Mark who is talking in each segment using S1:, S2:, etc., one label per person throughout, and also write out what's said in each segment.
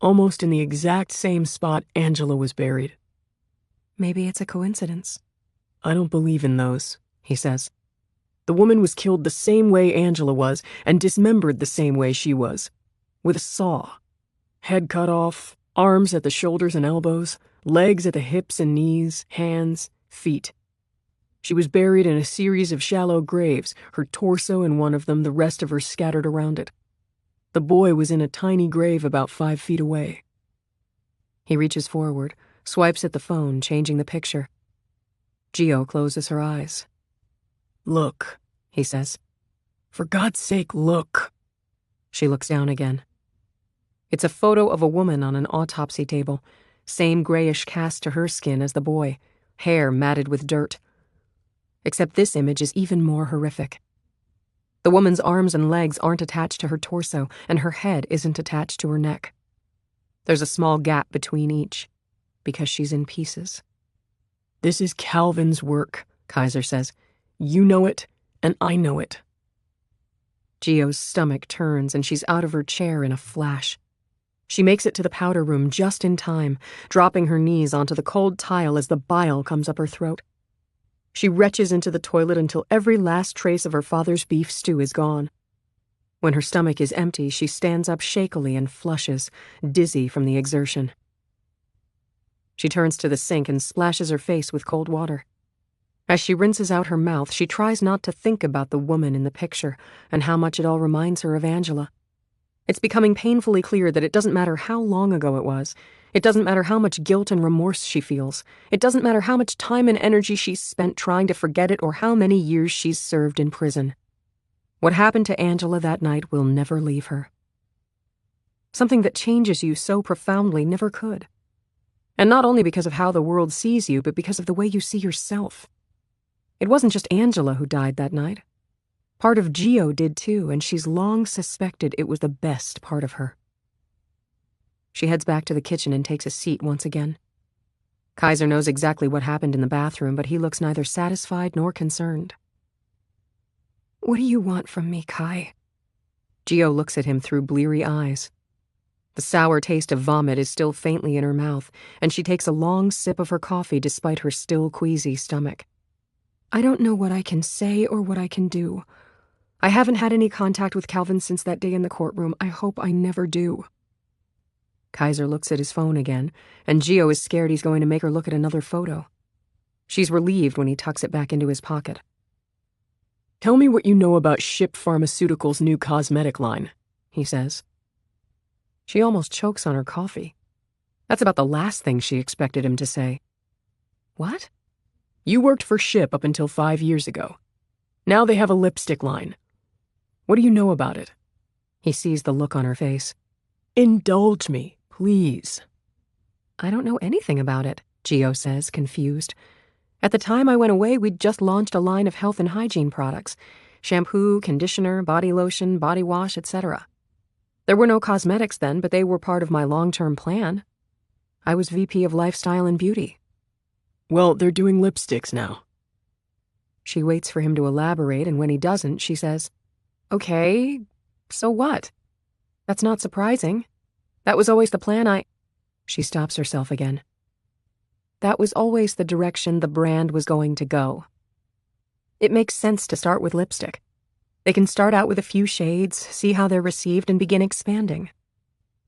S1: almost in the exact same spot Angela was buried.
S2: Maybe it's a coincidence.
S1: I don't believe in those, he says. The woman was killed the same way Angela was and dismembered the same way she was, with a saw. Head cut off, arms at the shoulders and elbows, legs at the hips and knees, hands, feet. She was buried in a series of shallow graves, her torso in one of them, the rest of her scattered around it. The boy was in a tiny grave about 5 feet away. He reaches forward, swipes at the phone, changing the picture. Gio closes her eyes. Look, he says. For God's sake, look. She looks down again. It's a photo of a woman on an autopsy table, same grayish cast to her skin as the boy, hair matted with dirt. Except this image is even more horrific. The woman's arms and legs aren't attached to her torso, and her head isn't attached to her neck. There's a small gap between each, because she's in pieces. This is Calvin's work, Kaiser says. You know it, and I know it. Gio's stomach turns, and she's out of her chair in a flash. She makes it to the powder room just in time, dropping her knees onto the cold tile as the bile comes up her throat. She retches into the toilet until every last trace of her father's beef stew is gone. When her stomach is empty, she stands up shakily and flushes, dizzy from the exertion. She turns to the sink and splashes her face with cold water. As she rinses out her mouth, she tries not to think about the woman in the picture and how much it all reminds her of Angela. It's becoming painfully clear that it doesn't matter how long ago it was. It doesn't matter how much guilt and remorse she feels. It doesn't matter how much time and energy she's spent trying to forget it or how many years she's served in prison. What happened to Angela that night will never leave her. Something that changes you so profoundly never could. And not only because of how the world sees you, but because of the way you see yourself. It wasn't just Angela who died that night. Part of Gio did too, and she's long suspected it was the best part of her. She heads back to the kitchen and takes a seat once again. Kaiser knows exactly what happened in the bathroom, but he looks neither satisfied nor concerned. What do you want from me, Kai? Gio looks at him through bleary eyes. The sour taste of vomit is still faintly in her mouth, and she takes a long sip of her coffee despite her still queasy stomach. I don't know what I can say or what I can do. I haven't had any contact with Calvin since that day in the courtroom. I hope I never do. Kaiser looks at his phone again, and Gio is scared he's going to make her look at another photo. She's relieved when he tucks it back into his pocket. Tell me what you know about Ship Pharmaceuticals' new cosmetic line, he says. She almost chokes on her coffee. That's about the last thing she expected him to say. What? You worked for Ship up until 5 years ago. Now they have a lipstick line. What do you know about it? He sees the look on her face. Indulge me, please. I don't know anything about it, Gio says, confused. At the time I went away, we'd just launched a line of health and hygiene products. Shampoo, conditioner, body lotion, body wash, etc. There were no cosmetics then, but they were part of my long-term plan. I was VP of Lifestyle and Beauty. Well, they're doing lipsticks now. She waits for him to elaborate, and when he doesn't, she says, Okay, so what? That's not surprising. That was always the plan. She stops herself again. That was always the direction the brand was going to go. It makes sense to start with lipstick. They can start out with a few shades, see how they're received, and begin expanding.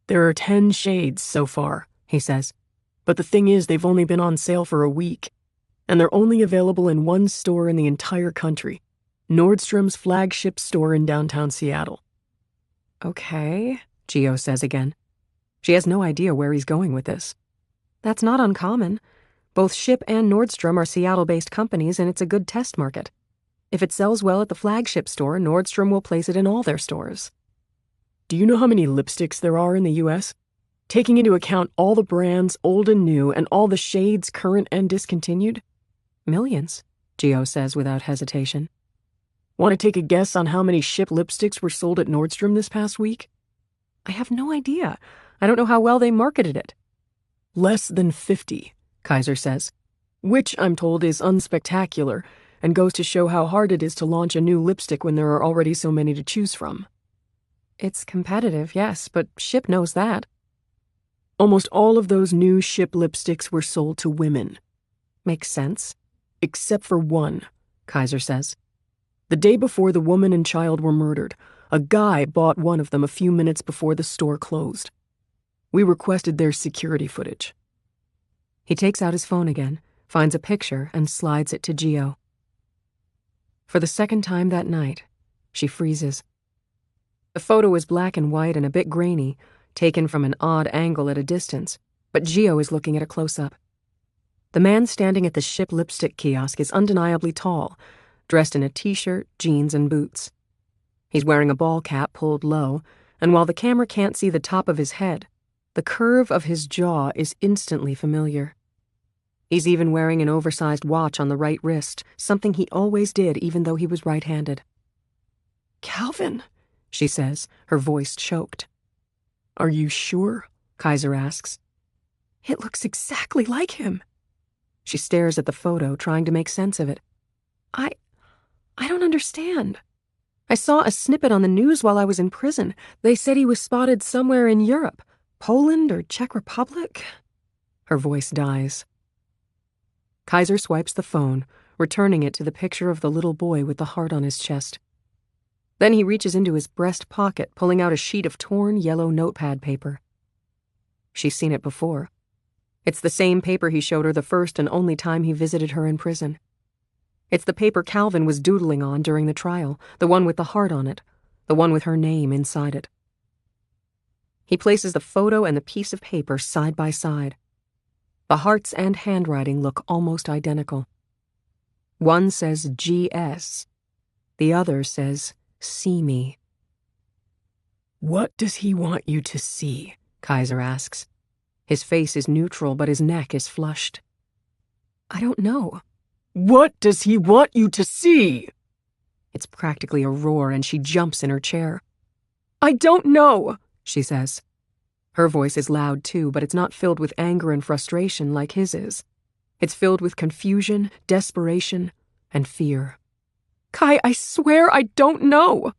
S1: There are 10 shades so far, he says. But the thing is, they've only been on sale for a week. And they're only available in one store in the entire country. Nordstrom's flagship store in downtown Seattle. Okay, Gio says again. She has no idea where he's going with this. That's not uncommon. Both Ship and Nordstrom are Seattle-based companies, and it's a good test market. If it sells well at the flagship store, Nordstrom will place it in all their stores. Do you know how many lipsticks there are in the U.S.? Taking into account all the brands, old and new, and all the shades, current and discontinued? Millions, Gio says without hesitation. Want to take a guess on how many Ship lipsticks were sold at Nordstrom this past week? I have no idea. I don't know how well they marketed it. Less than 50, Kaiser says, which, I'm told, is unspectacular and goes to show how hard it is to launch a new lipstick when there are already so many to choose from. It's competitive, yes, but Ship knows that. Almost all of those new ship lipsticks were sold to women.
S2: Makes sense.
S1: Except for one, Kaiser says. The day before the woman and child were murdered, a guy bought one of them a few minutes before the store closed. We requested their security footage.
S2: He takes out his phone again, finds a picture, and slides it to Gio. For the second time that night, she freezes. The photo is black and white and a bit grainy, taken from an odd angle at a distance, but Gio is looking at a close-up. The man standing at the ship lipstick kiosk is undeniably tall, dressed in a t-shirt, jeans, and boots. He's wearing a ball cap pulled low, and while the camera can't see the top of his head, the curve of his jaw is instantly familiar. He's even wearing an oversized watch on the right wrist, something he always did even though he was right-handed.
S1: "Calvin,"
S2: she says, her voice choked.
S1: "Are you sure?"
S2: Kaiser asks.
S1: "It looks exactly like him."
S2: She stares at the photo, trying to make sense of it.
S1: I don't understand. I saw a snippet on the news while I was in prison. They said he was spotted somewhere in Europe, Poland or Czech Republic.
S2: Her voice dies. Kaiser swipes the phone, returning it to the picture of the little boy with the heart on his chest. Then he reaches into his breast pocket, pulling out a sheet of torn yellow notepad paper. She's seen it before. It's the same paper he showed her the first and only time he visited her in prison. It's the paper Calvin was doodling on during the trial, the one with the heart on it, the one with her name inside it. He places the photo and the piece of paper side by side. The hearts and handwriting look almost identical. One says GS. The other says see me.
S1: "What does he want you to see?"
S2: Kaiser asks. His face is neutral, but his neck is flushed.
S1: "I don't know." "What does he want you to see?"
S2: It's practically a roar, and she jumps in her chair.
S1: "I don't know,"
S2: she says. Her voice is loud too, but it's not filled with anger and frustration like his is. It's filled with confusion, desperation, and fear.
S1: "Kai, I swear I don't know."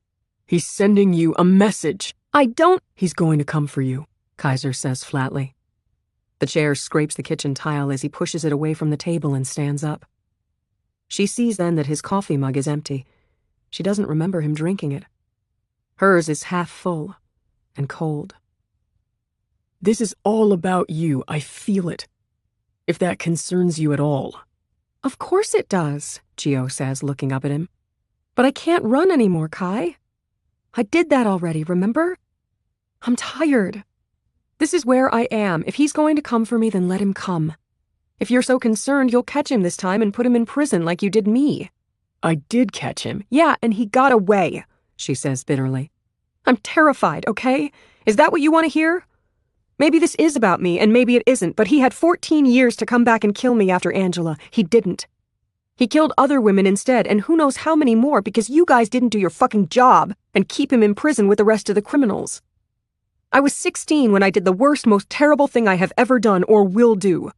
S1: "He's sending you a message." "I don't—"
S2: "He's going to come for you," Kaiser says flatly. The chair scrapes the kitchen tile as he pushes it away from the table and stands up. She sees then that his coffee mug is empty. She doesn't remember him drinking it. Hers is half full and cold.
S1: "This is all about you. I feel it. If that concerns you at all."
S2: "Of course it does," Gio says, looking up at him. "But I can't run anymore, Kai. I did that already, remember? I'm tired. This is where I am. If he's going to come for me, then let him come. If you're so concerned, you'll catch him this time and put him in prison like you did me."
S1: "I did catch him."
S2: "Yeah, and he got away," she says bitterly. "I'm terrified, okay? Is that what you want to hear? Maybe this is about me, and maybe it isn't, but he had 14 years to come back and kill me after Angela. He didn't. He killed other women instead, and who knows how many more because you guys didn't do your fucking job and keep him in prison with the rest of the criminals. I was 16 when I did the worst, most terrible thing I have ever done or will do.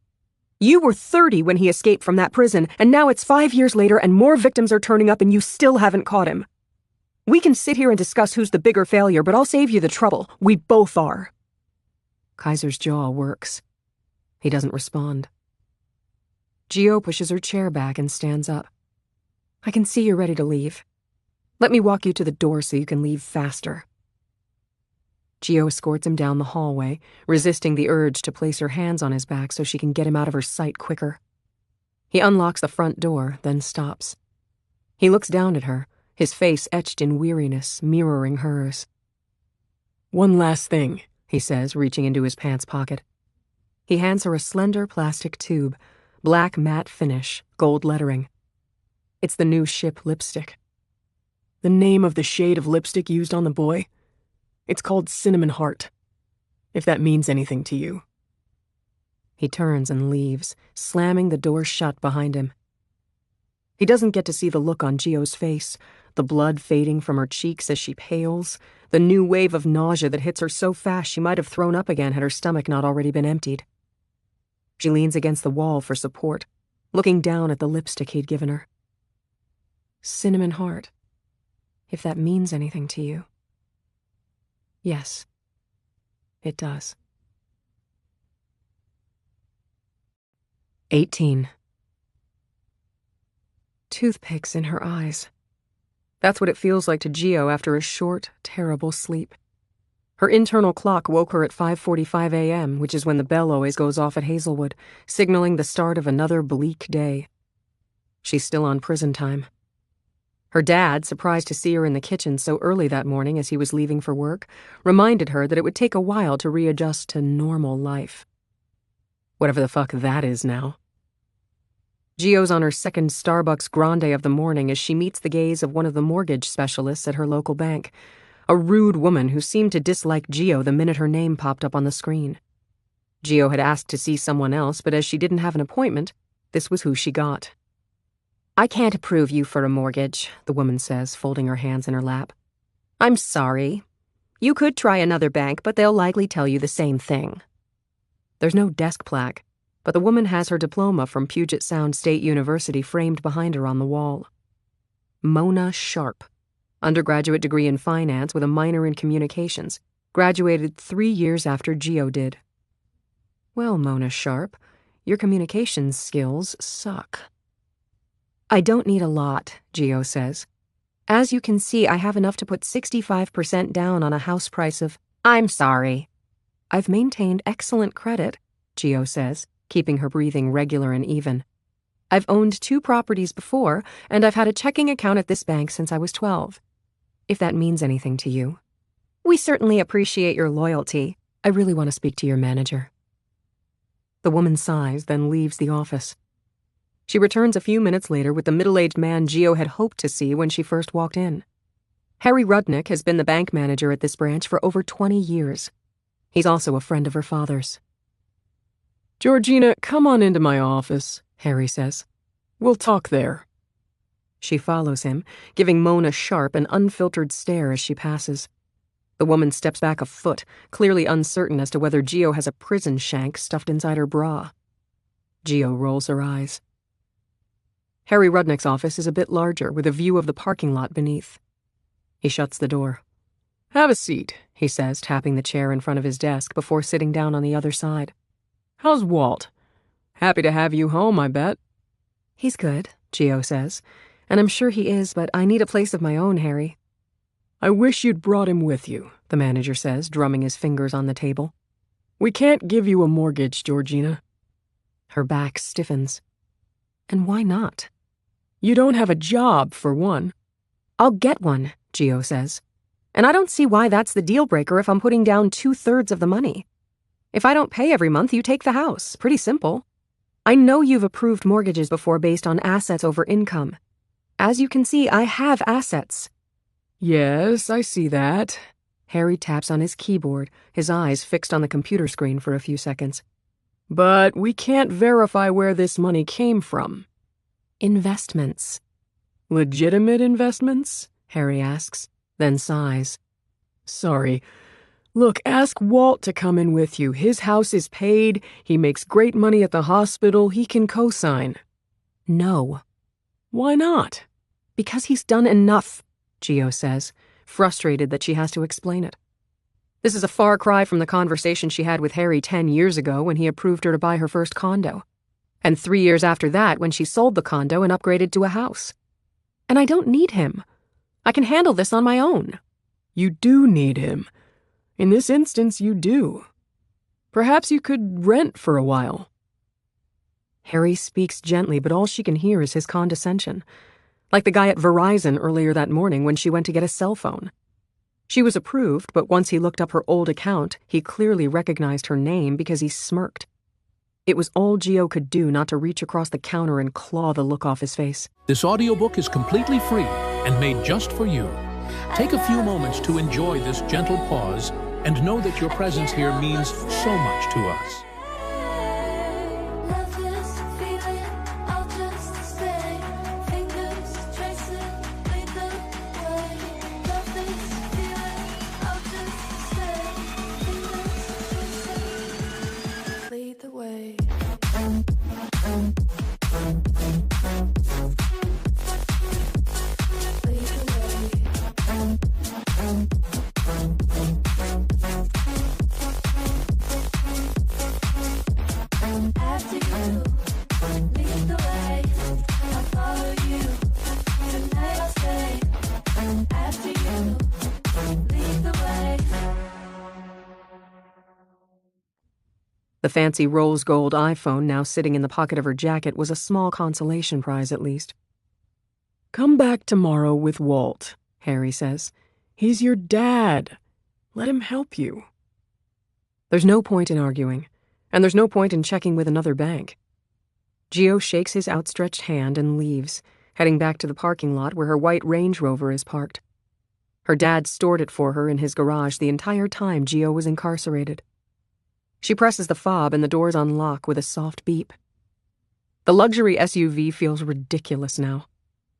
S2: You were 30 when he escaped from that prison, and now it's 5 years later and more victims are turning up and you still haven't caught him. We can sit here and discuss who's the bigger failure, but I'll save you the trouble. We both are." Kaiser's jaw works. He doesn't respond. Gio pushes her chair back and stands up. "I can see you're ready to leave. Let me walk you to the door so you can leave faster." Gio escorts him down the hallway, resisting the urge to place her hands on his back so she can get him out of her sight quicker. He unlocks the front door, then stops. He looks down at her, his face etched in weariness, mirroring hers.
S1: "One last thing,"
S2: he says, reaching into his pants pocket. He hands her a slender plastic tube, black matte finish, gold lettering. It's the new ship lipstick.
S1: "The name of the shade of lipstick used on the boy? It's called Cinnamon Heart, if that means anything to you."
S2: He turns and leaves, slamming the door shut behind him. He doesn't get to see the look on Gio's face, the blood fading from her cheeks as she pales, the new wave of nausea that hits her so fast she might have thrown up again had her stomach not already been emptied. She leans against the wall for support, looking down at the lipstick he'd given her. Cinnamon Heart, if that means anything to you. Yes, it does. 18. Toothpicks in her eyes. That's what it feels like to Gio after a short, terrible sleep. Her internal clock woke her at 5:45 a.m., which is when the bell always goes off at Hazelwood, signaling the start of another bleak day. She's still on prison time. Her dad, surprised to see her in the kitchen so early that morning as he was leaving for work, reminded her that it would take a while to readjust to normal life. Whatever the fuck that is now. Gio's on her second Starbucks grande of the morning as she meets the gaze of one of the mortgage specialists at her local bank, a rude woman who seemed to dislike Gio the minute her name popped up on the screen. Gio had asked to see someone else, but as she didn't have an appointment, this was who she got. "I can't approve you for a mortgage," the woman says, folding her hands in her lap. "I'm sorry. You could try another bank, but they'll likely tell you the same thing." There's no desk plaque, but the woman has her diploma from Puget Sound State University framed behind her on the wall. Mona Sharp, undergraduate degree in finance with a minor in communications, graduated 3 years after Gio did. Well, Mona Sharp, your communications skills suck. "I don't need a lot," Gio says. "As you can see, I have enough to put 65% down on a house price of—" "I'm sorry." "I've maintained excellent credit," Gio says, keeping her breathing regular and even. "I've owned 2 properties before, and I've had a checking account at this bank since I was 12. If that means anything to you." "We certainly appreciate your loyalty. I really want to speak to your manager." The woman sighs, then leaves the office. She returns a few minutes later with the middle-aged man Gio had hoped to see when she first walked in. Harry Rudnick has been the bank manager at this branch for over 20 years. He's also a friend of her father's.
S1: "Georgina, come on into my office," Harry says. "We'll talk there."
S2: She follows him, giving Mona Sharp an unfiltered stare as she passes. The woman steps back a foot, clearly uncertain as to whether Gio has a prison shank stuffed inside her bra. Gio rolls her eyes. Harry Rudnick's office is a bit larger, with a view of the parking lot beneath. He shuts the door.
S1: "Have a seat,"
S2: he says, tapping the chair in front of his desk before sitting down on the other side.
S1: "How's Walt? Happy to have you home, I bet."
S2: "He's good," Gio says, "and I'm sure he is, but I need a place of my own, Harry."
S1: "I wish you'd brought him with you,"
S2: the manager says, drumming his fingers on the table.
S1: "We can't give you a mortgage, Georgina."
S2: Her back stiffens. "And why not?"
S1: "You don't have a job, for one."
S2: "I'll get one," Gio says. "And I don't see why that's the deal breaker if I'm putting down 2/3 of the money. If I don't pay every month, you take the house. Pretty simple. I know you've approved mortgages before based on assets over income. As you can see, I have assets."
S1: "Yes, I see that."
S2: Harry taps on his keyboard, his eyes fixed on the computer screen for a few seconds.
S1: "But we can't verify where this money came from."
S2: "Investments."
S1: "Legitimate investments?"
S2: Harry asks, then sighs.
S1: "Sorry. Look, ask Walt to come in with you. His house is paid. He makes great money at the hospital. He can co-sign."
S2: "No."
S1: "Why not?"
S2: "Because he's done enough," Gio says, frustrated that she has to explain it. This is a far cry from the conversation she had with Harry 10 years ago when he approved her to buy her first condo. And 3 years after that when she sold the condo and upgraded to a house. And I don't need him. I can handle this on my own.
S1: "You do need him. In this instance, you do. Perhaps you could rent for a while."
S2: Harry speaks gently, but all she can hear is his condescension. Like the guy at Verizon earlier that morning when she went to get a cell phone. She was approved, but once he looked up her old account, he clearly recognized her name because he smirked. It was all Gio could do not to reach across the counter and claw the look off his face.
S3: This audiobook is completely free and made just for you. Take a few moments to enjoy this gentle pause and know that your presence here means so much to us.
S2: The fancy rose gold iPhone now sitting in the pocket of her jacket was a small consolation prize, at least.
S1: "Come back tomorrow with Walt," Harry says. "He's your dad. Let him help you."
S2: There's no point in arguing, and there's no point in checking with another bank. Gio shakes his outstretched hand and leaves, heading back to the parking lot where her white Range Rover is parked. Her dad stored it for her in his garage the entire time Gio was incarcerated. She presses the fob and the doors unlock with a soft beep. The luxury SUV feels ridiculous now.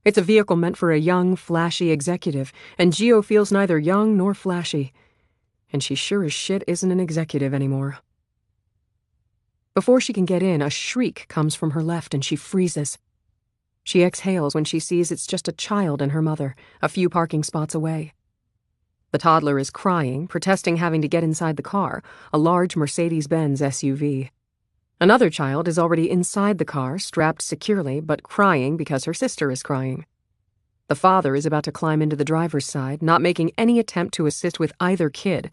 S2: It's a vehicle meant for a young, flashy executive, and Gio feels neither young nor flashy. And she sure as shit isn't an executive anymore. Before she can get in, a shriek comes from her left and she freezes. She exhales when she sees it's just a child and her mother, a few parking spots away. The toddler is crying, protesting having to get inside the car, a large Mercedes-Benz SUV. Another child is already inside the car, strapped securely, but crying because her sister is crying. The father is about to climb into the driver's side, not making any attempt to assist with either kid,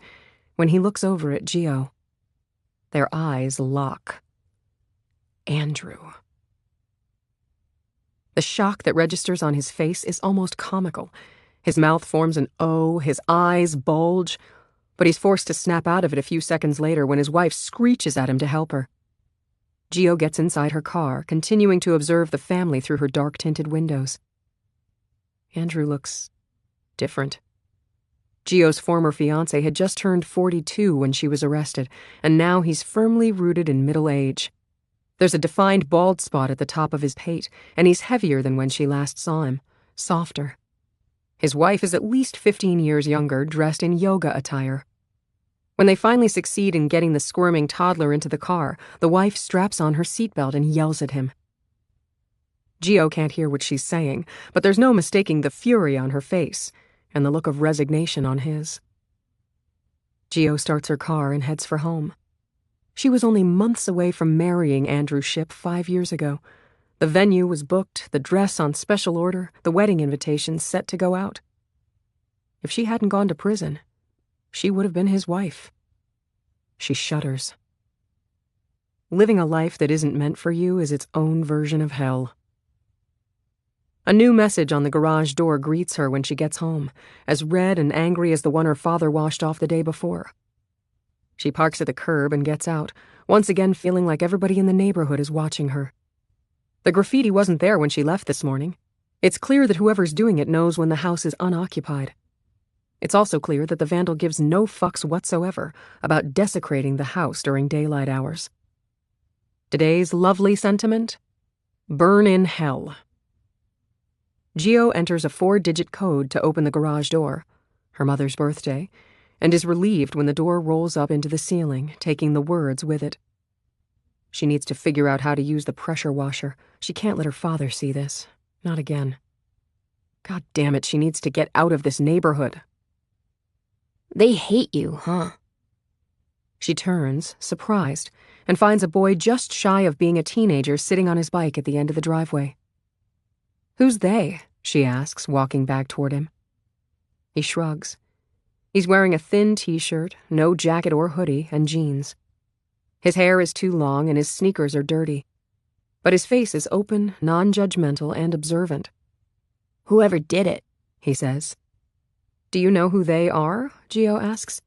S2: when he looks over at Gio. Their eyes lock. Andrew. The shock that registers on his face is almost comical. His mouth forms an O, his eyes bulge, but he's forced to snap out of it a few seconds later when his wife screeches at him to help her. Gio gets inside her car, continuing to observe the family through her dark-tinted windows. Andrew looks different. Gio's former fiancé had just turned 42 when she was arrested, and now he's firmly rooted in middle age. There's a defined bald spot at the top of his pate, and he's heavier than when she last saw him, softer. His wife is at least 15 years younger, dressed in yoga attire. When they finally succeed in getting the squirming toddler into the car, the wife straps on her seatbelt and yells at him. Gio can't hear what she's saying, but there's no mistaking the fury on her face and the look of resignation on his. Gio starts her car and heads for home. She was only months away from marrying Andrew Shipp 5 years ago. The venue was booked, the dress on special order, the wedding invitations set to go out. If she hadn't gone to prison, she would have been his wife. She shudders. Living a life that isn't meant for you is its own version of hell. A new message on the garage door greets her when she gets home, as red and angry as the one her father washed off the day before. She parks at the curb and gets out, once again feeling like everybody in the neighborhood is watching her. The graffiti wasn't there when she left this morning. It's clear that whoever's doing it knows when the house is unoccupied. It's also clear that the vandal gives no fucks whatsoever about desecrating the house during daylight hours. Today's lovely sentiment? Burn in hell. Gio enters a 4-digit code to open the garage door, her mother's birthday, and is relieved when the door rolls up into the ceiling, taking the words with it. She needs to figure out how to use the pressure washer. She can't let her father see this. Not again. God damn it, she needs to get out of this neighborhood.
S4: They hate you, huh?
S2: She turns, surprised, and finds a boy just shy of being a teenager sitting on his bike at the end of the driveway. Who's they? She asks, walking back toward him. He shrugs. He's wearing a thin t-shirt, no jacket or hoodie, and jeans. His hair is too long and his sneakers are dirty. But his face is open, non-judgmental, and observant.
S4: Whoever did it,
S2: he says. Do you know who they are? Gio asks.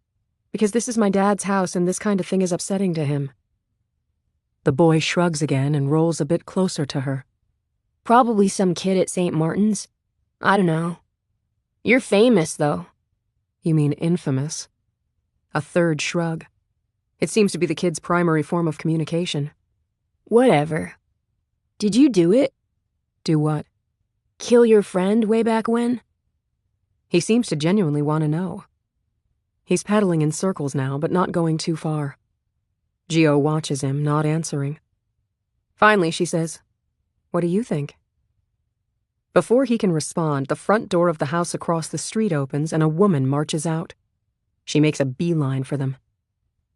S2: Because this is my dad's house and this kind of thing is upsetting to him. The boy shrugs again and rolls a bit closer to her.
S4: Probably some kid at St. Martin's. I don't know. You're famous, though.
S2: You mean infamous? A third shrug. It seems to be the kid's primary form of communication.
S4: Whatever. Did you do it?
S2: Do what?
S4: Kill your friend way back when?
S2: He seems to genuinely want to know. He's pedaling in circles now, but not going too far. Gio watches him, not answering. Finally, she says, "What do you think?" Before he can respond, the front door of the house across the street opens and a woman marches out. She makes a beeline for them.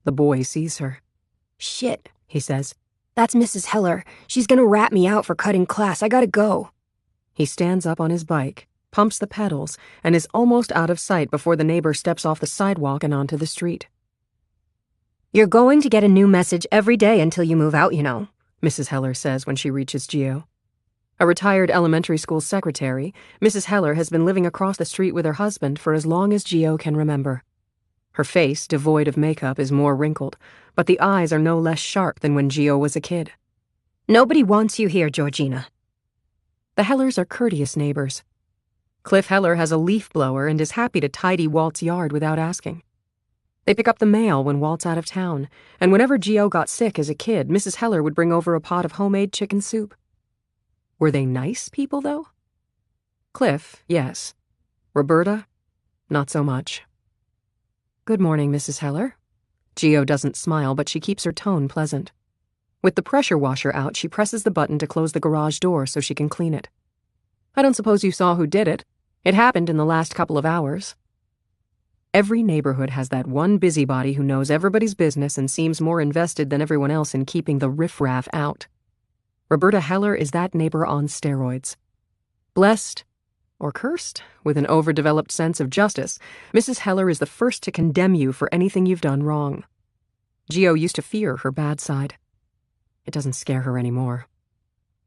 S2: The boy sees her.
S4: Shit,
S2: he says.
S4: That's Mrs. Hillier. She's gonna rat me out for cutting class. I gotta go.
S2: He stands up on his bike, pumps the pedals, and is almost out of sight before the neighbor steps off the sidewalk and onto the street. You're going to get a new message every day until you move out, you know, Mrs. Heller says when she reaches Gio. A retired elementary school secretary, Mrs. Heller has been living across the street with her husband for as long as Gio can remember. Her face, devoid of makeup, is more wrinkled, but the eyes are no less sharp than when Gio was a kid. Nobody wants you here, Georgina. The Hellers are courteous neighbors. Cliff Heller has a leaf blower and is happy to tidy Walt's yard without asking. They pick up the mail when Walt's out of town, and whenever Gio got sick as a kid, Mrs. Heller would bring over a pot of homemade chicken soup. Were they nice people, though? Cliff, yes. Roberta, not so much. Good morning, Mrs. Heller. Gio doesn't smile, but she keeps her tone pleasant. With the pressure washer out, she presses the button to close the garage door so she can clean it. I don't suppose you saw who did it. It happened in the last couple of hours. Every neighborhood has that one busybody who knows everybody's business and seems more invested than everyone else in keeping the riffraff out. Roberta Heller is that neighbor on steroids. Blessed, or cursed, with an overdeveloped sense of justice, Mrs. Heller is the first to condemn you for anything you've done wrong. Gio used to fear her bad side. It doesn't scare her anymore.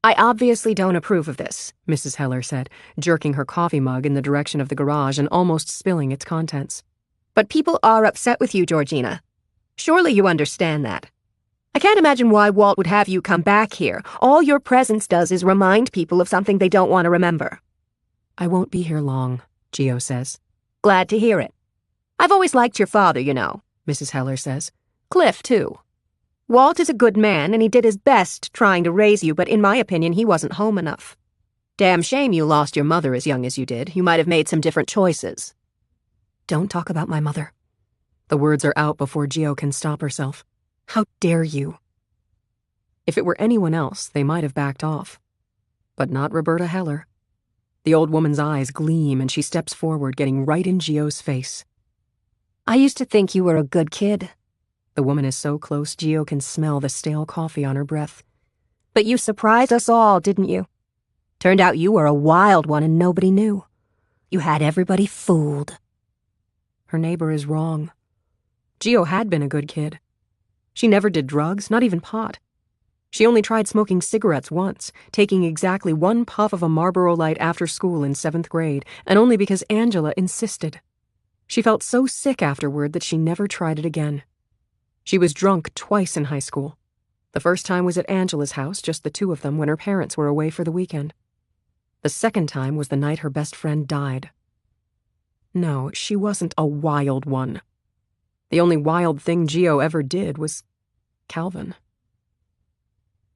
S2: I obviously don't approve of this, Mrs. Heller said, jerking her coffee mug in the direction of the garage and almost spilling its contents. But people are upset with you, Georgina. Surely you understand that. I can't imagine why Walt would have you come back here. All your presence does is remind people of something they don't want to remember. I won't be here long, Gio says. Glad to hear it. I've always liked your father, you know, Mrs. Heller says. Cliff, too. Walt is a good man, and he did his best trying to raise you, but in my opinion, he wasn't home enough. Damn shame you lost your mother as young as you did. You might have made some different choices. Don't talk about my mother. The words are out before Gio can stop herself. How dare you? If it were anyone else, they might have backed off. But not Roberta Heller. The old woman's eyes gleam and she steps forward, getting right in Gio's face. I used to think you were a good kid. The woman is so close Gio can smell the stale coffee on her breath. But you surprised us all, didn't you? Turned out you were a wild one and nobody knew. You had everybody fooled. Her neighbor is wrong. Gio had been a good kid. She never did drugs, not even pot. She only tried smoking cigarettes once, taking exactly one puff of a Marlboro Light after school in 7th grade, and only because Angela insisted. She felt so sick afterward that she never tried it again. She was drunk twice in high school. The first time was at Angela's house, just the two of them, when her parents were away for the weekend. The second time was the night her best friend died. No, she wasn't a wild one. The only wild thing Gio ever did was Calvin.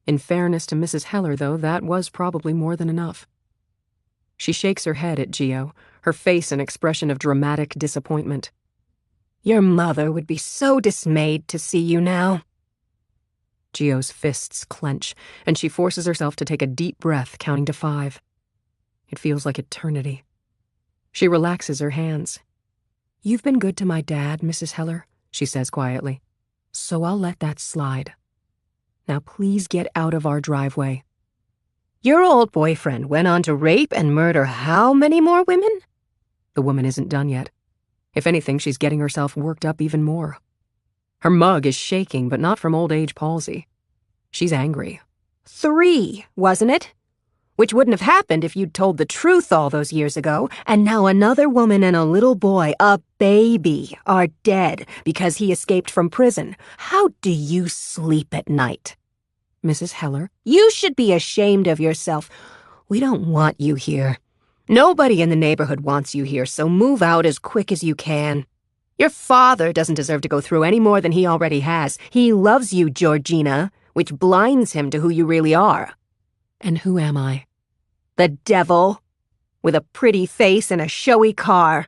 S2: In fairness to Mrs. Heller, though, that was probably more than enough. She shakes her head at Gio, her face an expression of dramatic disappointment. Your mother would be so dismayed to see you now. Gio's fists clench, and she forces herself to take a deep breath, counting to 5. It feels like eternity. She relaxes her hands. You've been good to my dad, Mrs. Heller, she says quietly, so I'll let that slide. Now please get out of our driveway. Your old boyfriend went on to rape and murder how many more women? The woman isn't done yet. If anything, she's getting herself worked up even more. Her mug is shaking, but not from old age palsy. She's angry. 3, wasn't it? Which wouldn't have happened if you'd told the truth all those years ago, and now another woman and a little boy, a baby, are dead because he escaped from prison. How do you sleep at night? Mrs. Heller, you should be ashamed of yourself. We don't want you here. Nobody in the neighborhood wants you here, so move out as quick as you can. Your father doesn't deserve to go through any more than he already has. He loves you, Georgina, which blinds him to who you really are. And who am I? The devil, with a pretty face and a showy car.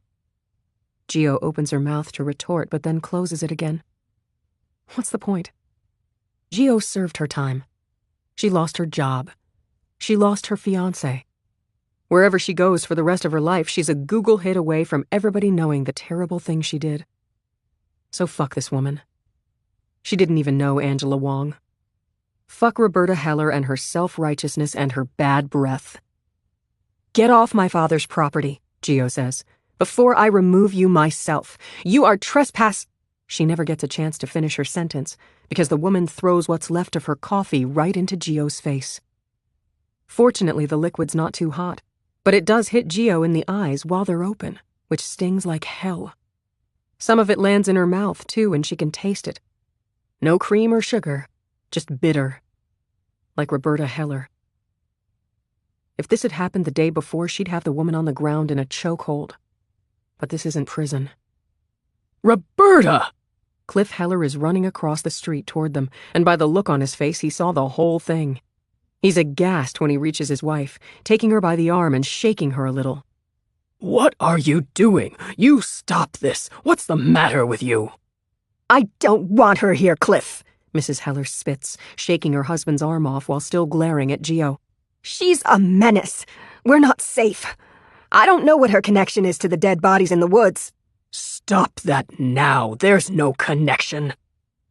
S2: Gio opens her mouth to retort, but then closes it again. What's the point? Gio served her time. She lost her job. She lost her fiancé. Wherever she goes for the rest of her life, she's a Google hit away from everybody knowing the terrible thing she did. So fuck this woman. She didn't even know Angela Wong. Fuck Roberta Heller and her self-righteousness and her bad breath. Get off my father's property, Gio says, before I remove you myself. You are She never gets a chance to finish her sentence because the woman throws what's left of her coffee right into Gio's face. Fortunately, the liquid's not too hot, but it does hit Gio in the eyes while they're open, which stings like hell. Some of it lands in her mouth, too, and she can taste it. No cream or sugar, just bitter. Like Roberta Heller. If this had happened the day before, she'd have the woman on the ground in a chokehold. But this isn't prison.
S1: Roberta!
S2: Cliff Heller is running across the street toward them, and by the look on his face, he saw the whole thing. He's aghast when he reaches his wife, taking her by the arm and shaking her a little.
S1: What are you doing? You stop this. What's the matter with you?
S2: I don't want her here, Cliff, Mrs. Heller spits, shaking her husband's arm off while still glaring at Gio. She's a menace. We're not safe. I don't know what her connection is to the dead bodies in the woods.
S1: Stop that now. There's no connection.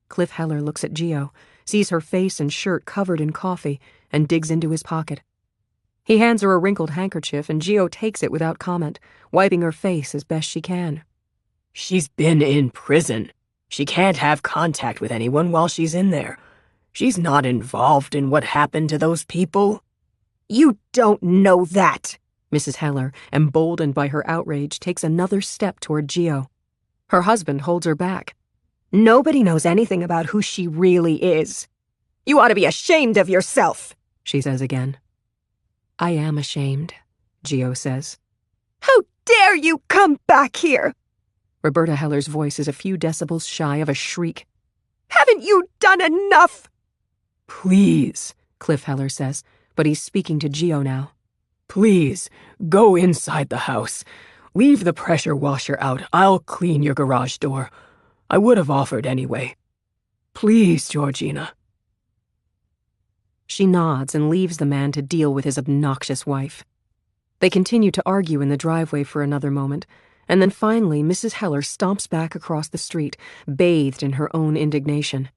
S2: Cliff Heller looks at Gio, sees her face and shirt covered in coffee, and digs into his pocket. He hands her a wrinkled handkerchief, and Gio takes it without comment, wiping her face as best she can.
S1: She's been in prison. She can't have contact with anyone while she's in there. She's not involved in what happened to those people.
S2: You don't know that. Mrs. Heller, emboldened by her outrage, takes another step toward Gio. Her husband holds her back. Nobody knows anything about who she really is. You ought to be ashamed of yourself, she says again. I am ashamed, Gio says. How dare you come back here? Roberta Heller's voice is a few decibels shy of a shriek. Haven't you done enough?
S1: Please,
S2: Cliff Heller says, but he's speaking to Gio now.
S1: Please, go inside the house. Leave the pressure washer out. I'll clean your garage door. I would have offered anyway. Please, Georgina.
S2: She nods and leaves the man to deal with his obnoxious wife. They continue to argue in the driveway for another moment, and then finally Mrs. Heller stomps back across the street, bathed in her own indignation.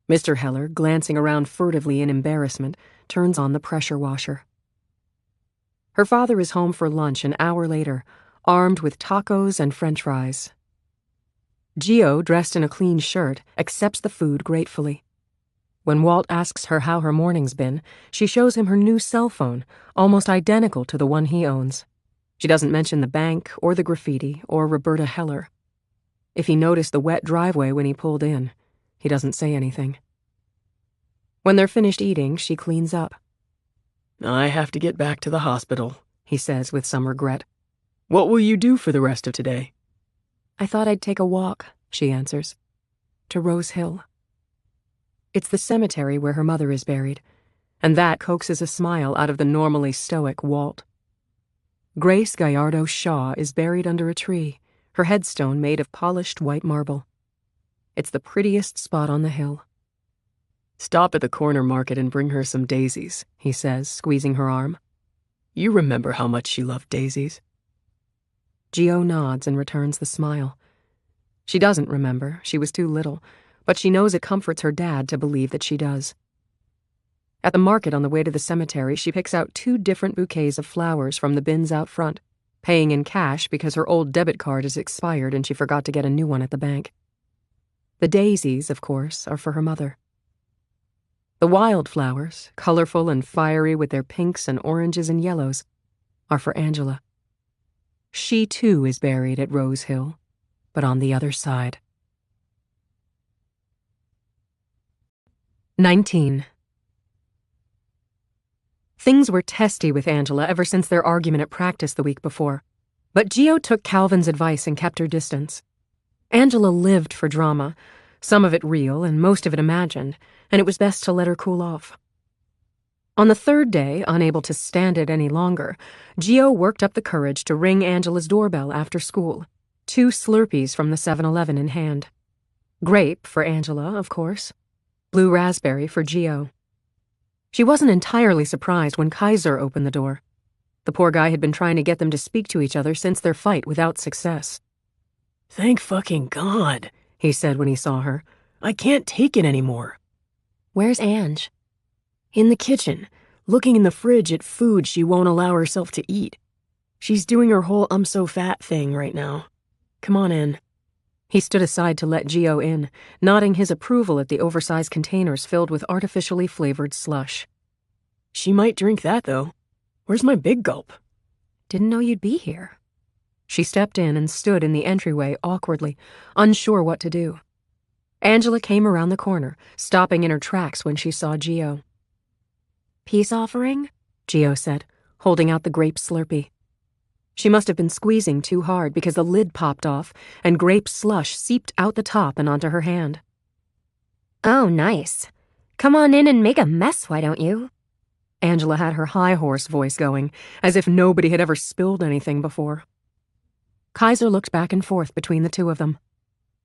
S2: Mr. Heller, glancing around furtively in embarrassment, turns on the pressure washer. Her father is home for lunch an hour later, armed with tacos and French fries. Gio, dressed in a clean shirt, accepts the food gratefully. When Walt asks her how her morning's been, she shows him her new cell phone, almost identical to the one he owns. She doesn't mention the bank or the graffiti or Roberta Heller. If he noticed the wet driveway when he pulled in, he doesn't say anything. When they're finished eating, she cleans up.
S1: I have to get back to the hospital,
S2: he says with some regret.
S1: What will you do for the rest of today?
S2: I thought I'd take a walk, she answers. To Rose Hill. It's the cemetery where her mother is buried, and that coaxes a smile out of the normally stoic Walt. Grace Gallardo Shaw is buried under a tree, her headstone made of polished white marble. It's the prettiest spot on the hill.
S1: Stop at the corner market and bring her some daisies, he says, squeezing her arm. You remember how much she loved daisies.
S2: Gio nods and returns the smile. She doesn't remember, she was too little, but she knows it comforts her dad to believe that she does. At the market on the way to the cemetery, she picks out 2 different bouquets of flowers from the bins out front, paying in cash because her old debit card is expired and she forgot to get a new one at the bank. The daisies, of course, are for her mother. The wildflowers, colorful and fiery with their pinks and oranges and yellows, are for Angela. She, too, is buried at Rose Hill, but on the other side. 19. Things were testy with Angela ever since their argument at practice the week before, but Gio took Calvin's advice and kept her distance. Angela lived for drama, some of it real and most of it imagined, and it was best to let her cool off. On the 3rd day, unable to stand it any longer, Gio worked up the courage to ring Angela's doorbell after school, 2 Slurpees from the 7-Eleven in hand. Grape for Angela, of course. Blue raspberry for Gio. She wasn't entirely surprised when Kaiser opened the door. The poor guy had been trying to get them to speak to each other since their fight without success.
S1: Thank fucking God, he said when he saw her. I can't take it anymore.
S4: Where's Ange?
S1: In the kitchen, looking in the fridge at food she won't allow herself to eat. She's doing her whole I'm so fat thing right now. Come on in.
S2: He stood aside to let Gio in, nodding his approval at the oversized containers filled with artificially flavored slush.
S1: She might drink that, though. Where's my big gulp?
S2: Didn't know you'd be here. She stepped in and stood in the entryway awkwardly, unsure what to do. Angela came around the corner, stopping in her tracks when she saw Gio.
S4: Peace offering?
S2: Gio said, holding out the grape Slurpee. She must have been squeezing too hard because the lid popped off and grape slush seeped out the top and onto her hand.
S4: Oh, nice. Come on in and make a mess, why don't you?
S2: Angela had her high horse voice going, as if nobody had ever spilled anything before. Kaiser looked back and forth between the two of them.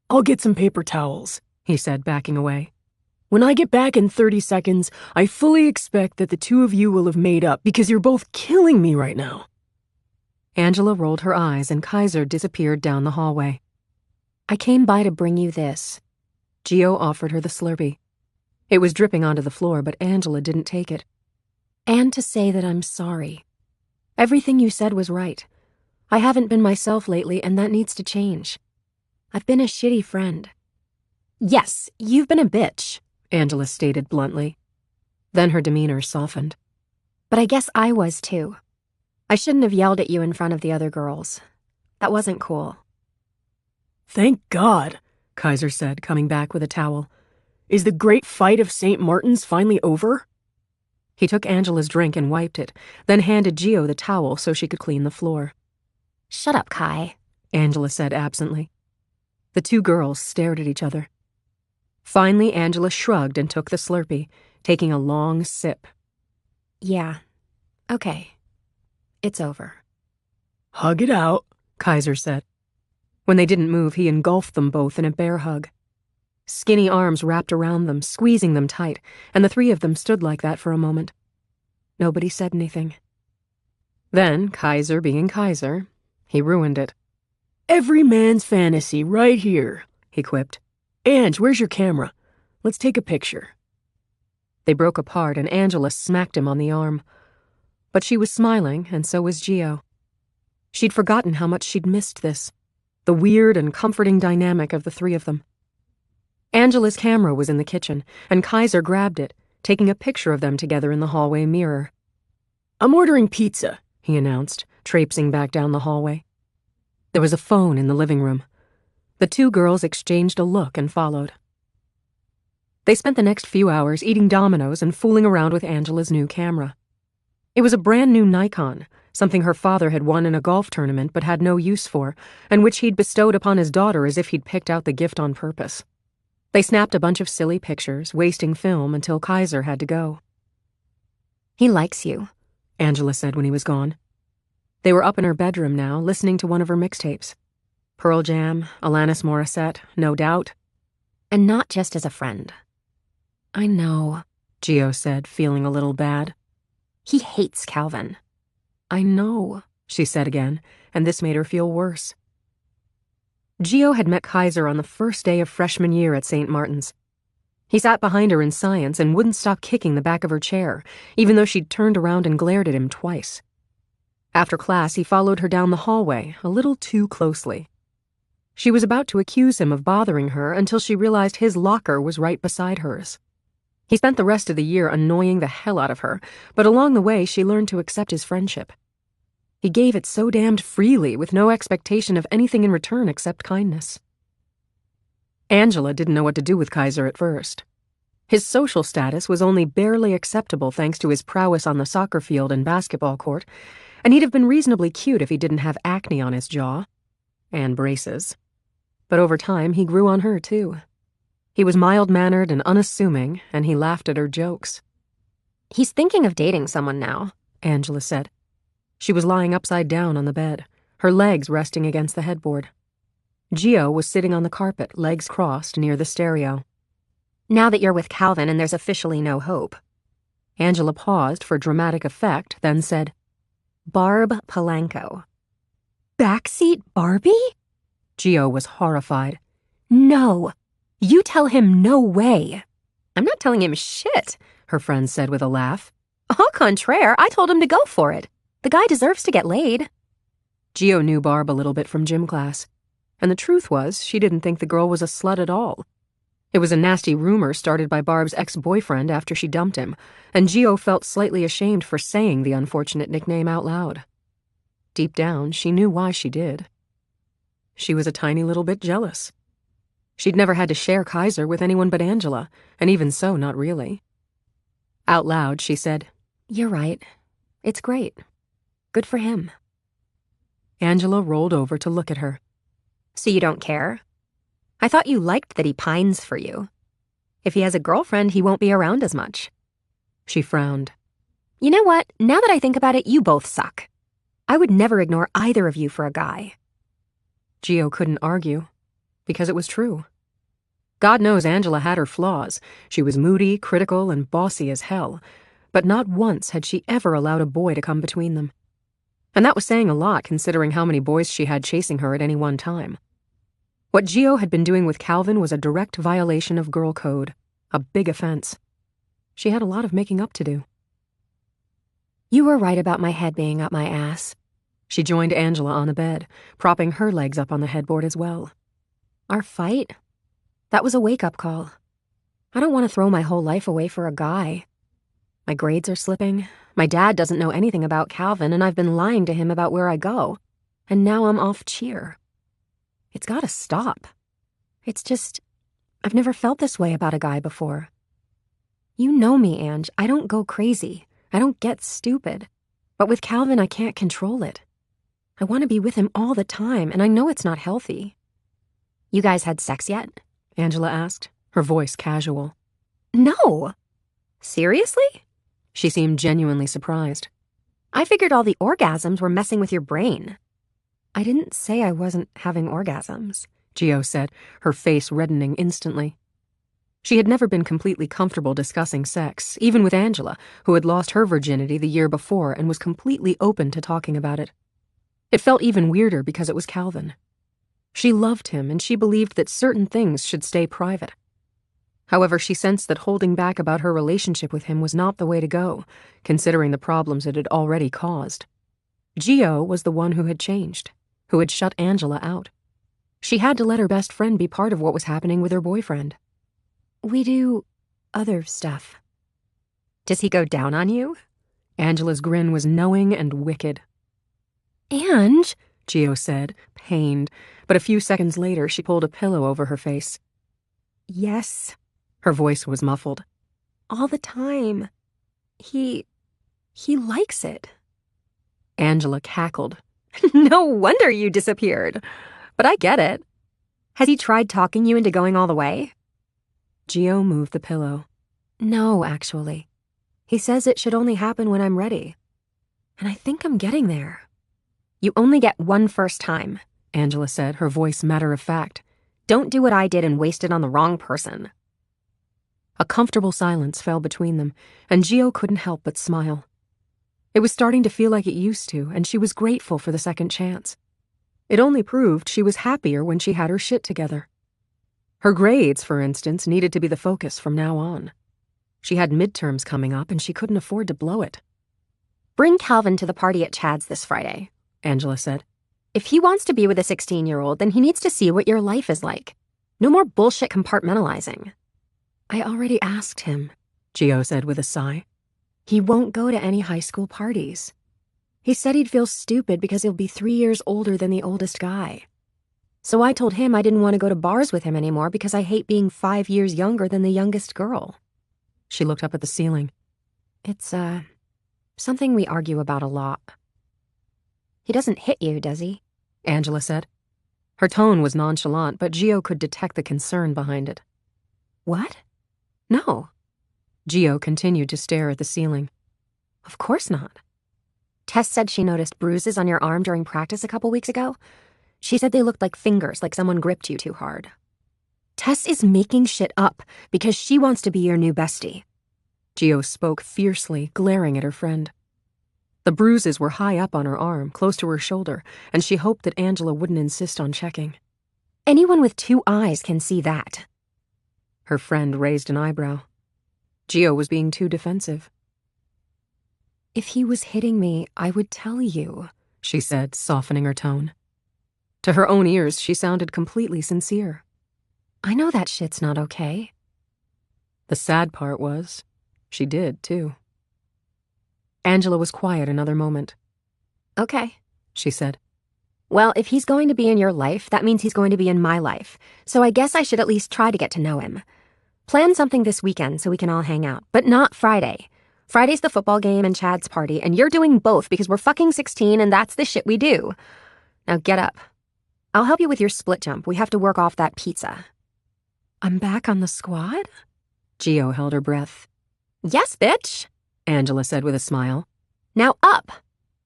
S1: I'll get some paper towels,
S2: he said, backing away.
S1: When I get back in 30 seconds, I fully expect that the two of you will have made up because you're both killing me right now.
S2: Angela rolled her eyes and Kaiser disappeared down the hallway.
S4: I came by to bring you this.
S2: Gio offered her the Slurpee. It was dripping onto the floor, but Angela didn't take it.
S4: And to say that I'm sorry. Everything you said was right. I haven't been myself lately, and that needs to change. I've been a shitty friend. Yes, you've been a bitch,
S2: Angela stated bluntly. Then her demeanor softened.
S4: But I guess I was too. I shouldn't have yelled at you in front of the other girls. That wasn't cool.
S1: Thank God,
S2: Kaiser said, coming back with a towel.
S1: Is the great fight of St. Martin's finally over?
S2: He took Angela's drink and wiped it, then handed Gio the towel so she could clean the floor.
S4: Shut up, Kai,
S2: Angela said absently. The two girls stared at each other. Finally, Angela shrugged and took the Slurpee, taking a long sip.
S4: Yeah, okay. It's over.
S1: Hug it out,
S2: Kaiser said. When they didn't move, he engulfed them both in a bear hug. Skinny arms wrapped around them, squeezing them tight, and the three of them stood like that for a moment. Nobody said anything. Then, Kaiser being Kaiser, he ruined it.
S1: Every man's fantasy right here,
S2: he quipped.
S1: Ange, where's your camera? Let's take a picture.
S2: They broke apart and Angela smacked him on the arm. But she was smiling, and so was Gio. She'd forgotten how much she'd missed this, the weird and comforting dynamic of the three of them. Angela's camera was in the kitchen, and Kaiser grabbed it, taking a picture of them together in the hallway mirror.
S1: I'm ordering pizza,
S2: he announced, traipsing back down the hallway. There was a phone in the living room. The two girls exchanged a look and followed. They spent the next few hours eating Dominoes and fooling around with Angela's new camera. It was a brand new Nikon, something her father had won in a golf tournament but had no use for, and which he'd bestowed upon his daughter as if he'd picked out the gift on purpose. They snapped a bunch of silly pictures, wasting film until Kaiser had to go.
S4: He likes you,
S2: Angela said when he was gone. They were up in her bedroom now, listening to one of her mixtapes. Pearl Jam, Alanis Morissette, no doubt.
S4: And not just as a friend.
S2: I know, Gio said, feeling a little bad.
S4: He hates Calvin.
S2: I know, she said again, and this made her feel worse. Gio had met Kaiser on the first day of freshman year at St. Martin's. He sat behind her in science and wouldn't stop kicking the back of her chair, even though she'd turned around and glared at him twice. After class, he followed her down the hallway, a little too closely. She was about to accuse him of bothering her until she realized his locker was right beside hers. He spent the rest of the year annoying the hell out of her, but along the way she learned to accept his friendship. He gave it so damned freely, with no expectation of anything in return except kindness. Angela didn't know what to do with Kaiser at first. His social status was only barely acceptable thanks to his prowess on the soccer field and basketball court, and he'd have been reasonably cute if he didn't have acne on his jaw. And braces. But over time, he grew on her, too. He was mild-mannered and unassuming, and he laughed at her jokes.
S4: He's thinking of dating someone now,
S2: Angela said. She was lying upside down on the bed, her legs resting against the headboard. Gio was sitting on the carpet, legs crossed, near the stereo.
S4: Now that you're with Calvin and there's officially no hope.
S2: Angela paused for dramatic effect, then said,
S4: Barb Palanco.
S2: Backseat Barbie? Gio was horrified.
S4: No. You tell him no way.
S2: I'm not telling him shit, her friend said with a laugh.
S4: Au contraire, I told him to go for it. The guy deserves to get laid.
S2: Gio knew Barb a little bit from gym class. And the truth was, she didn't think the girl was a slut at all. It was a nasty rumor started by Barb's ex-boyfriend after she dumped him, and Gio felt slightly ashamed for saying the unfortunate nickname out loud. Deep down, she knew why she did. She was a tiny little bit jealous. She'd never had to share Kaiser with anyone but Angela, and even so, not really. Out loud, she said,
S4: "You're right. It's great. Good for him."
S2: Angela rolled over to look at her.
S4: "So you don't care? I thought you liked that he pines for you. If he has a girlfriend, he won't be around as much."
S2: She frowned.
S4: "You know what? Now that I think about it, you both suck. I would never ignore either of you for a guy."
S2: Gio couldn't argue, because it was true. God knows Angela had her flaws. She was moody, critical, and bossy as hell, but not once had she ever allowed a boy to come between them. And that was saying a lot, considering how many boys she had chasing her at any one time. What Gio had been doing with Calvin was a direct violation of girl code, a big offense. She had a lot of making up to do.
S4: "You were right about my head being up my ass."
S2: She joined Angela on the bed, propping her legs up on the headboard as well.
S4: "Our fight? That was a wake-up call. I don't want to throw my whole life away for a guy. My grades are slipping. My dad doesn't know anything about Calvin, and I've been lying to him about where I go. And now I'm off cheer. It's gotta stop. It's just, I've never felt this way about a guy before. You know me, Ange. I don't go crazy. I don't get stupid. But with Calvin, I can't control it. I want to be with him all the time, and I know it's not healthy." "You guys had sex yet?"
S2: Angela asked, her voice casual.
S4: "No." "Seriously?"
S2: She seemed genuinely surprised.
S4: "I figured all the orgasms were messing with your brain." "I didn't say I wasn't having orgasms,"
S2: Gio said, her face reddening instantly. She had never been completely comfortable discussing sex, even with Angela, who had lost her virginity the year before and was completely open to talking about it. It felt even weirder because it was Calvin. She loved him, and she believed that certain things should stay private. However, she sensed that holding back about her relationship with him was not the way to go, considering the problems it had already caused. Gio was the one who had changed, who had shut Angela out. She had to let her best friend be part of what was happening with her boyfriend.
S4: "We do other stuff." "Does he go down on you?"
S2: Angela's grin was knowing and wicked.
S4: "Ange,"
S2: Gio said, pained, but a few seconds later she pulled a pillow over her face.
S4: "Yes."
S2: Her voice was muffled.
S4: "All the time. He likes it."
S2: Angela cackled.
S4: "No wonder you disappeared. But I get it. Has he tried talking you into going all the way?"
S2: Gio moved the pillow.
S4: "No, actually. He says it should only happen when I'm ready. And I think I'm getting there." "You only get one first time," Angela said, her voice matter-of-fact. "Don't do what I did and waste it on the wrong person."
S2: A comfortable silence fell between them, and Gio couldn't help but smile. It was starting to feel like it used to, and she was grateful for the second chance. It only proved she was happier when she had her shit together. Her grades, for instance, needed to be the focus from now on. She had midterms coming up, and she couldn't afford to blow it.
S4: "Bring Calvin to the party at Chad's this Friday,"
S2: Angela said.
S4: "If he wants to be with a 16-year-old, then he needs to see what your life is like. No more bullshit compartmentalizing."
S2: "I already asked him," Gio said with a sigh. "He won't go to any high school parties. He said he'd feel stupid because he'll be 3 years older than the oldest guy. So I told him I didn't want to go to bars with him anymore because I hate being 5 years younger than the youngest girl." She looked up at the ceiling.
S4: "It's, something we argue about a lot." "He doesn't hit you, does he?"
S2: Angela said. Her tone was nonchalant, but Gio could detect the concern behind it.
S4: "What?"
S2: "No." Gio continued to stare at the ceiling. "Of course not."
S4: "Tess said she noticed bruises on your arm during practice a couple weeks ago. She said they looked like fingers, like someone gripped you too hard." "Tess is making shit up because she wants to be your new bestie."
S2: Gio spoke fiercely, glaring at her friend. The bruises were high up on her arm, close to her shoulder, and she hoped that Angela wouldn't insist on checking.
S4: "Anyone with 2 eyes can see that."
S2: Her friend raised an eyebrow. Gio was being too defensive.
S4: "If he was hitting me, I would tell you,"
S2: she said, softening her tone. To her own ears, she sounded completely sincere.
S4: I know that shit's not okay.
S2: The sad part was, she did, too. Angela was quiet another moment.
S4: Okay,
S2: she said.
S4: Well, if he's going to be in your life, that means he's going to be in my life. So I guess I should at least try to get to know him. Plan something this weekend so we can all hang out, but not Friday. Friday's the football game and Chad's party, and you're doing both because we're fucking 16 and that's the shit we do. Now get up. I'll help you with your split jump. We have to work off that pizza.
S2: I'm back on the squad? Gio held her breath.
S4: Yes, bitch,
S2: Angela said with a smile.
S4: Now up.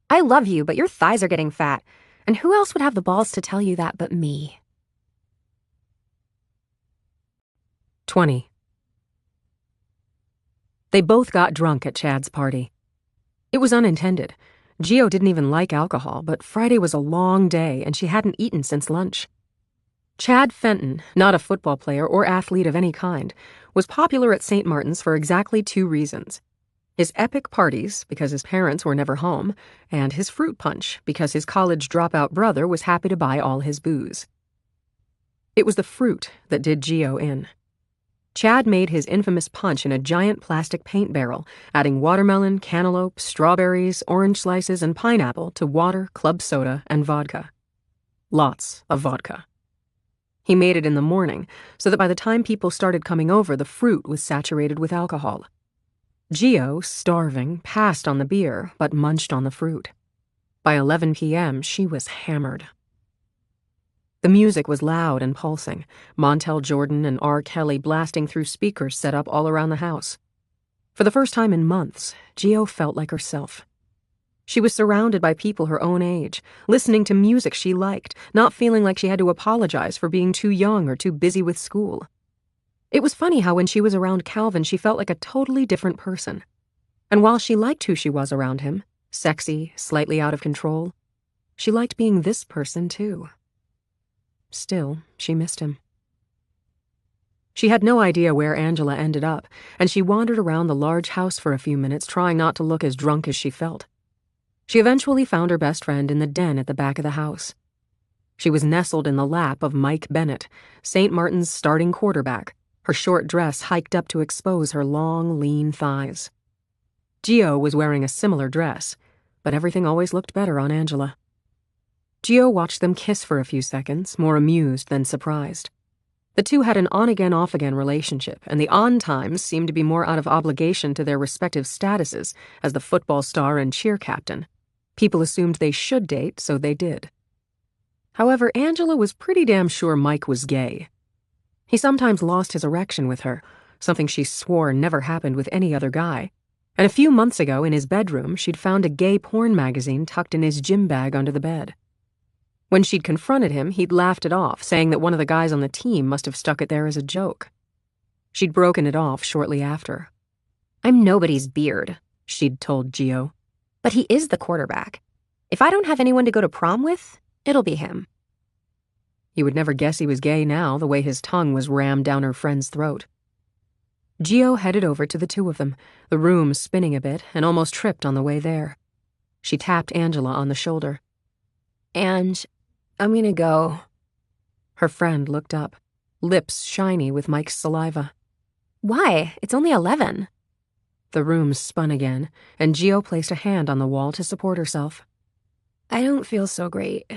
S4: I love you, but your thighs are getting fat. And who else would have the balls to tell you that but me?
S2: 20. They both got drunk at Chad's party. It was unintended. Gio didn't even like alcohol, but Friday was a long day and she hadn't eaten since lunch. Chad Fenton, not a football player or athlete of any kind, was popular at St. Martin's for exactly 2 reasons. His epic parties, because his parents were never home, and his fruit punch, because his college dropout brother was happy to buy all his booze. It was the fruit that did Gio in. Chad made his infamous punch in a giant plastic paint barrel, adding watermelon, cantaloupe, strawberries, orange slices, and pineapple to water, club soda, and vodka. Lots of vodka. He made it in the morning, so that by the time people started coming over, the fruit was saturated with alcohol. Gio, starving, passed on the beer, but munched on the fruit. By 11 p.m., she was hammered. The music was loud and pulsing, Montel Jordan and R. Kelly blasting through speakers set up all around the house. For the first time in months, Gio felt like herself. She was surrounded by people her own age, listening to music she liked, not feeling like she had to apologize for being too young or too busy with school. It was funny how when she was around Calvin, she felt like a totally different person. And while she liked who she was around him, sexy, slightly out of control, she liked being this person too. Still, she missed him. She had no idea where Angela ended up, and she wandered around the large house for a few minutes, trying not to look as drunk as she felt. She eventually found her best friend in the den at the back of the house. She was nestled in the lap of Mike Bennett, St. Martin's starting quarterback, her short dress hiked up to expose her long, lean thighs. Gio was wearing a similar dress, but everything always looked better on Angela. Gio watched them kiss for a few seconds, more amused than surprised. The two had an on-again, off-again relationship, and the on times seemed to be more out of obligation to their respective statuses as the football star and cheer captain. People assumed they should date, so they did. However, Angela was pretty damn sure Mike was gay. He sometimes lost his erection with her, something she swore never happened with any other guy. And a few months ago, in his bedroom, she'd found a gay porn magazine tucked in his gym bag under the bed. When she'd confronted him, he'd laughed it off, saying that one of the guys on the team must have stuck it there as a joke. She'd broken it off shortly after.
S4: I'm nobody's beard,
S2: she'd told Gio.
S4: But he is the quarterback. If I don't have anyone to go to prom with, it'll be him.
S2: You would never guess he was gay now, the way his tongue was rammed down her friend's throat. Gio headed over to the two of them, the room spinning a bit, and almost tripped on the way there. She tapped Angela on the shoulder.
S4: Ange, I'm gonna go.
S2: Her friend looked up, lips shiny with Mike's saliva.
S4: Why? It's only 11.
S2: The room spun again, and Gio placed a hand on the wall to support herself.
S4: I don't feel so great.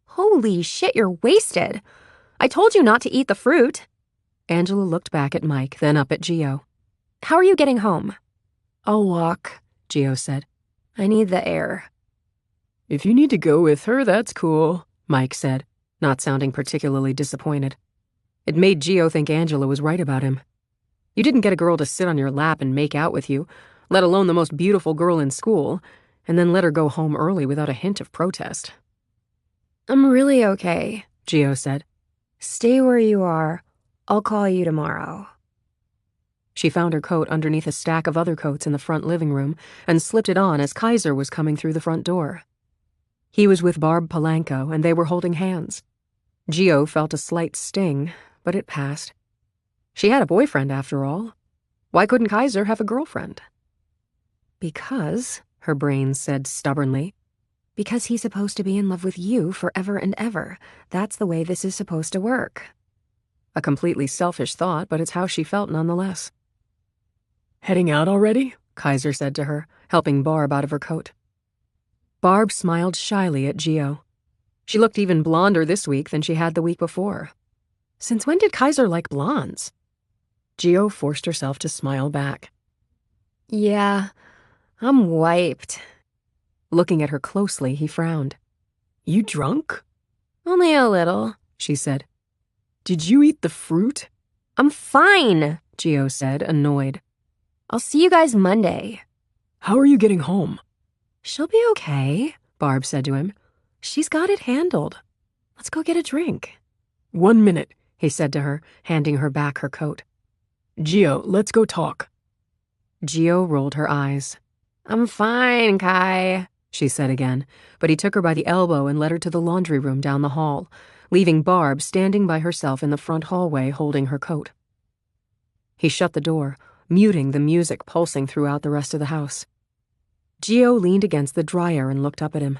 S4: Holy shit, you're wasted. I told you not to eat the fruit.
S2: Angela looked back at Mike, then up at Gio.
S4: How are you getting home?
S2: I'll walk, Gio said.
S4: I need the air.
S1: If you need to go with her, that's cool,
S2: Mike said, not sounding particularly disappointed. It made Gio think Angela was right about him. You didn't get a girl to sit on your lap and make out with you, let alone the most beautiful girl in school, and then let her go home early without a hint of protest.
S4: I'm really okay,
S2: Gio said.
S4: Stay where you are. I'll call you tomorrow.
S2: She found her coat underneath a stack of other coats in the front living room and slipped it on as Kaiser was coming through the front door. He was with Barb Polanco, and they were holding hands. Gio felt a slight sting, but it passed. She had a boyfriend, after all. Why couldn't Kaiser have a girlfriend? Because, her brain said stubbornly, Because he's supposed to be in love with you forever and ever. That's the way this is supposed to work.
S1: A completely selfish thought, but it's how she felt nonetheless. Heading out already? Kaiser said to her, helping Barb out of her coat. Barb smiled shyly at Gio. She looked even blonder this week than she had the week before. Since when did Kaiser like blondes? Gio forced herself to smile back.
S4: Yeah, I'm wiped.
S1: Looking at her closely, he frowned. You drunk?
S4: Only a little,
S1: she said. Did you eat the fruit?
S4: I'm fine,
S1: Gio said, annoyed.
S4: I'll see you guys Monday.
S1: How are you getting home?
S2: She'll be okay, Barb said to him. She's got it handled. Let's go get a drink.
S1: 1 minute, he said to her, handing her back her coat. Gio, let's go talk.
S2: Gio rolled her eyes.
S4: I'm fine, Kai,
S2: she said again, but he took her by the elbow and led her to the laundry room down the hall, leaving Barb standing by herself in the front hallway holding her coat. He shut the door, muting the music pulsing throughout the rest of the house. Gio leaned against the dryer and looked up at him.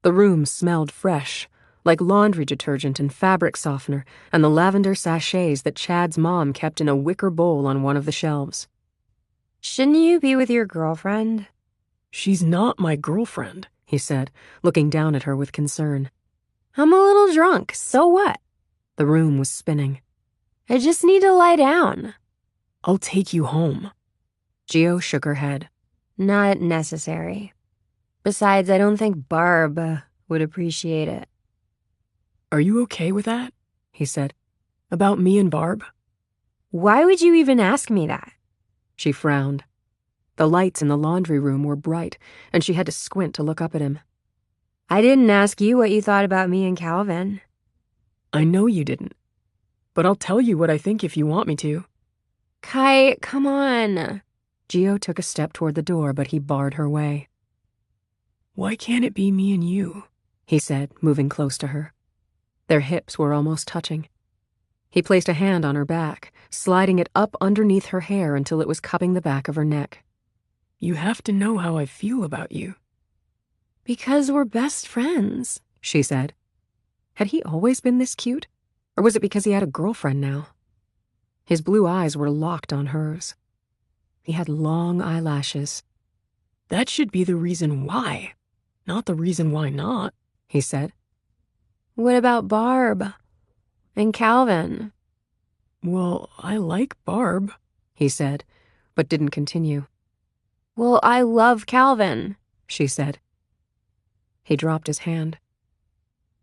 S2: The room smelled fresh, like laundry detergent and fabric softener and the lavender sachets that Chad's mom kept in a wicker bowl on one of the shelves.
S4: Shouldn't you be with your girlfriend?
S1: She's not my girlfriend,
S2: he said, looking down at her with concern.
S4: I'm a little drunk, so what?
S2: The room was spinning.
S4: I just need to lie down.
S1: I'll take you home.
S2: Gio shook her head.
S4: Not necessary. Besides, I don't think Barb would appreciate it.
S1: Are you okay with that? He said. About me and Barb?
S4: Why would you even ask me that?
S2: She frowned. The lights in the laundry room were bright, and she had to squint to look up at him.
S4: I didn't ask you what you thought about me and Calvin.
S1: I know you didn't. But I'll tell you what I think if you want me to.
S4: Kai, come on.
S2: Gio took a step toward the door, but he barred her way.
S1: Why can't it be me and you?
S2: He said, moving close to her. Their hips were almost touching. He placed a hand on her back, sliding it up underneath her hair until it was cupping the back of her neck.
S1: You have to know how I feel about you.
S4: Because we're best friends,
S2: she said. Had he always been this cute? Or was it because he had a girlfriend now? His blue eyes were locked on hers. He had long eyelashes.
S1: That should be the reason why, not the reason why not, he said.
S4: What about Barb? And Calvin?
S1: Well, I like Barb,
S2: he said, but didn't continue.
S4: Well, I love Calvin,
S2: she said. He dropped his hand.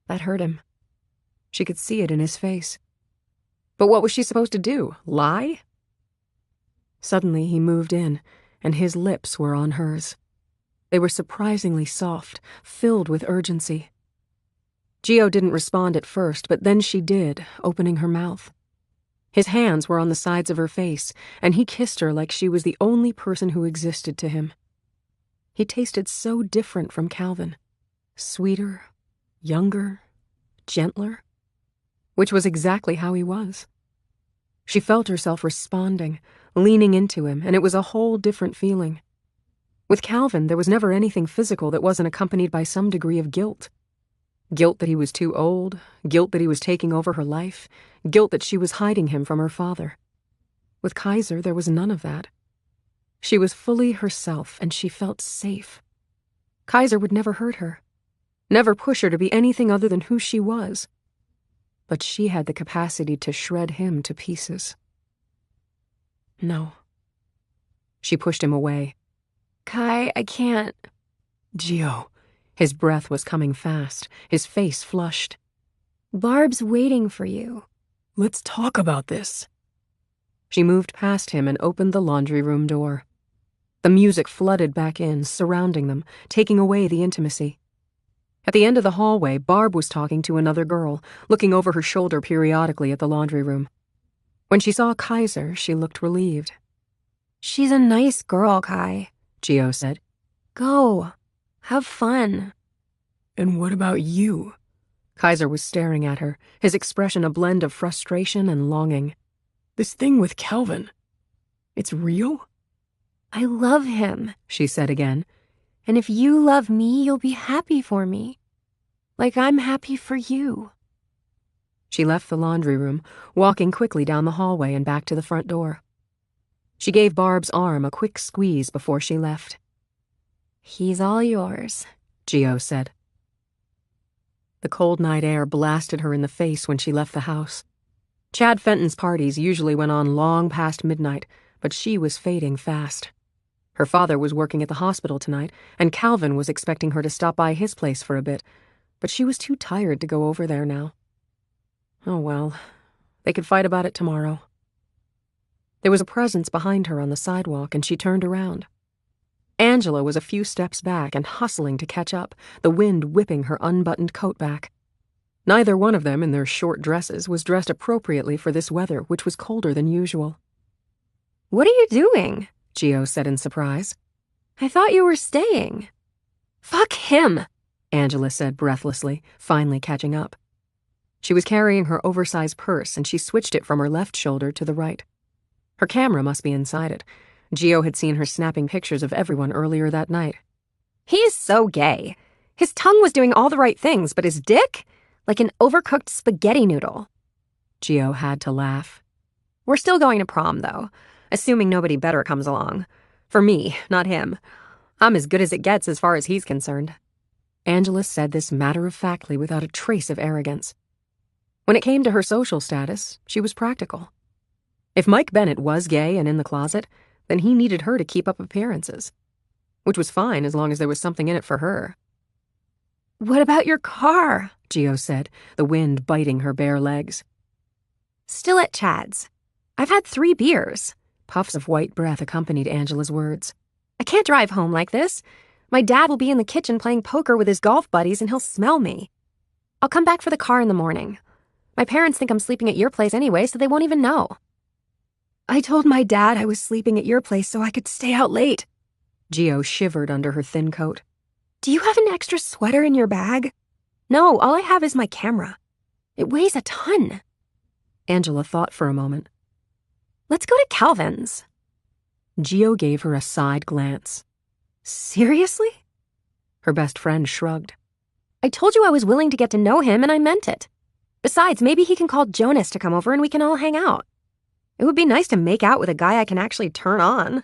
S2: That hurt him. She could see it in his face. But what was she supposed to do? Lie? Suddenly he moved in, and his lips were on hers. They were surprisingly soft, filled with urgency. Gio didn't respond at first, but then she did, opening her mouth. His hands were on the sides of her face, and he kissed her like she was the only person who existed to him. He tasted so different from Calvin. Sweeter, younger, gentler, which was exactly how he was. She felt herself responding, leaning into him, and it was a whole different feeling. With Calvin, there was never anything physical that wasn't accompanied by some degree of guilt. Guilt that he was too old, guilt that he was taking over her life, guilt that she was hiding him from her father. With Kaiser, there was none of that. She was fully herself, and she felt safe. Kaiser would never hurt her, never push her to be anything other than who she was. But she had the capacity to shred him to pieces. No. She pushed him away.
S4: Kai, I can't.
S1: Gio.
S2: His breath was coming fast, his face flushed.
S4: Barb's waiting for you.
S1: Let's talk about this.
S2: She moved past him and opened the laundry room door. The music flooded back in, surrounding them, taking away the intimacy. At the end of the hallway, Barb was talking to another girl, looking over her shoulder periodically at the laundry room. When she saw Kaiser, she looked relieved.
S4: She's a nice girl, Kai,
S2: Gio said.
S4: Go. Have fun.
S1: And what about you?
S2: Kaiser was staring at her, his expression a blend of frustration and longing.
S1: This thing with Calvin, it's real?
S4: I love him,
S2: she said again,
S4: And if you love me, you'll be happy for me. Like I'm happy for you.
S2: She left the laundry room, walking quickly down the hallway and back to the front door. She gave Barb's arm a quick squeeze before she left.
S4: He's all yours,
S2: Gio said. The cold night air blasted her in the face when she left the house. Chad Fenton's parties usually went on long past midnight, but she was fading fast. Her father was working at the hospital tonight, and Calvin was expecting her to stop by his place for a bit, but she was too tired to go over there now. Oh well, they could fight about it tomorrow. There was a presence behind her on the sidewalk, and she turned around. Angela was a few steps back and hustling to catch up, the wind whipping her unbuttoned coat back. Neither one of them, in their short dresses, was dressed appropriately for this weather, which was colder than usual.
S4: "What are you doing?"
S2: Gio said in surprise.
S4: "I thought you were staying."
S2: "Fuck him," Angela said breathlessly, finally catching up. She was carrying her oversized purse, and she switched it from her left shoulder to the right. Her camera must be inside it. Gio had seen her snapping pictures of everyone earlier that night.
S4: "He is so gay. His tongue was doing all the right things, but his dick? Like an overcooked spaghetti noodle."
S2: Gio had to laugh.
S4: "We're still going to prom, though, assuming nobody better comes along. For me, not him. I'm as good as it gets as far as he's concerned."
S2: Angela said this matter-of-factly without a trace of arrogance. When it came to her social status, she was practical. If Mike Bennett was gay and in the closet, then he needed her to keep up appearances. Which was fine as long as there was something in it for her.
S4: "What about your car?"
S2: Gio said, the wind biting her bare legs.
S4: "Still at Chad's. I've had 3 beers.
S2: Puffs of white breath accompanied Angela's words.
S4: "I can't drive home like this. My dad will be in the kitchen playing poker with his golf buddies and he'll smell me. I'll come back for the car in the morning. My parents think I'm sleeping at your place anyway, so they won't even know." "I told my dad I was sleeping at your place so I could stay out late."
S2: Gio shivered under her thin coat.
S4: "Do you have an extra sweater in your bag?" "No, all I have is my camera. It weighs a ton."
S2: Angela thought for a moment.
S4: "Let's go to Calvin's."
S2: Gio gave her a side glance.
S4: "Seriously?"
S2: Her best friend shrugged.
S4: "I told you I was willing to get to know him, and I meant it. Besides, maybe he can call Jonas to come over and we can all hang out. It would be nice to make out with a guy I can actually turn on."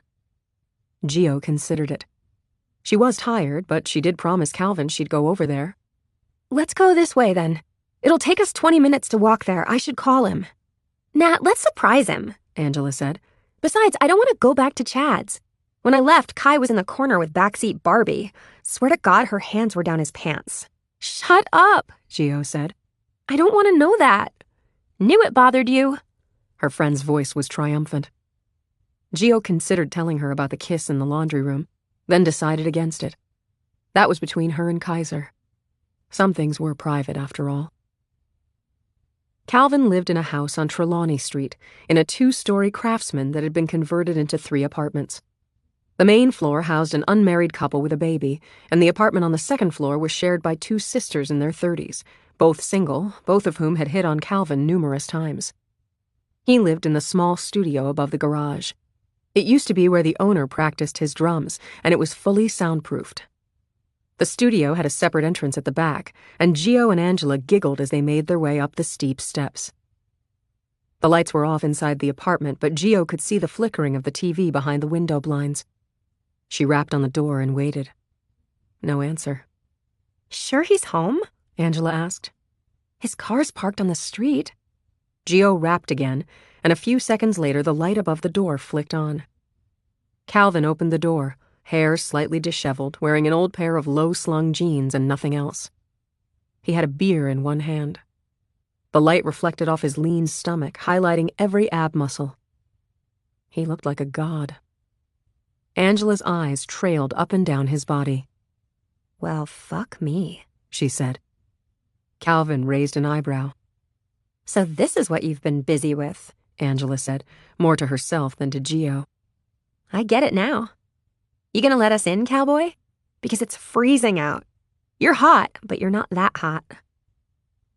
S2: Gio considered it. She was tired, but she did promise Calvin she'd go over there.
S4: "Let's go this way, then. It'll take us 20 minutes to walk there. I should call him." "Nat, let's surprise him,"
S2: Angela said.
S4: "Besides, I don't want to go back to Chad's. When I left, Kai was in the corner with backseat Barbie. Swear to God, her hands were down his pants." "Shut up,"
S2: Gio said.
S4: "I don't want to know that." "Knew it bothered you."
S2: Her friend's voice was triumphant. Gio considered telling her about the kiss in the laundry room, then decided against it. That was between her and Kaiser. Some things were private, after all. Calvin lived in a house on Trelawney Street, in a 2-story craftsman that had been converted into 3 apartments. The main floor housed an unmarried couple with a baby, and the apartment on the 2nd floor was shared by 2 sisters in their 30s, both single, both of whom had hit on Calvin numerous times. He lived in the small studio above the garage. It used to be where the owner practiced his drums, and it was fully soundproofed. The studio had a separate entrance at the back, and Gio and Angela giggled as they made their way up the steep steps. The lights were off inside the apartment, but Gio could see the flickering of the TV behind the window blinds. She rapped on the door and waited. No answer.
S4: "Sure he's home?"
S2: Angela asked.
S4: "His car's parked on the street."
S2: Gio rapped again, and a few seconds later the light above the door flicked on. Calvin opened the door, hair slightly disheveled, wearing an old pair of low-slung jeans and nothing else. He had a beer in one hand. The light reflected off his lean stomach, highlighting every ab muscle. He looked like a god. Angela's eyes trailed up and down his body.
S4: "Well, fuck me,"
S2: she said. Calvin raised an eyebrow.
S4: "So this is what you've been busy with,"
S2: Angela said, more to herself than to Gio.
S4: "I get it now. You gonna let us in, cowboy? Because it's freezing out. You're hot, but you're not that hot."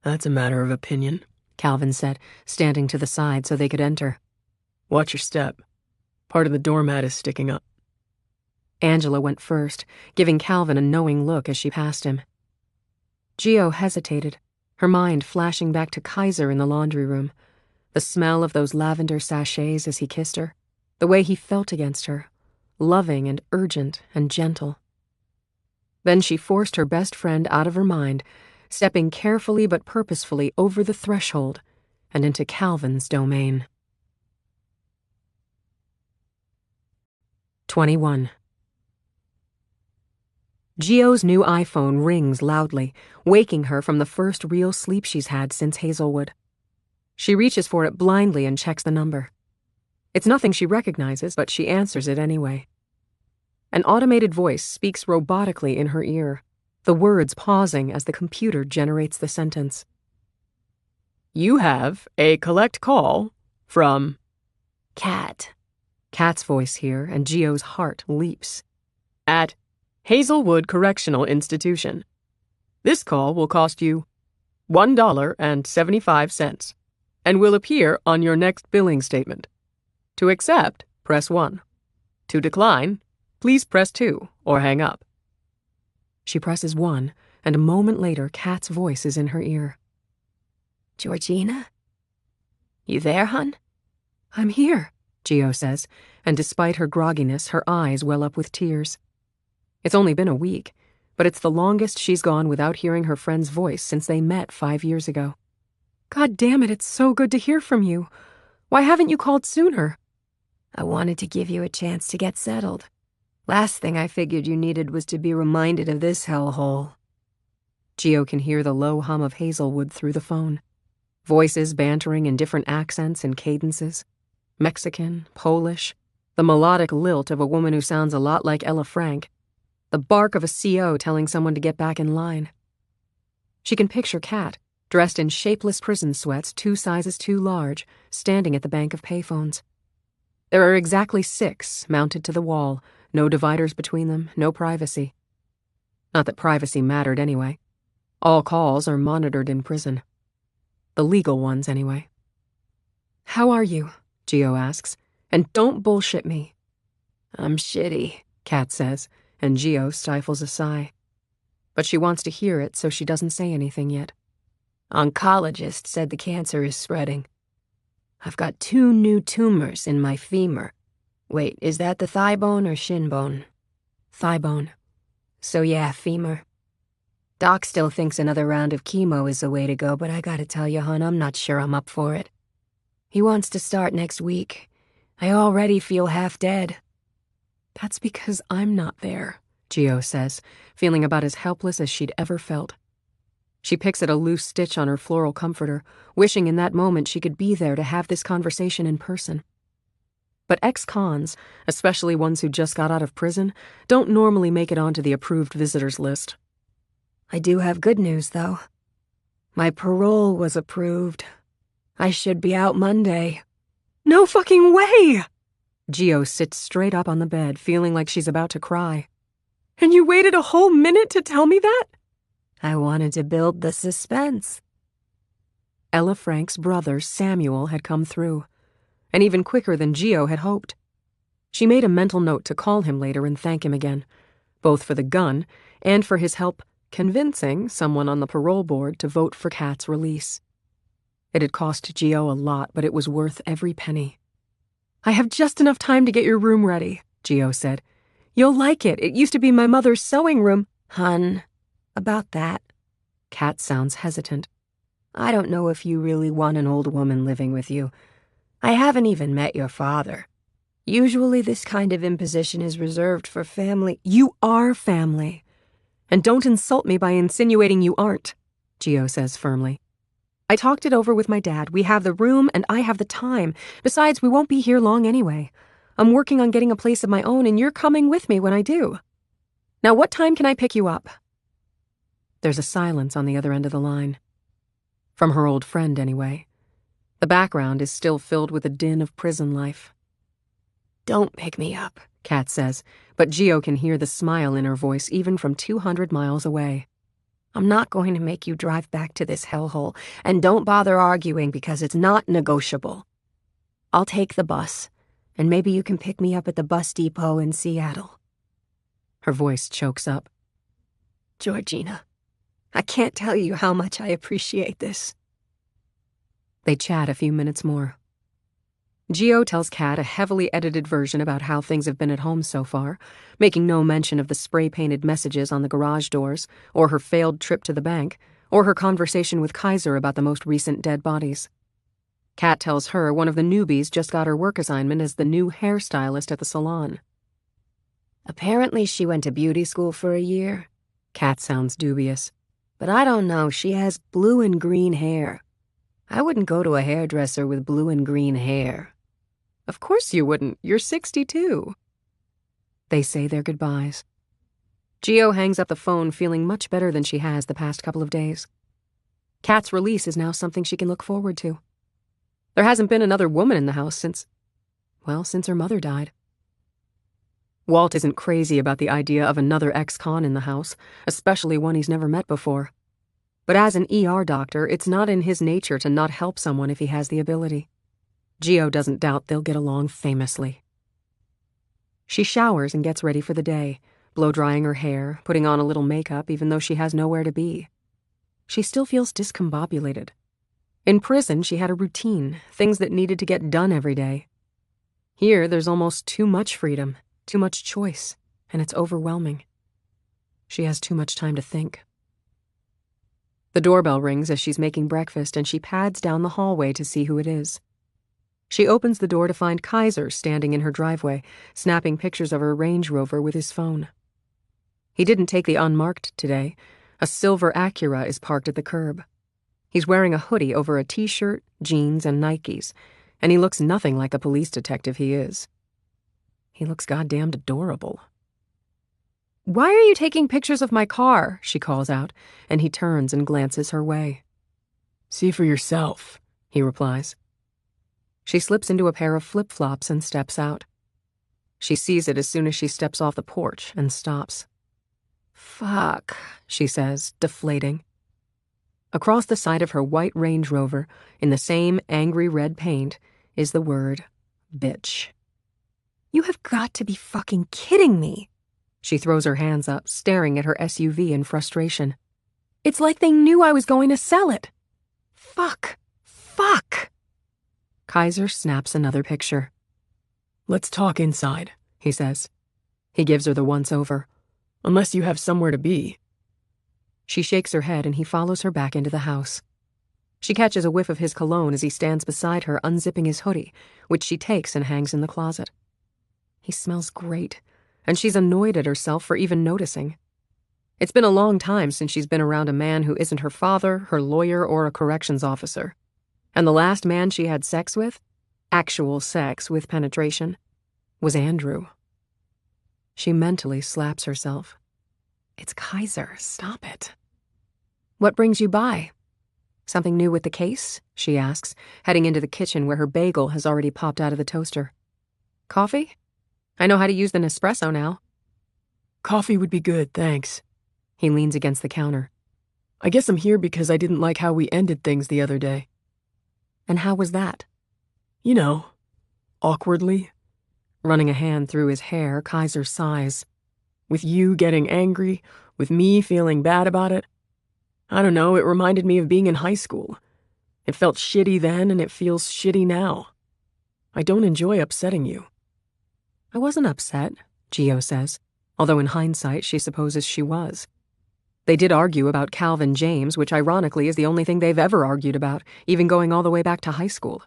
S1: That's a matter of opinion,
S2: Calvin said, standing to the side so they could enter.
S1: Watch your step. Part of the doormat is sticking up.
S2: Angela went first, giving Calvin a knowing look as she passed him. Gio hesitated, her mind flashing back to Kaiser in the laundry room, the smell of those lavender sachets as he kissed her, the way he felt against her, loving and urgent and gentle. Then she forced her best friend out of her mind, stepping carefully but purposefully over the threshold and into Calvin's domain. 21. Gio's new iPhone rings loudly, waking her from the first real sleep she's had since Hazelwood. She reaches for it blindly and checks the number. It's nothing she recognizes, but she answers it anyway. An automated voice speaks robotically in her ear, the words pausing as the computer generates the sentence.
S1: You have a collect call from...
S4: Cat.
S2: Kat's voice here, and Gio's heart leaps.
S1: At Hazelwood Correctional Institution. This call will cost you $1.75 and will appear on your next billing statement. To accept, press 1. To decline, please press 2 or hang up.
S2: She presses 1, and a moment later, Kat's voice is in her ear.
S4: Georgina? You there, hun?
S2: I'm here, Gio says, and despite her grogginess, her eyes well up with tears. It's only been a week, but it's the longest she's gone without hearing her friend's voice since they met 5 years ago. God damn it, it's so good to hear from you. Why haven't you called sooner?
S4: I wanted to give you a chance to get settled. Last thing I figured you needed was to be reminded of this hellhole.
S2: Gio can hear the low hum of Hazelwood through the phone. Voices bantering in different accents and cadences. Mexican, Polish, the melodic lilt of a woman who sounds a lot like Ella Frank, the bark of a CO telling someone to get back in line. She can picture Kat, dressed in shapeless prison sweats 2 sizes too large, standing at the bank of payphones. There are exactly 6 mounted to the wall, no dividers between them, no privacy. Not that privacy mattered anyway. All calls are monitored in prison. The legal ones, anyway. How are you? Gio asks. And don't bullshit me.
S4: I'm shitty,
S2: Kat says, and Gio stifles a sigh. But she wants to hear it, so she doesn't say anything yet.
S4: Oncologist said the cancer is spreading. I've got 2 new tumors in my femur. Wait, is that the thigh bone or shin bone?
S2: Thigh bone.
S4: So yeah, femur. Doc still thinks another round of chemo is the way to go, but I gotta tell you, hon, I'm not sure I'm up for it. He wants to start next week. I already feel half dead.
S2: That's because I'm not there, Gio says, feeling about as helpless as she'd ever felt. She picks at a loose stitch on her floral comforter, wishing in that moment she could be there to have this conversation in person. But ex-cons, especially ones who just got out of prison, don't normally make it onto the approved visitors list.
S4: I do have good news, though. My parole was approved. I should be out Monday.
S2: No fucking way! Gio sits straight up on the bed, feeling like she's about to cry. And you waited a whole minute to tell me that?
S4: I wanted to build the suspense.
S2: Ella Frank's brother, Samuel, had come through, and even quicker than Gio had hoped. She made a mental note to call him later and thank him again, both for the gun and for his help convincing someone on the parole board to vote for Kat's release. It had cost Gio a lot, but it was worth every penny. I have just enough time to get your room ready, Gio said. You'll like it. It used to be my mother's sewing room.
S4: Hun, about that.
S2: Kat sounds hesitant.
S4: I don't know if you really want an old woman living with you. I haven't even met your father. Usually this kind of imposition is reserved for family.
S2: You are family. And don't insult me by insinuating you aren't, Gio says firmly. I talked it over with my dad. We have the room and I have the time. Besides, we won't be here long anyway. I'm working on getting a place of my own and you're coming with me when I do. Now, what time can I pick you up? There's a silence on the other end of the line. From her old friend, anyway. The background is still filled with the din of prison life.
S4: Don't pick me up,
S2: Kat says, but Gio can hear the smile in her voice even from 200 miles away.
S4: I'm not going to make you drive back to this hellhole, and don't bother arguing because it's not negotiable. I'll take the bus, and maybe you can pick me up at the bus depot in Seattle.
S2: Her voice chokes up.
S1: Georgina,
S2: I can't tell you how much I appreciate this. They chat a few minutes more. Gio tells Kat a heavily edited version about how things have been at home so far, making no mention of the spray-painted messages on the garage doors, or her failed trip to the bank, or her conversation with Kaiser about the most recent dead bodies. Kat tells her one of the newbies just got her work assignment as the new hairstylist at the salon.
S4: Apparently she went to beauty school for a year.
S2: Kat sounds dubious.
S4: But I don't know, she has blue and green hair. I wouldn't go to a hairdresser with blue and green hair.
S2: Of course you wouldn't. You're 62. They say their goodbyes. Gio hangs up the phone feeling much better than she has the past couple of days. Kat's release is now something she can look forward to. There hasn't been another woman in the house since her mother died. Walt isn't crazy about the idea of another ex-con in the house, especially one he's never met before. But as an ER doctor, it's not in his nature to not help someone if he has the ability. Gio doesn't doubt they'll get along famously. She showers and gets ready for the day, blow-drying her hair, putting on a little makeup even though she has nowhere to be. She still feels discombobulated. In prison, she had a routine, things that needed to get done every day. Here, there's almost too much freedom, too much choice, and it's overwhelming. She has too much time to think. The doorbell rings as she's making breakfast, and she pads down the hallway to see who it is. She opens the door to find Kaiser standing in her driveway, snapping pictures of her Range Rover with his phone. He didn't take the unmarked today. A silver Acura is parked at the curb. He's wearing a hoodie over a t-shirt, jeans, and Nikes, and he looks nothing like the police detective he is. He looks goddamned adorable. "Why are you taking pictures of my car?" she calls out, and he turns and glances her way.
S1: see for yourself,
S2: he replies. She slips into a pair of flip-flops and steps out. She sees it as soon as she steps off the porch and stops. "Fuck," she says, deflating. Across the side of her white Range Rover, in the same angry red paint, is the word bitch. "You have got to be fucking kidding me." She throws her hands up, staring at her SUV in frustration. "It's like they knew I was going to sell it. Fuck. Fuck." Kaiser snaps another picture.
S1: "Let's talk inside," he says.
S2: He gives her the once-over.
S1: "Unless you have somewhere to be."
S2: She shakes her head and he follows her back into the house. She catches a whiff of his cologne as he stands beside her, unzipping his hoodie, which she takes and hangs in the closet. He smells great, and she's annoyed at herself for even noticing. It's been a long time since she's been around a man who isn't her father, her lawyer, or a corrections officer. And the last man she had sex with, actual sex with penetration, was Andrew. She mentally slaps herself. It's Kaiser, stop it. "What brings you by? Something new with the case?" she asks, heading into the kitchen where her bagel has already popped out of the toaster. "Coffee? I know how to use the Nespresso now."
S1: "Coffee would be good, thanks."
S2: He leans against the counter.
S1: "I guess I'm here because I didn't like how we ended things the other day."
S2: "And how was that?"
S1: "You know, awkwardly."
S2: Running a hand through his hair, Kaiser sighs.
S1: "With you getting angry, with me feeling bad about it. I don't know, it reminded me of being in high school. It felt shitty then and it feels shitty now. I don't enjoy upsetting you."
S2: "I wasn't upset," Gio says, although in hindsight she supposes she was. They did argue about Calvin James, which ironically is the only thing they've ever argued about, even going all the way back to high school.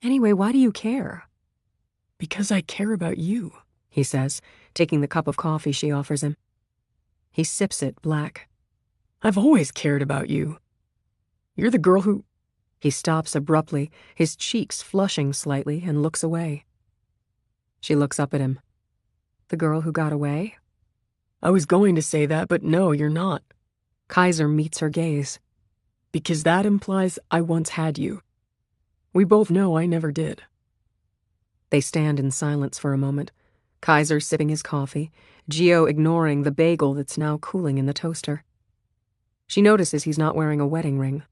S2: "Anyway, why do you care?"
S1: "Because I care about you,"
S2: he says, taking the cup of coffee she offers him. He sips it black.
S1: "I've always cared about you. You're the girl who—"
S2: He stops abruptly, his cheeks flushing slightly, and looks away. She looks up at him. "The girl who got away?"
S1: "I was going to say that, but no, you're not."
S2: Kaiser meets her gaze.
S1: "Because that implies I once had you. We both know I never did."
S2: They stand in silence for a moment, Kaiser sipping his coffee, Gio ignoring the bagel that's now cooling in the toaster. She notices he's not wearing a wedding ring.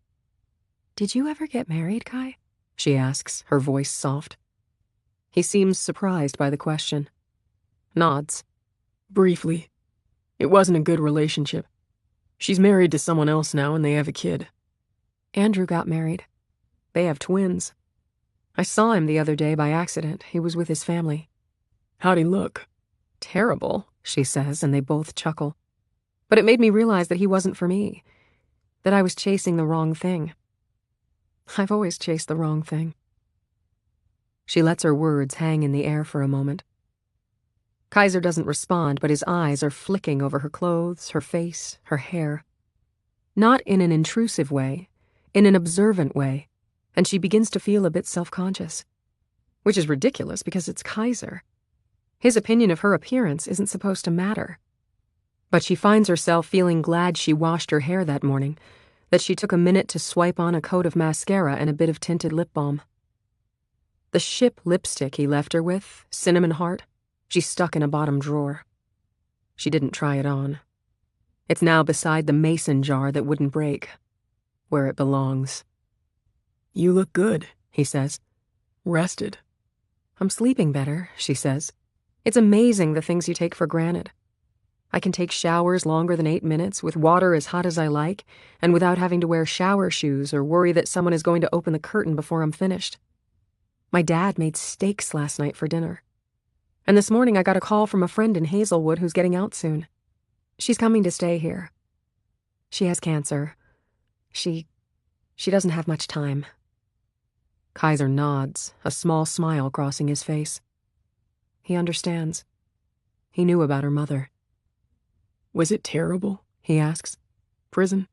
S2: "Did you ever get married, Kai?" she asks, her voice soft. He seems surprised by the question. Nods.
S1: Briefly. It wasn't a good relationship. She's married to someone else now and they have a kid.
S2: Andrew got married. They have twins. I saw him the other day by accident. He was with his family.
S1: How'd he look?
S2: Terrible, she says, and they both chuckle. But it made me realize that he wasn't for me, that I was chasing the wrong thing. I've always chased the wrong thing. She lets her words hang in the air for a moment. Kaiser doesn't respond, but his eyes are flicking over her clothes, her face, her hair. Not in an intrusive way, in an observant way, and she begins to feel a bit self-conscious. Which is ridiculous because it's Kaiser. His opinion of her appearance isn't supposed to matter. But she finds herself feeling glad she washed her hair that morning, that she took a minute to swipe on a coat of mascara and a bit of tinted lip balm. The ship lipstick he left her with, Cinnamon Heart, she stuck in a bottom drawer. She didn't try it on. It's now beside the mason jar that wouldn't break, where it belongs.
S1: You look good,
S2: he says.
S1: Rested.
S2: I'm sleeping better, she says. It's amazing the things you take for granted. I can take showers longer than 8 minutes, with water as hot as I like, and without having to wear shower shoes or worry that someone is going to open the curtain before I'm finished. My dad made steaks last night for dinner. And this morning I got a call from a friend in Hazelwood who's getting out soon. She's coming to stay here. She has cancer. She doesn't have much time. Kaiser nods, a small smile crossing his face. He understands. He knew about her mother.
S1: Was it terrible?
S2: He asks.
S1: Prison?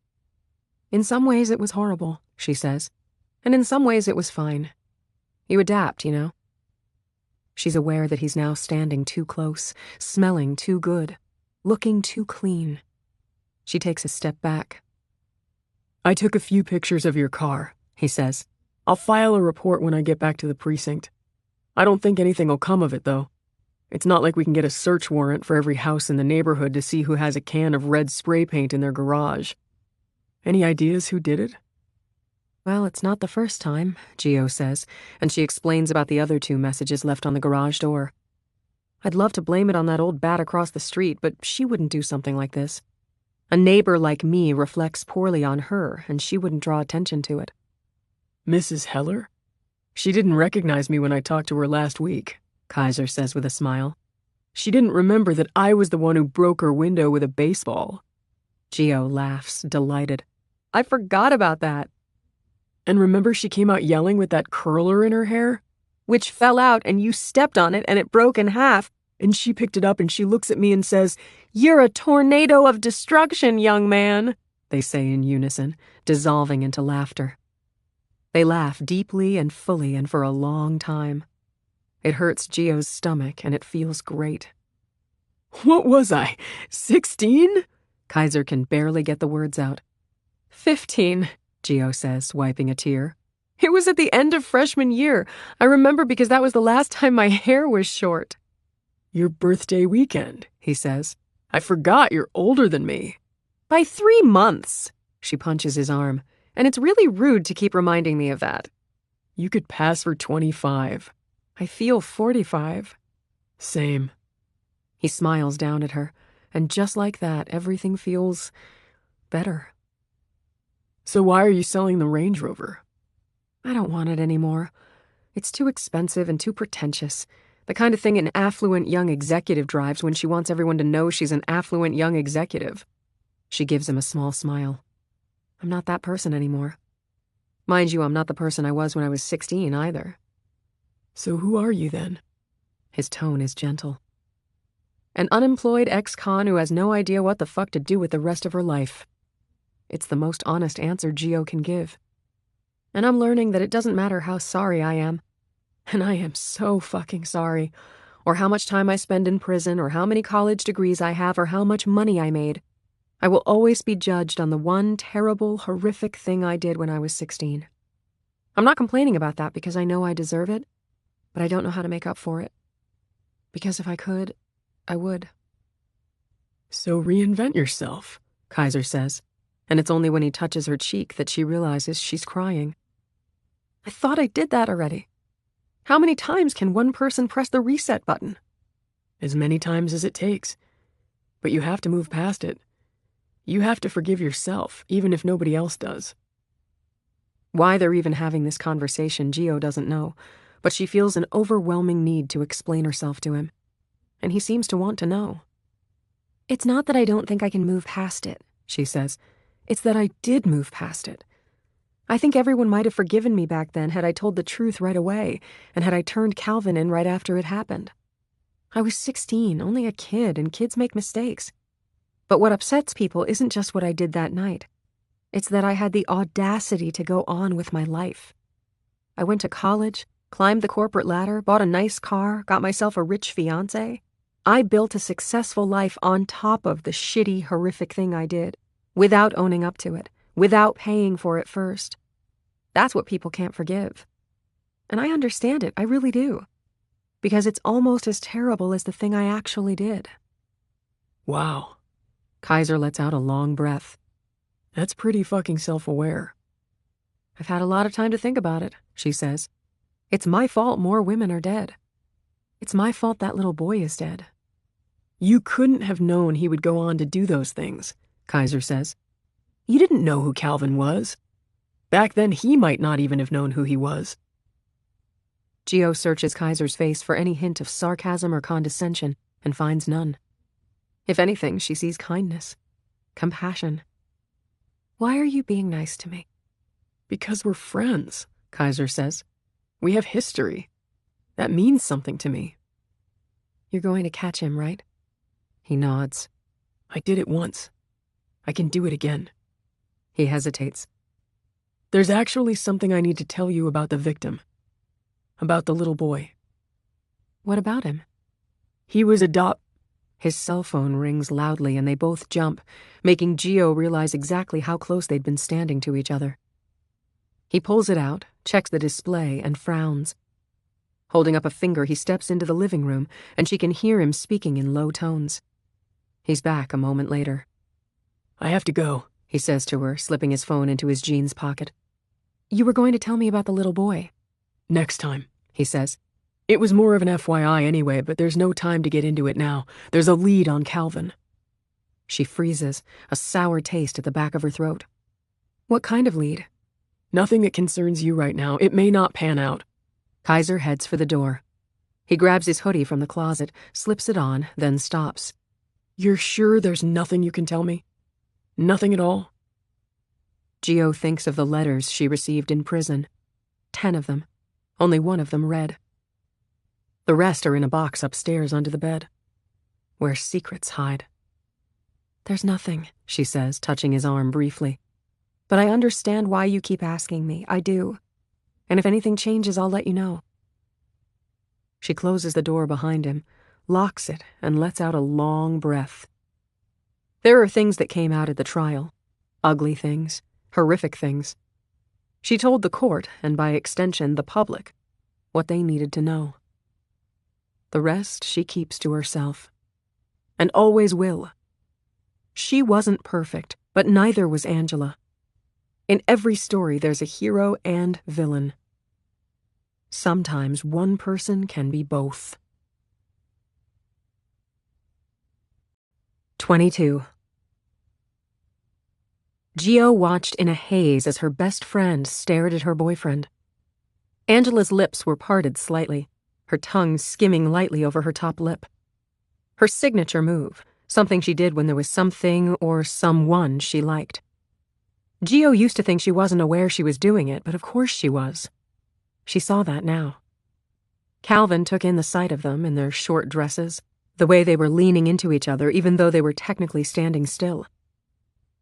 S2: In some ways it was horrible, she says. And in some ways it was fine. You adapt, you know. She's aware that he's now standing too close, smelling too good, looking too clean. She takes a step back.
S1: I took a few pictures of your car, he says. I'll file a report when I get back to the precinct. I don't think anything will come of it, though. It's not like we can get a search warrant for every house in the neighborhood to see who has a can of red spray paint in their garage. Any ideas who did it?
S2: Well, it's not the first time, Gio says, and she explains about the other 2 messages left on the garage door. I'd love to blame it on that old bat across the street, but she wouldn't do something like this. A neighbor like me reflects poorly on her, and she wouldn't draw attention to it.
S1: Mrs. Heller? She didn't recognize me when I talked to her last week, Kaiser says with a smile. She didn't remember that I was the one who broke her window with a baseball.
S2: Gio laughs, delighted. I forgot about that.
S1: And remember she came out yelling with that curler in her hair?
S2: Which fell out and you stepped on it and it broke in half.
S1: And she picked it up and she looks at me and says, "You're a tornado of destruction, young man,"
S2: they say in unison, dissolving into laughter. They laugh deeply and fully and for a long time. It hurts Gio's stomach and it feels great.
S1: What was I, 16?
S2: Kaiser can barely get the words out. 15, Gio says, wiping a tear. It was at the end of freshman year. I remember because that was the last time my hair was short.
S1: Your birthday weekend, he says. I forgot you're older than me.
S2: By 3 months, she punches his arm, and it's really rude to keep reminding me of that.
S1: You could pass for 25.
S2: I feel 45.
S1: Same.
S2: He smiles down at her, and just like that, everything feels better.
S1: So why are you selling the Range Rover?
S2: I don't want it anymore. It's too expensive and too pretentious. The kind of thing an affluent young executive drives when she wants everyone to know she's an affluent young executive. She gives him a small smile. I'm not that person anymore. Mind you, I'm not the person I was when I was 16 either.
S1: So who are you then?
S2: His tone is gentle. An unemployed ex-con who has no idea what the fuck to do with the rest of her life. It's the most honest answer Gio can give. And I'm learning that it doesn't matter how sorry I am. And I am so fucking sorry. Or how much time I spend in prison, or how many college degrees I have, or how much money I made. I will always be judged on the one terrible, horrific thing I did when I was 16. I'm not complaining about that because I know I deserve it, but I don't know how to make up for it. Because if I could, I would.
S1: So reinvent yourself, Kaiser says, and it's only when he touches her cheek that she realizes she's crying. I thought I did that already. How many times can one person press the reset button? As many times as it takes. But you have to move past it. You have to forgive yourself, even if nobody else does.
S2: Why they're even having this conversation, Gio doesn't know, but she feels an overwhelming need to explain herself to him. And he seems to want to know.
S4: It's not that I don't think I can move past it,
S2: she says. It's that I did move past it. I think everyone might have forgiven me back then had I told the truth right away, and had I turned Calvin in right after it happened. I was 16, only a kid, and kids make mistakes. But what upsets people isn't just what I did that night. It's that I had the audacity to go on with my life. I went to college, climbed the corporate ladder, bought a nice car, got myself a rich fiancé. I built a successful life on top of the shitty, horrific thing I did, without owning up to it, without paying for it first. That's what people can't forgive. And I understand it, I really do. Because it's almost as terrible as the thing I actually did.
S1: Wow.
S2: Kaiser lets out a long breath.
S1: That's pretty fucking self-aware.
S2: I've had a lot of time to think about it, she says. It's my fault more women are dead. It's my fault that little boy is dead.
S1: You couldn't have known he would go on to do those things, Kaiser says. You didn't know who Calvin was. Back then, he might not even have known who he was.
S2: Gio searches Kaiser's face for any hint of sarcasm or condescension and finds none. If anything, she sees kindness, compassion.
S4: Why are you being nice to me?
S1: Because we're friends, Kaiser says. We have history. That means something to me.
S2: You're going to catch him, right? He nods.
S1: I did it once. I can do it again.
S2: He hesitates.
S1: There's actually something I need to tell you about the victim. About the little boy.
S2: What about him?
S1: He was
S2: His cell phone rings loudly and they both jump, making Gio realize exactly how close they'd been standing to each other. He pulls it out, checks the display, and frowns. Holding up a finger, he steps into the living room, and she can hear him speaking in low tones. He's back a moment later.
S1: I have to go,
S2: he says to her, slipping his phone into his jeans pocket.
S4: You were going to tell me about the little boy.
S1: Next time,
S2: he says.
S1: It was more of an FYI anyway, but there's no time to get into it now. There's a lead on Calvin.
S2: She freezes, a sour taste at the back of her throat. What kind of lead?
S1: Nothing that concerns you right now. It may not pan out.
S2: Kaiser heads for the door. He grabs his hoodie from the closet, slips it on, then stops.
S1: You're sure there's nothing you can tell me? Nothing at all?
S2: Gio thinks of the letters she received in prison. 10 of them. Only one of them read. The rest are in a box upstairs under the bed, where secrets hide.
S4: There's nothing,
S2: she says, touching his arm briefly. But I understand why you keep asking me. I do. And if anything changes, I'll let you know. She closes the door behind him, locks it, and lets out a long breath. There are things that came out at the trial. Ugly things, horrific things. She told the court, and by extension the public, what they needed to know. The rest she keeps to herself. And always will. She wasn't perfect, but neither was Angela. In every story there's a hero and villain. Sometimes one person can be both. 22. Gio watched in a haze as her best friend stared at her boyfriend. Angela's lips were parted slightly, her tongue skimming lightly over her top lip. Her signature move, something she did when there was something or someone she liked. Gio used to think she wasn't aware she was doing it, but of course she was. She saw that now. Calvin took in the sight of them in their short dresses, the way they were leaning into each other even though they were technically standing still.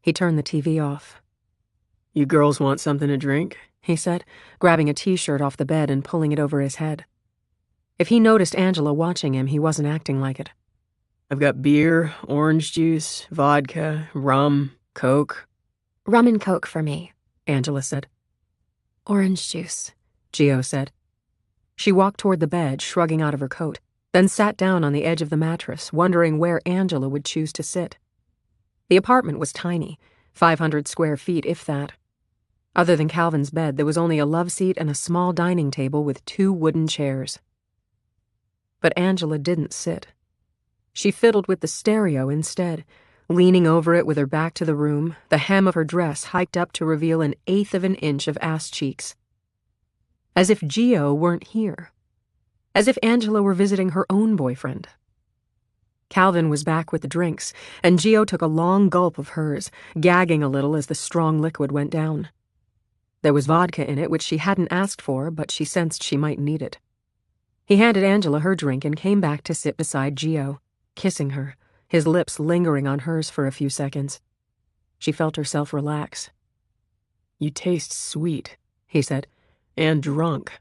S2: He turned the TV off.
S1: You girls want something to drink?
S2: He said, grabbing a t-shirt off the bed and pulling it over his head. If he noticed Angela watching him, he wasn't acting like it.
S1: I've got beer, orange juice, vodka, rum, Coke.
S4: Rum and Coke for me,
S2: Angela said.
S4: Orange juice,
S2: Gio said. She walked toward the bed, shrugging out of her coat, then sat down on the edge of the mattress, wondering where Angela would choose to sit. The apartment was tiny, 500 square feet, if that. Other than Calvin's bed, there was only a love seat and a small dining table with 2 wooden chairs. But Angela didn't sit. She fiddled with the stereo instead, leaning over it with her back to the room, the hem of her dress hiked up to reveal 1/8 of an inch of ass cheeks. As if Gio weren't here. As if Angela were visiting her own boyfriend. Calvin was back with the drinks, and Gio took a long gulp of hers, gagging a little as the strong liquid went down. There was vodka in it, which she hadn't asked for, but she sensed she might need it. He handed Angela her drink and came back to sit beside Gio, kissing her, his lips lingering on hers for a few seconds. She felt herself relax.
S1: "You taste sweet," he said, "and drunk.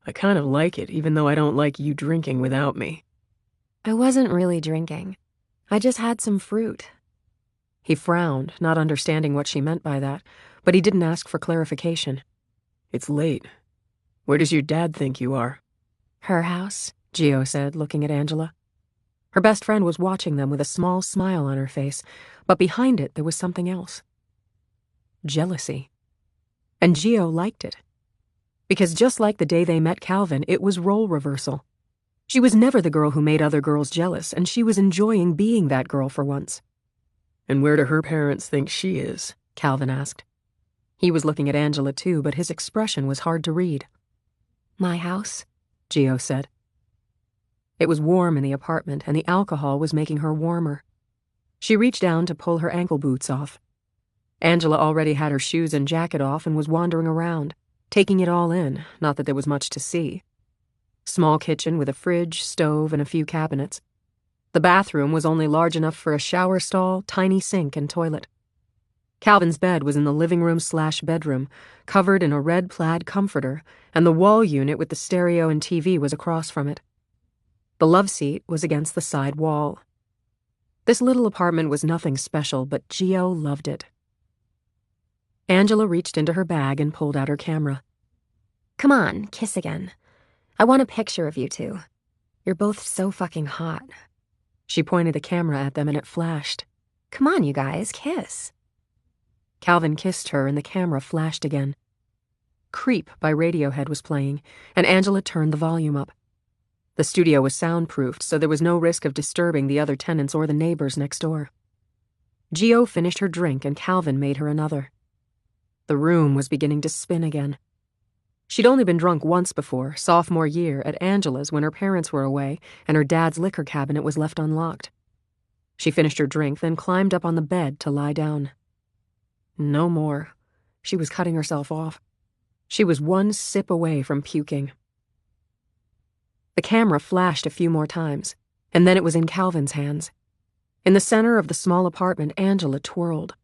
S1: I kind of like it, even though I don't like you drinking without me."
S4: I wasn't really drinking. I just had some fruit.
S2: He frowned, not understanding what she meant by that, but he didn't ask for clarification.
S1: "It's late. Where does your dad think you are?"
S4: Her house,
S2: Gio said, looking at Angela. Her best friend was watching them with a small smile on her face, but behind it there was something else. Jealousy. And Gio liked it. Because just like the day they met Calvin, it was role reversal. She was never the girl who made other girls jealous, and she was enjoying being that girl for once.
S1: "And where do her parents think she is?"
S2: Calvin asked. He was looking at Angela too, but his expression was hard to read.
S4: my house.
S2: Gio said. It was warm in the apartment, and the alcohol was making her warmer. She reached down to pull her ankle boots off. Angela already had her shoes and jacket off and was wandering around, taking it all in, not that there was much to see. Small kitchen with a fridge, stove, and a few cabinets. The bathroom was only large enough for a shower stall, tiny sink, and toilet. Calvin's bed was in the living room/bedroom, covered in a red plaid comforter, and the wall unit with the stereo and TV was across from it. The love seat was against the side wall. This little apartment was nothing special, but Gio loved it. Angela reached into her bag and pulled out her camera.
S4: Come on, kiss again. I want a picture of you two. You're both so fucking hot.
S2: She pointed the camera at them and it flashed.
S4: Come on, you guys, kiss.
S2: Calvin kissed her and the camera flashed again. Creep by Radiohead was playing, and Angela turned the volume up. The studio was soundproofed, so there was no risk of disturbing the other tenants or the neighbors next door. Gio finished her drink and Calvin made her another. The room was beginning to spin again. She'd only been drunk once before, sophomore year, at Angela's when her parents were away and her dad's liquor cabinet was left unlocked. She finished her drink, then climbed up on the bed to lie down. No more. She was cutting herself off. She was one sip away from puking. The camera flashed a few more times, and then it was in Calvin's hands. In the center of the small apartment, Angela twirled.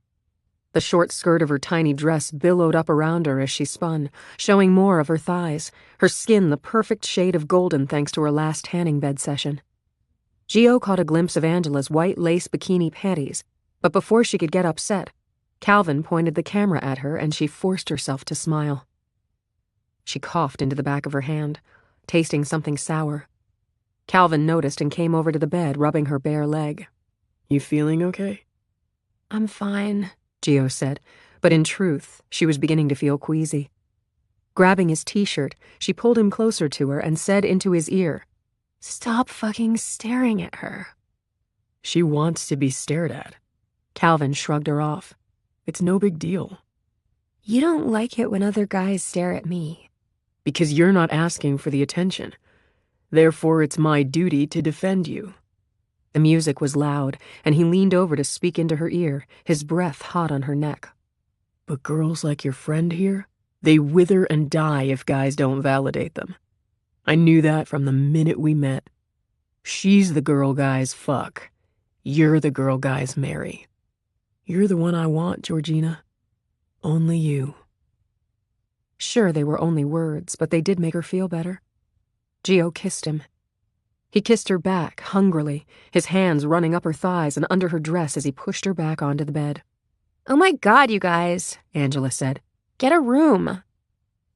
S2: The short skirt of her tiny dress billowed up around her as she spun, showing more of her thighs, her skin the perfect shade of golden thanks to her last tanning bed session. Gio caught a glimpse of Angela's white lace bikini panties, but before she could get upset, Calvin pointed the camera at her and she forced herself to smile. She coughed into the back of her hand, tasting something sour. Calvin noticed and came over to the bed, rubbing her bare leg.
S1: "You feeling okay?"
S4: I'm fine,
S2: Gio said, but in truth, she was beginning to feel queasy. Grabbing his t-shirt, she pulled him closer to her and said into his ear,
S4: Stop fucking staring at her.
S1: "She wants to be stared at."
S2: Calvin shrugged her off.
S1: "It's no big deal."
S4: You don't like it when other guys stare at me.
S1: "Because you're not asking for the attention. Therefore, it's my duty to defend you."
S2: The music was loud, and he leaned over to speak into her ear, his breath hot on her neck.
S1: "But girls like your friend here, they wither and die if guys don't validate them. I knew that from the minute we met. She's the girl guys fuck. You're the girl guys marry. You're the one I want, Georgina. Only you."
S2: Sure, they were only words, but they did make her feel better. Gio kissed him. He kissed her back, hungrily, his hands running up her thighs and under her dress as he pushed her back onto the bed.
S4: Oh my God, you guys,
S2: Angela said.
S4: Get a room.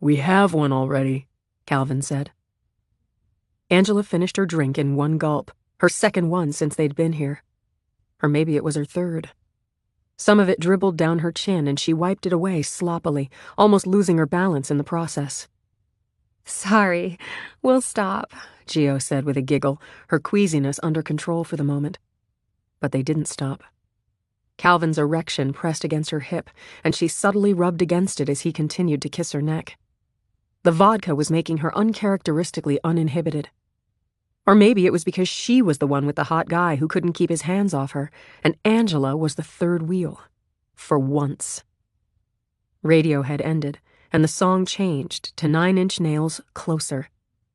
S1: "We have one already,"
S2: Calvin said. Angela finished her drink in one gulp, her second one since they'd been here. Or maybe it was her third. Some of it dribbled down her chin and she wiped it away sloppily, almost losing her balance in the process.
S4: Sorry, we'll stop.
S2: Gio said with a giggle, her queasiness under control for the moment. But they didn't stop. Calvin's erection pressed against her hip, and she subtly rubbed against it as he continued to kiss her neck. The vodka was making her uncharacteristically uninhibited. Or maybe it was because she was the one with the hot guy who couldn't keep his hands off her, and Angela was the third wheel. For once. Radio had ended, and the song changed to 9 Inch Nails' Closer.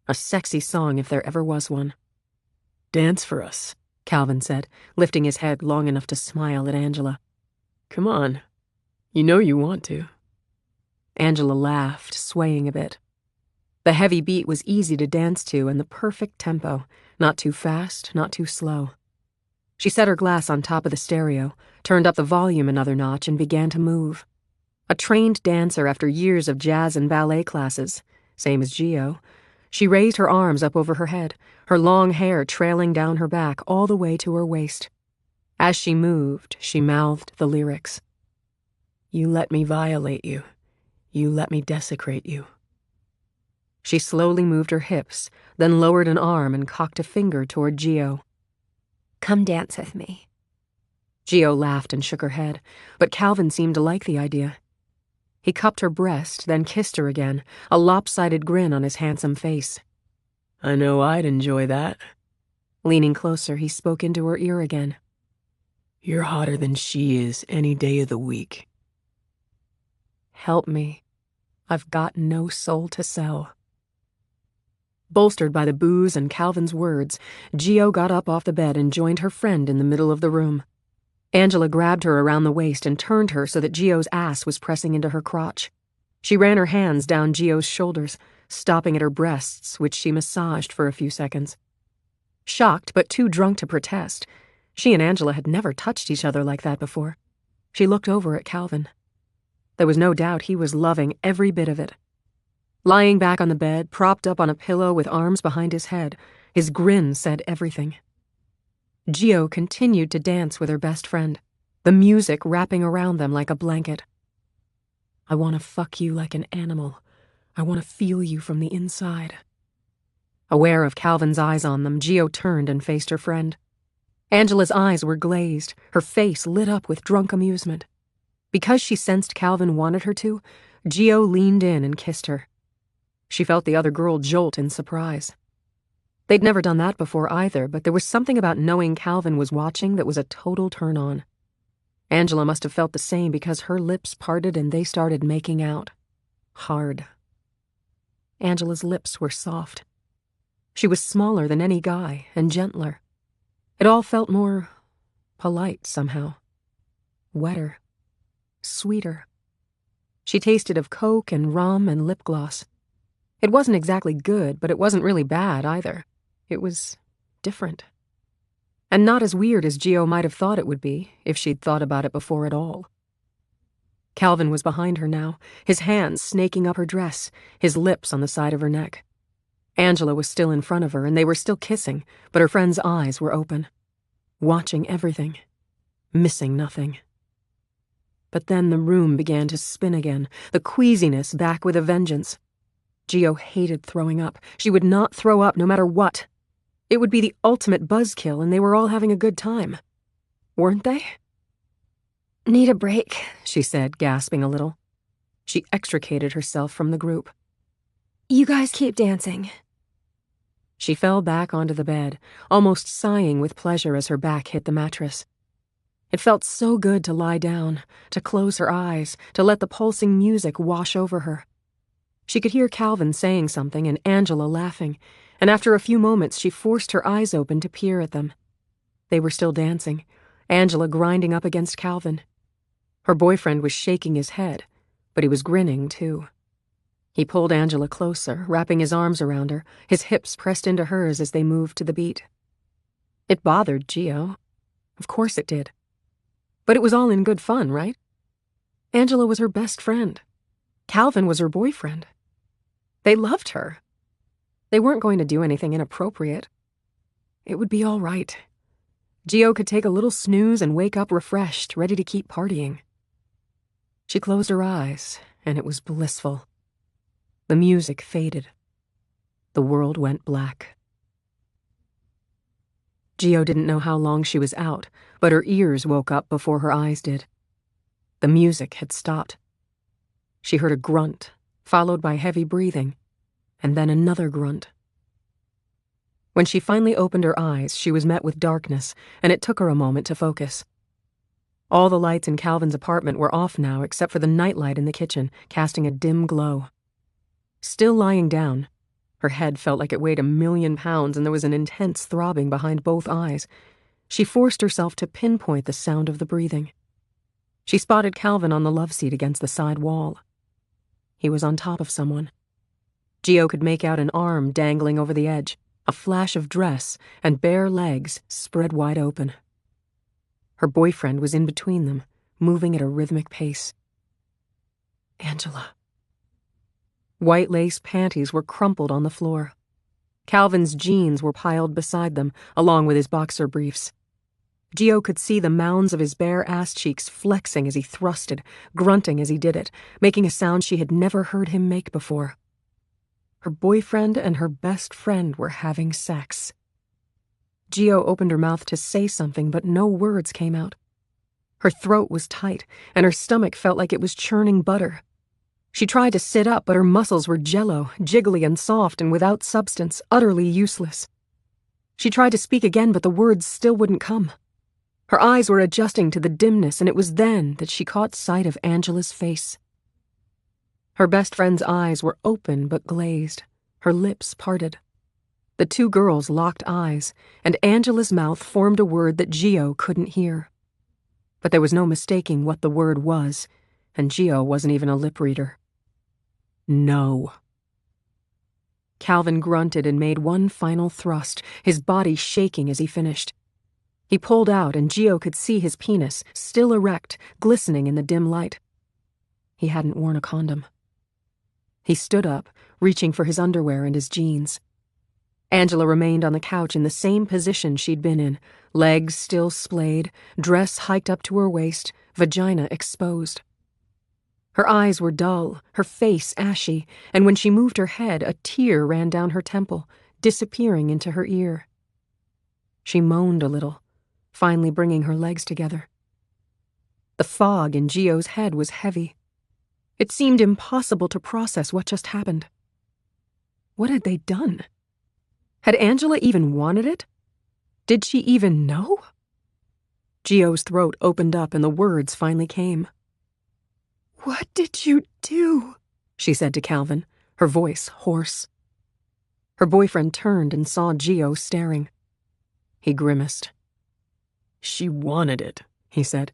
S2: A sexy song if there ever was one.
S1: Dance for us,
S2: Calvin said, lifting his head long enough to smile at Angela.
S1: Come on. You know you want to.
S2: Angela laughed, swaying a bit. The heavy beat was easy to dance to and the perfect tempo, not too fast, not too slow. She set her glass on top of the stereo, turned up the volume another notch, and began to move. A trained dancer after years of jazz and ballet classes, same as Gio, she raised her arms up over her head, her long hair trailing down her back all the way to her waist. As she moved, she mouthed the lyrics. You let me violate you. You let me desecrate you. She slowly moved her hips, then lowered an arm and cocked a finger toward Gio.
S4: Come dance with me.
S2: Gio laughed and shook her head, but Calvin seemed to like the idea. He cupped her breast, then kissed her again, a lopsided grin on his handsome face.
S1: I know I'd enjoy that.
S2: Leaning closer, he spoke into her ear again.
S1: You're hotter than she is any day of the week.
S2: Help me. I've got no soul to sell. Bolstered by the booze and Calvin's words, Gio got up off the bed and joined her friend in the middle of the room. Angela grabbed her around the waist and turned her so that Gio's ass was pressing into her crotch. She ran her hands down Gio's shoulders, stopping at her breasts, which she massaged for a few seconds. Shocked but too drunk to protest, she and Angela had never touched each other like that before. She looked over at Calvin. There was no doubt he was loving every bit of it. Lying back on the bed, propped up on a pillow with arms behind his head, his grin said everything. Gio continued to dance with her best friend, the music wrapping around them like a blanket. I want to fuck you like an animal. I want to feel you from the inside. Aware of Calvin's eyes on them, Gio turned and faced her friend. Angela's eyes were glazed, her face lit up with drunk amusement. Because she sensed Calvin wanted her to, Gio leaned in and kissed her. She felt the other girl jolt in surprise. They'd never done that before either, but there was something about knowing Calvin was watching that was a total turn-on. Angela must have felt the same because her lips parted and they started making out. Hard. Angela's lips were soft. She was smaller than any guy and gentler. It all felt more polite somehow. Wetter. Sweeter. She tasted of Coke and rum and lip gloss. It wasn't exactly good, but it wasn't really bad either. It was different. And not as weird as Gio might have thought it would be, if she'd thought about it before at all. Calvin was behind her now, his hands snaking up her dress, his lips on the side of her neck. Angela was still in front of her, and they were still kissing, but her friend's eyes were open. Watching everything. Missing nothing. But then the room began to spin again, the queasiness back with a vengeance. Gio hated throwing up. She would not throw up no matter what. It would be the ultimate buzzkill, and they were all having a good time. Weren't they?
S4: Need a break,
S2: she said, gasping a little. She extricated herself from the group.
S4: You guys keep dancing.
S2: She fell back onto the bed, almost sighing with pleasure as her back hit the mattress. It felt so good to lie down, to close her eyes, to let the pulsing music wash over her. She could hear Calvin saying something and Angela laughing, and after a few moments she forced her eyes open to peer at them. They were still dancing, Angela grinding up against Calvin. Her boyfriend was shaking his head, but he was grinning too. He pulled Angela closer, wrapping his arms around her, his hips pressed into hers as they moved to the beat. It bothered Gio. Of course it did. But it was all in good fun, right? Angela was her best friend. Calvin was her boyfriend. They loved her. They weren't going to do anything inappropriate. It would be all right. Gio could take a little snooze and wake up refreshed, ready to keep partying. She closed her eyes, and it was blissful. The music faded. The world went black. Gio didn't know how long she was out, but her ears woke up before her eyes did. The music had stopped. She heard a grunt, followed by heavy breathing, and then another grunt. When she finally opened her eyes, she was met with darkness, and it took her a moment to focus. All the lights in Calvin's apartment were off now except for the nightlight in the kitchen, casting a dim glow. Still lying down, her head felt like it weighed 1,000,000 pounds and there was an intense throbbing behind both eyes. She forced herself to pinpoint the sound of the breathing. She spotted Calvin on the love seat against the side wall. He was on top of someone. Gio could make out an arm dangling over the edge, a flash of dress, and bare legs spread wide open. Her boyfriend was in between them, moving at a rhythmic pace. Angela. White lace panties were crumpled on the floor. Calvin's jeans were piled beside them, along with his boxer briefs. Gio could see the mounds of his bare ass cheeks flexing as he thrusted, grunting as he did it, making a sound she had never heard him make before. Her boyfriend and her best friend were having sex. Gio opened her mouth to say something, but no words came out. Her throat was tight, and her stomach felt like it was churning butter. She tried to sit up, but her muscles were jello, jiggly and soft and without substance, utterly useless. She tried to speak again, but the words still wouldn't come. Her eyes were adjusting to the dimness, and it was then that she caught sight of Angela's face. Her best friend's eyes were open but glazed, her lips parted. The two girls locked eyes, and Angela's mouth formed a word that Gio couldn't hear. But there was no mistaking what the word was, and Gio wasn't even a lip reader. No. Calvin grunted and made one final thrust, his body shaking as he finished. He pulled out, and Gio could see his penis, still erect, glistening in the dim light. He hadn't worn a condom. He stood up, reaching for his underwear and his jeans. Angela remained on the couch in the same position she'd been in, legs still splayed, dress hiked up to her waist, vagina exposed. Her eyes were dull, her face ashy, and when she moved her head, a tear ran down her temple, disappearing into her ear. She moaned a little, finally bringing her legs together. The fog in Gio's head was heavy. It seemed impossible to process what just happened. What had they done? Had Angela even wanted it? Did she even know? Gio's throat opened up and the words finally came. "What did you do?" she said to Calvin, her voice hoarse. Her boyfriend turned and saw Gio staring. He grimaced.
S1: "She wanted it," he said.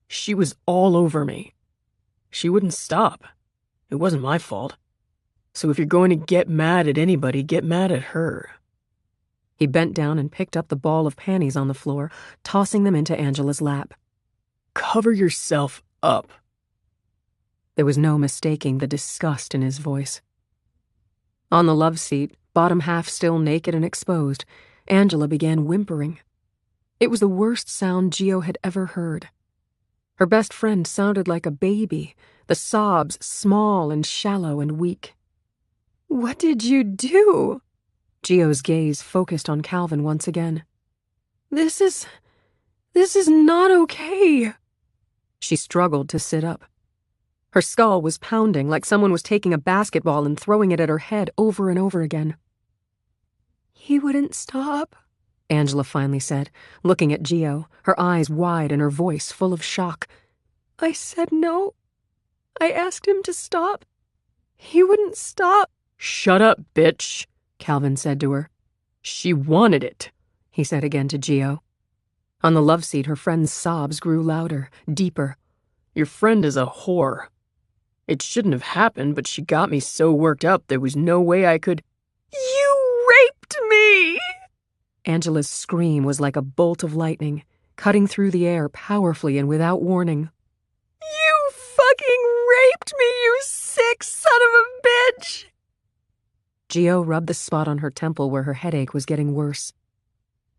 S1: "She was all over me. She wouldn't stop. It wasn't my fault. So if you're going to get mad at anybody, get mad at her."
S2: He bent down and picked up the ball of panties on the floor, tossing them into Angela's lap.
S1: "Cover yourself up."
S2: There was no mistaking the disgust in his voice. On the love seat, bottom half still naked and exposed, Angela began whimpering. It was the worst sound Gio had ever heard. Her best friend sounded like a baby, the sobs small and shallow and weak. "What did you do?" Gio's gaze focused on Calvin once again. This is not okay." She struggled to sit up. Her skull was pounding like someone was taking a basketball and throwing it at her head over and over again. "He wouldn't stop," Angela finally said, looking at Gio, her eyes wide and her voice full of shock. "I said no. I asked him to stop. He wouldn't stop."
S1: "Shut up, bitch,"
S2: Calvin said to her.
S1: "She wanted it,"
S2: he said again to Gio. On the love seat, her friend's sobs grew louder, deeper.
S1: "Your friend is a whore. It shouldn't have happened, but she got me so worked up there was no way I could—"
S2: "You raped me!" Angela's scream was like a bolt of lightning, cutting through the air powerfully and without warning. "You fucking raped me, you sick son of a bitch!" Gio rubbed the spot on her temple where her headache was getting worse.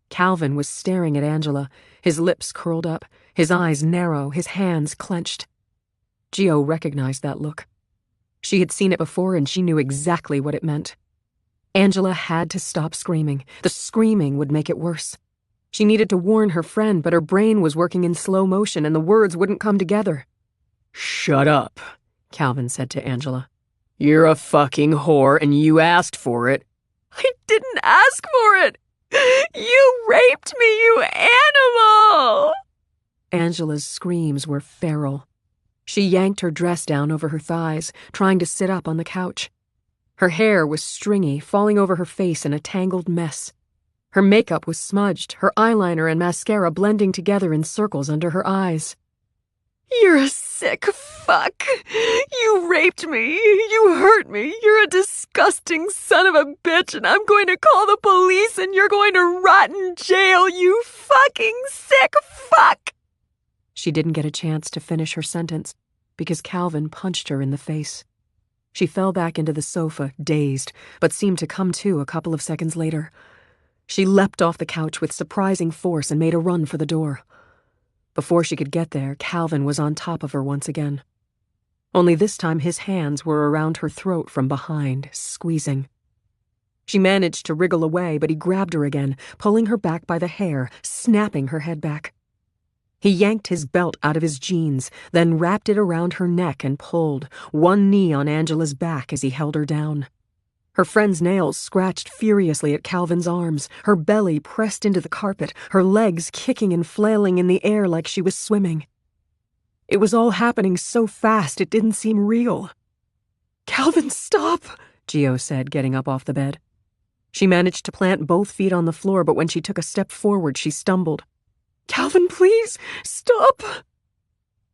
S2: Calvin was staring at Angela, his lips curled up, his eyes narrow, his hands clenched. Gio recognized that look. She had seen it before and she knew exactly what it meant. Angela had to stop screaming. The screaming would make it worse. She needed to warn her friend, but her brain was working in slow motion and the words wouldn't come together.
S1: "Shut up," Calvin said to Angela. "You're a fucking whore and you asked for it."
S2: "I didn't ask for it! You raped me, you animal!" Angela's screams were feral. She yanked her dress down over her thighs, trying to sit up on the couch. Her hair was stringy, falling over her face in a tangled mess. Her makeup was smudged, her eyeliner and mascara blending together in circles under her eyes. "You're a sick fuck. You raped me. You hurt me. You're a disgusting son of a bitch, and I'm going to call the police and you're going to rot in jail, you fucking sick fuck!" She didn't get a chance to finish her sentence because Calvin punched her in the face. She fell back into the sofa, dazed, but seemed to come to a couple of seconds later. She leapt off the couch with surprising force and made a run for the door. Before she could get there, Calvin was on top of her once again. Only this time his hands were around her throat from behind, squeezing. She managed to wriggle away, but he grabbed her again, pulling her back by the hair, snapping her head back. He yanked his belt out of his jeans, then wrapped it around her neck and pulled, one knee on Angela's back as he held her down. Her friend's nails scratched furiously at Calvin's arms, her belly pressed into the carpet, her legs kicking and flailing in the air like she was swimming. It was all happening so fast it didn't seem real. "Calvin, stop," Gio said, getting up off the bed. She managed to plant both feet on the floor, but when she took a step forward, she stumbled. "Calvin, please, stop!"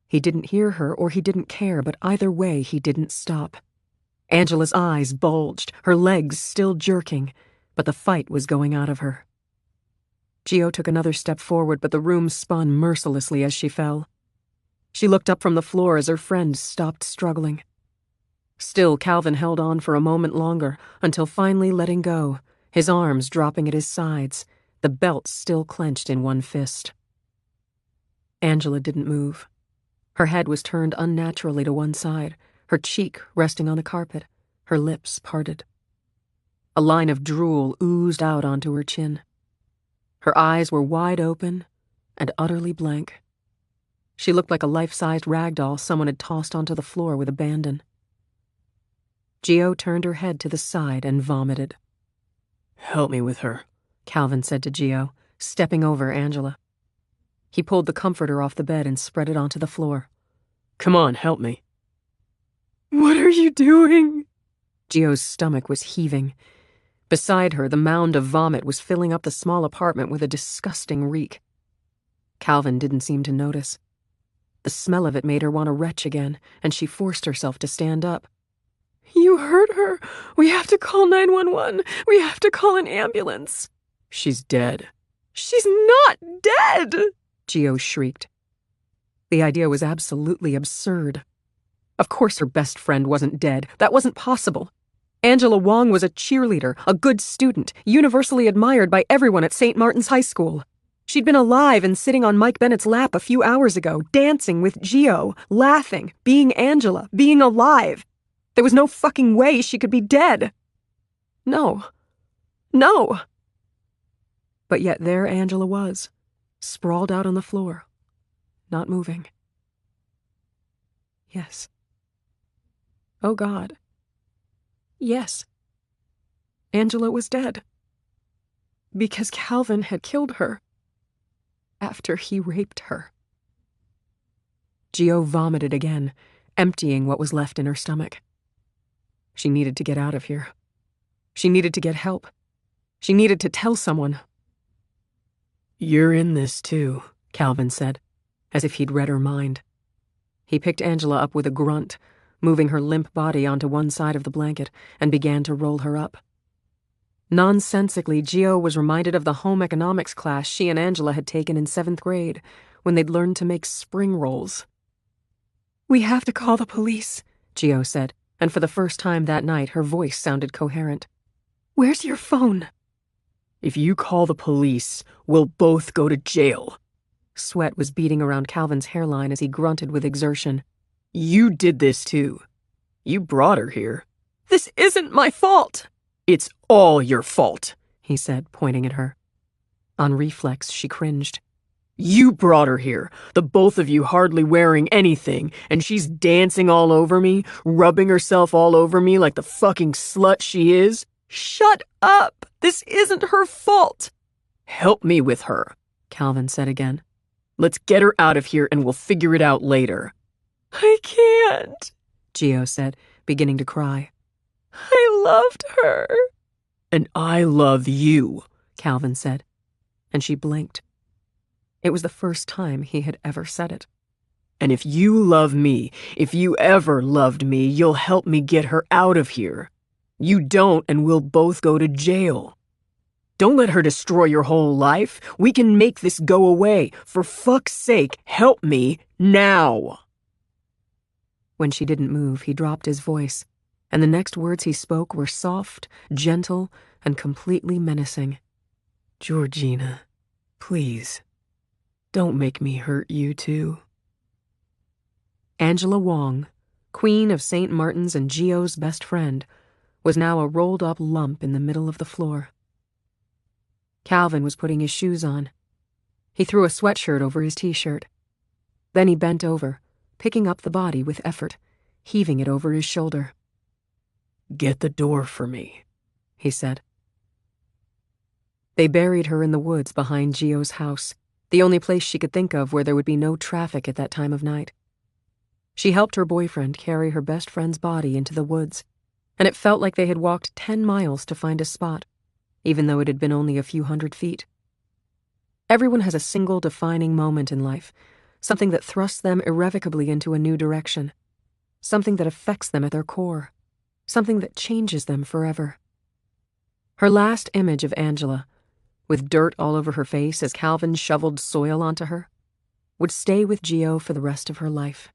S2: He didn't hear her or he didn't care, but either way, he didn't stop. Angela's eyes bulged, her legs still jerking, but the fight was going out of her. Gio took another step forward, but the room spun mercilessly as she fell. She looked up from the floor as her friend stopped struggling. Still, Calvin held on for a moment longer, until finally letting go, his arms dropping at his sides, the belt still clenched in one fist. Angela didn't move. Her head was turned unnaturally to one side, her cheek resting on the carpet, her lips parted. A line of drool oozed out onto her chin. Her eyes were wide open and utterly blank. She looked like a life-sized rag doll someone had tossed onto the floor with abandon. Gio turned her head to the side and vomited.
S1: "Help me with her,"
S2: Calvin said to Gio, stepping over Angela. He pulled the comforter off the bed and spread it onto the floor.
S1: "Come on, help me."
S2: "What are you doing?" Gio's stomach was heaving. Beside her, the mound of vomit was filling up the small apartment with a disgusting reek. Calvin didn't seem to notice. The smell of it made her want to retch again, and she forced herself to stand up. "You hurt her. We have to call 911. We have to call an ambulance."
S1: "She's dead."
S2: "She's not dead!" Gio shrieked. The idea was absolutely absurd. Of course her best friend wasn't dead. That wasn't possible. Angela Wong was a cheerleader, a good student, universally admired by everyone at St. Martin's High School. She'd been alive and sitting on Mike Bennett's lap a few hours ago, dancing with Gio, laughing, being Angela, being alive. There was no fucking way she could be dead. No. No. But yet there Angela was, sprawled out on the floor, not moving. Yes. Oh God. Yes. Angela was dead. Because Calvin had killed her. After he raped her. Gio vomited again, emptying what was left in her stomach. She needed to get out of here. She needed to get help. She needed to tell someone.
S1: "You're in this too,"
S2: Calvin said, as if he'd read her mind. He picked Angela up with a grunt, moving her limp body onto one side of the blanket, and began to roll her up. Nonsensically, Gio was reminded of the home economics class she and Angela had taken in 7th grade, when they'd learned to make spring rolls. "We have to call the police," Gio said, and for the first time that night her voice sounded coherent. "Where's your phone?"
S1: "If you call the police, we'll both go to jail."
S2: Sweat was beading around Calvin's hairline as he grunted with exertion.
S1: "You did this too. You brought her here."
S2: "This isn't my fault."
S1: "It's all your fault,"
S2: he said, pointing at her. On reflex, she cringed.
S1: You brought her here, the both of you hardly wearing anything, and she's dancing all over me, rubbing herself all over me like the fucking slut she is?
S2: Shut up! This isn't her fault!
S1: Help me with her, Calvin said again. Let's get her out of here and we'll figure it out later.
S2: I can't, Gio said, beginning to cry. I loved her.
S1: And I love you,
S2: Calvin said, and she blinked. It was the first time he had ever said it.
S1: And if you love me, if you ever loved me, you'll help me get her out of here. You don't, and we'll both go to jail. Don't let her destroy your whole life. We can make this go away. For fuck's sake, help me now.
S2: When she didn't move, he dropped his voice, and the next words he spoke were soft, gentle, and completely menacing.
S1: Georgina, please, don't make me hurt you too.
S2: Angela Wong, Queen of St. Martin's and Gio's best friend, was now a rolled-up lump in the middle of the floor. Calvin was putting his shoes on. He threw a sweatshirt over his t-shirt. Then he bent over, picking up the body with effort, heaving it over his shoulder.
S1: Get the door for me, he said.
S2: They buried her in the woods behind Gio's house, the only place she could think of where there would be no traffic at that time of night. She helped her boyfriend carry her best friend's body into the woods, and it felt like they had walked 10 miles to find a spot, even though it had been only a few hundred feet. Everyone has a single defining moment in life, something that thrusts them irrevocably into a new direction, something that affects them at their core, something that changes them forever. Her last image of Angela, with dirt all over her face as Calvin shoveled soil onto her, would stay with Gio for the rest of her life.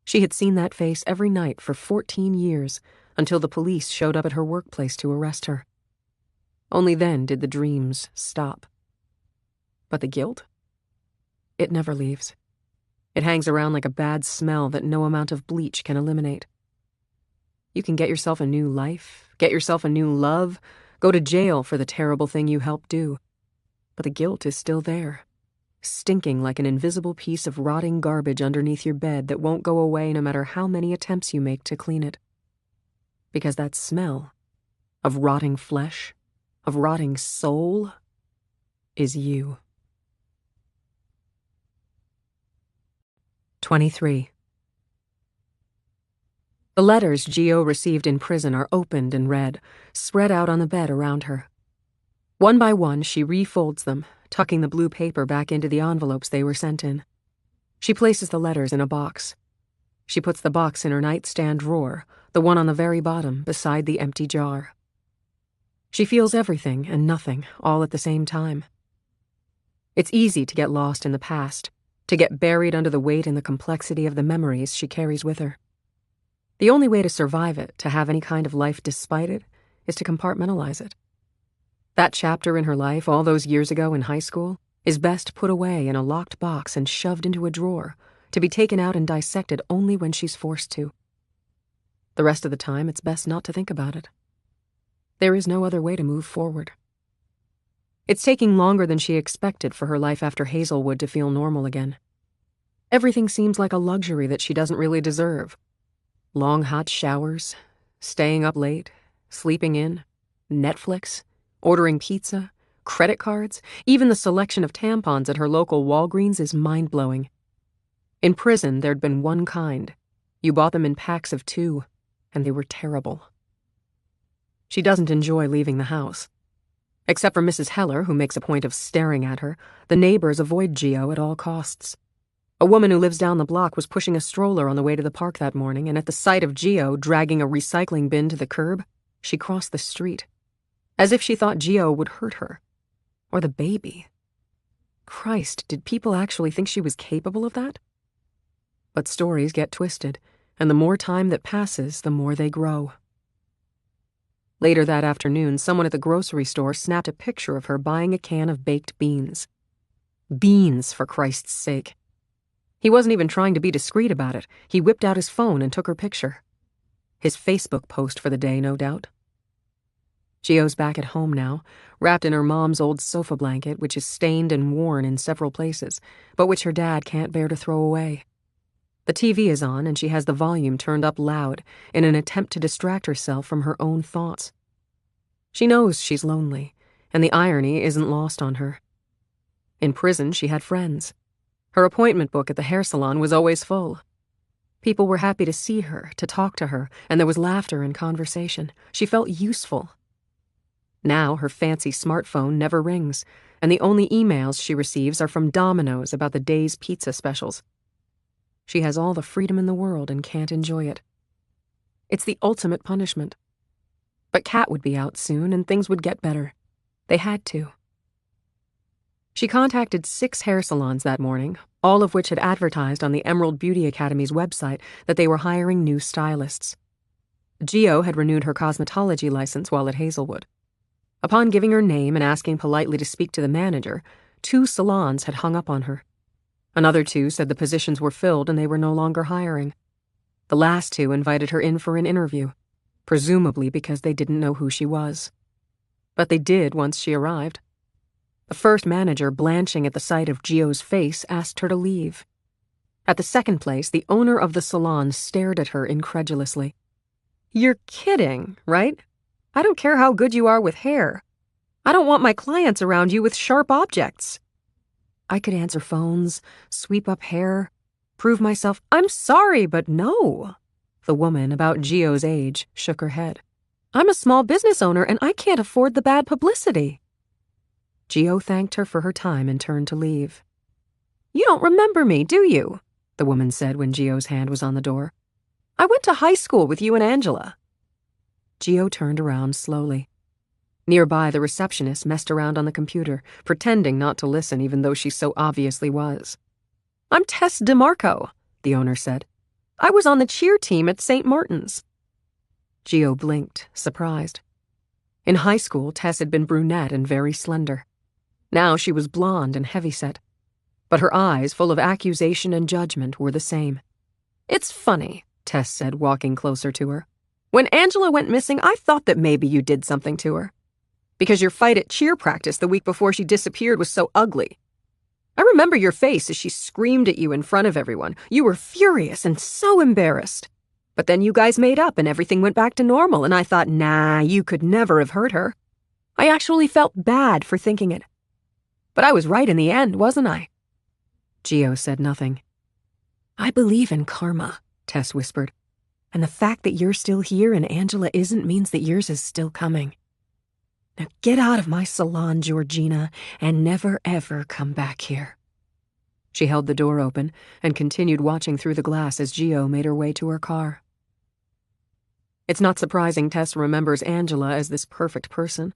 S2: She had seen that face every night for 14 years until the police showed up at her workplace to arrest her. Only then did the dreams stop. But the guilt? It never leaves. It hangs around like a bad smell that no amount of bleach can eliminate. You can get yourself a new life, get yourself a new love, go to jail for the terrible thing you helped do. But the guilt is still there, stinking like an invisible piece of rotting garbage underneath your bed that won't go away no matter how many attempts you make to clean it. Because that smell of rotting flesh, of rotting soul, is you. 23. The letters Gio received in prison are opened and read, spread out on the bed around her. One by one, she refolds them, tucking the blue paper back into the envelopes they were sent in. She places the letters in a box. She puts the box in her nightstand drawer, the one on the very bottom, beside the empty jar. She feels everything and nothing, all at the same time. It's easy to get lost in the past, to get buried under the weight and the complexity of the memories she carries with her. The only way to survive it, to have any kind of life despite it, is to compartmentalize it. That chapter in her life all those years ago in high school is best put away in a locked box and shoved into a drawer, to be taken out and dissected only when she's forced to. The rest of the time, it's best not to think about it. There is no other way to move forward. It's taking longer than she expected for her life after Hazelwood to feel normal again. Everything seems like a luxury that she doesn't really deserve. Long hot showers, staying up late, sleeping in, Netflix, ordering pizza, credit cards, even the selection of tampons at her local Walgreens is mind-blowing. In prison, there'd been one kind. You bought them in packs of 2, and they were terrible. She doesn't enjoy leaving the house. Except for Mrs. Heller, who makes a point of staring at her, the neighbors avoid Gio at all costs. A woman who lives down the block was pushing a stroller on the way to the park that morning, and at the sight of Gio dragging a recycling bin to the curb, she crossed the street, as if she thought Gio would hurt her. Or the baby. Christ, did people actually think she was capable of that? But stories get twisted, and the more time that passes, the more they grow. Later that afternoon, someone at the grocery store snapped a picture of her buying a can of baked beans. Beans, for Christ's sake. He wasn't even trying to be discreet about it. He whipped out his phone and took her picture. His Facebook post for the day, no doubt. Gio's back at home now, wrapped in her mom's old sofa blanket, which is stained and worn in several places, but which her dad can't bear to throw away. The TV is on, and she has the volume turned up loud in an attempt to distract herself from her own thoughts. She knows she's lonely, and the irony isn't lost on her. In prison, she had friends. Her appointment book at the hair salon was always full. People were happy to see her, to talk to her, and there was laughter and conversation. She felt useful. Now her fancy smartphone never rings, and the only emails she receives are from Domino's about the day's pizza specials. She has all the freedom in the world and can't enjoy it. It's the ultimate punishment. But Kat would be out soon and things would get better. They had to. She contacted 6 hair salons that morning, all of which had advertised on the Emerald Beauty Academy's website that they were hiring new stylists. Gio had renewed her cosmetology license while at Hazelwood. Upon giving her name and asking politely to speak to the manager, 2 salons had hung up on her. Another 2 said the positions were filled and they were no longer hiring. The last 2 invited her in for an interview, presumably because they didn't know who she was. But they did once she arrived. The first manager, blanching at the sight of Gio's face, asked her to leave. At the second place, the owner of the salon stared at her incredulously. "You're kidding, right? I don't care how good you are with hair. I don't want my clients around you with sharp objects. I could answer phones, sweep up hair, prove myself. I'm sorry, but no." The woman, about Gio's age, shook her head. "I'm a small business owner and I can't afford the bad publicity." Gio thanked her for her time and turned to leave. "You don't remember me, do you?" the woman said when Gio's hand was on the door. "I went to high school with you and Angela." Gio turned around slowly. Nearby, the receptionist messed around on the computer, pretending not to listen even though she so obviously was. "I'm Tess DeMarco," the owner said. "I was on the cheer team at St. Martin's." Gio blinked, surprised. In high school, Tess had been brunette and very slender. Now she was blonde and heavyset. But her eyes, full of accusation and judgment, were the same. "It's funny," Tess said, walking closer to her. "When Angela went missing, I thought that maybe you did something to her. Because your fight at cheer practice the week before she disappeared was so ugly. I remember your face as she screamed at you in front of everyone. You were furious and so embarrassed. But then you guys made up and everything went back to normal, and I thought, nah, you could never have hurt her. I actually felt bad for thinking it. But I was right in the end, wasn't I?" Gio said nothing. "I believe in karma," Tess whispered. "And the fact that you're still here and Angela isn't means that yours is still coming. Now get out of my salon, Georgina, and never ever come back here." She held the door open and continued watching through the glass as Gio made her way to her car. It's not surprising Tess remembers Angela as this perfect person.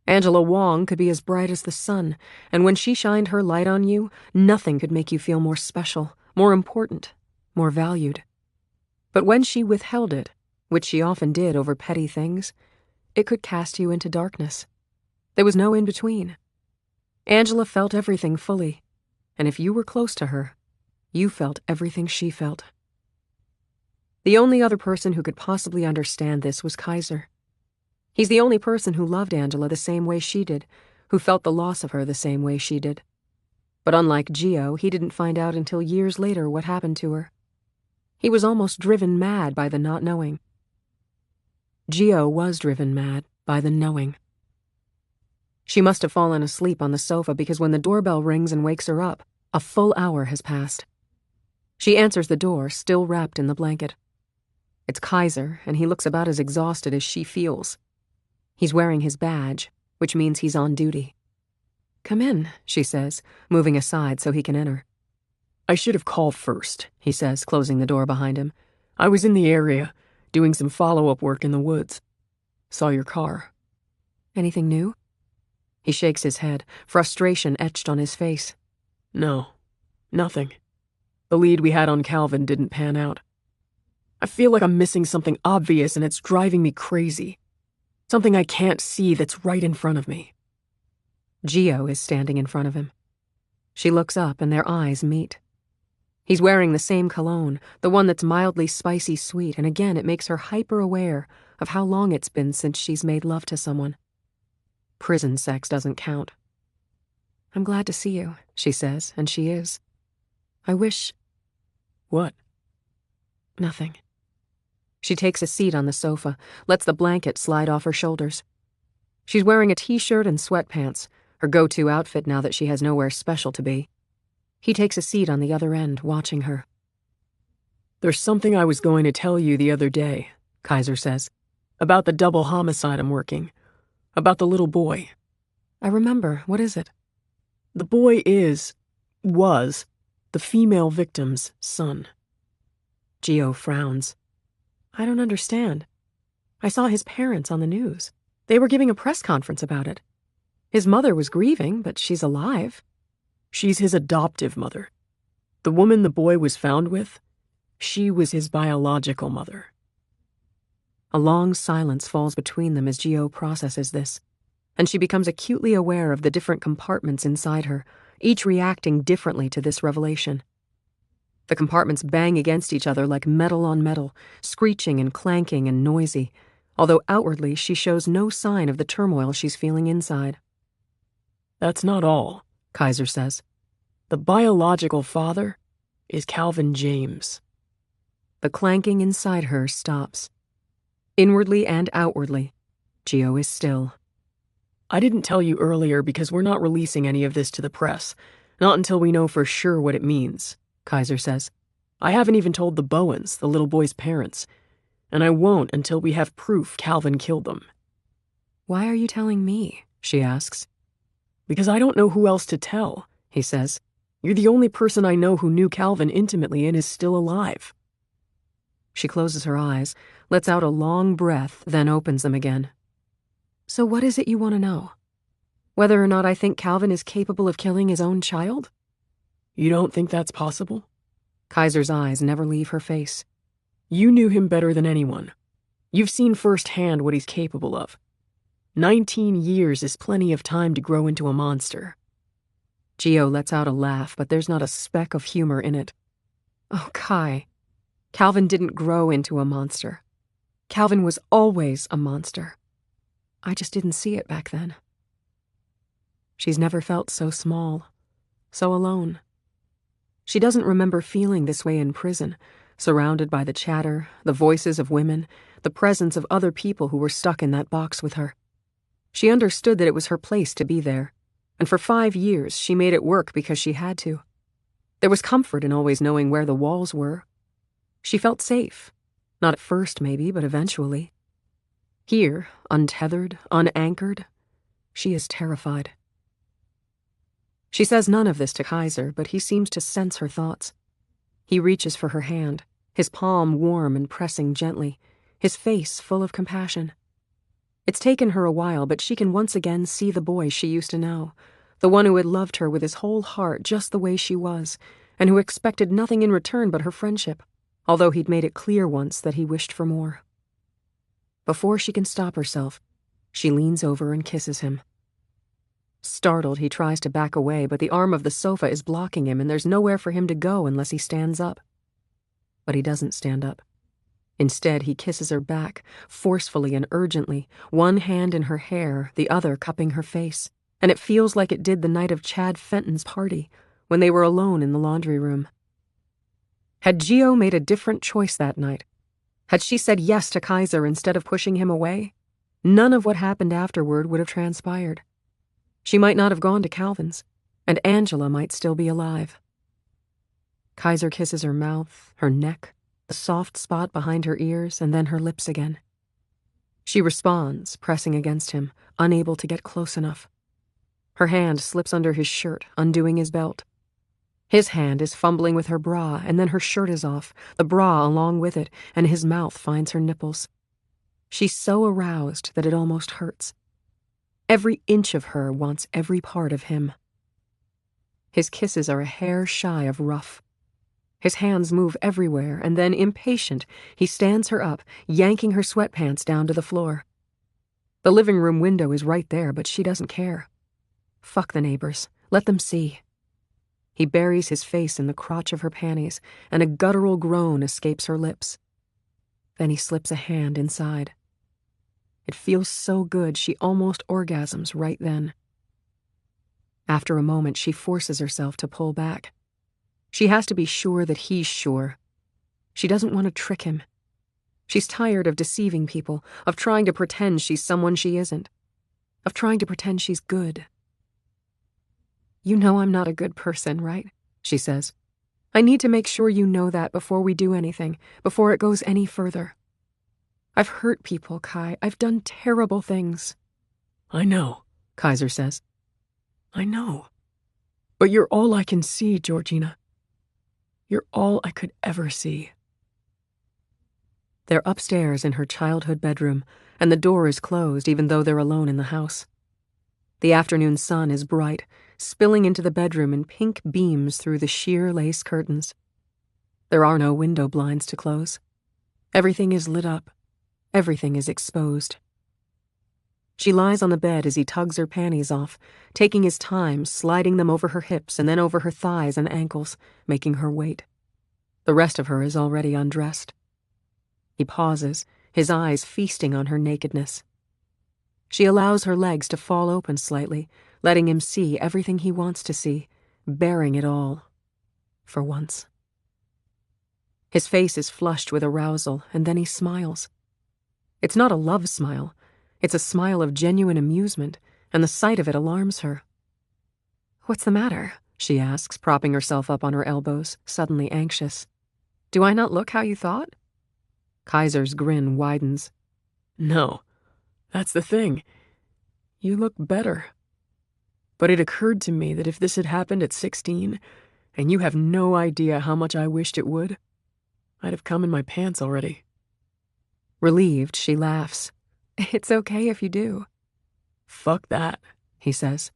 S2: Angela Wong could be as bright as the sun, and when she shined her light on you, nothing could make you feel more special, more important, more valued. But when she withheld it, which she often did over petty things, it could cast you into darkness. There was no in-between. Angela felt everything fully, and if you were close to her, you felt everything she felt. The only other person who could possibly understand this was Kaiser. He's the only person who loved Angela the same way she did, who felt the loss of her the same way she did. But unlike Gio, he didn't find out until years later what happened to her. He was almost driven mad by the not knowing. Gio was driven mad by the knowing. She must have fallen asleep on the sofa because when the doorbell rings and wakes her up, a full hour has passed. She answers the door, still wrapped in the blanket. It's Kaiser, and he looks about as exhausted as she feels. He's wearing his badge, which means he's on duty. "Come in," she says, moving aside so he can enter.
S1: "I should have called first," he says, closing the door behind him. "I was in the area, doing some follow-up work in the woods. Saw your car."
S2: "Anything new?" He shakes his head, frustration etched on his face.
S1: "No, nothing. The lead we had on Calvin didn't pan out. I feel like I'm missing something obvious and it's driving me crazy. Something I can't see that's right in front of me."
S2: Gio is standing in front of him. She looks up and their eyes meet. He's wearing the same cologne, the one that's mildly spicy sweet, and again it makes her hyper-aware, of how long it's been since she's made love to someone. Prison sex doesn't count. "I'm glad to see you," she says, and she is. "I wish—"
S1: What?
S2: Nothing. She takes a seat on the sofa, lets the blanket slide off her shoulders. She's wearing a t-shirt and sweatpants, her go-to outfit now that she has nowhere special to be. He takes a seat on the other end, watching her.
S1: "There's something I was going to tell you the other day," Kaiser says. "About the double homicide I'm working. About the little boy."
S2: "I remember. What is it?"
S1: "The boy was, the female victim's son."
S2: Gio frowns. "I don't understand. I saw his parents on the news. They were giving a press conference about it. His mother was grieving, but she's alive."
S1: "She's his adoptive mother. The woman the boy was found with, she was his biological mother."
S2: A long silence falls between them as Gio processes this, and she becomes acutely aware of the different compartments inside her, each reacting differently to this revelation. The compartments bang against each other like metal on metal, screeching and clanking and noisy, although outwardly she shows no sign of the turmoil she's feeling inside.
S1: "That's not all," Kaiser says. "The biological father is Calvin James."
S2: The clanking inside her stops. Inwardly and outwardly, Gio is still.
S1: "I didn't tell you earlier because we're not releasing any of this to the press, not until we know for sure what it means," Kaiser says. "I haven't even told the Bowens, the little boy's parents, and I won't until we have proof Calvin killed them."
S2: "Why are you telling me?" she asks.
S1: "Because I don't know who else to tell," he says. "You're the only person I know who knew Calvin intimately and is still alive."
S2: She closes her eyes, lets out a long breath, then opens them again. "So what is it you want to know? Whether or not I think Calvin is capable of killing his own child?"
S1: "You don't think that's possible?"
S2: Kaiser's eyes never leave her face.
S1: "You knew him better than anyone. You've seen firsthand what he's capable of. 19 years is plenty of time to grow into a monster."
S2: Gio lets out a laugh, but there's not a speck of humor in it. "Oh, Kai, Calvin didn't grow into a monster. Calvin was always a monster. I just didn't see it back then." She's never felt so small, so alone. She doesn't remember feeling this way in prison, surrounded by the chatter, the voices of women, the presence of other people who were stuck in that box with her. She understood that it was her place to be there, and for 5 years she made it work because she had to. There was comfort in always knowing where the walls were. She felt safe. Not at first, maybe, but eventually. Here, untethered, unanchored, she is terrified. She says none of this to Kaiser, but he seems to sense her thoughts. He reaches for her hand, his palm warm and pressing gently, his face full of compassion. It's taken her a while, but she can once again see the boy she used to know, the one who had loved her with his whole heart just the way she was, and who expected nothing in return but her friendship, although he'd made it clear once that he wished for more. Before she can stop herself, she leans over and kisses him. Startled, he tries to back away, but the arm of the sofa is blocking him and there's nowhere for him to go unless he stands up. But he doesn't stand up. Instead, he kisses her back, forcefully and urgently, one hand in her hair, the other cupping her face, and it feels like it did the night of Chad Fenton's party, when they were alone in the laundry room. Had Gio made a different choice that night? Had she said yes to Kaiser instead of pushing him away? None of what happened afterward would have transpired. She might not have gone to Calvin's, and Angela might still be alive. Kaiser kisses her mouth, her neck, the soft spot behind her ears, and then her lips again. She responds, pressing against him, unable to get close enough. Her hand slips under his shirt, undoing his belt. His hand is fumbling with her bra, and then her shirt is off, the bra along with it, and his mouth finds her nipples. She's so aroused that it almost hurts. Every inch of her wants every part of him. His kisses are a hair shy of rough. His hands move everywhere, and then, impatient, he stands her up, yanking her sweatpants down to the floor. The living room window is right there, but she doesn't care. Fuck the neighbors. Let them see. He buries his face in the crotch of her panties, and a guttural groan escapes her lips. Then he slips a hand inside. It feels so good she almost orgasms right then. After a moment, she forces herself to pull back. She has to be sure that he's sure. She doesn't want to trick him. She's tired of deceiving people, of trying to pretend she's someone she isn't, of trying to pretend she's good. "You know I'm not a good person, right?" she says. "I need to make sure you know that before we do anything, before it goes any further. I've hurt people, Kai. I've done terrible things."
S1: "I know," Kaiser says. "I know. But you're all I can see, Georgina. You're all I could ever see."
S2: They're upstairs in her childhood bedroom, and the door is closed even though they're alone in the house. The afternoon sun is bright, spilling into the bedroom in pink beams through the sheer lace curtains. There are no window blinds to close. Everything is lit up. Everything is exposed. She lies on the bed as he tugs her panties off, taking his time, sliding them over her hips and then over her thighs and ankles, making her wait. The rest of her is already undressed. He pauses, his eyes feasting on her nakedness. She allows her legs to fall open slightly, letting him see everything he wants to see, bearing it all. For once. His face is flushed with arousal, and then he smiles. It's not a love smile. It's a smile of genuine amusement, and the sight of it alarms her. "What's the matter?" she asks, propping herself up on her elbows, suddenly anxious. "Do I not look how you thought?" Kaiser's grin widens.
S1: "No, that's the thing. You look better. But it occurred to me that if this had happened at 16, and you have no idea how much I wished it would, I'd have come in my pants already."
S2: Relieved, she laughs. "It's okay if you do."
S1: "Fuck that," he says.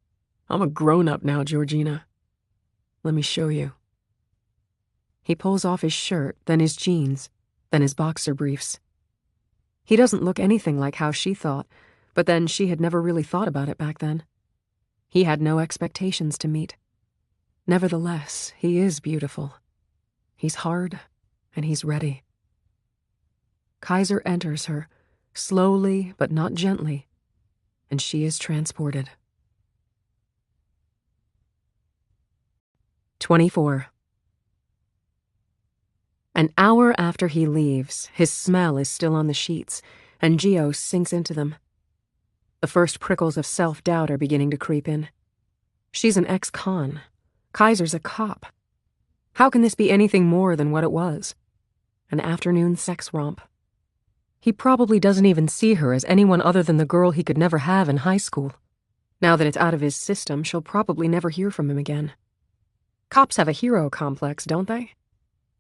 S1: "I'm a grown-up now, Georgina. Let me show you."
S2: He pulls off his shirt, then his jeans, then his boxer briefs. He doesn't look anything like how she thought, but then she had never really thought about it back then. He had no expectations to meet. Nevertheless, he is beautiful. He's hard, and he's ready. Kaiser enters her, slowly but not gently, and she is transported. 24. An hour after he leaves, his smell is still on the sheets, and Gio sinks into them. The first prickles of self-doubt are beginning to creep in. She's an ex-con. Kaiser's a cop. How can this be anything more than what it was? An afternoon sex romp. He probably doesn't even see her as anyone other than the girl he could never have in high school. Now that it's out of his system, she'll probably never hear from him again. Cops have a hero complex, don't they?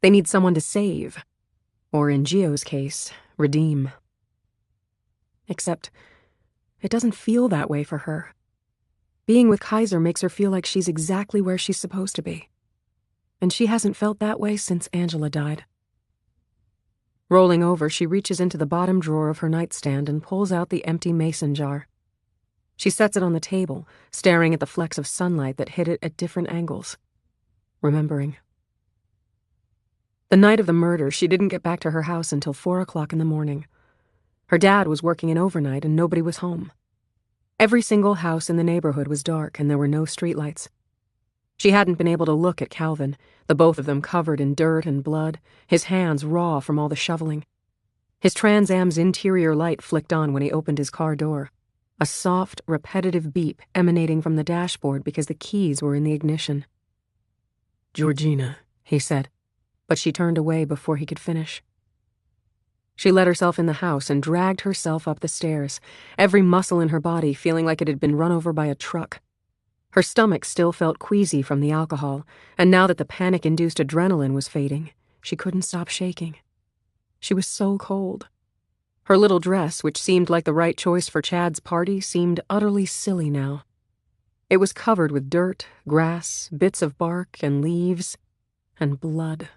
S2: They need someone to save. Or in Gio's case, redeem. Except, it doesn't feel that way for her. Being with Kaiser makes her feel like she's exactly where she's supposed to be. And she hasn't felt that way since Angela died. Rolling over, she reaches into the bottom drawer of her nightstand and pulls out the empty mason jar. She sets it on the table, staring at the flecks of sunlight that hit it at different angles. Remembering. The night of the murder, she didn't get back to her house until 4 o'clock in the morning. Her dad was working an overnight and nobody was home. Every single house in the neighborhood was dark and there were no streetlights. She hadn't been able to look at Calvin, the both of them covered in dirt and blood, his hands raw from all the shoveling. His Trans Am's interior light flicked on when he opened his car door, a soft, repetitive beep emanating from the dashboard because the keys were in the ignition.
S1: "Georgina," he said,
S2: but she turned away before he could finish. She let herself in the house and dragged herself up the stairs, every muscle in her body feeling like it had been run over by a truck. Her stomach still felt queasy from the alcohol, and now that the panic-induced adrenaline was fading, she couldn't stop shaking. She was so cold. Her little dress, which seemed like the right choice for Chad's party, seemed utterly silly now. It was covered with dirt, grass, bits of bark and leaves, and blood.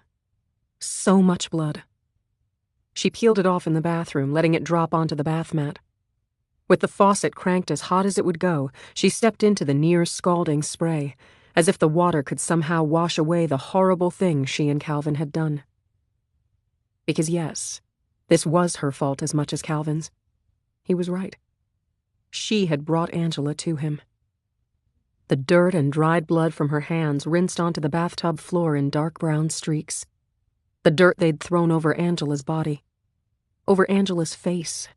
S2: So much blood. She peeled it off in the bathroom, letting it drop onto the bath mat. With the faucet cranked as hot as it would go, she stepped into the near-scalding spray, as if the water could somehow wash away the horrible things she and Calvin had done. Because yes, this was her fault as much as Calvin's. He was right. She had brought Angela to him. The dirt and dried blood from her hands rinsed onto the bathtub floor in dark brown streaks. The dirt they'd thrown over Angela's body. Over Angela's face.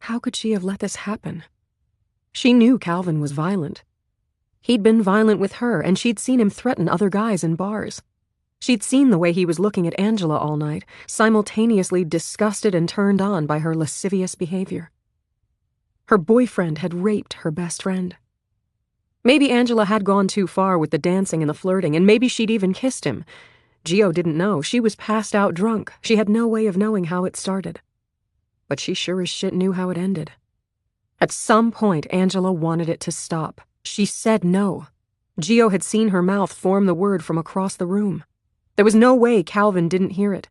S2: How could she have let this happen? She knew Calvin was violent. He'd been violent with her, and she'd seen him threaten other guys in bars. She'd seen the way he was looking at Angela all night, simultaneously disgusted and turned on by her lascivious behavior. Her boyfriend had raped her best friend. Maybe Angela had gone too far with the dancing and the flirting, and maybe she'd even kissed him. Gio didn't know. She was passed out drunk. She had no way of knowing how it started. But she sure as shit knew how it ended. At some point, Angela wanted it to stop. She said no. Gio had seen her mouth form the word from across the room. There was no way Calvin didn't hear it.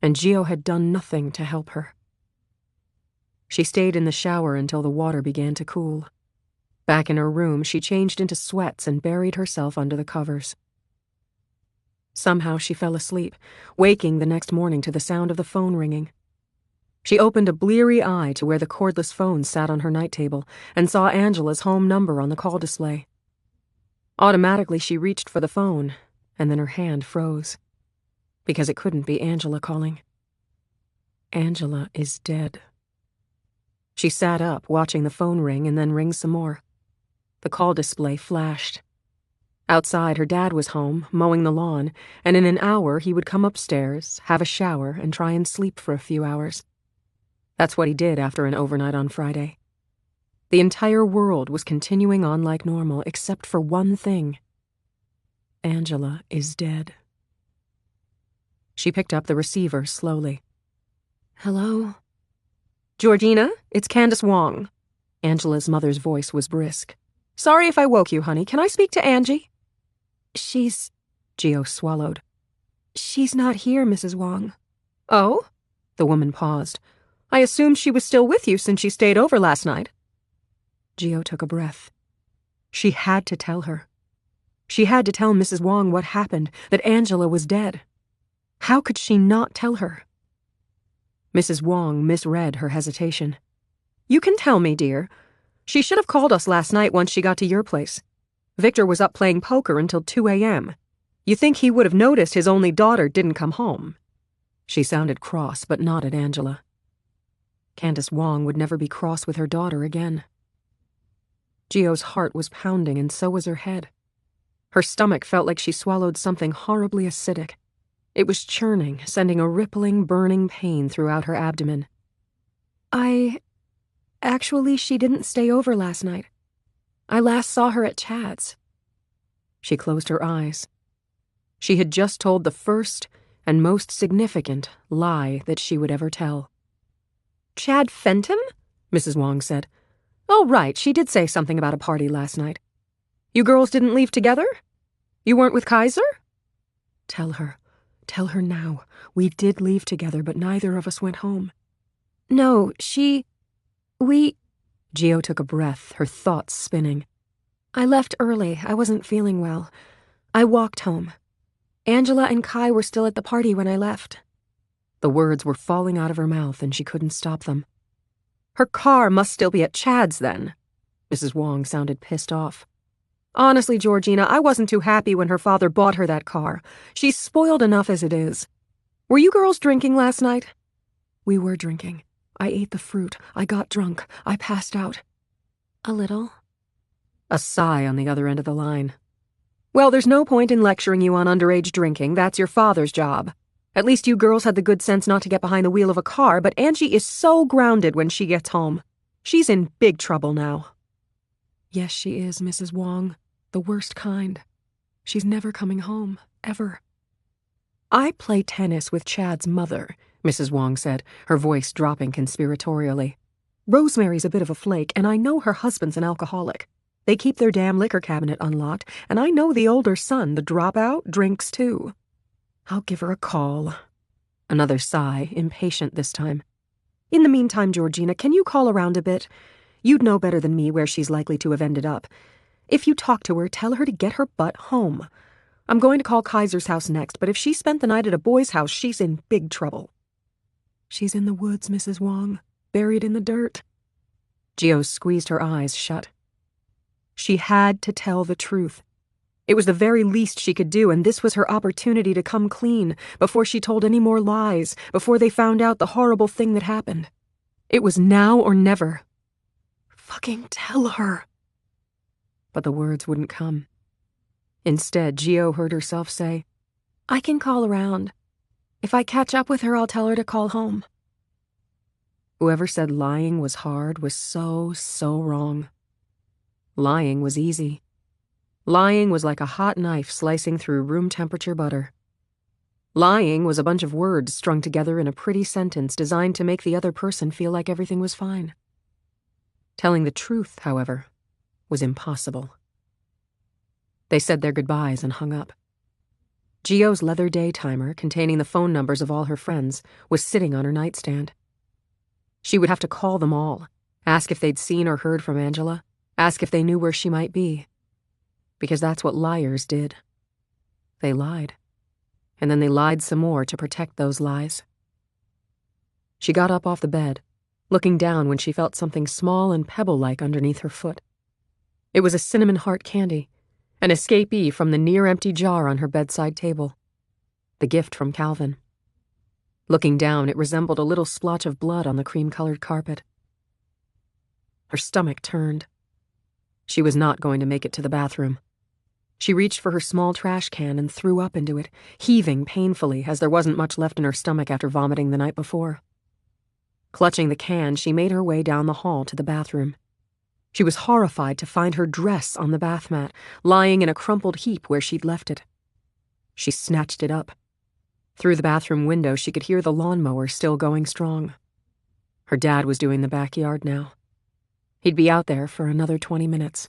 S2: And Gio had done nothing to help her. She stayed in the shower until the water began to cool. Back in her room, she changed into sweats and buried herself under the covers. Somehow she fell asleep, waking the next morning to the sound of the phone ringing. She opened a bleary eye to where the cordless phone sat on her night table and saw Angela's home number on the call display. Automatically, she reached for the phone, and then her hand froze. Because it couldn't be Angela calling. Angela is dead. She sat up, watching the phone ring and then ring some more. The call display flashed. Outside, her dad was home, mowing the lawn, and in an hour he would come upstairs, have a shower, and try and sleep for a few hours. That's what he did after an overnight on Friday. The entire world was continuing on like normal, except for one thing. Angela is dead. She picked up the receiver slowly.
S4: Hello?
S2: Georgina, it's Candace Wong. Angela's mother's voice was brisk. Sorry if I woke you, honey. Can I speak to Angie?
S4: Gio swallowed. She's not here, Mrs. Wong.
S2: Oh? The woman paused. I assumed she was still with you since she stayed over last night.
S4: Gio took a breath.
S2: She had to tell her. She had to tell Mrs. Wong what happened, that Angela was dead. How could she not tell her? Mrs. Wong misread her hesitation. You can tell me, dear. She should have called us last night once she got to your place. Victor was up playing poker until 2 a.m. You think he would have noticed his only daughter didn't come home? She sounded cross, but not at Angela. Candace Wong would never be cross with her daughter again. Gio's heart was pounding, and so was her head. Her stomach felt like she swallowed something horribly acidic. It was churning, sending a rippling, burning pain throughout her abdomen.
S4: Actually, she didn't stay over last night. I last saw her at Chad's.
S2: She closed her eyes. She had just told the first and most significant lie that she would ever tell. Chad Fenton? Mrs. Wong said. Oh, right, she did say something about a party last night. You girls didn't leave together? You weren't with Kaiser? Tell her now. We did leave together, but neither of us went home.
S4: No, we...
S2: Gio took a breath, her thoughts spinning.
S4: I left early. I wasn't feeling well. I walked home. Angela and Kai were still at the party when I left.
S2: The words were falling out of her mouth, and she couldn't stop them. Her car must still be at Chad's, then. Mrs. Wong sounded pissed off. Honestly, Georgina, I wasn't too happy when her father bought her that car. She's spoiled enough as it is. Were you girls drinking last night?
S4: We were drinking. I ate the fruit. I got drunk. I passed out. A little.
S2: A sigh on the other end of the line. Well, there's no point in lecturing you on underage drinking. That's your father's job. At least you girls had the good sense not to get behind the wheel of a car, but Angie is so grounded when she gets home. She's in big trouble now.
S4: Yes, she is, Mrs. Wong. The worst kind. She's never coming home, ever.
S2: I play tennis with Chad's mother, Mrs. Wong said, her voice dropping conspiratorially. Rosemary's a bit of a flake, and I know her husband's an alcoholic. They keep their damn liquor cabinet unlocked, and I know the older son, the dropout, drinks too. I'll give her a call. Another sigh, impatient this time. In the meantime, Georgina, can you call around a bit? You'd know better than me where she's likely to have ended up. If you talk to her, tell her to get her butt home. I'm going to call Kaiser's house next, but if she spent the night at a boy's house, she's in big trouble.
S4: She's in the woods, Mrs. Wong.
S2: buried in the dirt. Gio squeezed her eyes shut. She had to tell the truth. It was the very least she could do, and this was her opportunity to come clean before she told any more lies, before they found out the horrible thing that happened. It was now or never. Fucking tell her. But the words wouldn't come. Instead, Gio heard herself say, "I can call around. If I catch up with her, I'll tell her to call home." Whoever said lying was hard was so wrong. Lying was easy. Lying was like a hot knife slicing through room-temperature butter. Lying was a bunch of words strung together in a pretty sentence designed to make the other person feel like everything was fine. Telling the truth, however, was impossible. They said their goodbyes and hung up. Gio's leather day timer, containing the phone numbers of all her friends, was sitting on her nightstand. She would have to call them all, ask if they'd seen or heard from Angela, ask if they knew where she might be. Because that's what liars did. They lied. And then they lied some more to protect those lies. She got up off the bed, looking down when she felt something small and pebble-like underneath her foot. It was a cinnamon heart candy, an escapee from the near-empty jar on her bedside table. The gift from Calvin. Looking down, it resembled a little splotch of blood on the cream-colored carpet. Her stomach turned. She was not going to make it to the bathroom. She reached for her small trash can and threw up into it, heaving painfully as there wasn't much left in her stomach after vomiting the night before. Clutching the can, she made her way down the hall to the bathroom. She was horrified to find her dress on the bath mat, lying in a crumpled heap where she'd left it. She snatched it up. Through the bathroom window, she could hear the lawnmower still going strong. Her dad was doing the backyard now. He'd be out there for another 20 minutes.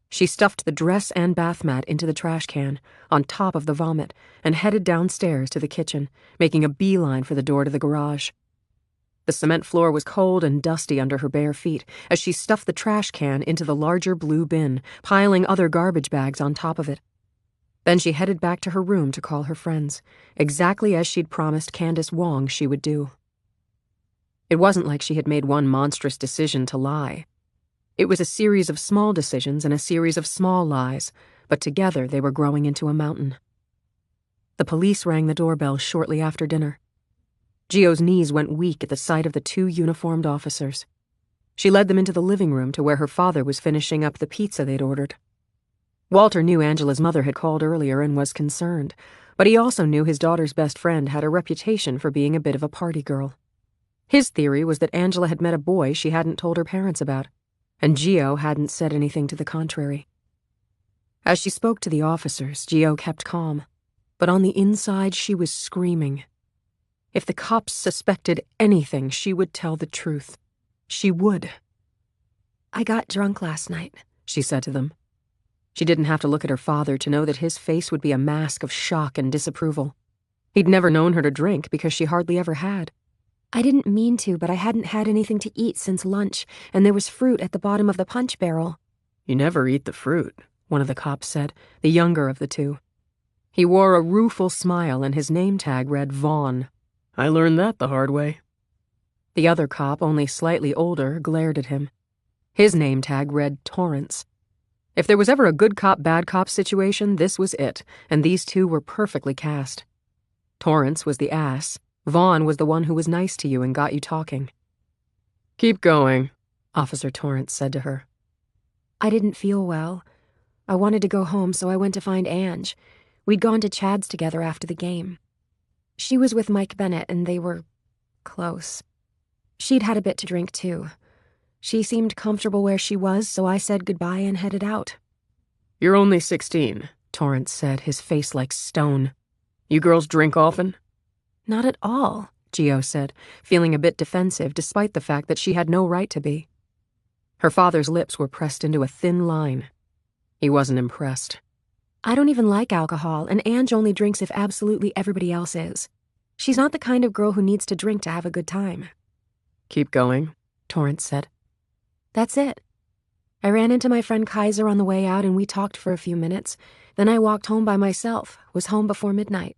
S2: She stuffed the dress and bath mat into the trash can, on top of the vomit, and headed downstairs to the kitchen, making a beeline for the door to the garage. The cement floor was cold and dusty under her bare feet as she stuffed the trash can into the larger blue bin, piling other garbage bags on top of it. Then she headed back to her room to call her friends, exactly as she'd promised Candace Wong she would do. It wasn't like she had made one monstrous decision to lie. It was a series of small decisions and a series of small lies, but together they were growing into a mountain. The police rang the doorbell shortly after dinner. Gio's knees went weak at the sight of the two uniformed officers. She led them into the living room to where her father was finishing up the pizza they'd ordered. Walter knew Angela's mother had called earlier and was concerned, but he also knew his daughter's best friend had a reputation for being a bit of a party girl. His theory was that Angela had met a boy she hadn't told her parents about, and Gio hadn't said anything to the contrary. As she spoke to the officers, Gio kept calm, but on the inside she was screaming. If the cops suspected anything, she would tell the truth. She would.
S4: "I got drunk last night,"
S2: she said to them. She didn't have to look at her father to know that his face would be a mask of shock and disapproval. He'd never known her to drink because she hardly ever had.
S4: "I didn't mean to, but I hadn't had anything to eat since lunch, and there was fruit at the bottom of the punch barrel."
S2: "You never eat the fruit," one of the cops said, the younger of the two. He wore a rueful smile and his name tag read Vaughn.
S1: "I learned that the hard way."
S2: The other cop, only slightly older, glared at him. His name tag read Torrance. If there was ever a good cop, bad cop situation, this was it, and these two were perfectly cast. Torrance was the ass. Vaughn was the one who was nice to you and got you talking.
S1: "Keep going,"
S2: Officer Torrance said to her.
S4: "I didn't feel well. I wanted to go home, so I went to find Ange. We'd gone to Chad's together after the game. She was with Mike Bennett, and they were close. She'd had a bit to drink, too. She seemed comfortable where she was, so I said goodbye and headed out."
S1: "You're only 16,
S2: Torrance said, his face like stone.
S1: "You girls drink often?"
S4: "Not at all,"
S2: Gio said, feeling a bit defensive despite the fact that she had no right to be. Her father's lips were pressed into a thin line. He wasn't impressed.
S4: "I don't even like alcohol, and Ange only drinks if absolutely everybody else is. She's not the kind of girl who needs to drink to have a good time."
S1: "Keep going,"
S2: Torrance said.
S4: "That's it. I ran into my friend Kaiser on the way out and we talked for a few minutes. Then I walked home by myself, was home before midnight.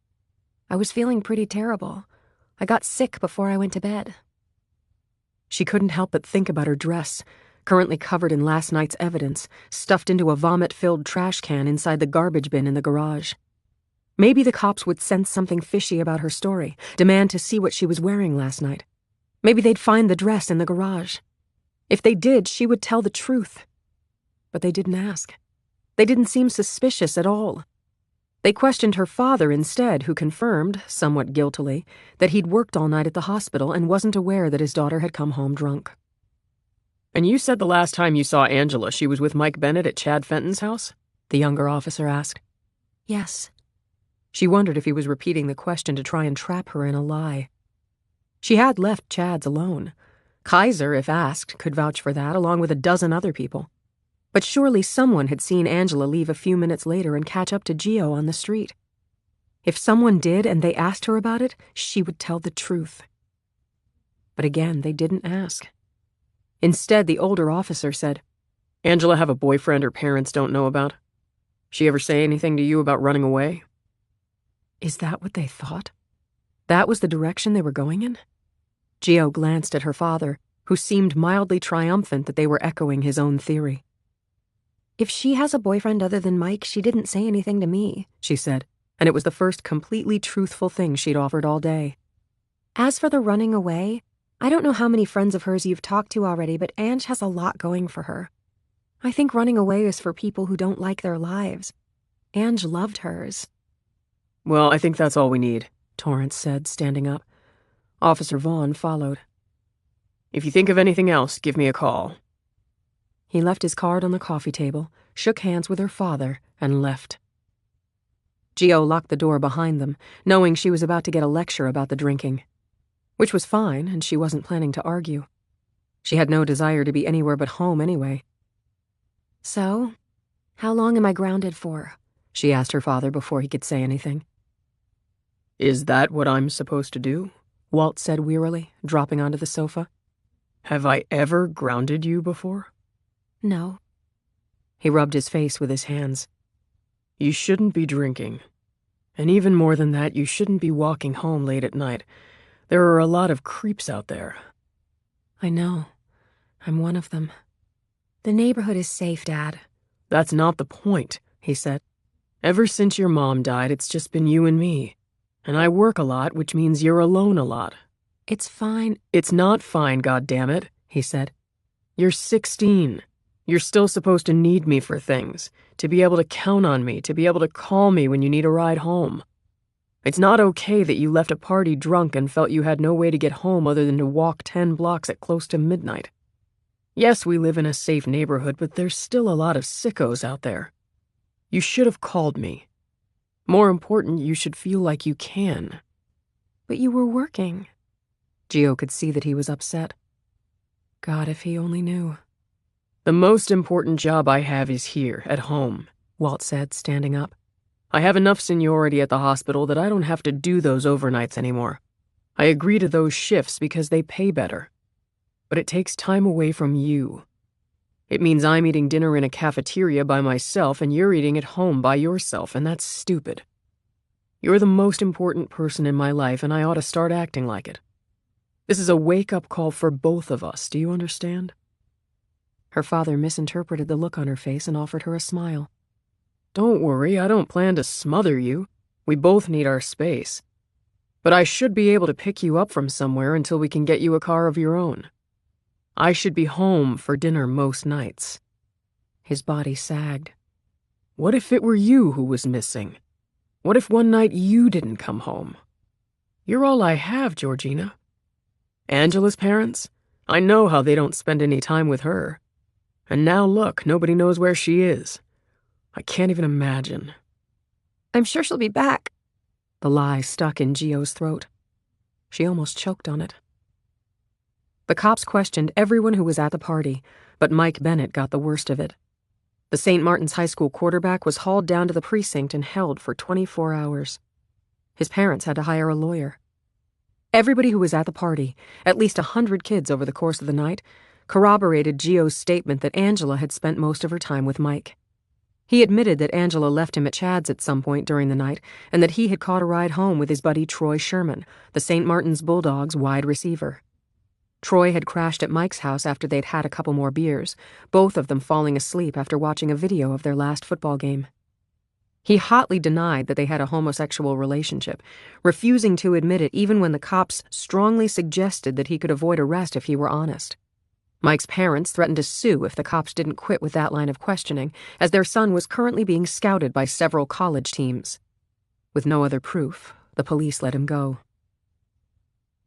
S4: I was feeling pretty terrible. I got sick before I went to bed."
S2: She couldn't help but think about her dress, currently covered in last night's evidence, stuffed into a vomit-filled trash can inside the garbage bin in the garage. Maybe the cops would sense something fishy about her story, demand to see what she was wearing last night. Maybe they'd find the dress in the garage. If they did, she would tell the truth. But they didn't ask. They didn't seem suspicious at all. They questioned her father instead, who confirmed, somewhat guiltily, that he'd worked all night at the hospital and wasn't aware that his daughter had come home drunk.
S1: "And you said the last time you saw Angela, she was with Mike Bennett at Chad Fenton's house?" the younger officer asked.
S4: Yes.
S2: She wondered if he was repeating the question to try and trap her in a lie. She had left Chad's alone. Kaiser, if asked, could vouch for that, along with a dozen other people. But surely someone had seen Angela leave a few minutes later and catch up to Gio on the street. If someone did and they asked her about it, she would tell the truth. But again, they didn't ask. Instead, the older officer said,
S1: "Angela have a boyfriend her parents don't know about? She ever say anything to you about running away?"
S2: Is that what they thought? That was the direction they were going in? Gio glanced at her father, who seemed mildly triumphant that they were echoing his own theory.
S4: If she has a boyfriend other than Mike, she didn't say anything to me,
S2: she said, and it was the first completely truthful thing she'd offered all day.
S4: As for the running away, I don't know how many friends of hers you've talked to already, but Ange has a lot going for her. I think running away is for people who don't like their lives. Ange loved hers.
S1: "Well, I think that's all we need,"
S2: Torrance said, standing up. Officer Vaughn followed.
S1: "If you think of anything else, give me a call."
S2: He left his card on the coffee table, shook hands with her father, and left. Gio locked the door behind them, knowing she was about to get a lecture about the drinking. Which was fine, and she wasn't planning to argue. She had no desire to be anywhere but home anyway.
S4: So, how long am I grounded for?
S2: She asked her father before he could say anything.
S1: "Is that what I'm supposed to do?"
S2: Walt said wearily, dropping onto the sofa.
S1: "Have I ever grounded you before?"
S4: No.
S2: He rubbed his face with his hands.
S1: "You shouldn't be drinking. And even more than that, you shouldn't be walking home late at night. There are a lot of creeps out there."
S2: I know. I'm one of them.
S4: The neighborhood is safe, Dad.
S1: "That's not the point," he said. "Ever since your mom died, it's just been you and me. And I work a lot, which means you're alone a lot."
S4: It's fine.
S1: "It's not fine, goddammit," he said. "You're 16. You're still supposed to need me for things, to be able to count on me, to be able to call me when you need a ride home. It's not okay that you left a party drunk and felt you had no way to get home other than to walk 10 blocks at close to midnight. Yes, we live in a safe neighborhood, but there's still a lot of sickos out there. You should have called me. More important, you should feel like you can."
S4: But you were working.
S2: Gio could see that he was upset. God, if he only knew.
S1: "The most important job I have is here, at home,"
S2: Walt said, standing up.
S1: "I have enough seniority at the hospital that I don't have to do those overnights anymore. I agree to those shifts because they pay better. But it takes time away from you. It means I'm eating dinner in a cafeteria by myself and you're eating at home by yourself, and that's stupid. You're the most important person in my life, and I ought to start acting like it. This is a wake-up call for both of us, do you understand?"
S2: Her father misinterpreted the look on her face and offered her a smile.
S1: "Don't worry, I don't plan to smother you. We both need our space. But I should be able to pick you up from somewhere until we can get you a car of your own. I should be home for dinner most nights."
S2: His body sagged.
S1: What if it were you who was missing? What if one night you didn't come home? You're all I have, Georgina. Angela's parents? I know how they don't spend any time with her. And now look, nobody knows where she is. I can't even imagine.
S4: I'm sure she'll be back.
S2: The lie stuck in Gio's throat. She almost choked on it. The cops questioned everyone who was at the party, but Mike Bennett got the worst of it. The St. Martin's High School quarterback was hauled down to the precinct and held for 24 hours. His parents had to hire a lawyer. Everybody who was at the party, at least 100 kids over the course of the night, corroborated Gio's statement that Angela had spent most of her time with Mike. He admitted that Angela left him at Chad's at some point during the night and that he had caught a ride home with his buddy Troy Sherman, the St. Martin's Bulldogs wide receiver. Troy had crashed at Mike's house after they'd had a couple more beers, both of them falling asleep after watching a video of their last football game. He hotly denied that they had a homosexual relationship, refusing to admit it even when the cops strongly suggested that he could avoid arrest if he were honest. Mike's parents threatened to sue if the cops didn't quit with that line of questioning, as their son was currently being scouted by several college teams. With no other proof, the police let him go.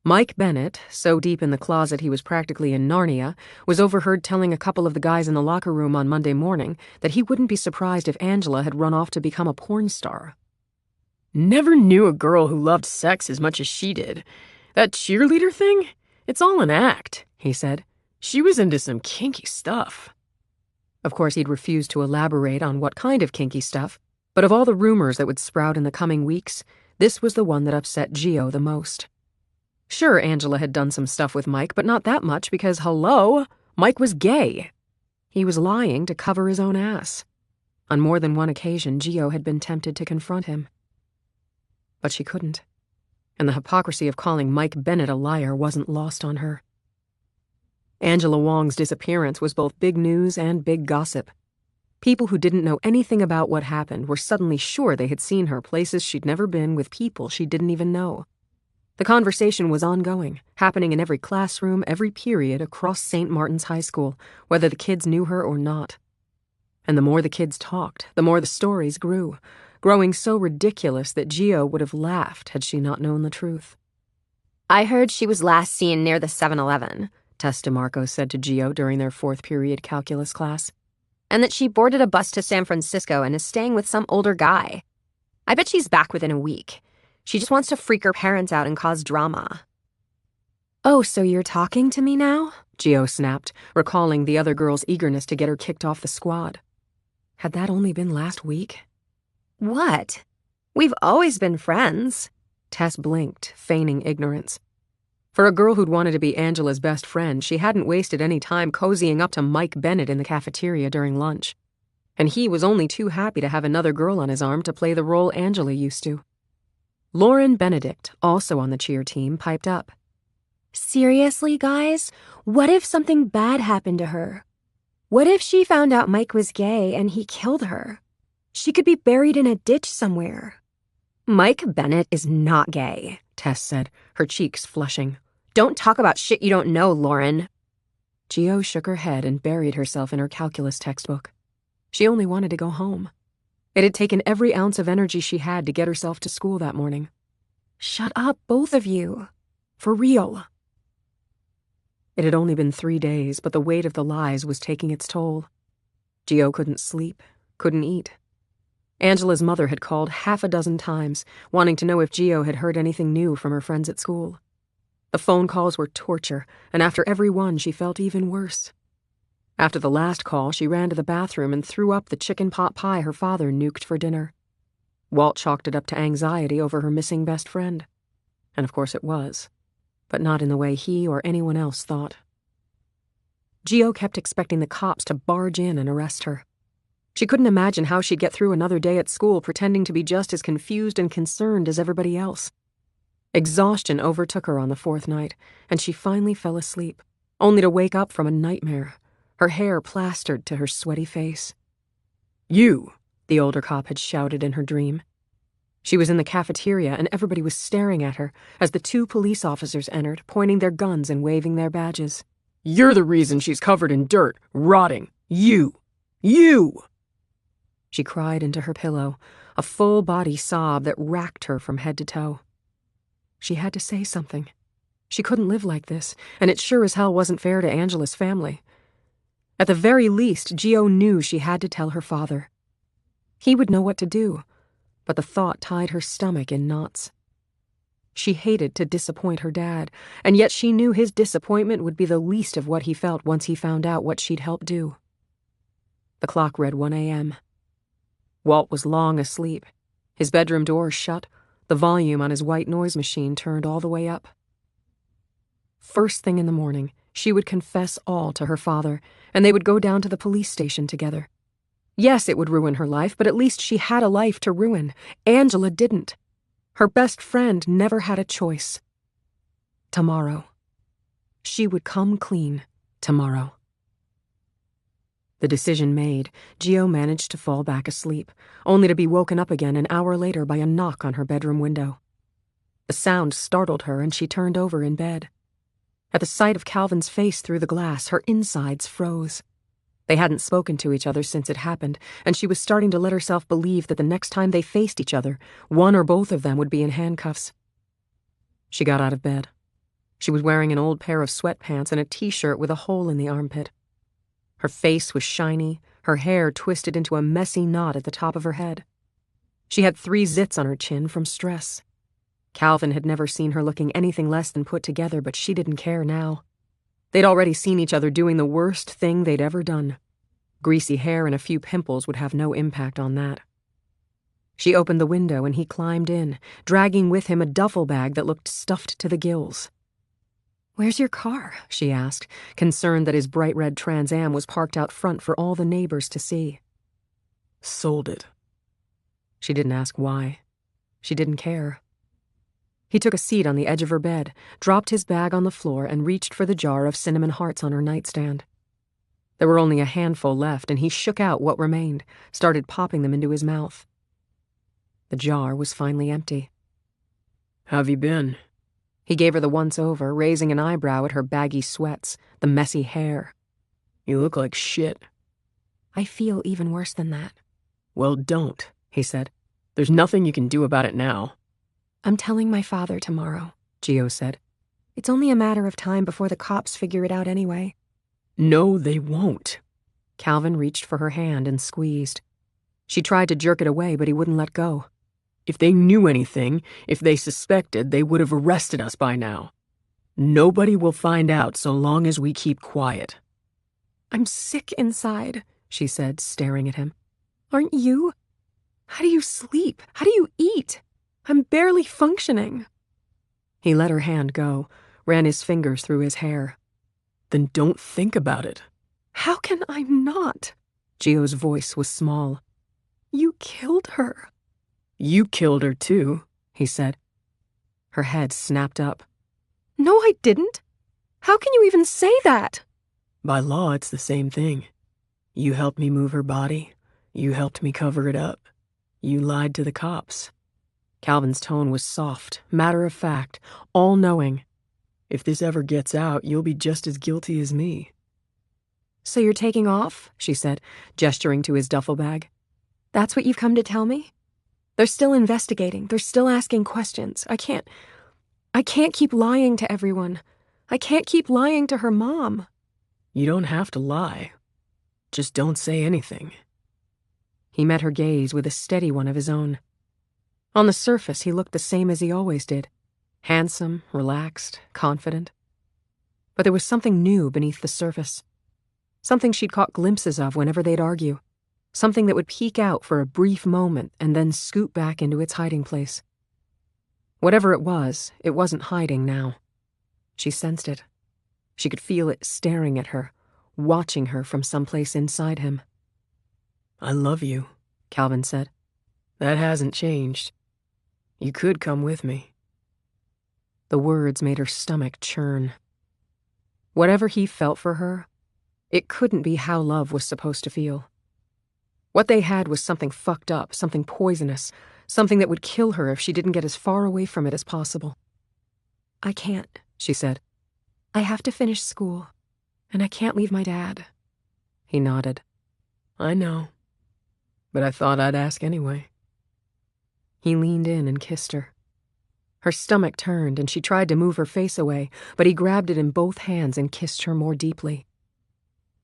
S2: Mike Bennett, so deep in the closet he was practically in Narnia, was overheard telling a couple of the guys in the locker room on Monday morning that he wouldn't be surprised if Angela had run off to become a porn star.
S1: Never knew a girl who loved sex as much as she did. That cheerleader thing? It's all an act, he said. She was into some kinky stuff.
S2: Of course, he'd refused to elaborate on what kind of kinky stuff, but of all the rumors that would sprout in the coming weeks, this was the one that upset Gio the most. Sure, Angela had done some stuff with Mike, but not that much because, hello, Mike was gay. He was lying to cover his own ass. On more than one occasion, Gio had been tempted to confront him. But she couldn't. And the hypocrisy of calling Mike Bennett a liar wasn't lost on her. Angela Wong's disappearance was both big news and big gossip. People who didn't know anything about what happened were suddenly sure they had seen her places she'd never been with people she didn't even know. The conversation was ongoing, happening in every classroom, every period across St. Martin's High School, whether the kids knew her or not. And the more the kids talked, the more the stories grew, growing so ridiculous that Gio would have laughed had she not known the truth.
S4: I heard she was last seen near the 7-Eleven,
S2: Tess DeMarco said to Gio during their fourth period calculus class.
S4: And that she boarded a bus to San Francisco and is staying with some older guy. I bet she's back within a week. She just wants to freak her parents out and cause drama.
S2: Oh, so you're talking to me now? Gio snapped, recalling the other girl's eagerness to get her kicked off the squad. Had that only been last week?
S4: What? We've always been friends.
S2: Tess blinked, feigning ignorance. For a girl who'd wanted to be Angela's best friend, she hadn't wasted any time cozying up to Mike Bennett in the cafeteria during lunch. And he was only too happy to have another girl on his arm to play the role Angela used to. Lauren Benedict, also on the cheer team, piped up.
S4: Seriously, guys? What if something bad happened to her? What if she found out Mike was gay and he killed her? She could be buried in a ditch somewhere.
S2: Mike Bennett is not gay, Tess said, her cheeks flushing.
S4: Don't talk about shit you don't know, Lauren.
S2: Gio shook her head and buried herself in her calculus textbook. She only wanted to go home. It had taken every ounce of energy she had to get herself to school that morning.
S4: Shut up, both of you.
S2: For real. It had only been 3 days, but the weight of the lies was taking its toll. Gio couldn't sleep, couldn't eat. Angela's mother had called 6 times, wanting to know if Gio had heard anything new from her friends at school. The phone calls were torture, and after every one she felt even worse. After the last call, she ran to the bathroom and threw up the chicken pot pie her father nuked for dinner. Walt chalked it up to anxiety over her missing best friend. And of course it was, but not in the way he or anyone else thought. Gio kept expecting the cops to barge in and arrest her. She couldn't imagine how she'd get through another day at school pretending to be just as confused and concerned as everybody else. Exhaustion overtook her on the 4th night, and she finally fell asleep, only to wake up from a nightmare, her hair plastered to her sweaty face.
S1: You,
S2: the older cop had shouted in her dream. She was in the cafeteria, and everybody was staring at her as the 2 police officers entered, pointing their guns and waving their badges.
S1: You're the reason she's covered in dirt, rotting. You!
S2: She cried into her pillow, a full-body sob that racked her from head to toe. She had to say something. She couldn't live like this, and it sure as hell wasn't fair to Angela's family. At the very least, Gio knew she had to tell her father. He would know what to do, but the thought tied her stomach in knots. She hated to disappoint her dad, and yet she knew his disappointment would be the least of what he felt once he found out what she'd helped do. The clock read 1 a.m. Walt was long asleep, his bedroom door shut, the volume on his white noise machine turned all the way up. First thing in the morning, she would confess all to her father, and they would go down to the police station together. Yes, it would ruin her life, but at least she had a life to ruin. Angela didn't. Her best friend never had a choice. Tomorrow. She would come clean tomorrow. The decision made, Gio managed to fall back asleep, only to be woken up again an hour later by a knock on her bedroom window. The sound startled her, and she turned over in bed. At the sight of Calvin's face through the glass, her insides froze. They hadn't spoken to each other since it happened, and she was starting to let herself believe that the next time they faced each other, one or both of them would be in handcuffs. She got out of bed. She was wearing an old pair of sweatpants and a t-shirt with a hole in the armpit. Her face was shiny, her hair twisted into a messy knot at the top of her head. She had 3 zits on her chin from stress. Calvin had never seen her looking anything less than put together, but she didn't care now. They'd already seen each other doing the worst thing they'd ever done. Greasy hair and a few pimples would have no impact on that. She opened the window and he climbed in, dragging with him a duffel bag that looked stuffed to the gills. "Where's your car?" she asked, concerned that his bright red Trans Am was parked out front for all the neighbors to see.
S1: Sold it.
S2: She didn't ask why. She didn't care. He took a seat on the edge of her bed, dropped his bag on the floor, and reached for the jar of cinnamon hearts on her nightstand. There were only a handful left, and he shook out what remained, started popping them into his mouth. The jar was finally empty.
S1: "How've you been?"
S2: He gave her the once-over, raising an eyebrow at her baggy sweats, the messy hair.
S1: "You look like shit."
S2: "I feel even worse than that."
S1: "Well, don't," he said. "There's nothing you can do about it now."
S2: "I'm telling my father tomorrow," Gio said. "It's only a matter of time before the cops figure it out anyway."
S1: "No, they won't."
S2: Calvin reached for her hand and squeezed. She tried to jerk it away, but he wouldn't let go.
S1: "If they knew anything, if they suspected, they would have arrested us by now. Nobody will find out so long as we keep quiet."
S2: "I'm sick inside," she said, staring at him. "Aren't you? How do you sleep? How do you eat? I'm barely functioning." He let her hand go, ran his fingers through his hair.
S1: "Then don't think about it."
S2: "How can I not?" Gio's voice was small. "You killed her."
S1: "You killed her too,"
S2: he said. Her head snapped up. "No, I didn't. How can you even say that?"
S1: "By law, it's the same thing. You helped me move her body. You helped me cover it up. You lied to the cops." Calvin's tone was soft, matter-of-fact, all-knowing. "If this ever gets out, you'll be just as guilty as me."
S2: "So you're taking off?" she said, gesturing to his duffel bag. "That's what you've come to tell me? They're still investigating. They're still asking questions. I can't keep lying to everyone. I can't keep lying to her mom."
S1: "You don't have to lie. Just don't say anything."
S2: He met her gaze with a steady one of his own. On the surface, he looked the same as he always did. Handsome, relaxed, confident. But there was something new beneath the surface. Something she'd caught glimpses of whenever they'd argue. Something that would peek out for a brief moment and then scoot back into its hiding place. Whatever it wasn't hiding now. She sensed it. She could feel it staring at her, watching her from someplace inside him.
S1: "I love you,"
S2: Calvin said.
S1: "That hasn't changed. You could come with me."
S2: The words made her stomach churn. Whatever he felt for her, it couldn't be how love was supposed to feel. What they had was something fucked up, something poisonous, something that would kill her if she didn't get as far away from it as possible. "I can't," she said. "I have to finish school, and I can't leave my dad." He nodded.
S1: "I know. But I thought I'd ask anyway."
S2: He leaned in and kissed her. Her stomach turned, and she tried to move her face away, but he grabbed it in both hands and kissed her more deeply.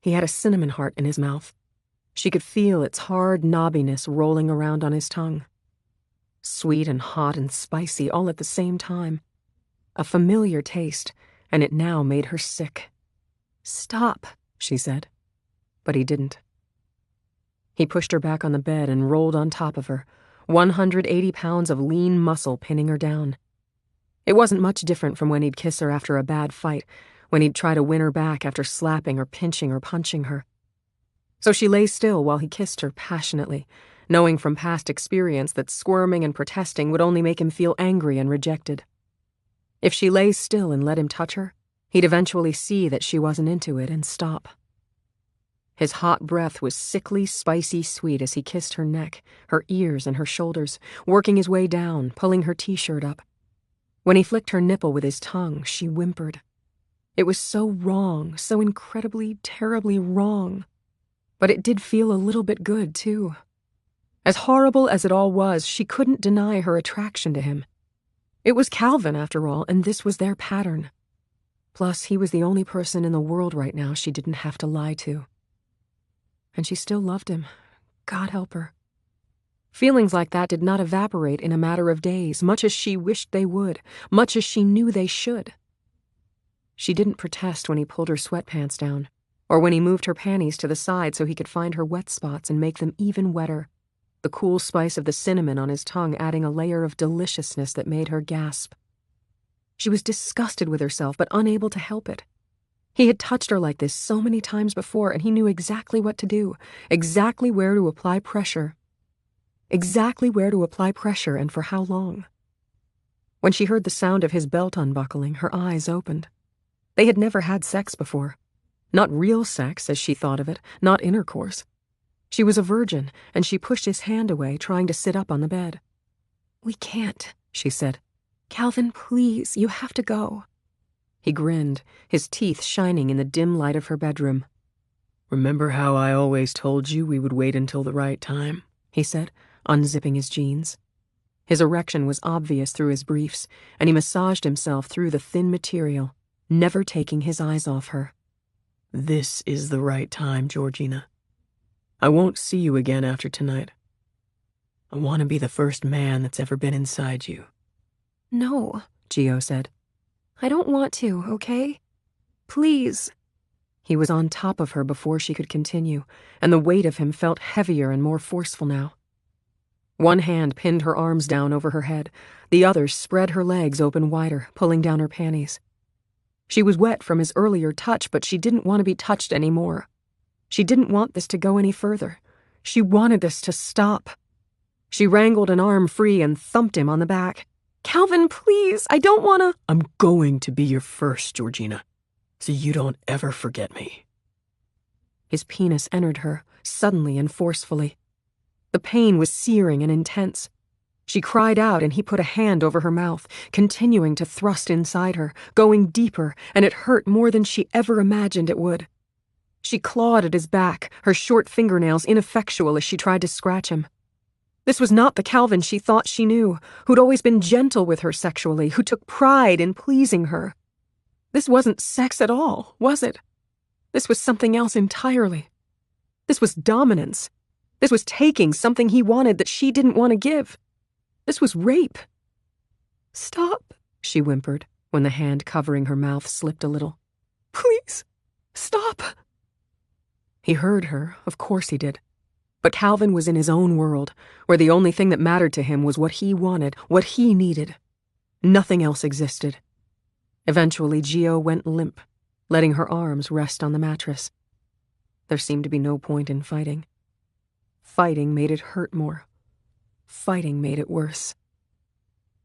S2: He had a cinnamon heart in his mouth. She could feel its hard knobbiness rolling around on his tongue. Sweet and hot and spicy all at the same time. A familiar taste, and it now made her sick. "Stop," she said. But he didn't. He pushed her back on the bed and rolled on top of her, 180 pounds of lean muscle pinning her down. It wasn't much different from when he'd kiss her after a bad fight, when he'd try to win her back after slapping or pinching or punching her. So she lay still while he kissed her passionately, knowing from past experience that squirming and protesting would only make him feel angry and rejected. If she lay still and let him touch her, He'd eventually see that she wasn't into it and stop. His hot breath was sickly, spicy sweet as he kissed her neck, her ears, and her shoulders, working his way down, pulling her t-shirt up. When he flicked her nipple with his tongue, she whimpered. It was so wrong, so incredibly, terribly wrong. But it did feel a little bit good, too. As horrible as it all was, she couldn't deny her attraction to him. It was Calvin, after all, and this was their pattern. Plus, he was the only person in the world right now she didn't have to lie to. And she still loved him. God help her. Feelings like that did not evaporate in a matter of days, much as she wished they would, much as she knew they should. She didn't protest when he pulled her sweatpants down, or when he moved her panties to the side so he could find her wet spots and make them even wetter, the cool spice of the cinnamon on his tongue adding a layer of deliciousness that made her gasp. She was disgusted with herself, but unable to help it. He had touched her like this so many times before, and he knew exactly what to do, exactly where to apply pressure. Exactly where to apply pressure and for how long. When she heard the sound of his belt unbuckling, her eyes opened. They had never had sex before. Not real sex, as she thought of it, not intercourse. She was a virgin, and she pushed his hand away, trying to sit up on the bed. "We can't," she said. "Calvin, please, you have to go." He grinned, his teeth shining in the dim light of her bedroom.
S1: "Remember how I always told you we would wait until the right time?" he said, unzipping his jeans. His erection was obvious through his briefs, and he massaged himself through the thin material, never taking his eyes off her. "This is the right time, Georgina. I won't see you again after tonight. I want to be the first man that's ever been inside you."
S4: "No,"
S2: Gio said.
S4: "I don't want to, okay? Please."
S2: He was on top of her before she could continue, and the weight of him felt heavier and more forceful now. One hand pinned her arms down over her head, the other spread her legs open wider, pulling down her panties. She was wet from his earlier touch, but she didn't want to be touched anymore. She didn't want this to go any further. She wanted this to stop. She wrangled an arm free and thumped him on the back. "Calvin, please, I don't want to—"
S1: "I'm going to be your first, Georgina, so you don't ever forget me."
S2: His penis entered her, suddenly and forcefully. The pain was searing and intense. She cried out, and he put a hand over her mouth, continuing to thrust inside her, going deeper, and it hurt more than she ever imagined it would. She clawed at his back, her short fingernails ineffectual as she tried to scratch him. This was not the Calvin she thought she knew, who'd always been gentle with her sexually, who took pride in pleasing her. This wasn't sex at all, was it? This was something else entirely. This was dominance. This was taking something he wanted that she didn't want to give. This was rape. "Stop," she whimpered, when the hand covering her mouth slipped a little. "Please, stop." He heard her, of course he did. But Calvin was in his own world, where the only thing that mattered to him was what he wanted, what he needed. Nothing else existed. Eventually, Gio went limp, letting her arms rest on the mattress. There seemed to be no point in fighting. Fighting made it hurt more. Fighting made it worse.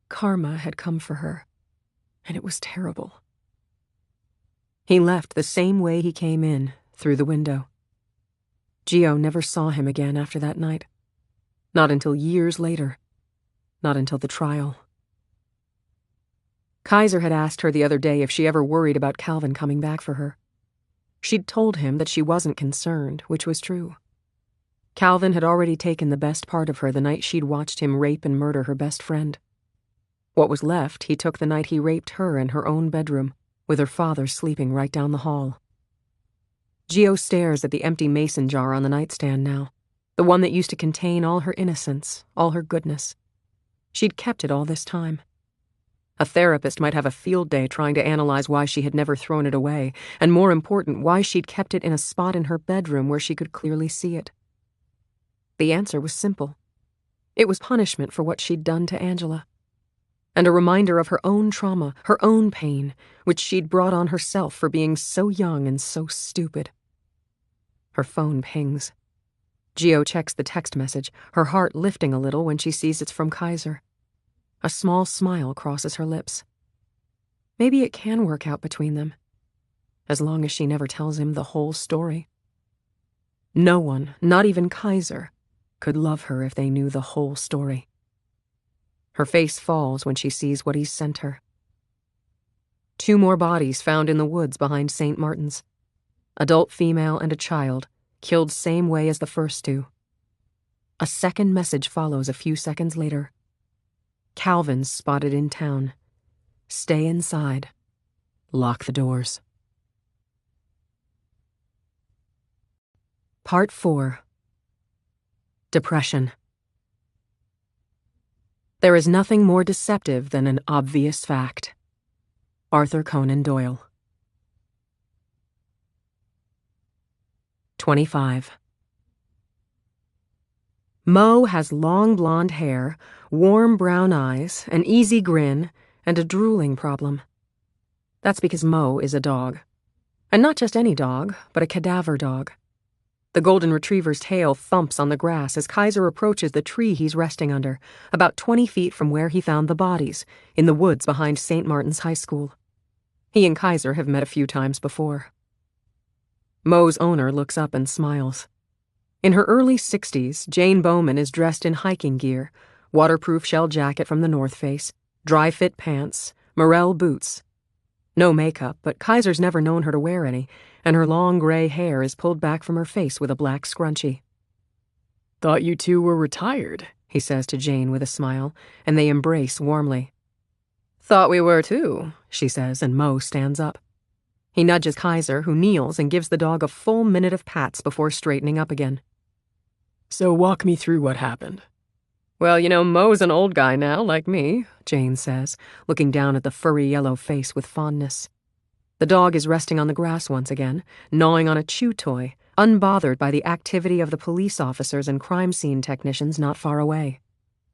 S2: Karma had come for her, and it was terrible. He left the same way he came in, through the window. Gio never saw him again after that night. Not until years later. Not until the trial. Kaiser had asked her the other day if she ever worried about Calvin coming back for her. She'd told him that she wasn't concerned, which was true. Calvin had already taken the best part of her the night she'd watched him rape and murder her best friend. What was left he took the night he raped her in her own bedroom, with her father sleeping right down the hall. Gio stares at the empty mason jar on the nightstand now, the one that used to contain all her innocence, all her goodness. She'd kept it all this time. A therapist might have a field day trying to analyze why she had never thrown it away, and more important, why she'd kept it in a spot in her bedroom where she could clearly see it. The answer was simple. It was punishment for what she'd done to Angela, and a reminder of her own trauma, her own pain, which she'd brought on herself for being so young and so stupid. Her phone pings. Gio checks the text message, her heart lifting a little when she sees it's from Kaiser. A small smile crosses her lips. Maybe it can work out between them. as long as she never tells him the whole story. No one, not even Kaiser, could love her if they knew the whole story. Her face falls when she sees what he's sent her. 2 more bodies found in the woods behind St. Martin's. Adult female and a child, killed same way as the first 2. A second message follows a few seconds later. Calvin's spotted in town. Stay inside. Lock the doors. Part 4. Depression. There is nothing more deceptive than an obvious fact. Arthur Conan Doyle. 25. Mo has long blonde hair, warm brown eyes, an easy grin, and a drooling problem. That's because Mo is a dog. And not just any dog, but a cadaver dog. The golden retriever's tail thumps on the grass as Kaiser approaches the tree he's resting under, about 20 feet from where he found the bodies, in the woods behind St. Martin's High School. He and Kaiser have met a few times before. Mo's owner looks up and smiles. In her early 60s, Jane Bowman is dressed in hiking gear, waterproof shell jacket from the North Face, dry-fit pants, Morel boots. No makeup, but Kaiser's never known her to wear any, and her long gray hair is pulled back from her face with a black scrunchie.
S1: "Thought you two were retired,"
S2: he says to Jane with a smile, and they embrace warmly. "Thought we were too," she says, and Mo stands up. He nudges Kaiser, who kneels and gives the dog a full minute of pats before straightening up again.
S1: "So walk me through what happened."
S2: "Well, you know, Mo's an old guy now, like me," Jane says, looking down at the furry yellow face with fondness. The dog is resting on the grass once again, gnawing on a chew toy, unbothered by the activity of the police officers and crime scene technicians not far away.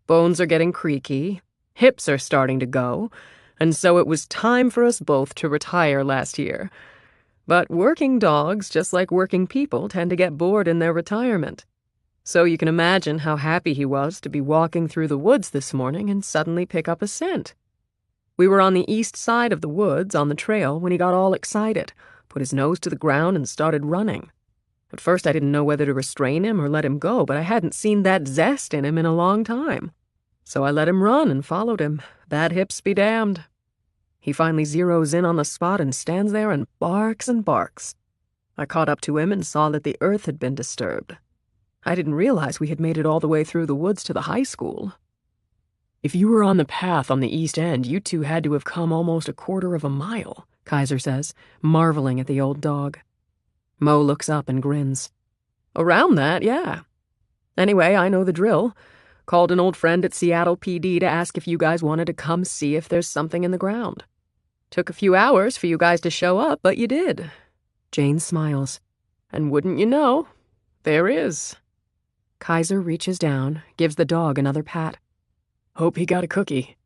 S2: "Bones are getting creaky, hips are starting to go, and so it was time for us both to retire last year. But working dogs, just like working people, tend to get bored in their retirement. So you can imagine how happy he was to be walking through the woods this morning and suddenly pick up a scent. We were on the east side of the woods on the trail when he got all excited, put his nose to the ground and started running. At first I didn't know whether to restrain him or let him go, but I hadn't seen that zest in him in a long time. So I let him run and followed him. Bad hips be damned. He finally zeroes in on the spot and stands there and barks and barks. I caught up to him and saw that the earth had been disturbed. I didn't realize we had made it all the way through the woods to the high school."
S1: "If you were on the path on the east end, you two had to have come almost 1/4 of a mile,"
S2: Kaiser says, marveling at the old dog. Mo looks up and grins. "Around that, yeah. Anyway, I know the drill. Called an old friend at Seattle PD to ask if you guys wanted to come see if there's something in the ground. Took a few hours for you guys to show up, but you did." Jane smiles. "And wouldn't you know, there is." Kaiser reaches down, gives the dog another pat.
S1: "Hope he got a cookie."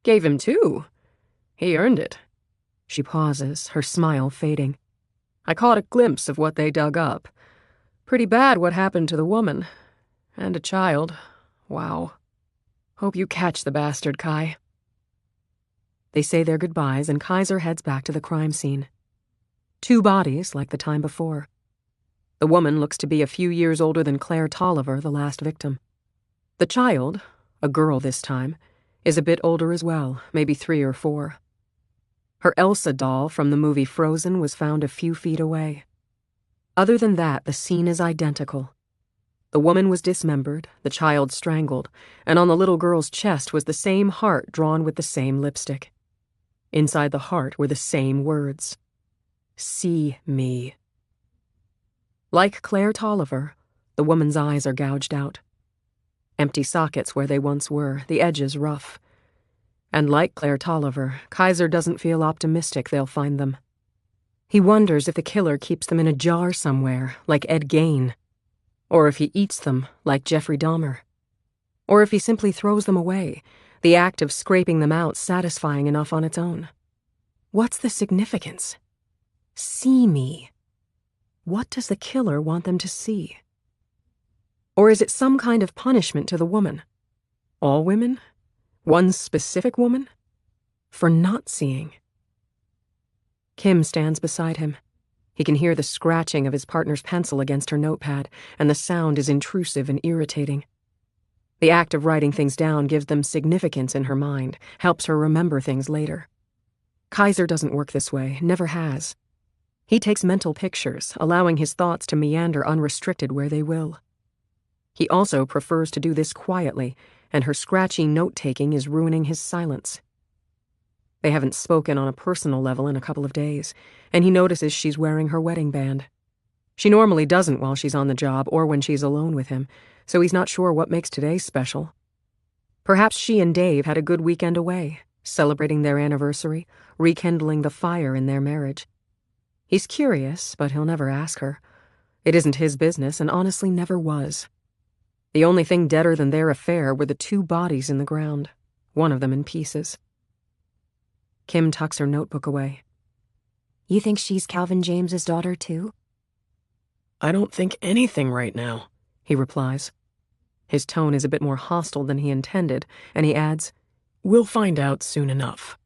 S2: "Gave him 2. He earned it." She pauses, her smile fading. "I caught a glimpse of what they dug up. Pretty bad what happened to the woman. And a child. Wow. Hope you catch the bastard, Kai." They say their goodbyes, and Kaiser heads back to the crime scene. 2 bodies, like the time before. The woman looks to be a few years older than Claire Tolliver, the last victim. The child, a girl this time, is a bit older as well, maybe 3 or 4. Her Elsa doll from the movie Frozen was found a few feet away. Other than that, the scene is identical. The woman was dismembered, the child strangled, and on the little girl's chest was the same heart drawn with the same lipstick. Inside the heart were the same words. "See me." Like Claire Tolliver, the woman's eyes are gouged out. Empty sockets where they once were, the edges rough. And like Claire Tolliver, Kaiser doesn't feel optimistic they'll find them. He wonders if the killer keeps them in a jar somewhere, like Ed Gein, or if he eats them, like Jeffrey Dahmer, or if he simply throws them away, the act of scraping them out satisfying enough on its own. What's the significance? See me. What does the killer want them to see? Or is it some kind of punishment to the woman? All women? One specific woman? For not seeing. Kim stands beside him. He can hear the scratching of his partner's pencil against her notepad, and the sound is intrusive and irritating. The act of writing things down gives them significance in her mind, helps her remember things later. Kaiser doesn't work this way, never has. He takes mental pictures, allowing his thoughts to meander unrestricted where they will. He also prefers to do this quietly, and her scratchy note-taking is ruining his silence. They haven't spoken on a personal level in a couple of days, and he notices she's wearing her wedding band. She normally doesn't while she's on the job or when she's alone with him, so he's not sure what makes today special. Perhaps she and Dave had a good weekend away, celebrating their anniversary, rekindling the fire in their marriage. He's curious, but he'll never ask her. It isn't his business, and honestly never was. The only thing deader than their affair were the 2 bodies in the ground, one of them in pieces. Kim tucks her notebook away.
S4: You think she's Calvin James's daughter, too?
S1: I don't think anything right now,
S2: he replies. His tone is a bit more hostile than he intended, and he adds,
S1: We'll find out soon enough.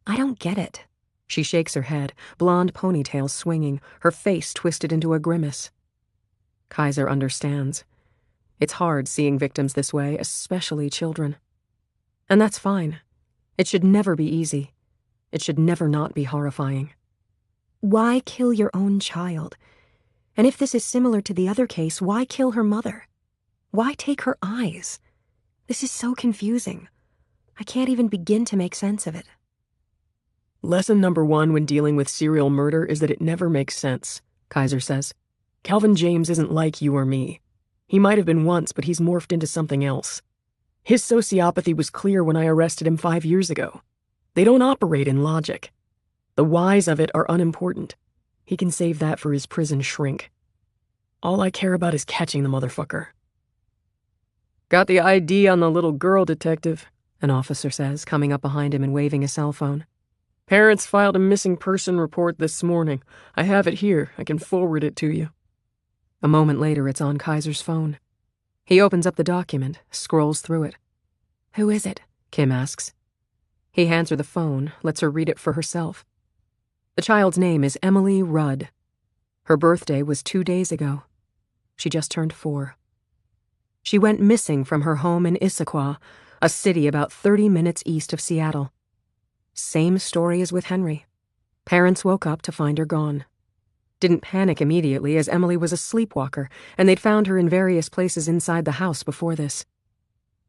S4: I don't get it.
S2: She shakes her head, blonde ponytail swinging, her face twisted into a grimace. Kaiser understands. It's hard seeing victims this way, especially children. And that's fine. It should never be easy. It should never not be horrifying.
S4: Why kill your own child? And if this is similar to the other case, why kill her mother? Why take her eyes? This is so confusing. I can't even begin to make sense of it.
S1: Lesson number 1 when dealing with serial murder is that it never makes sense, Kaiser says. Calvin James isn't like you or me. He might have been once, but he's morphed into something else. His sociopathy was clear when I arrested him 5 years ago. They don't operate in logic. The whys of it are unimportant. He can save that for his prison shrink. All I care about is catching the motherfucker.
S2: Got the ID on the little girl, Detective, an officer says, coming up behind him and waving a cell phone.
S1: Parents filed a missing person report this morning. I have it here. I can forward it to you.
S2: A moment later, it's on Kaiser's phone. He opens up the document, scrolls through it.
S4: Who is it?
S2: Kim asks. He hands her the phone, lets her read it for herself. The child's name is Emily Rudd. Her birthday was 2 days ago. She just turned 4. She went missing from her home in Issaquah, a city about 30 minutes east of Seattle. Same story as with Henry. Parents woke up to find her gone. Didn't panic immediately, as Emily was a sleepwalker, and they'd found her in various places inside the house before this.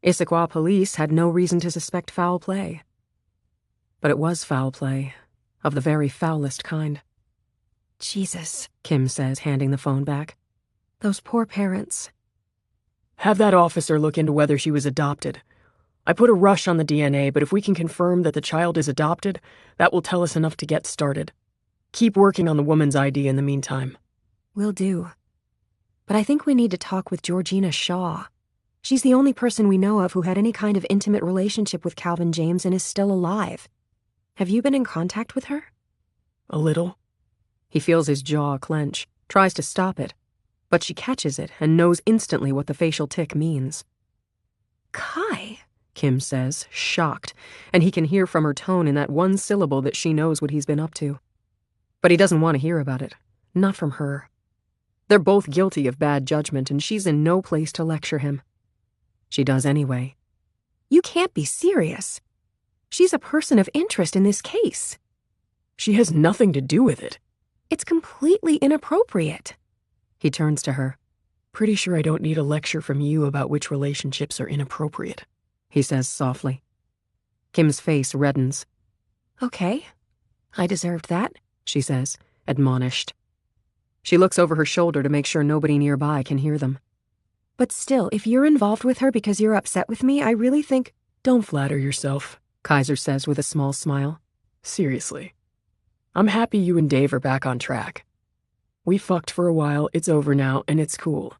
S2: Issaquah police had no reason to suspect foul play. But it was foul play, of the very foulest kind.
S4: Jesus,
S2: Kim says, handing the phone back. Those poor parents.
S1: Have that officer look into whether she was adopted. I put a rush on the DNA, but if we can confirm that the child is adopted, that will tell us enough to get started. Keep working on the woman's ID in the meantime.
S4: Will do. But I think we need to talk with Georgina Shaw. She's the only person we know of who had any kind of intimate relationship with Calvin James and is still alive. Have you been in contact with her?
S1: A little.
S2: He feels his jaw clench, tries to stop it, but she catches it and knows instantly what the facial tic means.
S4: Kai,
S2: Kim says, shocked, and he can hear from her tone in that one syllable that she knows what he's been up to. But he doesn't want to hear about it. Not from her. They're both guilty of bad judgment, and she's in no place to lecture him. She does anyway.
S4: You can't be serious. She's a person of interest in this case.
S1: She has nothing to do with it.
S4: It's completely inappropriate.
S2: He turns to her.
S1: Pretty sure I don't need a lecture from you about which relationships are inappropriate,
S2: he says softly. Kim's face reddens.
S4: Okay, I deserved that,
S2: she says, admonished. She looks over her shoulder to make sure nobody nearby can hear them.
S4: But still, if you're involved with her because you're upset with me, I really think...
S1: Don't flatter yourself,
S2: Kaiser says with a small smile.
S1: Seriously. I'm happy you and Dave are back on track. We fucked for a while, it's over now, and it's cool.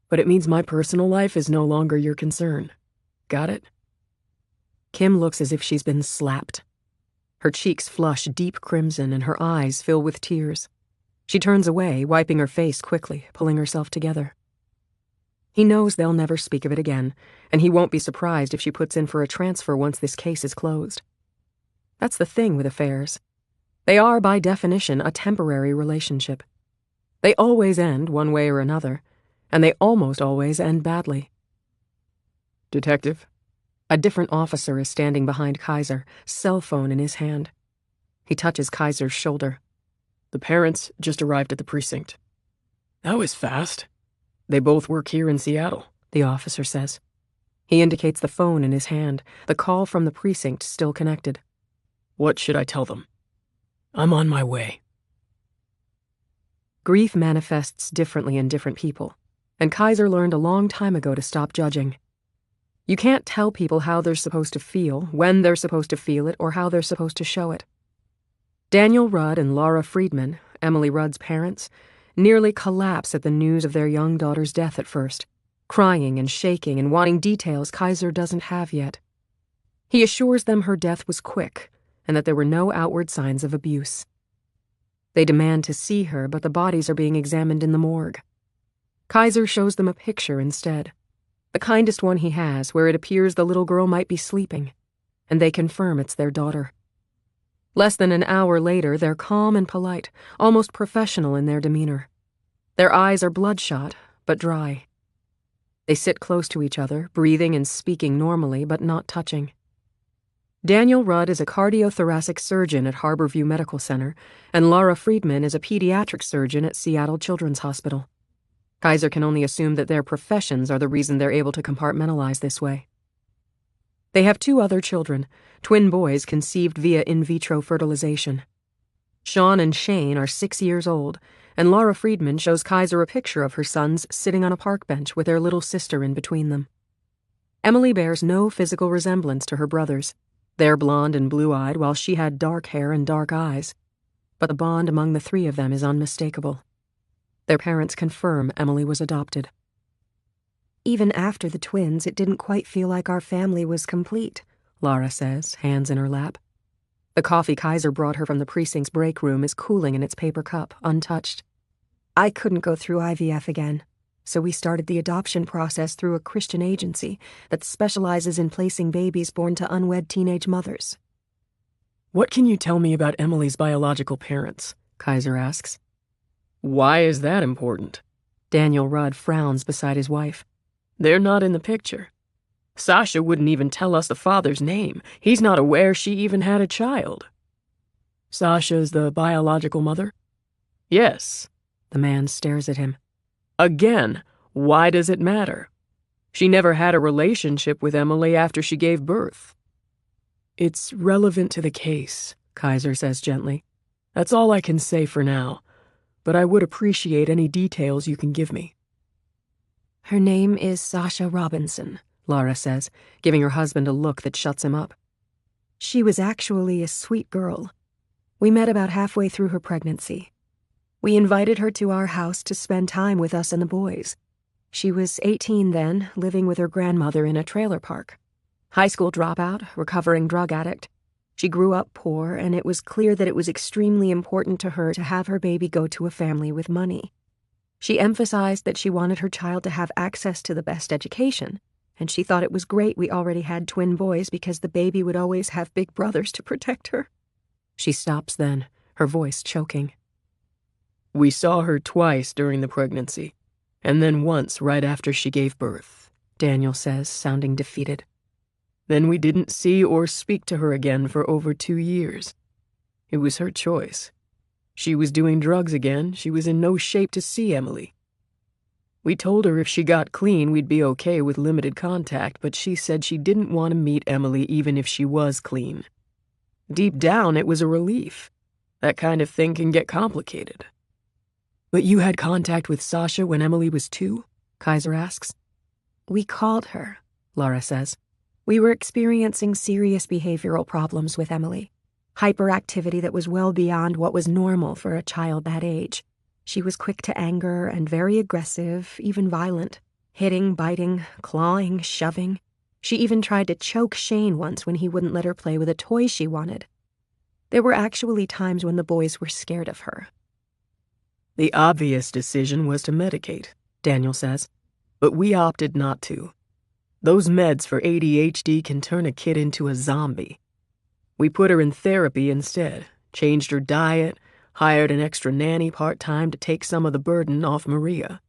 S1: But it means my personal life is no longer your concern. Got it?
S2: Kim looks as if she's been slapped. Her cheeks flush deep crimson and her eyes fill with tears. She turns away, wiping her face quickly, pulling herself together. He knows they'll never speak of it again, and he won't be surprised if she puts in for a transfer once this case is closed. That's the thing with affairs. They are, by definition, a temporary relationship. They always end one way or another, and they almost always end badly.
S1: Detective?
S2: A different officer is standing behind Kaiser, cell phone in his hand. He touches Kaiser's shoulder.
S1: The parents just arrived at the precinct. That was fast. They both work here in Seattle,
S2: the officer says. He indicates the phone in his hand, the call from the precinct still connected.
S1: What should I tell them? I'm on my way.
S2: Grief manifests differently in different people, and Kaiser learned a long time ago to stop judging. You can't tell people how they're supposed to feel, when they're supposed to feel it, or how they're supposed to show it. Daniel Rudd and Laura Friedman, Emily Rudd's parents, nearly collapse at the news of their young daughter's death at first, crying and shaking and wanting details Kaiser doesn't have yet. He assures them her death was quick and that there were no outward signs of abuse. They demand to see her, but the bodies are being examined in the morgue. Kaiser shows them a picture instead, the kindest one he has, where it appears the little girl might be sleeping, and they confirm it's their daughter. Less than an hour later, they're calm and polite, almost professional in their demeanor. Their eyes are bloodshot, but dry. They sit close to each other, breathing and speaking normally, but not touching. Daniel Rudd is a cardiothoracic surgeon at Harborview Medical Center, and Laura Friedman is a pediatric surgeon at Seattle Children's Hospital. Kaiser can only assume that their professions are the reason they're able to compartmentalize this way. They have 2 other children, twin boys conceived via in vitro fertilization. Sean and Shane are 6 years old, and Laura Friedman shows Kaiser a picture of her sons sitting on a park bench with their little sister in between them. Emily bears no physical resemblance to her brothers. They're blonde and blue-eyed, while she had dark hair and dark eyes. But the bond among the 3 of them is unmistakable. Their parents confirm Emily was adopted.
S4: Even after the twins, it didn't quite feel like our family was complete,
S2: Laura says, hands in her lap. The coffee Kaiser brought her from the precinct's break room is cooling in its paper cup, untouched.
S4: I couldn't go through IVF again, so we started the adoption process through a Christian agency that specializes in placing babies born to unwed teenage mothers.
S1: What can you tell me about Emily's biological parents?
S2: Kaiser asks.
S1: Why is that important?
S2: Daniel Rudd frowns beside his wife.
S1: They're not in the picture. Sasha wouldn't even tell us the father's name. He's not aware she even had a child. Sasha's the biological mother? Yes.
S2: The man stares at him.
S1: Again, why does it matter? She never had a relationship with Emily after she gave birth. It's relevant to the case, Kaiser says gently. That's all I can say for now, but I would appreciate any details you can give me.
S4: Her name is Sasha Robinson,
S2: Laura says, giving her husband a look that shuts him up.
S4: She was actually a sweet girl. We met about halfway through her pregnancy. We invited her to our house to spend time with us and the boys. She was 18 then, living with her grandmother in a trailer park. High school dropout, recovering drug addict. She grew up poor, and it was clear that it was extremely important to her to have her baby go to a family with money. She emphasized that she wanted her child to have access to the best education, and she thought it was great we already had twin boys because the baby would always have big brothers to protect her.
S2: She stops then, her voice choking.
S1: We saw her twice during the pregnancy, and then once right after she gave birth,
S2: Daniel says, sounding defeated.
S1: Then we didn't see or speak to her again for over 2 years. It was her choice. She was doing drugs again. She was in no shape to see Emily. We told her if she got clean, we'd be okay with limited contact, but she said she didn't want to meet Emily even if she was clean. Deep down, it was a relief. That kind of thing can get complicated. But you had contact with Sasha when Emily was 2?
S2: Kaiser asks.
S4: We called her, Laura says. We were experiencing serious behavioral problems with Emily. Hyperactivity that was well beyond what was normal for a child that age. She was quick to anger and very aggressive, even violent. Hitting, biting, clawing, shoving. She even tried to choke Shane once when he wouldn't let her play with a toy she wanted. There were actually times when the boys were scared of her.
S1: The obvious decision was to medicate, Daniel says, but we opted not to. Those meds for ADHD can turn a kid into a zombie. We put her in therapy instead, changed her diet, hired an extra nanny part-time to take some of the burden off Maria.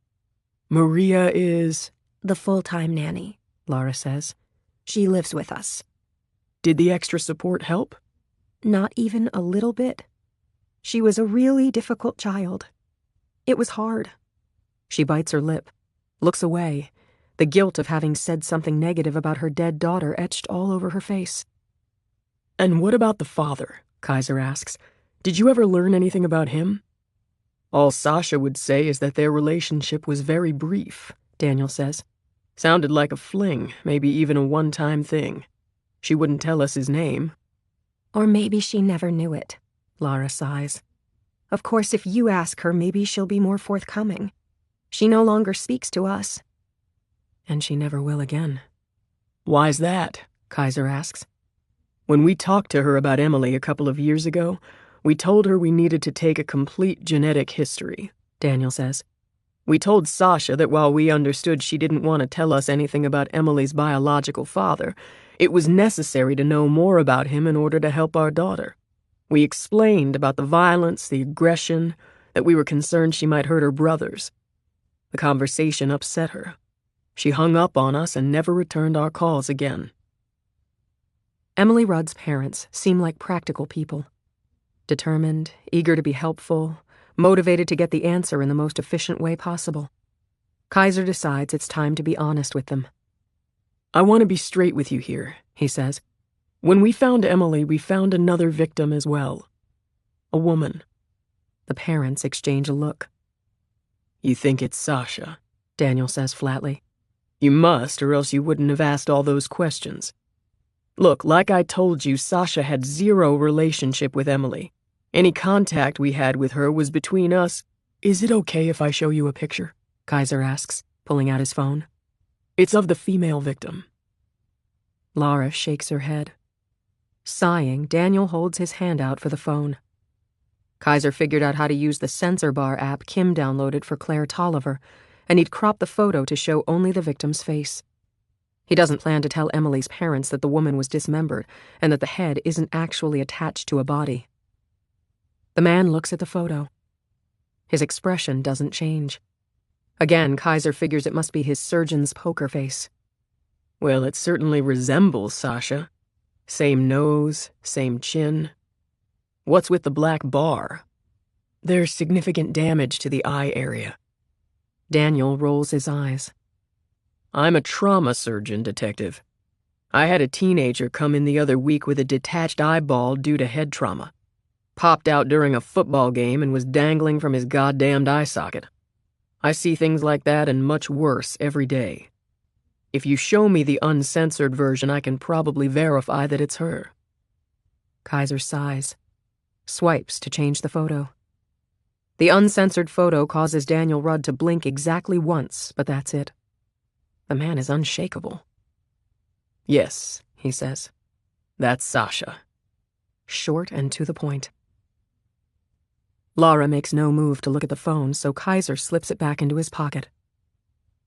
S1: Maria is...
S4: The full-time nanny, Laura says. She lives with us.
S1: Did the extra support help?
S2: Not even a little bit. She was a really difficult child. It was hard. She bites her lip, looks away, the guilt of having said something negative about her dead daughter etched all over her face.
S1: And what about the father? Kaiser asks. Did you ever learn anything about him? All Sasha would say is that their relationship was very brief, Daniel says. Sounded like a fling, maybe even a one-time thing. She wouldn't tell us his name.
S4: Or maybe she never knew it,
S2: Laura sighs. Of course, if you ask her, maybe she'll be more forthcoming. She no longer speaks to us.
S1: And she never will again. Why's that? Kaiser asks. When we talked to her about Emily a couple of years ago, we told her we needed to take a complete genetic history, Daniel says. We told Sasha that while we understood she didn't want to tell us anything about Emily's biological father, it was necessary to know more about him in order to help our daughter. We explained about the violence, the aggression, that we were concerned she might hurt her brothers. The conversation upset her. She hung up on us and never returned our calls again.
S2: Emily Rudd's parents seem like practical people. Determined, eager to be helpful, motivated to get the answer in the most efficient way possible. Kaiser decides it's time to be honest with them.
S1: I want to be straight with you here, he says. When we found Emily, we found another victim as well. A woman.
S2: The parents exchange a look.
S1: You think it's Sasha,
S2: Daniel says flatly.
S1: You must, or else you wouldn't have asked all those questions. Look, like I told you, Sasha had zero relationship with Emily. Any contact we had with her was between us. Is it okay if I show you a picture? Kaiser asks, pulling out his phone. It's of the female victim.
S2: Laura shakes her head. Sighing, Daniel holds his hand out for the phone. Kaiser figured out how to use the Sensor Bar app Kim downloaded for Claire Tolliver, and he'd cropped the photo to show only the victim's face. He doesn't plan to tell Emily's parents that the woman was dismembered and that the head isn't actually attached to a body. The man looks at the photo. His expression doesn't change. Again, Kaiser figures it must be his surgeon's poker face.
S1: Well, it certainly resembles Sasha. Same nose, same chin. What's with the black bar? There's significant damage to the eye area.
S2: Daniel rolls his eyes.
S1: I'm a trauma surgeon, Detective. I had a teenager come in the other week with a detached eyeball due to head trauma. Popped out during a football game and was dangling from his goddamned eye socket. I see things like that and much worse every day. If you show me the uncensored version, I can probably verify that it's her.
S2: Kaiser sighs, swipes to change the photo. The uncensored photo causes Daniel Rudd to blink exactly once, but that's it. The man is unshakable.
S1: Yes, he says. That's Sasha.
S2: Short and to the point. Laura makes no move to look at the phone, so Kaiser slips it back into his pocket.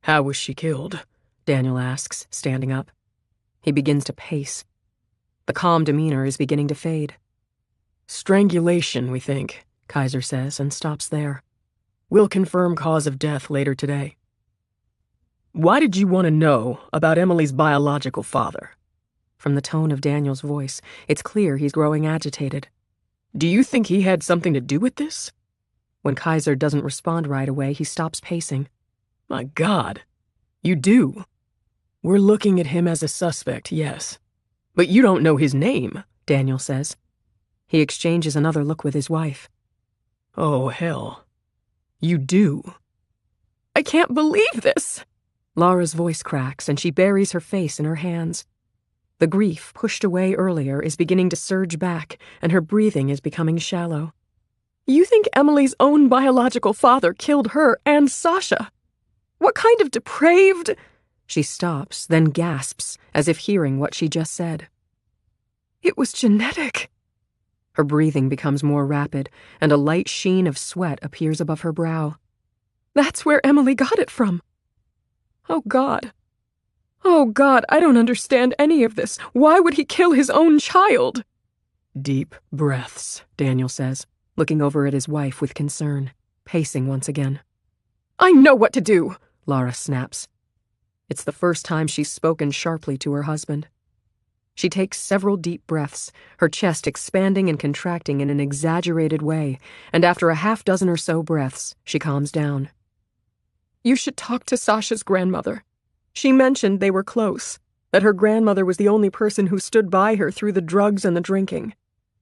S1: How was she killed?
S2: Daniel asks, standing up. He begins to pace. The calm demeanor is beginning to fade.
S1: Strangulation, we think, Kaiser says, and stops there. We'll confirm cause of death later today. Why did you want to know about Emily's biological father?
S2: From the tone of Daniel's voice, it's clear he's growing agitated.
S1: Do you think he had something to do with this?
S2: When Kaiser doesn't respond right away, he stops pacing.
S1: My God, you do. We're looking at him as a suspect, yes. But you don't know his name,
S2: Daniel says. He exchanges another look with his wife.
S1: Oh, hell. You do. I can't believe this.
S2: Laura's voice cracks and she buries her face in her hands. The grief pushed away earlier is beginning to surge back, and her breathing is becoming shallow.
S1: You think Emily's own biological father killed her and Sasha? What kind of depraved...
S2: She stops, then gasps, as if hearing what she just said.
S1: It was genetic.
S2: Her breathing becomes more rapid, and a light sheen of sweat appears above her brow.
S1: That's where Emily got it from. Oh, God. Oh, God, I don't understand any of this. Why would he kill his own child? Deep breaths, Daniel says, looking over at his wife with concern, pacing once again.
S2: I know what to do,
S1: Lara snaps. It's the first time she's spoken sharply to her husband. She takes several deep breaths, her chest expanding and contracting in an exaggerated way, and after a half-dozen or so breaths, she calms down.
S2: You should talk to Sasha's grandmother. She mentioned they were close, that her grandmother was the only person who stood by her through the drugs and the drinking.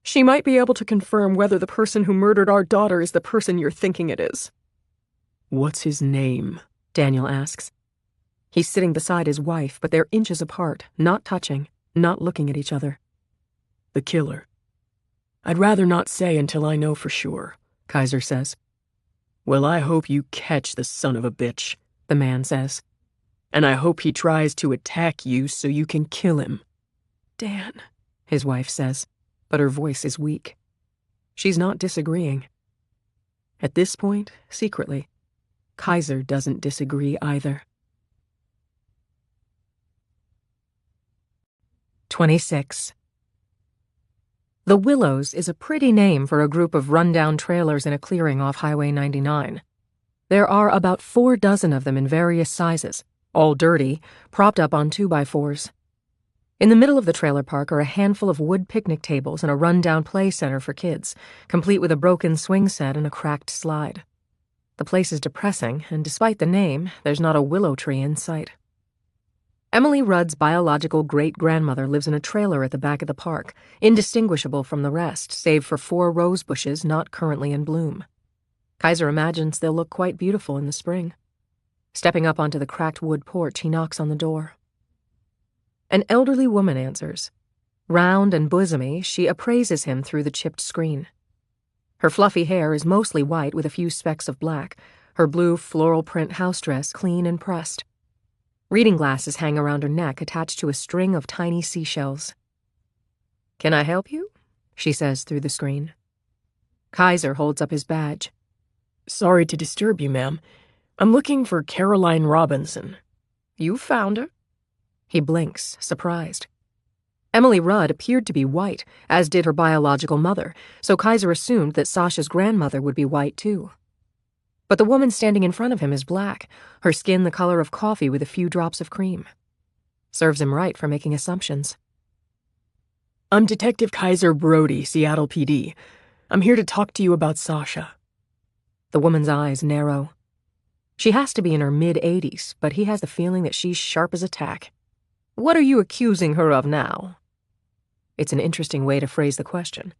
S2: She might be able to confirm whether the person who murdered our daughter is the person you're thinking it is.
S1: What's his name? Daniel asks. He's sitting beside his wife, but they're inches apart, not touching, not looking at each other. The killer. I'd rather not say until I know for sure, Kaiser says. Well, I hope you catch the son of a bitch, the man says. And I hope he tries to attack you so you can kill him.
S2: Dan,
S1: his wife says, but her voice is weak. She's not disagreeing. At this point, secretly, Kaiser doesn't disagree either. 26. The Willows is a pretty name for a group of rundown trailers in a clearing off Highway 99. There are about 4 dozen of them in various sizes, all dirty, propped up on 2x4s. In the middle of the trailer park are a handful of wood picnic tables and a rundown play center for kids, complete with a broken swing set and a cracked slide. The place is depressing, and despite the name, there's not a willow tree in sight. Emily Rudd's biological great-grandmother lives in a trailer at the back of the park, indistinguishable from the rest, save for 4 rose bushes not currently in bloom. Kaiser imagines they'll look quite beautiful in the spring. Stepping up onto the cracked wood porch, he knocks on the door. An elderly woman answers. Round and bosomy, she appraises him through the chipped screen. Her fluffy hair is mostly white with a few specks of black, her blue floral print house dress clean and pressed. Reading glasses hang around her neck attached to a string of tiny seashells. "Can I help you?" she says through the screen. Kaiser holds up his badge. "Sorry to disturb you, ma'am. I'm looking for Caroline Robinson." "You found her?" He blinks, surprised. Emily Rudd appeared to be white, as did her biological mother, so Kaiser assumed that Sasha's grandmother would be white too. But the woman standing in front of him is black, her skin the color of coffee with a few drops of cream. Serves him right for making assumptions. "I'm Detective Kaiser Brody, Seattle PD. I'm here to talk to you about Sasha." The woman's eyes narrow. She has to be in her mid-80s, but he has the feeling that she's sharp as a tack. "What are you accusing her of now?" It's an interesting way to phrase the question.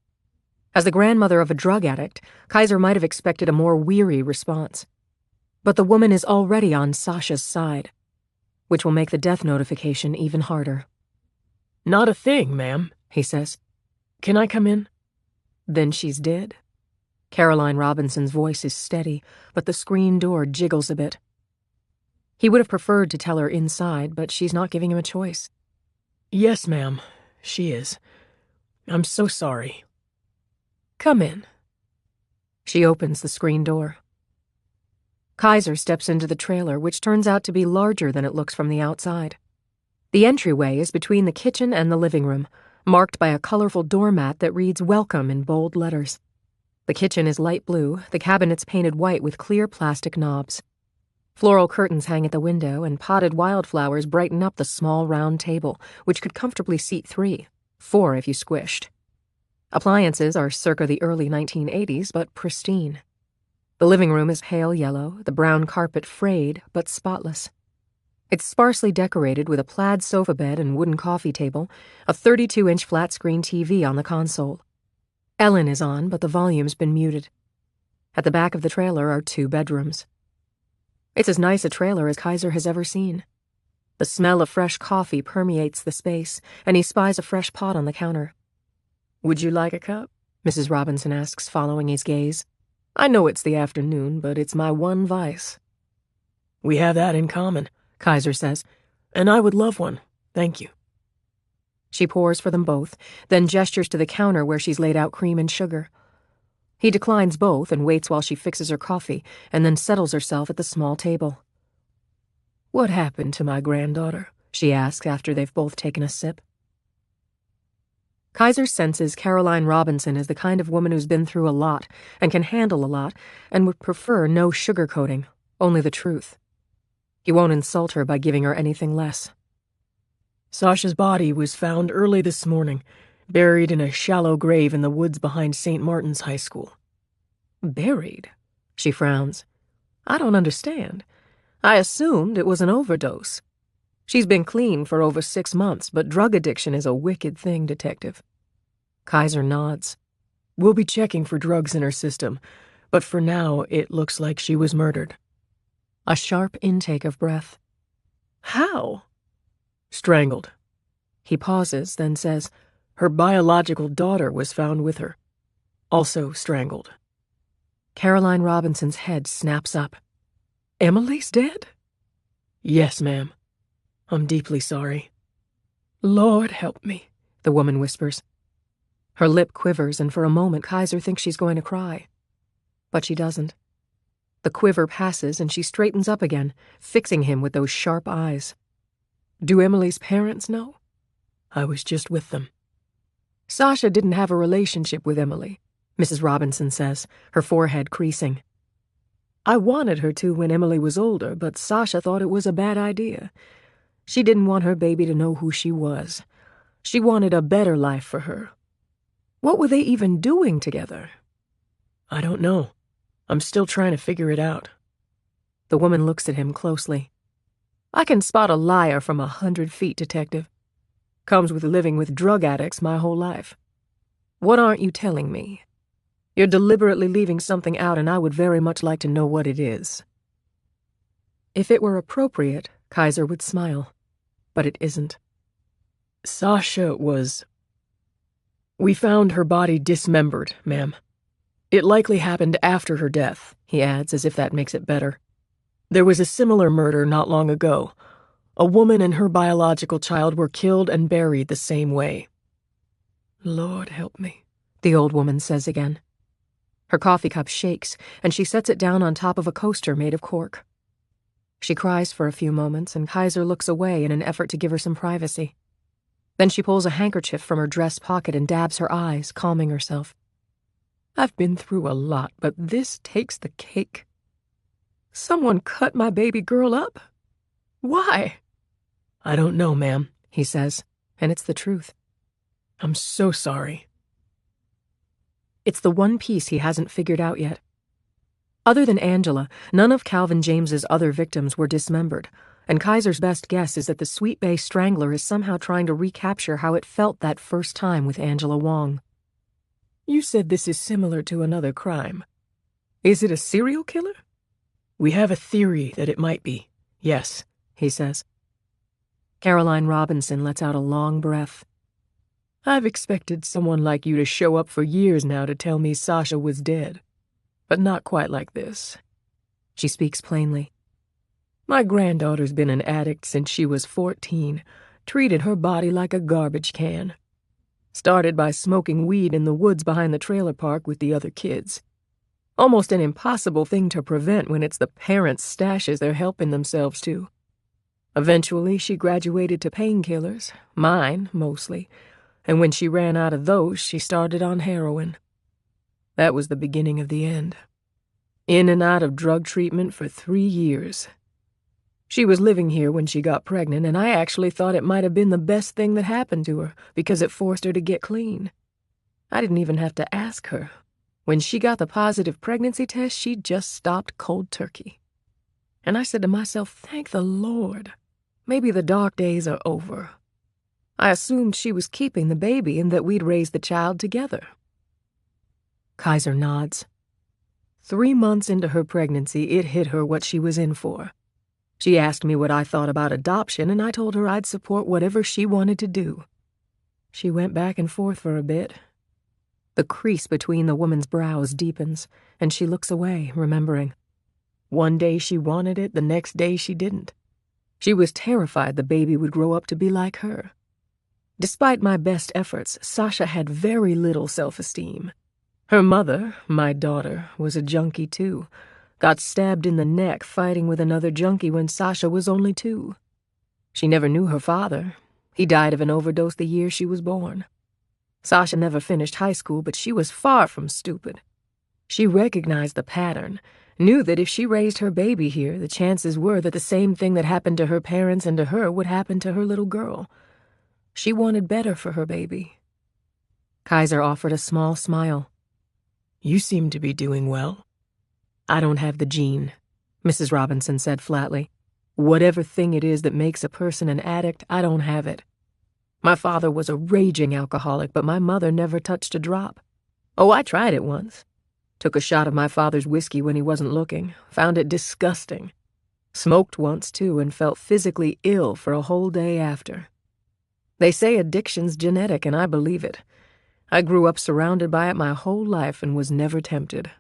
S1: As the grandmother of a drug addict, Kaiser might have expected a more weary response. But the woman is already on Sasha's side, which will make the death notification even harder. "Not a thing, ma'am," he says. "Can I come in?" "Then she's dead." Caroline Robinson's voice is steady, but the screen door jiggles a bit. He would have preferred to tell her inside, but she's not giving him a choice. "Yes, ma'am, she is. I'm so sorry." "Come in." She opens the screen door. Kaiser steps into the trailer, which turns out to be larger than it looks from the outside. The entryway is between the kitchen and the living room, marked by a colorful doormat that reads "Welcome" in bold letters. The kitchen is light blue, the cabinets painted white with clear plastic knobs. Floral curtains hang at the window, and potted wildflowers brighten up the small round table, which could comfortably seat 3, 4 if you squished. Appliances are circa the early 1980s, but pristine. The living room is pale yellow, the brown carpet frayed, but spotless. It's sparsely decorated with a plaid sofa bed and wooden coffee table, a 32-inch flat-screen TV on the console. Ellen is on, but the volume's been muted. At the back of the trailer are 2 bedrooms. It's as nice a trailer as Kaiser has ever seen. The smell of fresh coffee permeates the space, and he spies a fresh pot on the counter. "Would you like a cup?" Mrs. Robinson asks, following his gaze. "I know it's the afternoon, but it's my one vice." "We have that in common," Kaiser says, "and I would love one, thank you." She pours for them both, then gestures to the counter where she's laid out cream and sugar. He declines both and waits while she fixes her coffee, and then settles herself at the small table. "What happened to my granddaughter?" she asks after they've both taken a sip.
S2: Kaiser senses Caroline Robinson is the kind of woman who's been through a lot and can handle a lot and would prefer no sugarcoating, only the truth. He won't insult her by giving her anything less.
S1: Sasha's body was found early this morning, buried in a shallow grave in the woods behind St. Martin's High School.
S2: Buried? She frowns. I don't understand. I assumed it was an overdose. She's been clean for over 6 months, but drug addiction is a wicked thing, Detective. Kaiser nods.
S1: We'll be checking for drugs in her system, but for now it looks like she was murdered.
S2: A sharp intake of breath.
S1: How? Strangled.
S2: He pauses, then says,
S1: Her biological daughter was found with her. Also strangled.
S2: Caroline Robinson's head snaps up. Emily's dead?
S1: Yes, ma'am. I'm deeply sorry. Lord help me, the woman whispers.
S2: Her lip quivers, and for a moment Kaiser thinks she's going to cry. But she doesn't. The quiver passes, and she straightens up again, fixing him with those sharp eyes. Do Emily's parents know?
S1: I was just with them.
S2: Sasha didn't have a relationship with Emily, Mrs. Robinson says, her forehead creasing. I wanted her to when Emily was older, but Sasha thought it was a bad idea. She didn't want her baby to know who she was. She wanted a better life for her. What were they even doing together?
S1: I don't know. I'm still trying to figure it out.
S2: The woman looks at him closely. I can spot a liar from 100 feet, Detective. Comes with living with drug addicts my whole life. What aren't you telling me? You're deliberately leaving something out, and I would very much like to know what it is. If it were appropriate, Kaiser would smile. But it isn't.
S1: Sasha was... We found her body dismembered, ma'am. It likely happened after her death, he adds, as if that makes it better. There was a similar murder not long ago. A woman and her biological child were killed and buried the same way. Lord help me,
S2: the old woman says again. Her coffee cup shakes, and she sets it down on top of a coaster made of cork. She cries for a few moments, and Kaiser looks away in an effort to give her some privacy. Then she pulls a handkerchief from her dress pocket and dabs her eyes, calming herself. I've been through a lot, but this takes the cake. Someone cut my baby girl up? Why?
S1: I don't know, ma'am,
S2: he says, and it's the truth.
S1: I'm so sorry.
S2: It's the one piece he hasn't figured out yet. Other than Angela, none of Calvin James's other victims were dismembered, and Kaiser's best guess is that the Sweet Bay Strangler is somehow trying to recapture how it felt that first time with Angela Wong.
S1: You said this is similar to another crime.
S2: Is it a serial killer?
S1: We have a theory that it might be, yes, he says.
S2: Caroline Robinson lets out a long breath.
S1: I've expected someone like you to show up for years now to tell me Sasha was dead. But not quite like this.
S2: She speaks plainly.
S1: My granddaughter's been an addict since she was 14, treated her body like a garbage can. Started by smoking weed in the woods behind the trailer park with the other kids. Almost an impossible thing to prevent when it's the parents' stashes they're helping themselves to. Eventually, she graduated to painkillers, mine mostly, and when she ran out of those, she started on heroin. That was the beginning of the end. In and out of drug treatment for 3 years. She was living here when she got pregnant, and I actually thought it might have been the best thing that happened to her because it forced her to get clean. I didn't even have to ask her. When she got the positive pregnancy test, she just stopped cold turkey. And I said to myself, thank the Lord. Maybe the dark days are over. I assumed she was keeping the baby and that we'd raise the child together.
S2: Kaiser nods.
S1: 3 months into her pregnancy, it hit her what she was in for. She asked me what I thought about adoption, and I told her I'd support whatever she wanted to do. She went back and forth for a bit.
S2: The crease between the woman's brows deepens, and she looks away, remembering.
S1: One day she wanted it, the next day she didn't. She was terrified the baby would grow up to be like her. Despite my best efforts, Sasha had very little self-esteem. Her mother, my daughter, was a junkie too. Got stabbed in the neck fighting with another junkie when Sasha was only 2. She never knew her father. He died of an overdose the year she was born. Sasha never finished high school, but she was far from stupid. She recognized the pattern, knew that if she raised her baby here, the chances were that the same thing that happened to her parents and to her would happen to her little girl. She wanted better for her baby. Kaiser offered a small smile. "You seem to be doing well." "I don't have the gene," Mrs. Robinson said flatly. "Whatever thing it is that makes a person an addict, I don't have it. My father was a raging alcoholic, but my mother never touched a drop. Oh, I tried it once. Took a shot of my father's whiskey when he wasn't looking. Found it disgusting. Smoked once, too, and felt physically ill for a whole day after. They say addiction's genetic, and I believe it. I grew up surrounded by it my whole life and was never tempted."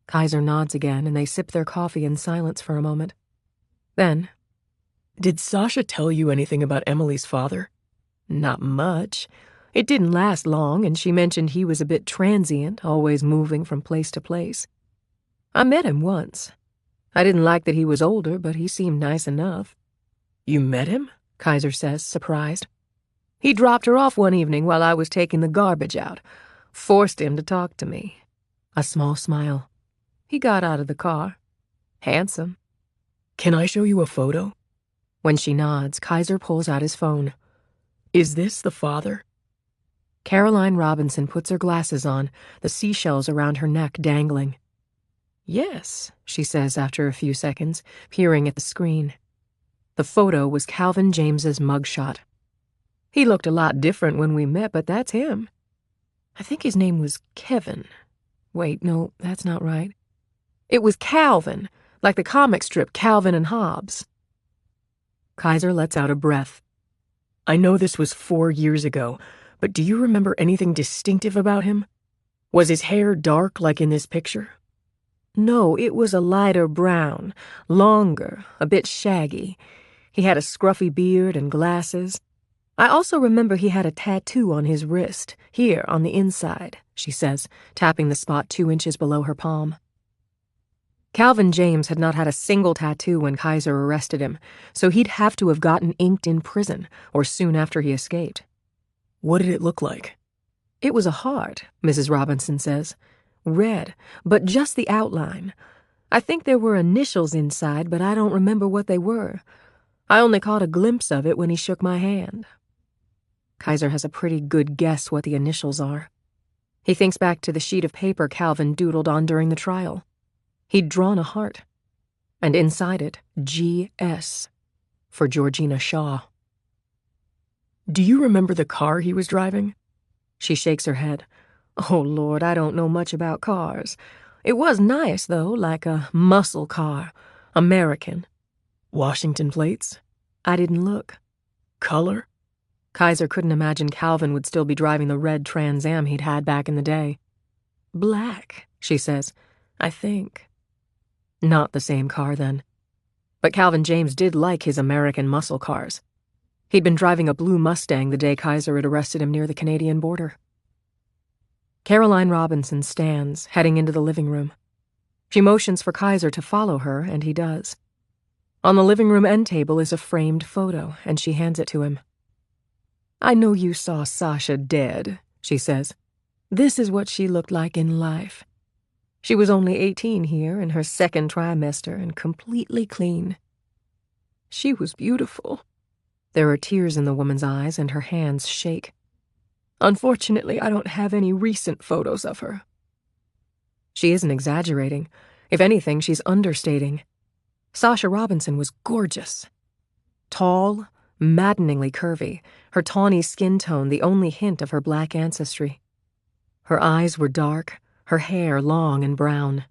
S1: Kaiser nods again, and they sip their coffee in silence for a moment. Then, "Did Sasha tell you anything about Emily's father?" "Not much. It didn't last long, and she mentioned he was a bit transient, always moving from place to place. I met him once. I didn't like that he was older, but he seemed nice enough." "You met him?" Kaiser says, surprised. "He dropped her off one evening while I was taking the garbage out. Forced him to talk to me." A small smile. "He got out of the car. Handsome." "Can I show you a photo?" When she nods, Kaiser pulls out his phone. "Is this the father?" Caroline Robinson puts her glasses on, the seashells around her neck dangling. "Yes," she says after a few seconds, peering at the screen. The photo was Calvin James's mugshot. "He looked a lot different when we met, but that's him. I think his name was Kevin. Wait, no, that's not right. It was Calvin, like the comic strip Calvin and Hobbes." Kaiser lets out a breath. "I know this was 4 years ago, but do you remember anything distinctive about him? Was his hair dark like in this picture?" "No, it was a lighter brown, longer, a bit shaggy. He had a scruffy beard and glasses. I also remember he had a tattoo on his wrist, here on the inside," she says, tapping the spot 2 inches below her palm. Calvin James had not had a single tattoo when Kaiser arrested him, so he'd have to have gotten inked in prison, or soon after he escaped. "What did it look like?" "It was a heart," Mrs. Robinson says. "Red, but just the outline. I think there were initials inside, but I don't remember what they were. I only caught a glimpse of it when he shook my hand." Kaiser has a pretty good guess what the initials are. He thinks back to the sheet of paper Calvin doodled on during the trial. He'd drawn a heart, and inside it, G.S. for Georgina Shaw. "Do you remember the car he was driving?" She shakes her head. "Oh, Lord, I don't know much about cars. It was nice, though, like a muscle car. American." "Washington plates?" "I didn't look." "Color?" Kaiser couldn't imagine Calvin would still be driving the red Trans Am he'd had back in the day. "Black," she says. "I think." Not the same car, then. But Calvin James did like his American muscle cars. He'd been driving a blue Mustang the day Kaiser had arrested him near the Canadian border. Caroline Robinson stands, heading into the living room. She motions for Kaiser to follow her, and he does. On the living room end table is a framed photo, and she hands it to him. "I know you saw Sasha dead," she says. "This is what she looked like in life. She was only 18 here, in her second trimester, and completely clean. She was beautiful." There are tears in the woman's eyes, and her hands shake. "Unfortunately, I don't have any recent photos of her." She isn't exaggerating. If anything, she's understating. Sasha Robinson was gorgeous. Tall, maddeningly curvy, her tawny skin tone the only hint of her black ancestry. Her eyes were dark, her hair long and brown.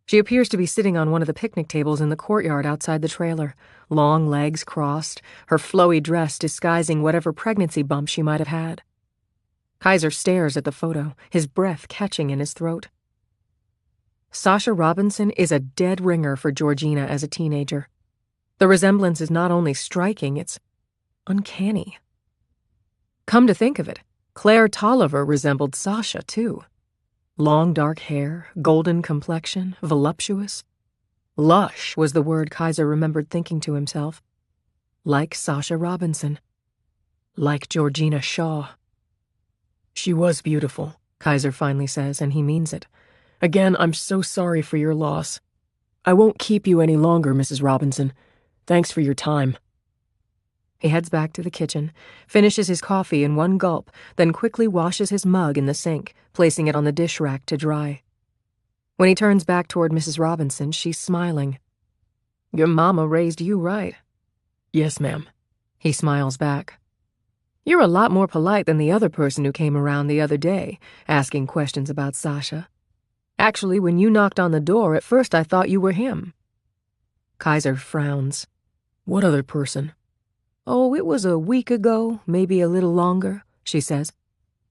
S1: She appears to be sitting on one of the picnic tables in the courtyard outside the trailer, long legs crossed, her flowy dress disguising whatever pregnancy bump she might have had. Kaiser stares at the photo, his breath catching in his throat. Sasha Robinson is a dead ringer for Georgina as a teenager. The resemblance is not only striking, it's uncanny. Come to think of it, Claire Tolliver resembled Sasha, too. Long dark hair, golden complexion, voluptuous. Lush was the word Kaiser remembered thinking to himself. Like Sasha Robinson. Like Georgina Shaw. She was beautiful, Kaiser finally says, and he means it. Again, I'm so sorry for your loss. I won't keep you any longer, Mrs. Robinson. Thanks for your time.
S2: He heads back to the kitchen, finishes his coffee in one gulp, then quickly washes his mug in the sink, placing it on the dish rack to dry. When he turns back toward Mrs. Robinson, she's smiling. Your mama raised you right.
S1: Yes, ma'am.
S2: He smiles back. You're a lot more polite than the other person who came around the other day, asking questions about Sasha. Actually, when you knocked on the door, at first I thought you were him. Kaiser frowns.
S1: What other person?
S2: Oh, it was a week ago, maybe a little longer, she says.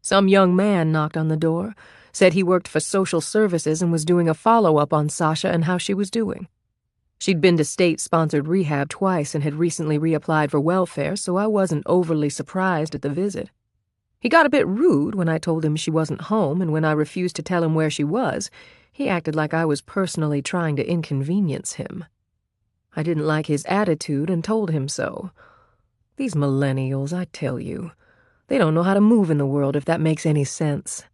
S2: Some young man knocked on the door, said he worked for social services and was doing a follow-up on Sasha and how she was doing. She'd been to state-sponsored rehab twice and had recently reapplied for welfare, so I wasn't overly surprised at the visit. He got a bit rude when I told him she wasn't home, and when I refused to tell him where she was, he acted like I was personally trying to inconvenience him. I didn't like his attitude and told him so. These millennials, I tell you, they don't know how to move in the world, if that makes any sense.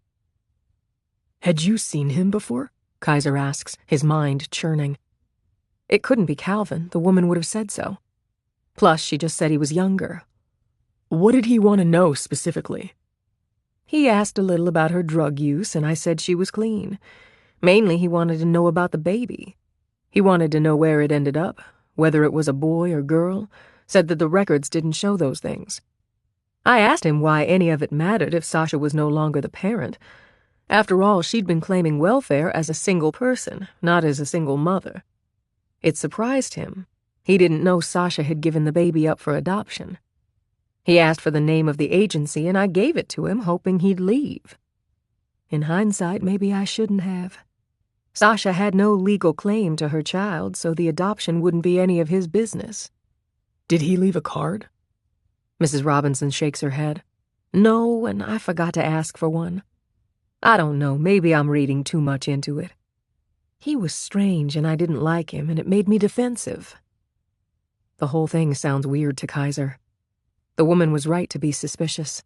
S1: Had you seen him before?
S2: Kaiser asks, his mind churning. It couldn't be Calvin. The woman would have said so. Plus, she just said he was younger.
S1: What did he want to know specifically?
S2: He asked a little about her drug use, and I said she was clean. Mainly, he wanted to know about the baby. He wanted to know where it ended up, whether it was a boy or girl, said that the records didn't show those things. I asked him why any of it mattered if Sasha was no longer the parent. After all, she'd been claiming welfare as a single person, not as a single mother. It surprised him. He didn't know Sasha had given the baby up for adoption. He asked for the name of the agency, and I gave it to him, hoping he'd leave. In hindsight, maybe I shouldn't have. Sasha had no legal claim to her child, so the adoption wouldn't be any of his business.
S1: Did he leave a card?
S2: Mrs. Robinson shakes her head. No, and I forgot to ask for one. I don't know, maybe I'm reading too much into it. He was strange, and I didn't like him, and it made me defensive. The whole thing sounds weird to Kaiser. The woman was right to be suspicious.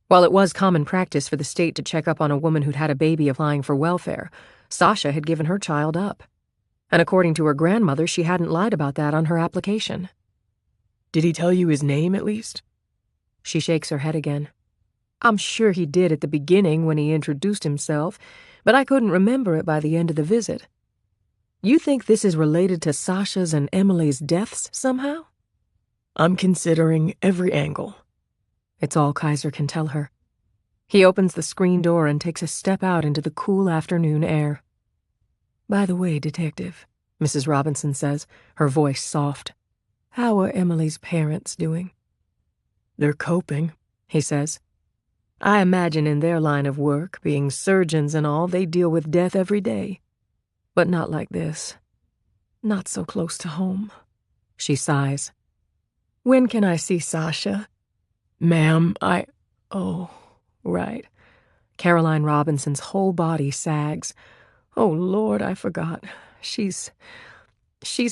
S2: While it was common practice for the state to check up on a woman who'd had a baby applying for welfare, Sasha had given her child up. And according to her grandmother, she hadn't lied about that on her application.
S1: Did he tell you his name, at least?
S2: She shakes her head again. I'm sure he did at the beginning when he introduced himself, but I couldn't remember it by the end of the visit. You think this is related to Sasha's and Emily's deaths somehow?
S1: I'm considering every angle.
S2: It's all Kaiser can tell her. He opens the screen door and takes a step out into the cool afternoon air. By the way, Detective, Mrs. Robinson says, her voice soft. How are Emily's parents doing?
S1: They're coping,
S2: he says. I imagine in their line of work, being surgeons and all, they deal with death every day. But not like this. Not so close to home. She sighs. When can I see Sasha?
S1: Ma'am,
S2: Oh, right. Caroline Robinson's whole body sags. Oh, Lord, I forgot. She's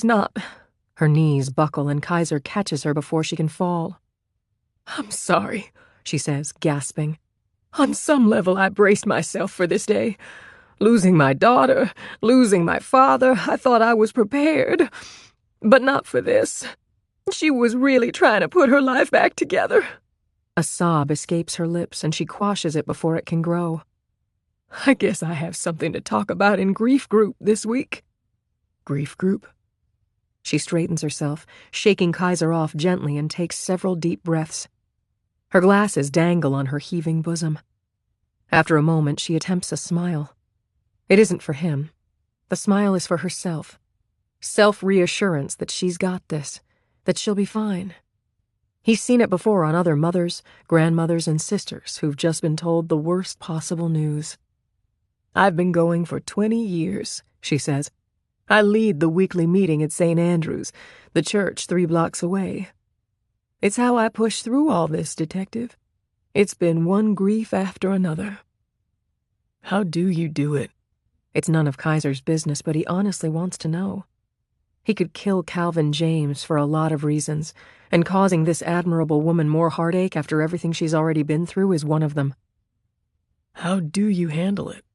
S2: not... Her knees buckle and Kaiser catches her before she can fall. I'm sorry, she says, gasping. On some level, I braced myself for this day. Losing my daughter, losing my father, I thought I was prepared. But not for this. She was really trying to put her life back together. A sob escapes her lips, and she quashes it before it can grow. I guess I have something to talk about in grief group this week.
S1: Grief group?
S2: She straightens herself, shaking Kaiser off gently, and takes several deep breaths. Her glasses dangle on her heaving bosom. After a moment, she attempts a smile. It isn't for him. The smile is for herself. Self-reassurance that she's got this, that she'll be fine. He's seen it before on other mothers, grandmothers, and sisters who've just been told the worst possible news. I've been going for 20 years, she says. I lead the weekly meeting at St. Andrew's, the church 3 blocks away. It's how I push through all this, Detective. It's been one grief after another.
S1: How do you do it?
S2: It's none of Kaiser's business, but he honestly wants to know. He could kill Calvin James for a lot of reasons, and causing this admirable woman more heartache after everything she's already been through is one of them.
S1: How do you handle it?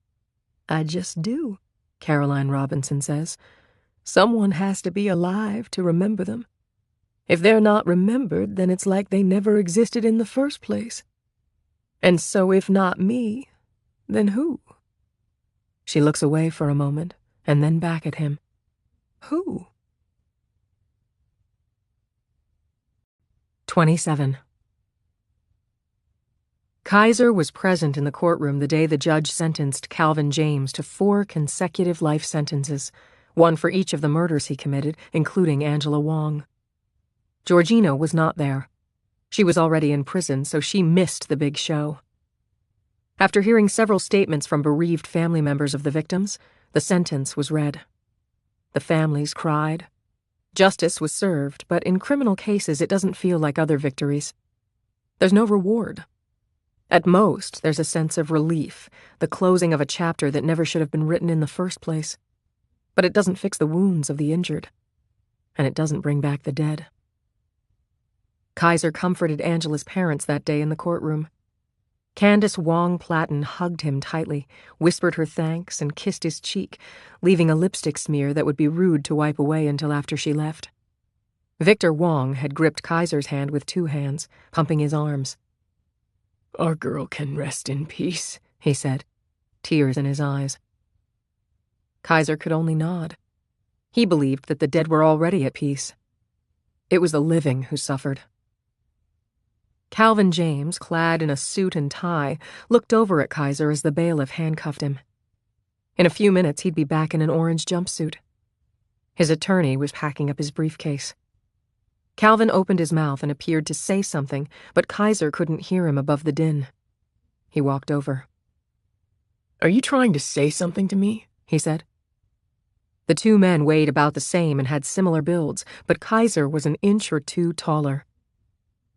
S2: I just do, Caroline Robinson says. Someone has to be alive to remember them. If they're not remembered, then it's like they never existed in the first place. And so if not me, then who? She looks away for a moment, and then back at him. Who? 27. Kaiser was present in the courtroom the day the judge sentenced Calvin James to 4 consecutive life sentences, one for each of the murders he committed, including Angela Wong. Georgina was not there. She was already in prison, so she missed the big show. After hearing several statements from bereaved family members of the victims, the sentence was read. The families cried. Justice was served, but in criminal cases it doesn't feel like other victories. There's no reward. At most, there's a sense of relief, the closing of a chapter that never should have been written in the first place. But it doesn't fix the wounds of the injured. And it doesn't bring back the dead. Kaiser comforted Angela's parents that day in the courtroom. Candace Wong Platten hugged him tightly, whispered her thanks, and kissed his cheek, leaving a lipstick smear that would be rude to wipe away until after she left. Victor Wong had gripped Kaiser's hand with 2 hands, pumping his arms.
S1: Our girl can rest in peace,
S2: he said, tears in his eyes. Kaiser could only nod. He believed that the dead were already at peace. It was the living who suffered. Calvin James, clad in a suit and tie, looked over at Kaiser as the bailiff handcuffed him. In a few minutes, he'd be back in an orange jumpsuit. His attorney was packing up his briefcase. Calvin opened his mouth and appeared to say something, but Kaiser couldn't hear him above the din. He walked over.
S1: Are you trying to say something to me?
S2: He said. The 2 men weighed about the same and had similar builds, but Kaiser was an inch or 2 taller.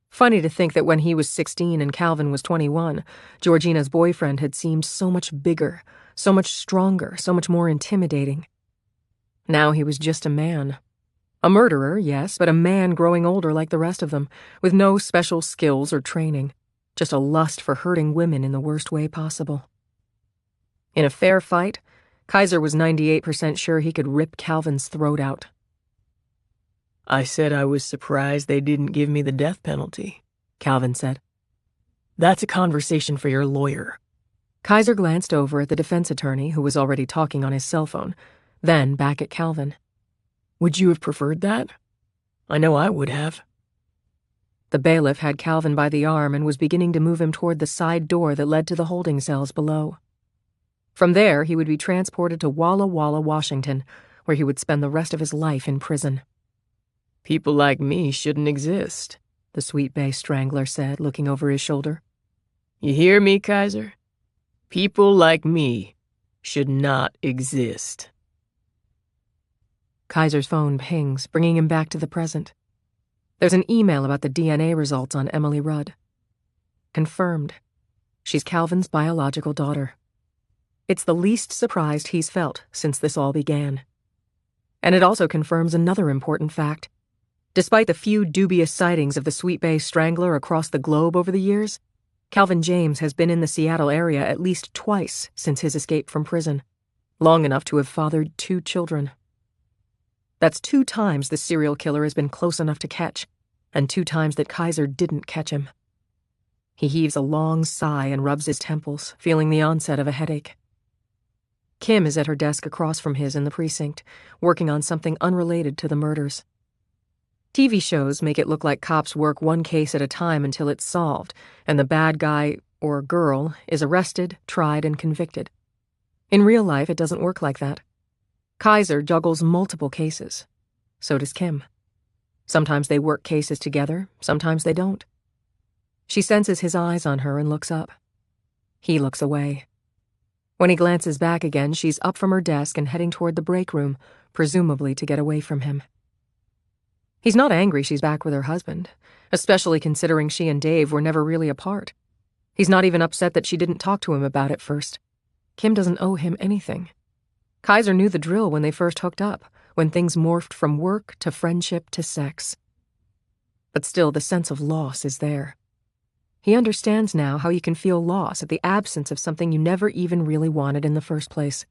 S2: Funny to think that when he was 16 and Calvin was 21, Georgina's boyfriend had seemed so much bigger, so much stronger, so much more intimidating. Now he was just a man. A murderer, yes, but a man growing older like the rest of them, with no special skills or training, just a lust for hurting women in the worst way possible. In a fair fight, Kaiser was 98% sure he could rip Calvin's throat out.
S1: I said I was surprised they didn't give me the death penalty, Calvin said. That's a conversation for your lawyer.
S2: Kaiser glanced over at the defense attorney, who was already talking on his cell phone, then back at Calvin.
S1: Would you have preferred that? I know I would have.
S2: The bailiff had Calvin by the arm and was beginning to move him toward the side door that led to the holding cells below. From there, he would be transported to Walla Walla, Washington, where he would spend the rest of his life in prison.
S1: People like me shouldn't exist,
S2: the Sweet Bay Strangler said, looking over his shoulder.
S1: You hear me, Kaiser? People like me should not exist.
S2: Kaiser's phone pings, bringing him back to the present. There's an email about the DNA results on Emily Rudd. Confirmed. She's Calvin's biological daughter. It's the least surprised he's felt since this all began. And it also confirms another important fact. Despite the few dubious sightings of the Sweet Bay Strangler across the globe over the years, Calvin James has been in the Seattle area at least twice since his escape from prison, long enough to have fathered 2 children. That's 2 times the serial killer has been close enough to catch, and 2 times that Kaiser didn't catch him. He heaves a long sigh and rubs his temples, feeling the onset of a headache. Kim is at her desk across from his in the precinct, working on something unrelated to the murders. TV shows make it look like cops work one case at a time until it's solved, and the bad guy, or girl, is arrested, tried, and convicted. In real life, it doesn't work like that. Kaiser juggles multiple cases. So does Kim. Sometimes they work cases together, sometimes they don't. She senses his eyes on her and looks up. He looks away. When he glances back again, she's up from her desk and heading toward the break room, presumably to get away from him. He's not angry she's back with her husband, especially considering she and Dave were never really apart. He's not even upset that she didn't talk to him about it first. Kim doesn't owe him anything. Kaiser knew the drill when they first hooked up, when things morphed from work to friendship to sex. But still, the sense of loss is there. He understands now how you can feel loss at the absence of something you never even really wanted in the first place.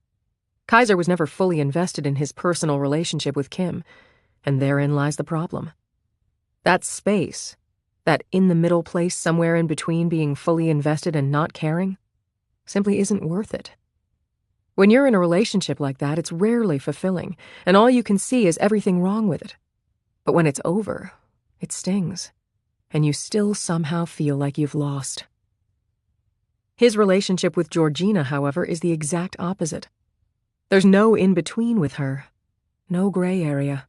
S2: Kaiser was never fully invested in his personal relationship with Kim, and therein lies the problem. That space, that in-the-middle place somewhere in between being fully invested and not caring, simply isn't worth it. When you're in a relationship like that, it's rarely fulfilling, and all you can see is everything wrong with it. But when it's over, it stings, and you still somehow feel like you've lost. His relationship with Georgina, however, is the exact opposite. There's no in-between with her, no gray area.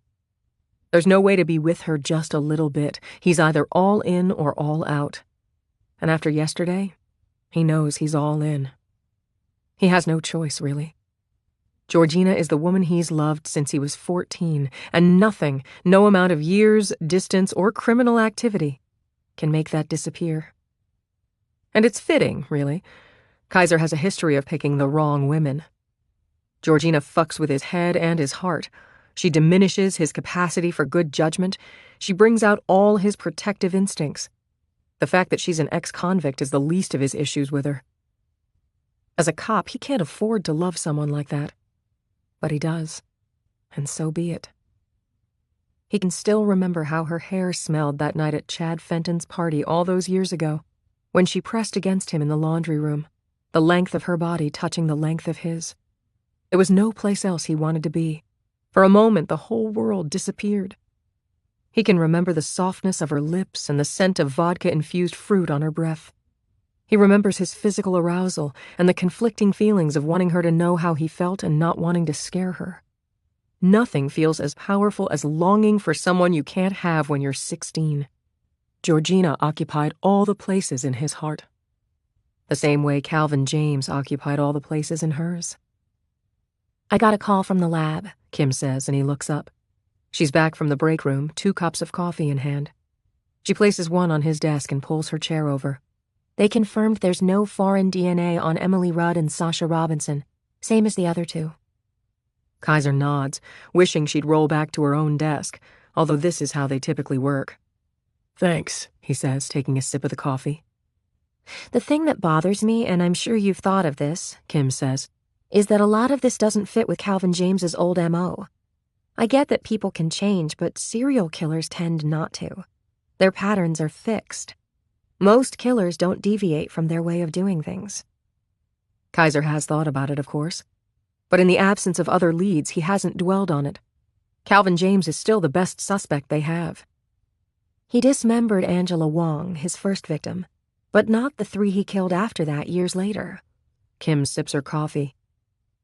S2: There's no way to be with her just a little bit. He's either all in or all out. And after yesterday, he knows he's all in. He has no choice, really. Georgina is the woman he's loved since he was 14, and nothing, no amount of years, distance, or criminal activity can make that disappear. And it's fitting, really. Kaiser has a history of picking the wrong women. Georgina fucks with his head and his heart. She diminishes his capacity for good judgment. She brings out all his protective instincts. The fact that she's an ex-convict is the least of his issues with her. As a cop, he can't afford to love someone like that. But he does, and so be it. He can still remember how her hair smelled that night at Chad Fenton's party all those years ago, when she pressed against him in the laundry room, the length of her body touching the length of his. There was no place else he wanted to be. For a moment, the whole world disappeared. He can remember the softness of her lips and the scent of vodka-infused fruit on her breath. He remembers his physical arousal and the conflicting feelings of wanting her to know how he felt and not wanting to scare her. Nothing feels as powerful as longing for someone you can't have when you're 16. Georgina occupied all the places in his heart, the same way Calvin James occupied all the places in hers.
S4: I got a call from the lab,
S2: Kim says, and he looks up. She's back from the break room, 2 cups of coffee in hand. She places one on his desk and pulls her chair over.
S4: They confirmed there's no foreign DNA on Emily Rudd and Sasha Robinson, same as the other 2.
S2: Kaiser nods, wishing she'd roll back to her own desk, although this is how they typically work.
S1: Thanks,
S2: he says, taking a sip of the coffee.
S4: The thing that bothers me, and I'm sure you've thought of this, Kim says, is that a lot of this doesn't fit with Calvin James's old M.O. I get that people can change, but serial killers tend not to. Their patterns are fixed. Most killers don't deviate from their way of doing things.
S2: Kaiser has thought about it, of course. But in the absence of other leads, he hasn't dwelled on it. Calvin James is still the best suspect they have.
S4: He dismembered Angela Wong, his first victim, but not the 3 he killed after that years later.
S2: Kim sips her coffee.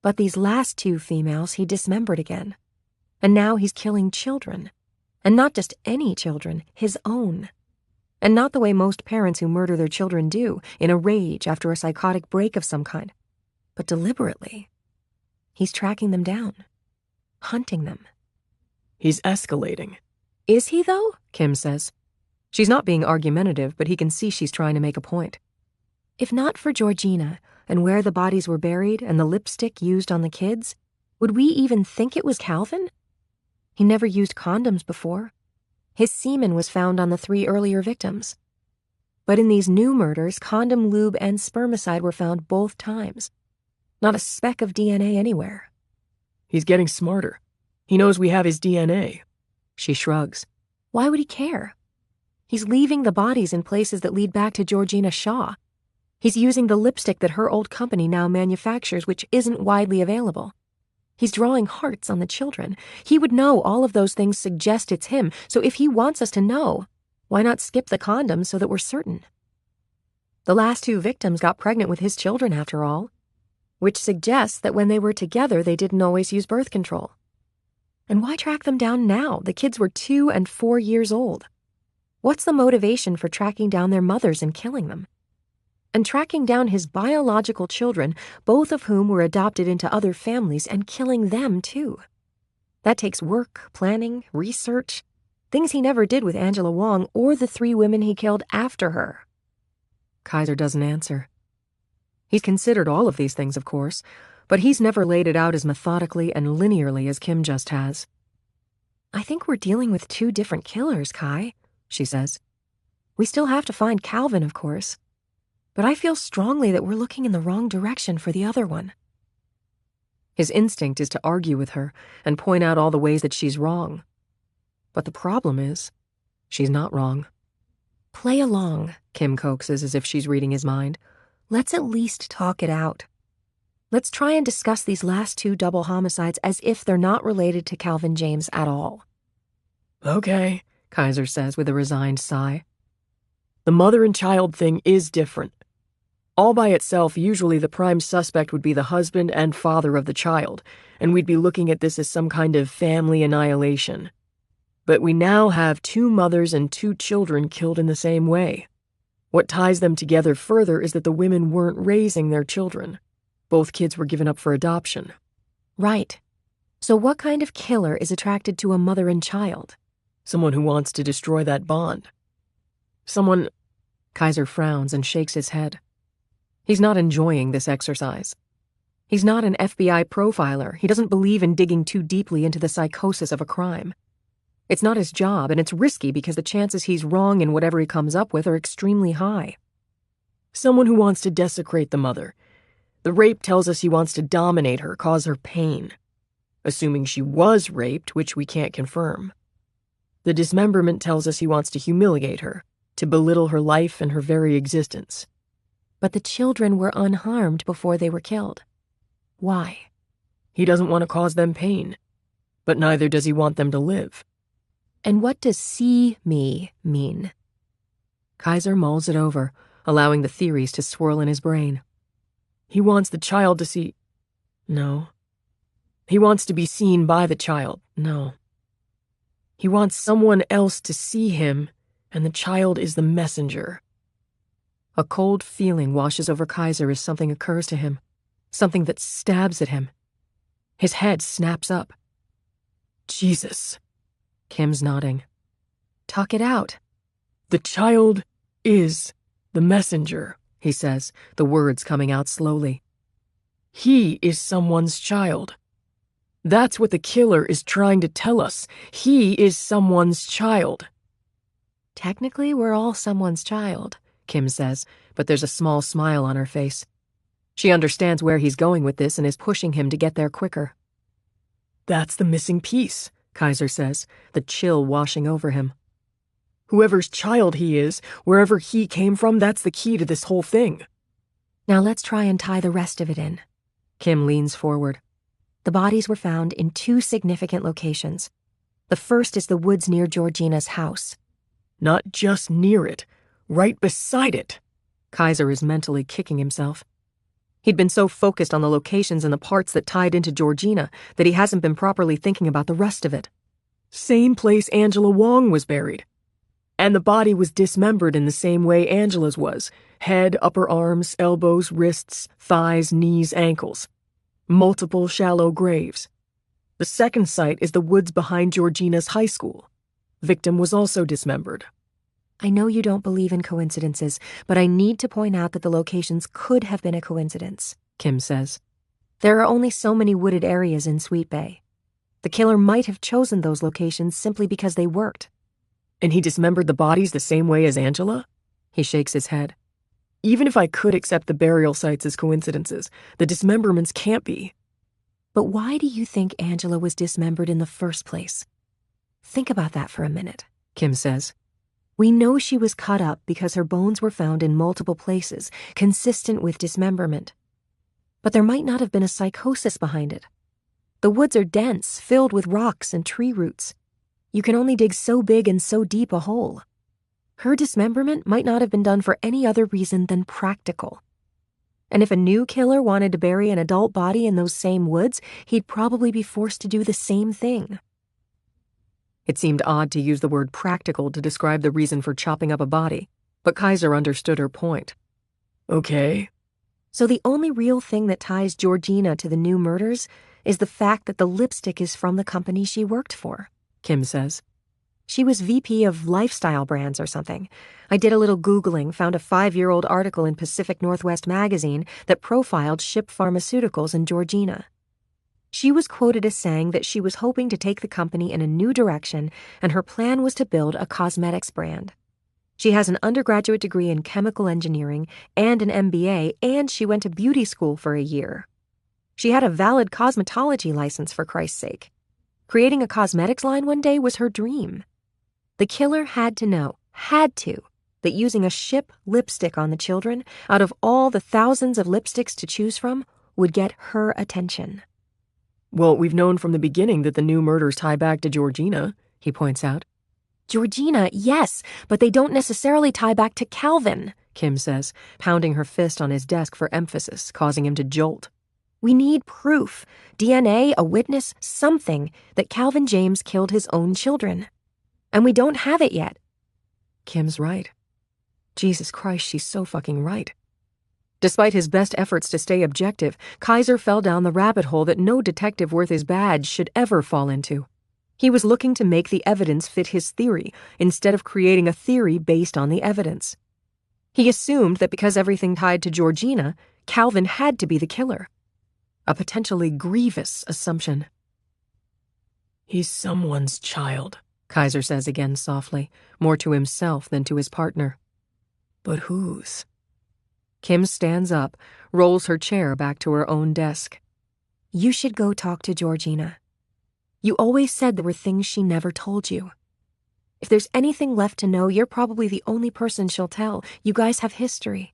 S4: But these last 2 females he dismembered again. And now he's killing children. And not just any children, his own. And not the way most parents who murder their children do, in a rage after a psychotic break of some kind, but deliberately. He's tracking them down, hunting them.
S1: He's escalating.
S4: Is he, though?
S2: Kim says. She's not being argumentative, but he can see she's trying to make a point.
S4: If not for Georgina, and where the bodies were buried, and the lipstick used on the kids, would we even think it was Calvin? He never used condoms before. His semen was found on the 3 earlier victims. But in these new murders, condom lube and spermicide were found both times. Not a speck of DNA anywhere.
S1: He's getting smarter. He knows we have his DNA.
S2: She shrugs.
S4: Why would he care? He's leaving the bodies in places that lead back to Georgina Shaw. He's using the lipstick that her old company now manufactures, which isn't widely available. He's drawing hearts on the children. He would know all of those things suggest it's him, so if he wants us to know, why not skip the condoms so that we're certain? The last 2 victims got pregnant with his children, after all, which suggests that when they were together, they didn't always use birth control. And why track them down now? The kids were 2 and 4 years old. What's the motivation for tracking down their mothers and killing them? And tracking down his biological children, both of whom were adopted into other families, and killing them, too. That takes work, planning, research, things he never did with Angela Wong or the 3 women he killed after her.
S2: Kaiser doesn't answer. He's considered all of these things, of course, but he's never laid it out as methodically and linearly as Kim just has.
S4: I think we're dealing with 2 different killers, Kai, she says.
S2: We still have to find Calvin, of course. But I feel strongly that we're looking in the wrong direction for the other one. His instinct is to argue with her and point out all the ways that she's wrong. But the problem is, she's not wrong. Play along, Kim coaxes as if she's reading his mind. Let's at least talk it out. Let's try and discuss these last 2 double homicides as if they're not related to Calvin James at all.
S1: Okay, Kaiser says with a resigned sigh. The mother and child thing is different. All by itself, usually the prime suspect would be the husband and father of the child, and we'd be looking at this as some kind of family annihilation. But we now have 2 mothers and 2 children killed in the same way. What ties them together further is that the women weren't raising their children. Both kids were given up for adoption.
S2: Right. So what kind of killer is attracted to a mother and child?
S1: Someone who wants to destroy that bond. Someone... Kaiser frowns and shakes his head. He's not enjoying this exercise. He's not an FBI profiler. He doesn't believe in digging too deeply into the psychosis of a crime. It's not his job, and it's risky because the chances he's wrong in whatever he comes up with are extremely high. Someone who wants to desecrate the mother. The rape tells us he wants to dominate her, cause her pain. Assuming she was raped, which we can't confirm. The dismemberment tells us he wants to humiliate her, to belittle her life and her very existence.
S2: But the children were unharmed before they were killed. Why?
S1: He doesn't want to cause them pain, but neither does he want them to live.
S2: And what does see me mean?
S1: Kaiser mulls it over, allowing the theories to swirl in his brain. He wants the child to see... No. He wants to be seen by the child. No. He wants someone else to see him, and the child is the messenger. A cold feeling washes over Kaiser as something occurs to him, something that stabs at him. His head snaps up. Jesus. Kim's nodding.
S2: Talk it out.
S1: The child is the messenger, he says, the words coming out slowly. He is someone's child. That's what the killer is trying to tell us. He is someone's child.
S2: Technically, we're all someone's child, Kim says, but there's a small smile on her face. She understands where he's going with this and is pushing him to get there quicker.
S1: That's the missing piece, Kaiser says, the chill washing over him. Whoever's child he is, wherever he came from, that's the key to this whole thing.
S2: Now let's try and tie the rest of it in.
S1: Kim leans forward.
S2: The bodies were found in 2 significant locations. The first is the woods near Georgina's house.
S1: Not just near it, right beside it.
S2: Kaiser is mentally kicking himself. He'd been so focused on the locations and the parts that tied into Georgina that he hasn't been properly thinking about the rest of it.
S1: Same place Angela Wong was buried. And the body was dismembered in the same way Angela's was. Head, upper arms, elbows, wrists, thighs, knees, ankles. Multiple shallow graves. The second site is the woods behind Georgina's high school. Victim was also dismembered.
S2: I know you don't believe in coincidences, but I need to point out that the locations could have been a coincidence, Kim says. There are only so many wooded areas in Sweet Bay. The killer might have chosen those locations simply because they worked.
S1: And he dismembered the bodies the same way as Angela?
S2: He shakes his head.
S1: Even if I could accept the burial sites as coincidences, the dismemberments can't be.
S2: But why do you think Angela was dismembered in the first place? Think about that for a minute, Kim says. We know she was cut up because her bones were found in multiple places, consistent with dismemberment. But there might not have been a psychosis behind it. The woods are dense, filled with rocks and tree roots. You can only dig so big and so deep a hole. Her dismemberment might not have been done for any other reason than practical. And if a new killer wanted to bury an adult body in those same woods, he'd probably be forced to do the same thing.
S1: It seemed odd to use the word practical to describe the reason for chopping up a body, but Kaiser understood her point. Okay.
S2: So the only real thing that ties Georgina to the new murders is the fact that the lipstick is from the company she worked for,
S1: Kim says.
S2: She was VP of lifestyle brands or something. I did a little Googling, found a 5-year-old article in Pacific Northwest magazine that profiled Ship Pharmaceuticals in Georgina. She was quoted as saying that she was hoping to take the company in a new direction and her plan was to build a cosmetics brand. She has an undergraduate degree in chemical engineering and an MBA, and she went to beauty school for a year. She had a valid cosmetology license, for Christ's sake. Creating a cosmetics line one day was her dream. The killer had to know, that using a ship lipstick on the children, out of all the thousands of lipsticks to choose from, would get her attention.
S1: Well, we've known from the beginning that the new murders tie back to Georgina, he points out.
S4: Georgina, yes, but they don't necessarily tie back to Calvin,
S2: Kim says, pounding her fist on his desk for emphasis, causing him to jolt.
S4: We need proof, DNA, a witness, something, that Calvin James killed his own children. And we don't have it yet.
S2: Kim's right. Jesus Christ, she's so fucking right. Despite his best efforts to stay objective, Kaiser fell down the rabbit hole that no detective worth his badge should ever fall into. He was looking to make the evidence fit his theory, instead of creating a theory based on the evidence. He assumed that because everything tied to Georgina, Calvin had to be the killer. A potentially grievous assumption.
S1: He's someone's child,
S2: Kaiser says again softly, more to himself than to his partner.
S1: But whose?
S2: Kim stands up, rolls her chair back to her own desk.
S4: You should go talk to Georgina. You always said there were things she never told you. If there's anything left to know, you're probably the only person she'll tell. You guys have history.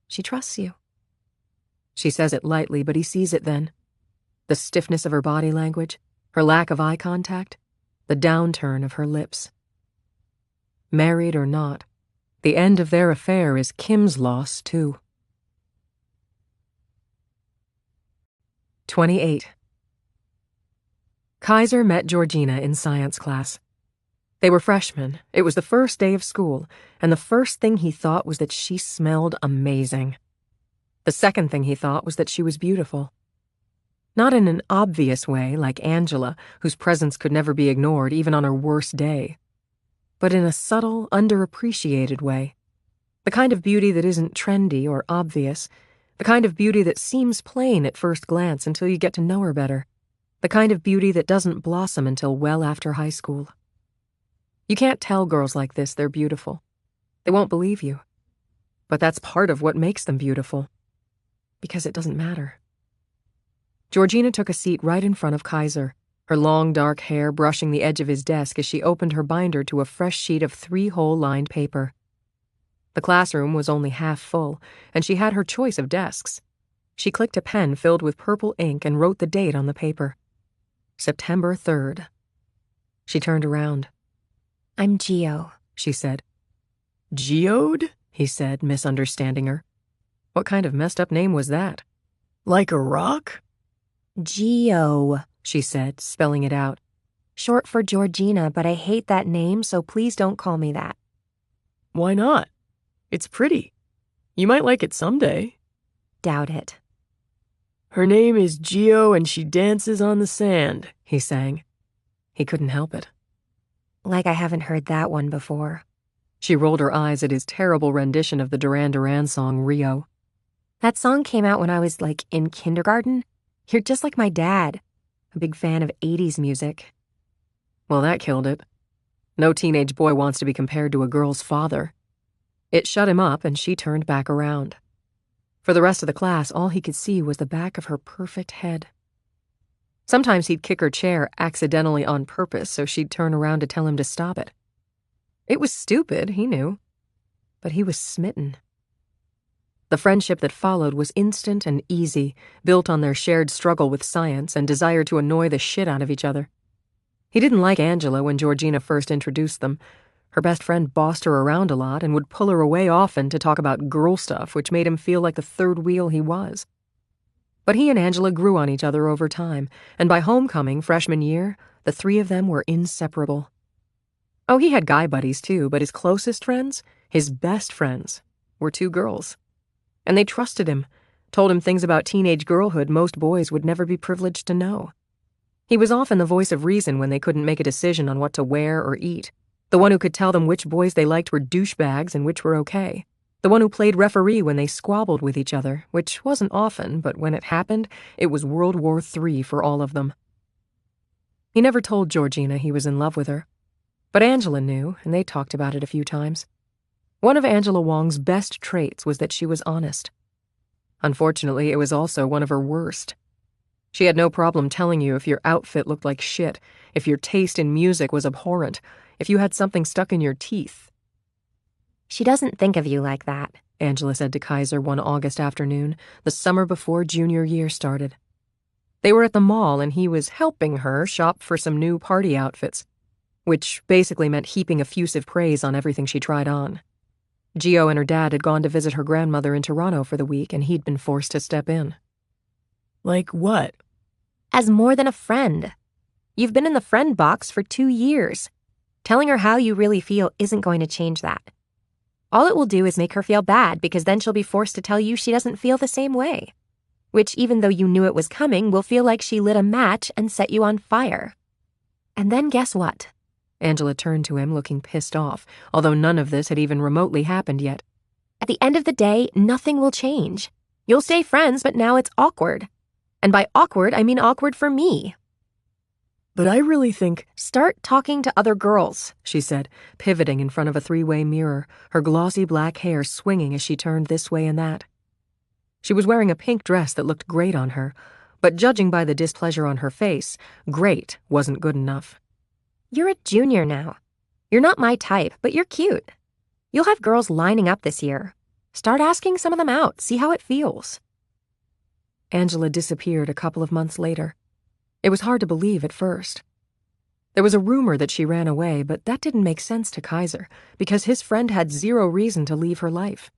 S4: She trusts you.
S2: She says it lightly, but he sees it then. The stiffness of her body language, her lack of eye contact, the downturn of her lips. Married or not, the end of their affair is Kim's loss, too. 28. Kaiser met Georgina in science class. They were freshmen. It was the first day of school, and the first thing he thought was that she smelled amazing. The second thing he thought was that she was beautiful. Not in an obvious way, like Angela, whose presence could never be ignored even on her worst day, but in a subtle, underappreciated way. The kind of beauty that isn't trendy or obvious, the kind of beauty that seems plain at first glance until you get to know her better, the kind of beauty that doesn't blossom until well after high school. You can't tell girls like this they're beautiful. They won't believe you. But that's part of what makes them beautiful. Because it doesn't matter. Georgina took a seat right in front of Kaiser, her long dark hair brushing the edge of his desk as she opened her binder to a fresh sheet of 3-hole lined paper. The classroom was only half full, and she had her choice of desks. She clicked a pen filled with purple ink and wrote the date on the paper. September 3rd. She turned around.
S4: I'm Geo,
S2: she said.
S1: Geode?
S2: He said, misunderstanding her. What kind of messed up name was that?
S1: Like a rock?
S4: Geo,
S2: she said, spelling it out.
S4: Short for Georgina, but I hate that name, so please don't call me that.
S1: Why not? It's pretty. You might like it someday.
S4: Doubt it.
S1: Her name is Geo and she dances on the sand, he sang.
S2: He couldn't help it.
S4: Like I haven't heard that one before.
S2: She rolled her eyes at his terrible rendition of the Duran Duran song, Rio.
S4: That song came out when I was, in kindergarten. You're just like my dad, a big fan of 80s music.
S2: Well, that killed it. No teenage boy wants to be compared to a girl's father. It shut him up, and she turned back around. For the rest of the class, all he could see was the back of her perfect head. Sometimes he'd kick her chair accidentally on purpose, so she'd turn around to tell him to stop it. It was stupid, he knew, but he was smitten. The friendship that followed was instant and easy, built on their shared struggle with science and desire to annoy the shit out of each other. He didn't like Angela when Georgina first introduced them. Her best friend bossed her around a lot and would pull her away often to talk about girl stuff, which made him feel like the third wheel he was. But he and Angela grew on each other over time, and by homecoming, freshman year, the three of them were inseparable. Oh, he had guy buddies too, but his closest friends, his best friends, were 2 girls. And they trusted him, told him things about teenage girlhood most boys would never be privileged to know. He was often the voice of reason when they couldn't make a decision on what to wear or eat, the one who could tell them which boys they liked were douchebags and which were okay, the one who played referee when they squabbled with each other, which wasn't often, but when it happened, it was World War III for all of them. He never told Georgina he was in love with her, but Angela knew, and they talked about it a few times. One of Angela Wong's best traits was that she was honest. Unfortunately, it was also one of her worst. She had no problem telling you if your outfit looked like shit, if your taste in music was abhorrent, if you had something stuck in your teeth.
S4: She doesn't think of you like that,
S2: Angela said to Kaiser one August afternoon, the summer before junior year started. They were at the mall and he was helping her shop for some new party outfits, which basically meant heaping effusive praise on everything she tried on. Gio and her dad had gone to visit her grandmother in Toronto for the week and he'd been forced to step in.
S1: Like what?
S4: as more than a friend. You've been in the friend box for 2 years. Telling her how you really feel isn't going to change that. All it will do is make her feel bad because then she'll be forced to tell you she doesn't feel the same way. Which, even though you knew it was coming, will feel like she lit a match and set you on fire. And then guess what?
S2: Angela turned to him, looking pissed off, although none of this had even remotely happened yet.
S4: At the end of the day, nothing will change. You'll stay friends, but now it's awkward. And by awkward, I mean awkward for me.
S1: But I really think...
S4: Start talking to other girls,
S2: she said, pivoting in front of a 3-way mirror, her glossy black hair swinging as she turned this way and that. She was wearing a pink dress that looked great on her, but judging by the displeasure on her face, great wasn't good enough.
S4: You're a junior now. You're not my type, but you're cute. You'll have girls lining up this year. Start asking some of them out, see how it feels.
S2: Angela disappeared a couple of months later. It was hard to believe at first. There was a rumor that she ran away, but that didn't make sense to Kaiser, because his friend had zero reason to leave her life.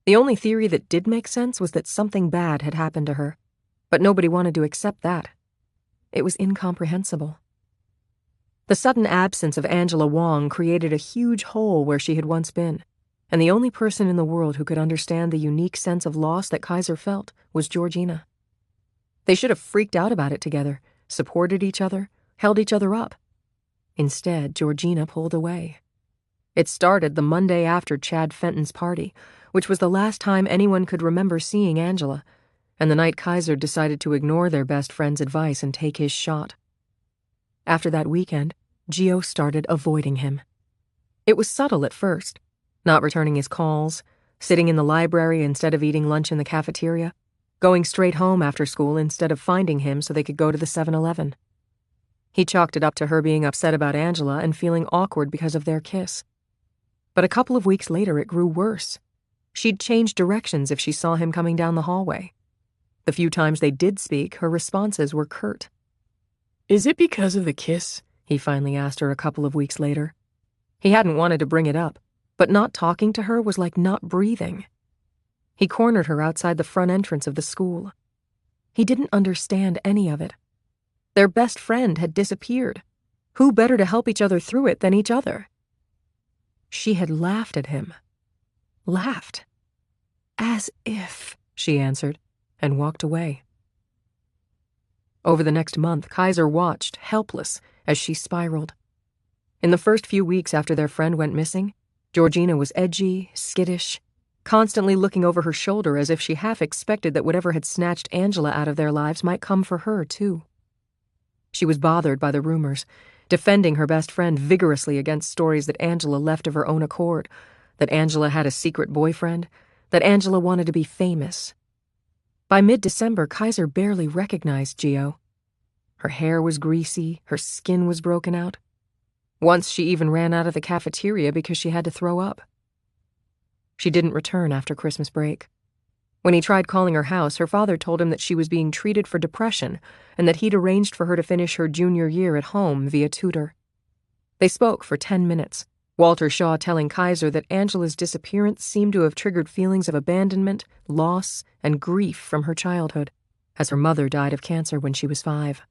S2: The only theory that did make sense was that something bad had happened to her, but nobody wanted to accept that. It was incomprehensible. The sudden absence of Angela Wong created a huge hole where she had once been, and the only person in the world who could understand the unique sense of loss that Kaiser felt was Georgina. They should have freaked out about it together, supported each other, held each other up. Instead, Georgina pulled away. It started the Monday after Chad Fenton's party, which was the last time anyone could remember seeing Angela, and the night Kaiser decided to ignore their best friend's advice and take his shot. After that weekend, Gio started avoiding him. It was subtle at first, not returning his calls, sitting in the library instead of eating lunch in the cafeteria, going straight home after school instead of finding him so they could go to the 7-Eleven. He chalked it up to her being upset about Angela and feeling awkward because of their kiss. But a couple of weeks later, it grew worse. She'd change directions if she saw him coming down the hallway. The few times they did speak, her responses were curt.
S1: Is it because of the kiss?
S2: He finally asked her a couple of weeks later. He hadn't wanted to bring it up, but not talking to her was like not breathing. He cornered her outside the front entrance of the school. He didn't understand any of it. Their best friend had disappeared. Who better to help each other through it than each other? She had laughed at him. Laughed. As if, she answered, and walked away. Over the next month, Kaiser watched, helpless, as she spiraled. In the first few weeks after their friend went missing, Georgina was edgy, skittish, constantly looking over her shoulder as if she half expected that whatever had snatched Angela out of their lives might come for her, too. She was bothered by the rumors, defending her best friend vigorously against stories that Angela left of her own accord, that Angela had a secret boyfriend, that Angela wanted to be famous. By mid-December, Kaiser barely recognized Gio. Her hair was greasy, her skin was broken out. Once she even ran out of the cafeteria because she had to throw up. She didn't return after Christmas break. When he tried calling her house, her father told him that she was being treated for depression and that he'd arranged for her to finish her junior year at home via tutor. They spoke for 10 minutes, Walter Shaw telling Kaiser that Angela's disappearance seemed to have triggered feelings of abandonment, loss, and grief from her childhood, as her mother died of cancer when she was 5.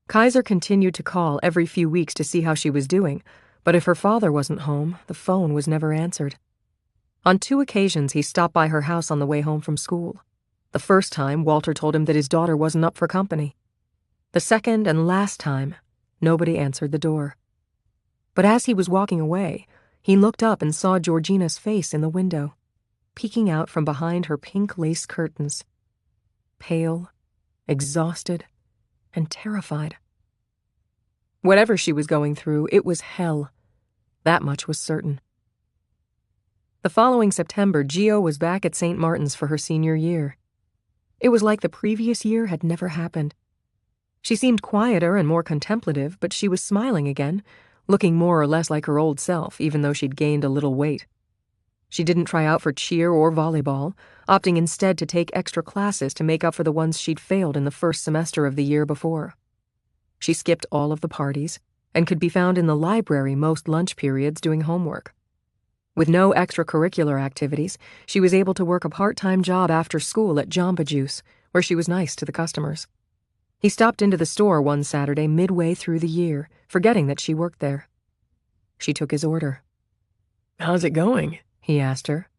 S2: Kaiser continued to call every few weeks to see how she was doing, but if her father wasn't home, the phone was never answered. On 2 occasions, he stopped by her house on the way home from school. The first time, Walter told him that his daughter wasn't up for company. The second and last time, nobody answered the door. But as he was walking away, he looked up and saw Georgina's face in the window, peeking out from behind her pink lace curtains. Pale, exhausted, and terrified. Whatever she was going through, it was hell. That much was certain. The following September, Gio was back at St. Martin's for her senior year. It was like the previous year had never happened. She seemed quieter and more contemplative, but she was smiling again, looking more or less like her old self, even though she'd gained a little weight. She didn't try out for cheer or volleyball, opting instead to take extra classes to make up for the ones she'd failed in the first semester of the year before. She skipped all of the parties and could be found in the library most lunch periods doing homework. With no extracurricular activities, she was able to work a part-time job after school at Jamba Juice, where she was nice to the customers. He stopped into the store one Saturday midway through the year, forgetting that she worked there. She took his order.
S1: "How's it going?"
S2: he asked her.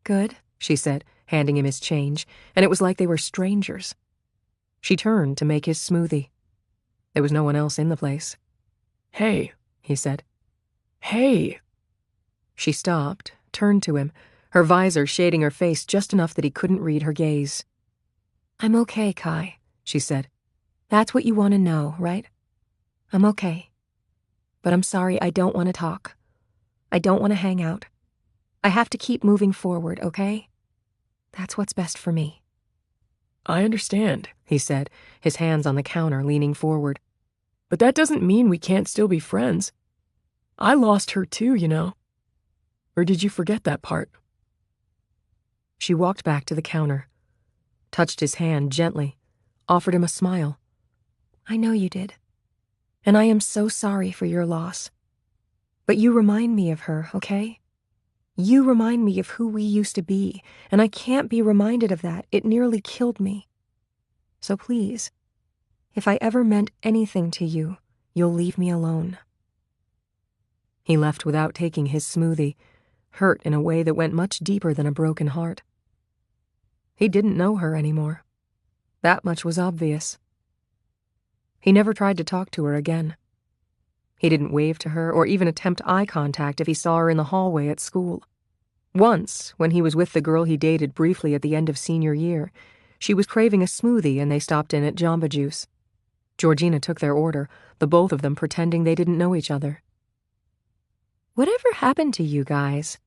S2: "Good," she said, handing him his change, and it was like they were strangers. She turned to make his smoothie. There was no one else in the place.
S1: "Hey,"
S2: he said.
S1: "Hey."
S2: She stopped, turned to him, her visor shading her face just enough that he couldn't read her gaze. "I'm okay, Kai," she said. "That's what you want to know, right? I'm okay. But I'm sorry, I don't want to talk. I don't want to hang out. I have to keep moving forward, okay? That's what's best for me."
S1: "I understand,"
S2: he said, his hands on the counter, leaning forward.
S1: "But that doesn't mean we can't still be friends. I lost her too, you know. Or did you forget that part?"
S2: She walked back to the counter, touched his hand gently, offered him a smile. "I know you did. And I am so sorry for your loss. But you remind me of her, okay? You remind me of who we used to be, and I can't be reminded of that. It nearly killed me. So please, if I ever meant anything to you, you'll leave me alone." He left without taking his smoothie, hurt in a way that went much deeper than a broken heart. He didn't know her anymore. That much was obvious. He never tried to talk to her again. He didn't wave to her or even attempt eye contact if he saw her in the hallway at school. Once, when he was with the girl he dated briefly at the end of senior year, she was craving a smoothie and they stopped in at Jamba Juice. Georgina took their order, the both of them pretending they didn't know each other. "Whatever happened to you guys?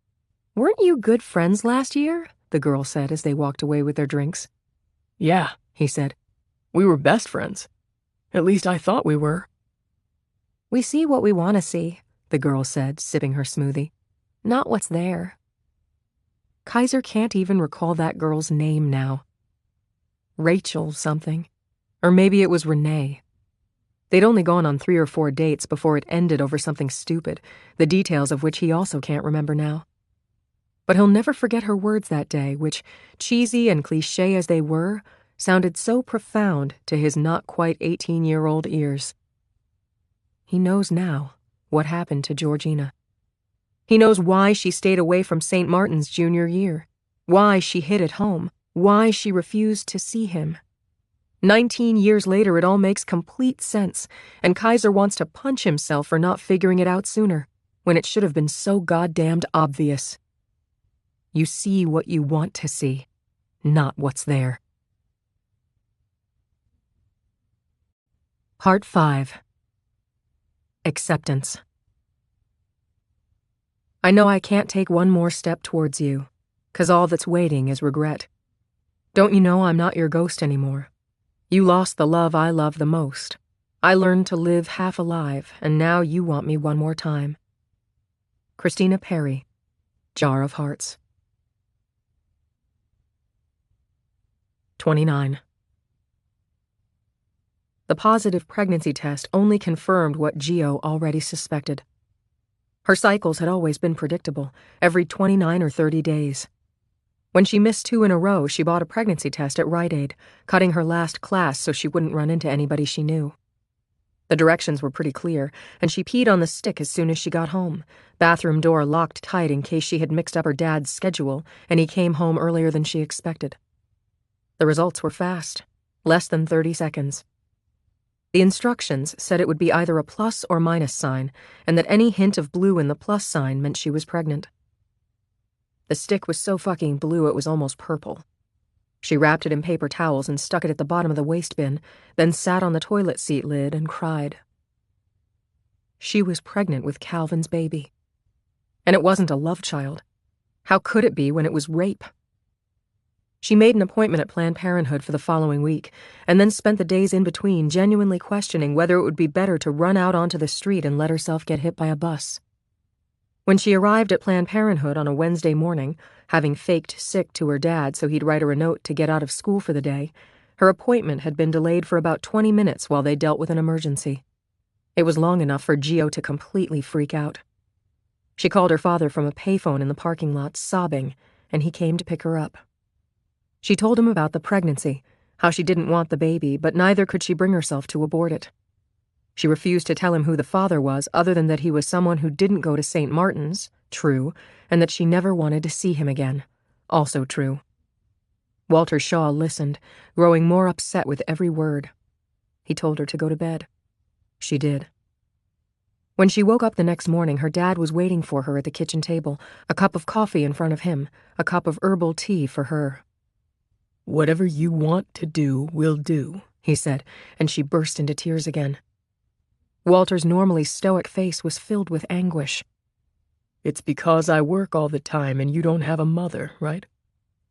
S2: Weren't you good friends last year?" the girl said as they walked away with their drinks.
S1: "Yeah,"
S2: he said.
S1: "We were best friends. At least I thought we were."
S2: "We see what we want to see," the girl said, sipping her smoothie. "Not what's there." Kaiser can't even recall that girl's name now. Rachel something. Or maybe it was Renee. They'd only gone on 3 or 4 dates before it ended over something stupid, the details of which he also can't remember now. But he'll never forget her words that day, which, cheesy and cliché as they were, sounded so profound to his not-quite-18-year-old ears. He knows now what happened to Georgina. He knows why she stayed away from St. Martin's junior year, why she hid at home, why she refused to see him. 19 years later, it all makes complete sense, and Kaiser wants to punch himself for not figuring it out sooner, when it should have been so goddamned obvious. You see what you want to see, not what's there. Part 5. Acceptance. I know I can't take one more step towards you, 'cause all that's waiting is regret. Don't you know I'm not your ghost anymore? You lost the love I love the most. I learned to live half alive, and now you want me one more time. Christina Perry, Jar of Hearts. 29. The positive pregnancy test only confirmed what Gio already suspected. Her cycles had always been predictable, every 29 or 30 days. When she missed 2 in a row, she bought a pregnancy test at Rite Aid, cutting her last class so she wouldn't run into anybody she knew. The directions were pretty clear, and she peed on the stick as soon as she got home, bathroom door locked tight in case she had mixed up her dad's schedule and he came home earlier than she expected. The results were fast, less than 30 seconds. The instructions said it would be either a plus or minus sign, and that any hint of blue in the plus sign meant she was pregnant. The stick was so fucking blue it was almost purple. She wrapped it in paper towels and stuck it at the bottom of the waste bin, then sat on the toilet seat lid and cried. She was pregnant with Calvin's baby. And it wasn't a love child. How could it be when it was rape? She made an appointment at Planned Parenthood for the following week, and then spent the days in between genuinely questioning whether it would be better to run out onto the street and let herself get hit by a bus. When she arrived at Planned Parenthood on a Wednesday morning, having faked sick to her dad so he'd write her a note to get out of school for the day, her appointment had been delayed for about 20 minutes while they dealt with an emergency. It was long enough for Gio to completely freak out. She called her father from a payphone in the parking lot, sobbing, and he came to pick her up. She told him about the pregnancy, how she didn't want the baby, but neither could she bring herself to abort it. She refused to tell him who the father was, other than that he was someone who didn't go to St. Martin's, true, and that she never wanted to see him again, also true. Walter Shaw listened, growing more upset with every word. He told her to go to bed. She did. When she woke up the next morning, her dad was waiting for her at the kitchen table, a cup of coffee in front of him, a cup of herbal tea for her.
S1: "Whatever you want to do, we'll do," he said, and she burst into tears again.
S2: Walter's normally stoic face was filled with anguish.
S1: "It's because I work all the time and you don't have a mother, right?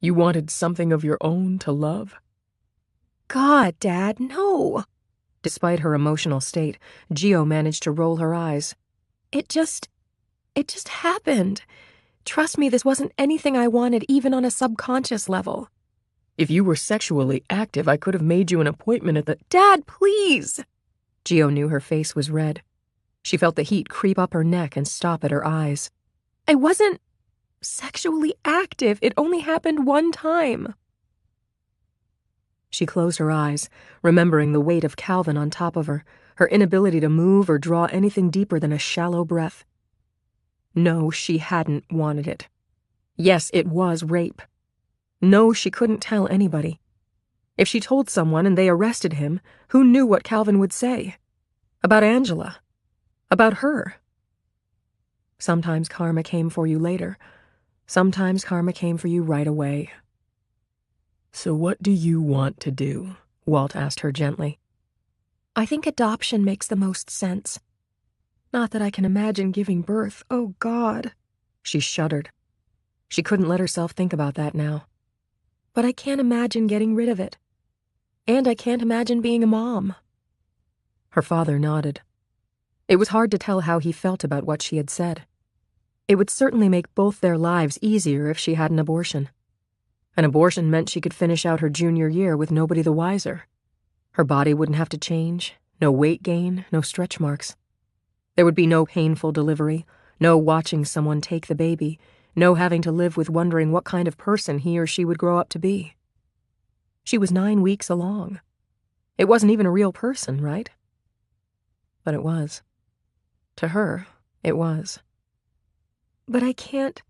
S1: You wanted something of your own to love?"
S2: God, Dad, no. Despite her emotional state, Gio managed to roll her eyes. It just happened. Trust me, this wasn't anything I wanted, even on a subconscious level.
S1: "If you were sexually active, I could have made you an appointment at the—"
S2: Dad, please! Gio knew her face was red. She felt the heat creep up her neck and stop at her eyes. I wasn't sexually active. It only happened one time. She closed her eyes, remembering the weight of Calvin on top of her, her inability to move or draw anything deeper than a shallow breath. No, she hadn't wanted it. Yes, it was rape. No, she couldn't tell anybody. If she told someone and they arrested him, who knew what Calvin would say? About Angela. About her. Sometimes karma came for you later. Sometimes karma came for you right away.
S1: "So what do you want to do?" Walt asked her gently.
S2: I think adoption makes the most sense. Not that I can imagine giving birth. Oh, God. She shuddered. She couldn't let herself think about that now. But I can't imagine getting rid of it. And I can't imagine being a mom. Her father nodded. It was hard to tell how he felt about what she had said. It would certainly make both their lives easier if she had an abortion. An abortion meant she could finish out her junior year with nobody the wiser. Her body wouldn't have to change, no weight gain, no stretch marks. There would be no painful delivery, no watching someone take the baby, no having to live with wondering what kind of person he or she would grow up to be. She was 9 weeks along. It wasn't even a real person, right? But it was. To her, it was. But I can't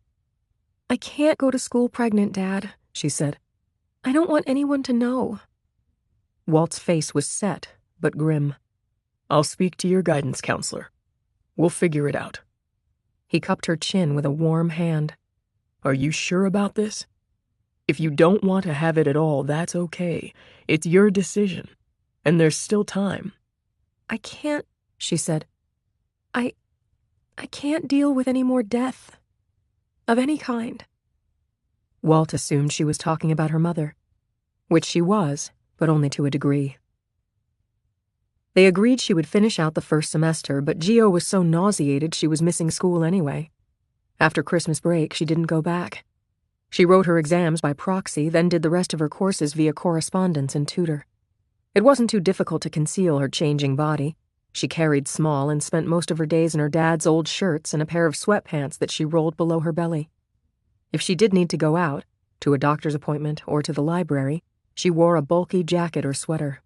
S2: go to school pregnant, Dad, she said. I don't want anyone to know. Walt's face was set, but grim.
S1: "I'll speak to your guidance counselor. We'll figure it out."
S2: He cupped her chin with a warm hand.
S1: "Are you sure about this? If you don't want to have it at all, that's okay. It's your decision, and there's still time."
S2: I can't, she said. I can't deal with any more death. Of any kind. Walt assumed she was talking about her mother, which she was, but only to a degree. They agreed she would finish out the first semester, but Gio was so nauseated she was missing school anyway. After Christmas break, she didn't go back. She wrote her exams by proxy, then did the rest of her courses via correspondence and tutor. It wasn't too difficult to conceal her changing body. She carried small and spent most of her days in her dad's old shirts and a pair of sweatpants that she rolled below her belly. If she did need to go out, to a doctor's appointment or to the library, she wore a bulky jacket or sweater.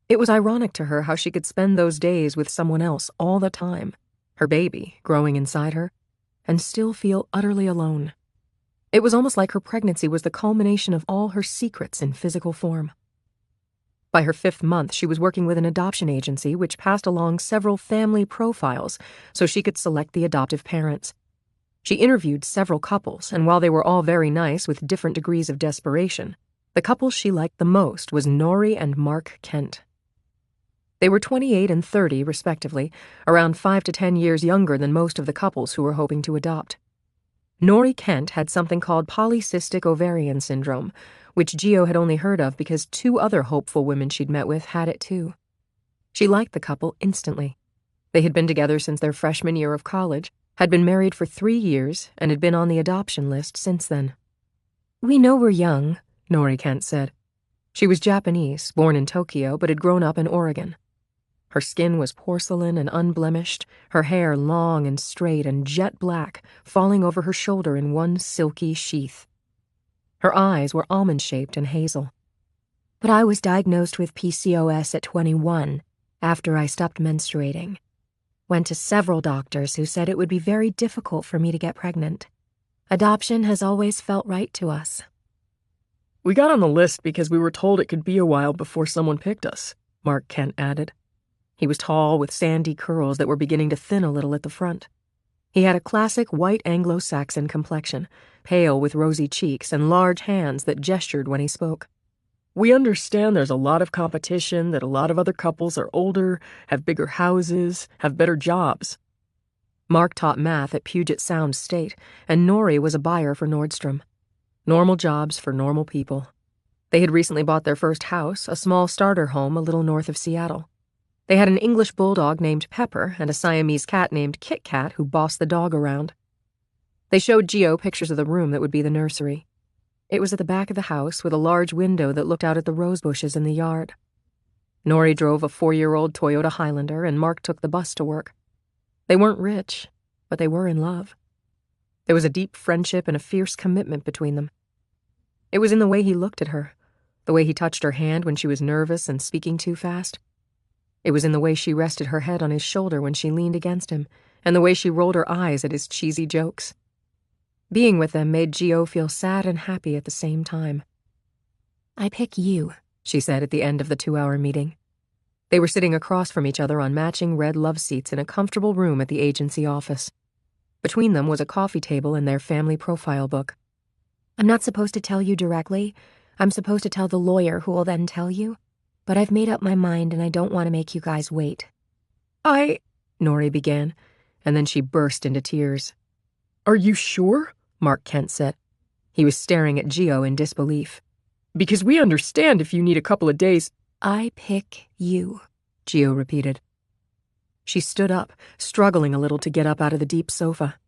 S2: It was ironic to her how she could spend those days with someone else all the time, her baby growing inside her, and still feel utterly alone. It was almost like her pregnancy was the culmination of all her secrets in physical form. By her 5th month, she was working with an adoption agency which passed along several family profiles so she could select the adoptive parents. She interviewed several couples, and while they were all very nice with different degrees of desperation, the couple she liked the most was Nori and Mark Kent. They were 28 and 30, respectively, around 5 to 10 years younger than most of the couples who were hoping to adopt. Norrie Kent had something called polycystic ovarian syndrome, which Gio had only heard of because 2 other hopeful women she'd met with had it too. She liked the couple instantly. They had been together since their freshman year of college, had been married for 3 years, and had been on the adoption list since then. "We know we're young," Norrie Kent said. She was Japanese, born in Tokyo, but had grown up in Oregon. Her skin was porcelain and unblemished, her hair long and straight and jet black, falling over her shoulder in one silky sheath. Her eyes were almond-shaped and hazel. "But I was diagnosed with PCOS at 21, after I stopped menstruating. Went to several doctors who said it would be very difficult for me to get pregnant. Adoption has always felt right to us."
S1: "We got on the list because we were told it could be a while before someone picked us," Mark Kent added. He was tall with sandy curls that were beginning to thin a little at the front. He had a classic white Anglo-Saxon complexion, pale with rosy cheeks and large hands that gestured when he spoke. "We understand there's a lot of competition, that a lot of other couples are older, have bigger houses, have better jobs." Mark taught math at Puget Sound State, and Norrie was a buyer for Nordstrom. Normal jobs for normal people. They had recently bought their first house, a small starter home a little north of Seattle. They had an English bulldog named Pepper and a Siamese cat named Kit Kat who bossed the dog around. They showed Gio pictures of the room that would be the nursery. It was at the back of the house with a large window that looked out at the rose bushes in the yard. Norrie drove a 4-year-old Toyota Highlander and Mark took the bus to work. They weren't rich, but they were in love. There was a deep friendship and a fierce commitment between them. It was in the way he looked at her, the way he touched her hand when she was nervous and speaking too fast. It was in the way she rested her head on his shoulder when she leaned against him, and the way she rolled her eyes at his cheesy jokes. Being with them made Gio feel sad and happy at the same time.
S4: "I pick you,"
S2: she said at the end of the 2-hour meeting. They were sitting across from each other on matching red love seats in a comfortable room at the agency office. Between them was a coffee table and their family profile book.
S4: "I'm not supposed to tell you directly. I'm supposed to tell the lawyer who will then tell you. But I've made up my mind and I don't want to make you guys wait."
S2: Norrie began, and then she burst into tears.
S1: "Are you sure?"
S2: Mark Kent said. He was staring at Gio in disbelief.
S1: "Because we understand if you need a couple of days."
S4: "I pick you,"
S2: Gio repeated. She stood up, struggling a little to get up out of the deep sofa.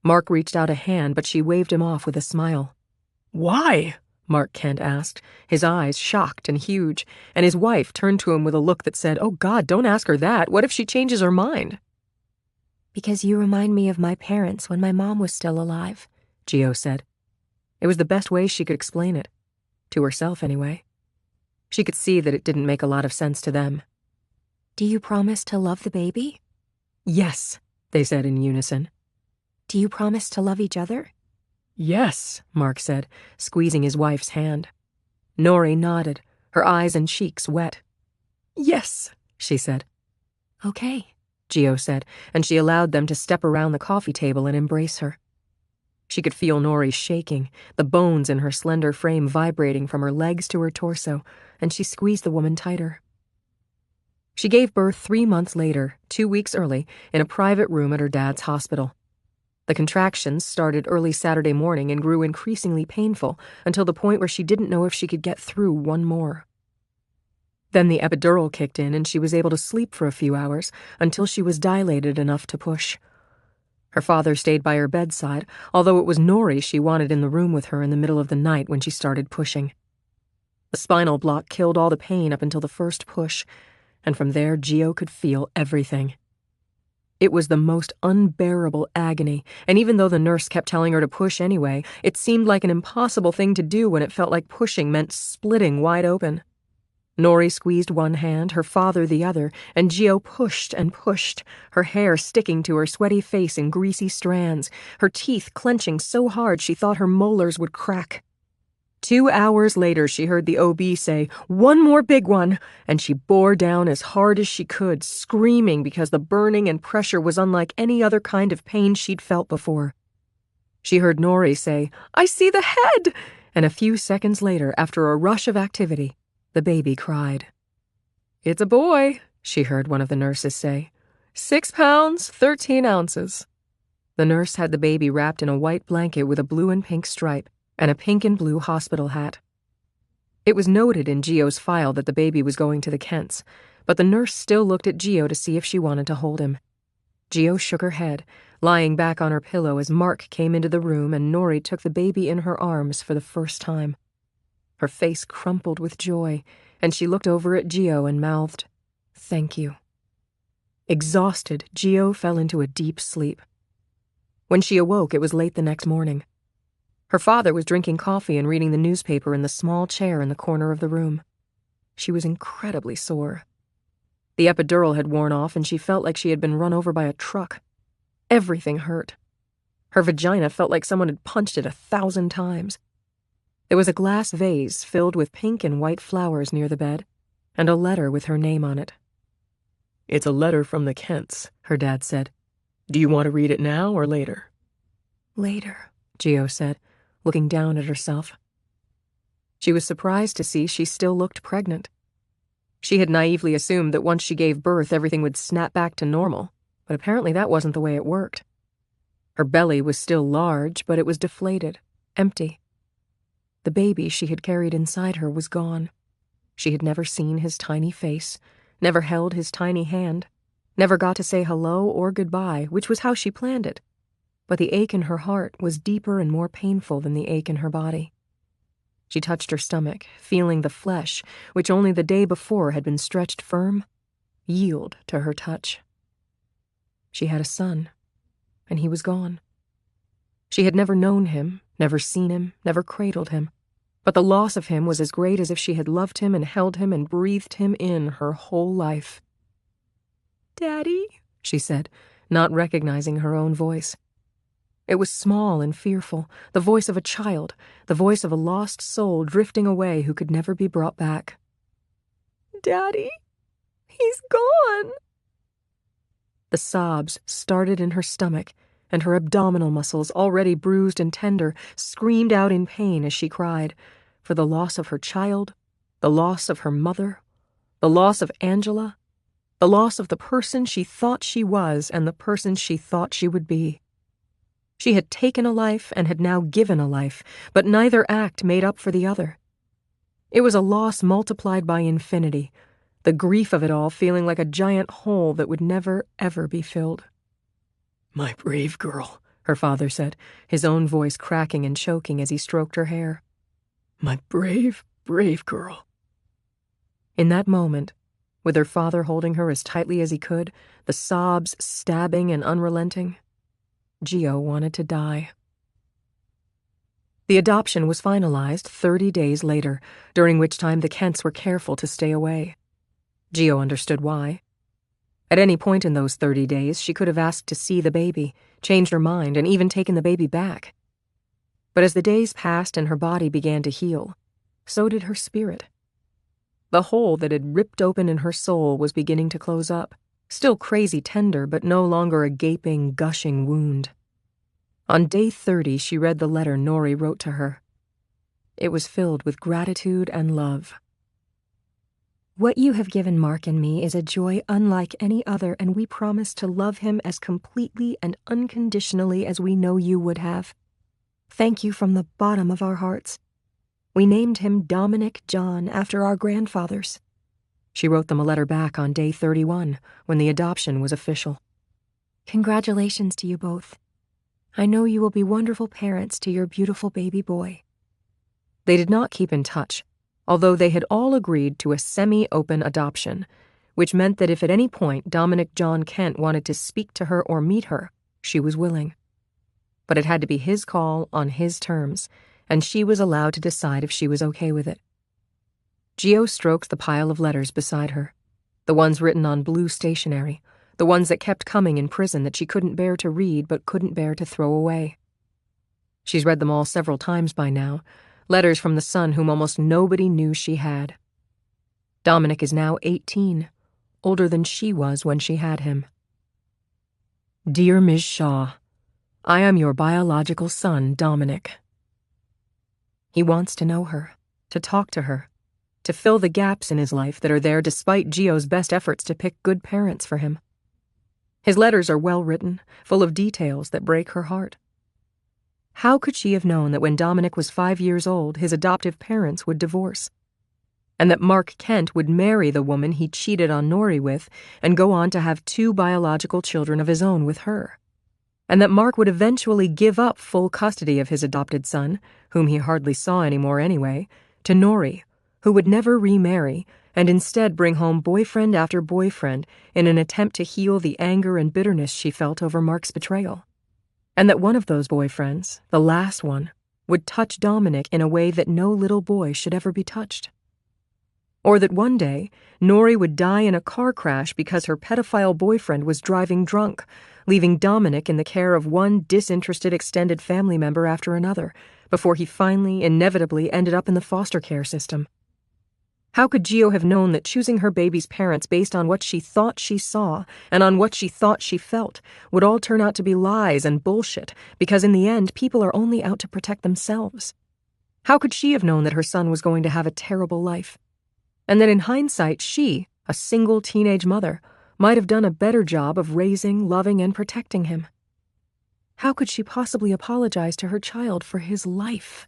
S2: Mark reached out a hand, but she waved him off with a smile.
S1: "Why?"
S2: Mark Kent asked, his eyes shocked and huge, and his wife turned to him with a look that said, "Oh God, don't ask her that. What if she changes her mind?"
S4: "Because you remind me of my parents when my mom was still alive,"
S2: Gio said. It was the best way she could explain it. To herself, anyway. She could see that it didn't make a lot of sense to them.
S4: "Do you promise to love the baby?"
S2: "Yes," they said in unison.
S4: "Do you promise to love each other?"
S1: "Yes,"
S2: Mark said, squeezing his wife's hand. Norrie nodded, her eyes and cheeks wet.
S1: "Yes,"
S2: she said.
S4: "Okay,"
S2: Gio said, and she allowed them to step around the coffee table and embrace her. She could feel Norrie shaking, the bones in her slender frame vibrating from her legs to her torso, and she squeezed the woman tighter. She gave birth 3 months later, 2 weeks early, in a private room at her dad's hospital. The contractions started early Saturday morning and grew increasingly painful until the point where she didn't know if she could get through one more. Then the epidural kicked in and she was able to sleep for a few hours until she was dilated enough to push. Her father stayed by her bedside, although it was Norrie she wanted in the room with her in the middle of the night when she started pushing. The spinal block killed all the pain up until the first push, and from there Gio could feel everything. It was the most unbearable agony, and even though the nurse kept telling her to push anyway, it seemed like an impossible thing to do when it felt like pushing meant splitting wide open. Norrie squeezed one hand, her father the other, and Gio pushed and pushed, her hair sticking to her sweaty face in greasy strands, her teeth clenching so hard she thought her molars would crack. 2 hours later, she heard the OB say, "One more big one," and she bore down as hard as she could, screaming because the burning and pressure was unlike any other kind of pain she'd felt before. She heard Norrie say, "I see the head," and a few seconds later, after a rush of activity, the baby cried. "It's a boy," she heard one of the nurses say. 6 pounds, 13 ounces. The nurse had the baby wrapped in a white blanket with a blue and pink stripe and a pink and blue hospital hat. It was noted in Gio's file that the baby was going to the Kents, but the nurse still looked at Gio to see if she wanted to hold him. Gio shook her head, lying back on her pillow as Mark came into the room and Nori took the baby in her arms for the first time. Her face crumpled with joy, and she looked over at Gio and mouthed, "Thank you." Exhausted, Gio fell into a deep sleep. When she awoke, it was late the next morning. Her father was drinking coffee and reading the newspaper in the small chair in the corner of the room. She was incredibly sore. The epidural had worn off and she felt like she had been run over by a truck. Everything hurt. Her vagina felt like someone had punched it 1,000 times. There was a glass vase filled with pink and white flowers near the bed, and a letter with her name on it.
S1: "It's a letter from the Kents," her dad said. "Do you want to read it now or later?"
S2: "Later," Gio said, looking down at herself. She was surprised to see she still looked pregnant. She had naively assumed that once she gave birth, everything would snap back to normal, but apparently that wasn't the way it worked. Her belly was still large, but it was deflated, empty. The baby she had carried inside her was gone. She had never seen his tiny face, never held his tiny hand, never got to say hello or goodbye, which was how she planned it. But the ache in her heart was deeper and more painful than the ache in her body. She touched her stomach, feeling the flesh, which only the day before had been stretched firm, yield to her touch. She had a son, and he was gone. She had never known him, never seen him, never cradled him, but the loss of him was as great as if she had loved him and held him and breathed him in her whole life. "Daddy," she said, not recognizing her own voice. It was small and fearful, the voice of a child, the voice of a lost soul drifting away who could never be brought back. "Daddy, he's gone." The sobs started in her stomach, and her abdominal muscles, already bruised and tender, screamed out in pain as she cried, for the loss of her child, the loss of her mother, the loss of Angela, the loss of the person she thought she was and the person she thought she would be. She had taken a life and had now given a life, but neither act made up for the other. It was a loss multiplied by infinity, the grief of it all feeling like a giant hole that would never, ever be filled.
S1: "My brave girl,"
S2: her father said, his own voice cracking and choking as he stroked her hair.
S1: "My brave, brave girl."
S2: In that moment, with her father holding her as tightly as he could, the sobs stabbing and unrelenting, Gio wanted to die. The adoption was finalized 30 days later, during which time the Kents were careful to stay away. Gio understood why. At any point in those 30 days, she could have asked to see the baby, changed her mind, and even taken the baby back. But as the days passed and her body began to heal, so did her spirit. The hole that had ripped open in her soul was beginning to close up, still crazy tender, but no longer a gaping, gushing wound. On day 30, she read the letter Nori wrote to her. It was filled with gratitude and love. "What you have given Mark and me is a joy unlike any other, and we promise to love him as completely and unconditionally as we know you would have. Thank you from the bottom of our hearts. We named him Dominic John after our grandfathers." She wrote them a letter back on day 31, when the adoption was official. "Congratulations to you both. I know you will be wonderful parents to your beautiful baby boy." They did not keep in touch, although they had all agreed to a semi-open adoption, which meant that if at any point Dominic John Kent wanted to speak to her or meet her, she was willing. But it had to be his call on his terms, and she was allowed to decide if she was okay with it. Gio stroked the pile of letters beside her, the ones written on blue stationery, the ones that kept coming in prison that she couldn't bear to read but couldn't bear to throw away. She's read them all several times by now, letters from the son whom almost nobody knew she had. Dominic is now 18, older than she was when she had him. "Dear Ms. Shaw, I am your biological son, Dominic." He wants to know her, to talk to her, to fill the gaps in his life that are there despite Gio's best efforts to pick good parents for him. His letters are well written, full of details that break her heart. How could she have known that when Dominic was 5 years old, his adoptive parents would divorce? And that Mark Kent would marry the woman he cheated on Nori with and go on to have 2 biological children of his own with her? And that Mark would eventually give up full custody of his adopted son, whom he hardly saw anymore anyway, to Nori, who would never remarry and instead bring home boyfriend after boyfriend in an attempt to heal the anger and bitterness she felt over Mark's betrayal. And that one of those boyfriends, the last one, would touch Dominic in a way that no little boy should ever be touched. Or that one day, Nori would die in a car crash because her pedophile boyfriend was driving drunk, leaving Dominic in the care of one disinterested extended family member after another, before he finally, inevitably ended up in the foster care system. How could Gio have known that choosing her baby's parents based on what she thought she saw and on what she thought she felt would all turn out to be lies and bullshit, because in the end, people are only out to protect themselves? How could she have known that her son was going to have a terrible life? And that in hindsight, she, a single teenage mother, might have done a better job of raising, loving, and protecting him? How could she possibly apologize to her child for his life?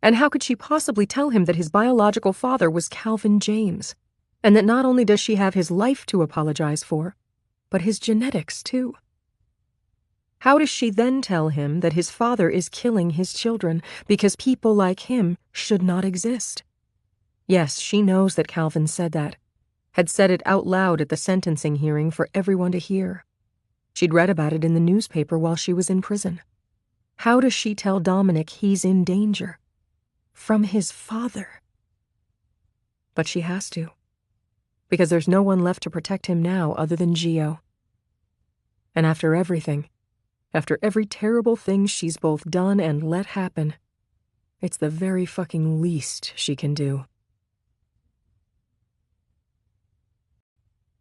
S2: And how could she possibly tell him that his biological father was Calvin James, and that not only does she have his life to apologize for, but his genetics too? How does she then tell him that his father is killing his children because people like him should not exist? Yes, she knows that Calvin said that, had said it out loud at the sentencing hearing for everyone to hear. She'd read about it in the newspaper while she was in prison. How does she tell Dominic he's in danger? From his father. But she has to, because there's no one left to protect him now other than Gio. And after everything, after every terrible thing she's both done and let happen, it's the very fucking least she can do.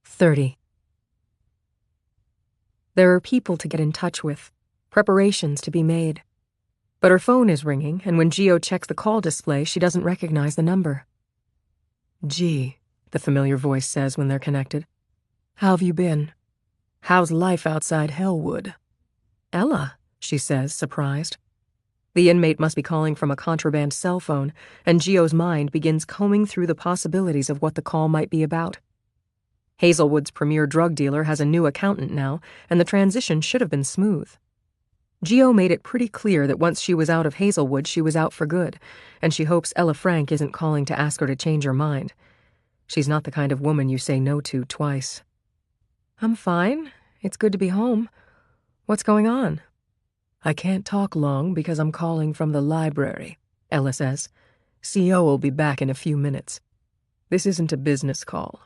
S2: 30. There are people to get in touch with, preparations to be made. But her phone is ringing, and when Gio checks the call display, she doesn't recognize the number.
S1: "Gee," the familiar voice says when they're connected. "How have you been? How's life outside Hellwood?"
S2: "Ella," she says, surprised. The inmate must be calling from a contraband cell phone, and Gio's mind begins combing through the possibilities of what the call might be about. Hazelwood's premier drug dealer has a new accountant now, and the transition should have been smooth. Gio made it pretty clear that once she was out of Hazelwood, she was out for good, and she hopes Ella Frank isn't calling to ask her to change her mind. She's not the kind of woman you say no to twice. "I'm fine. It's good to be home. What's going on?"
S1: "I can't talk long because I'm calling from the library," Ella says. "CO will be back in a few minutes. This isn't a business call."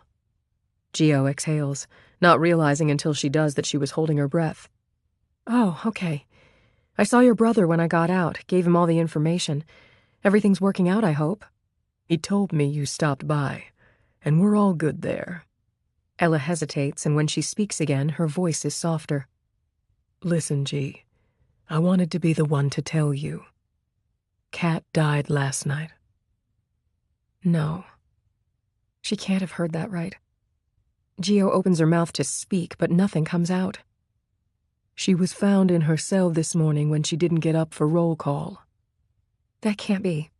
S2: Gio exhales, not realizing until she does that she was holding her breath. "Oh, okay. I saw your brother when I got out, gave him all the information. Everything's working out, I hope."
S1: "He told me you stopped by, and we're all good there."
S2: Ella hesitates, and when she speaks again, her voice is softer.
S1: "Listen, G, I wanted to be the one to tell you. Kat died last night."
S2: No. She can't have heard that right. Gio opens her mouth to speak, but nothing comes out.
S1: "She was found in her cell this morning when she didn't get up for roll call."
S2: "That can't be.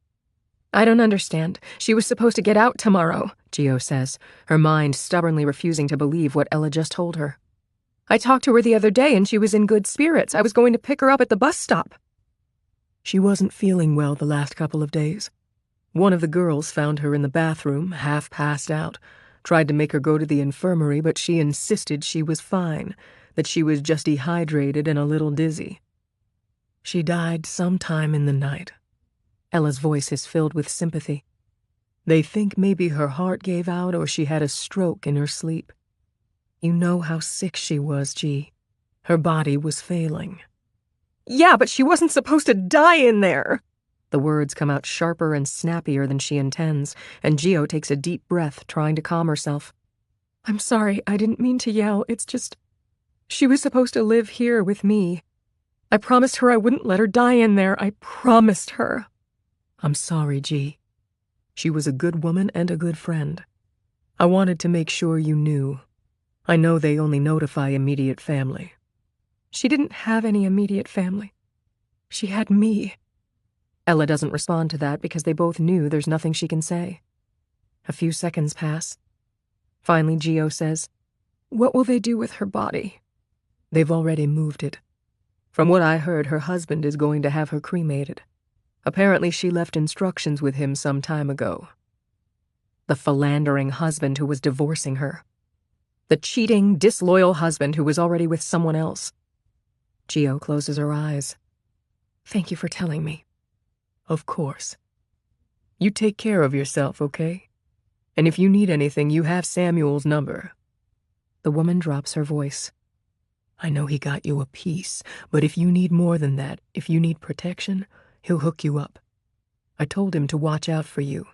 S2: I don't understand. She was supposed to get out tomorrow," Gio says, her mind stubbornly refusing to believe what Ella just told her. "I talked to her the other day and she was in good spirits. I was going to pick her up at the bus stop."
S1: "She wasn't feeling well the last couple of days. One of the girls found her in the bathroom, half passed out, tried to make her go to the infirmary, but she insisted she was fine, that she was just dehydrated and a little dizzy. She died sometime in the night." Ella's voice is filled with sympathy. "They think maybe her heart gave out or she had a stroke in her sleep. You know how sick she was, G. Her body was failing."
S2: "Yeah, but she wasn't supposed to die in there." The words come out sharper and snappier than she intends, and Gio takes a deep breath, trying to calm herself. "I'm sorry, I didn't mean to yell. It's just... she was supposed to live here with me. I promised her I wouldn't let her die in there. I promised her."
S1: "I'm sorry, G. She was a good woman and a good friend. I wanted to make sure you knew. I know they only notify immediate family.
S2: She didn't have any immediate family. She had me.
S1: Ella doesn't respond to that because they both knew there's nothing she can say. A few seconds pass. Finally, Gio says,
S2: "What will they do with her body?"
S1: "They've already moved it. From what I heard, her husband is going to have her cremated. Apparently she left instructions with him some time ago." The philandering husband who was divorcing her. The cheating, disloyal husband who was already with someone else. Gio closes her eyes.
S2: "Thank you for telling me."
S1: "Of course. You take care of yourself, okay? And if you need anything, you have Samuel's number." The woman drops her voice. "I know he got you a piece, but if you need more than that, if you need protection, he'll hook you up. I told him to watch out for you.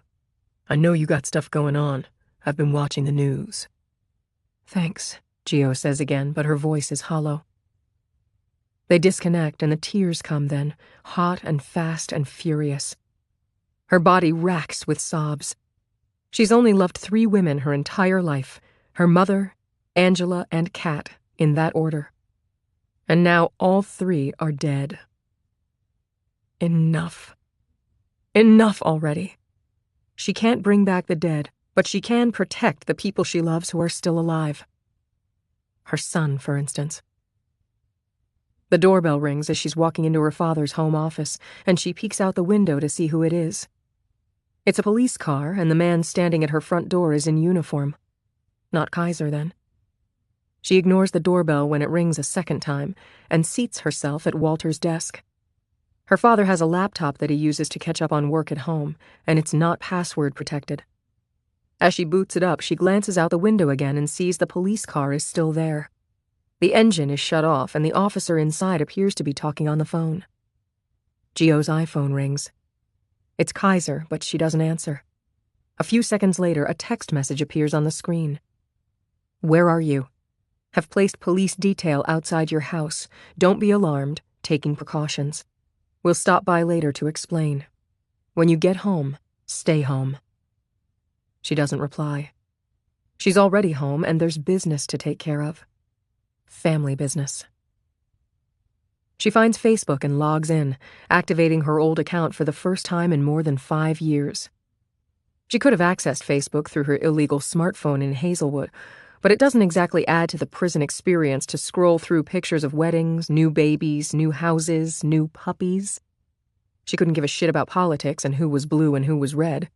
S1: I know you got stuff going on. I've been watching the news."
S2: "Thanks,"
S1: Gio says again, but her voice is hollow. They disconnect, and the tears come then, hot and fast and furious. Her body racks with sobs. She's only loved 3 women her entire life, her mother, Angela, and Kat, in that order. And now all 3 are dead. Enough. Enough already. She can't bring back the dead, but she can protect the people she loves who are still alive. Her son, for instance. The doorbell rings as she's walking into her father's home office, and she peeks out the window to see who it is. It's a police car, and the man standing at her front door is in uniform. Not Kaiser, then. She ignores the doorbell when it rings a second time and seats herself at Walter's desk. Her father has a laptop that he uses to catch up on work at home, and it's not password protected. As she boots it up, she glances out the window again and sees the police car is still there. The engine is shut off, and the officer inside appears to be talking on the phone. Gio's iPhone rings. It's Kaiser, but she doesn't answer. A few seconds later, a text message appears on the screen. "Where are you? Have placed police detail outside your house. Don't be alarmed, taking precautions. We'll stop by later to explain. When you get home, stay home." She doesn't reply. She's already home, and there's business to take care of. Family business. She finds Facebook and logs in, activating her old account for the first time in more than 5 years. She could have accessed Facebook through her illegal smartphone in Hazelwood, but it doesn't exactly add to the prison experience to scroll through pictures of weddings, new babies, new houses, new puppies. She couldn't give a shit about politics and who was blue and who was red.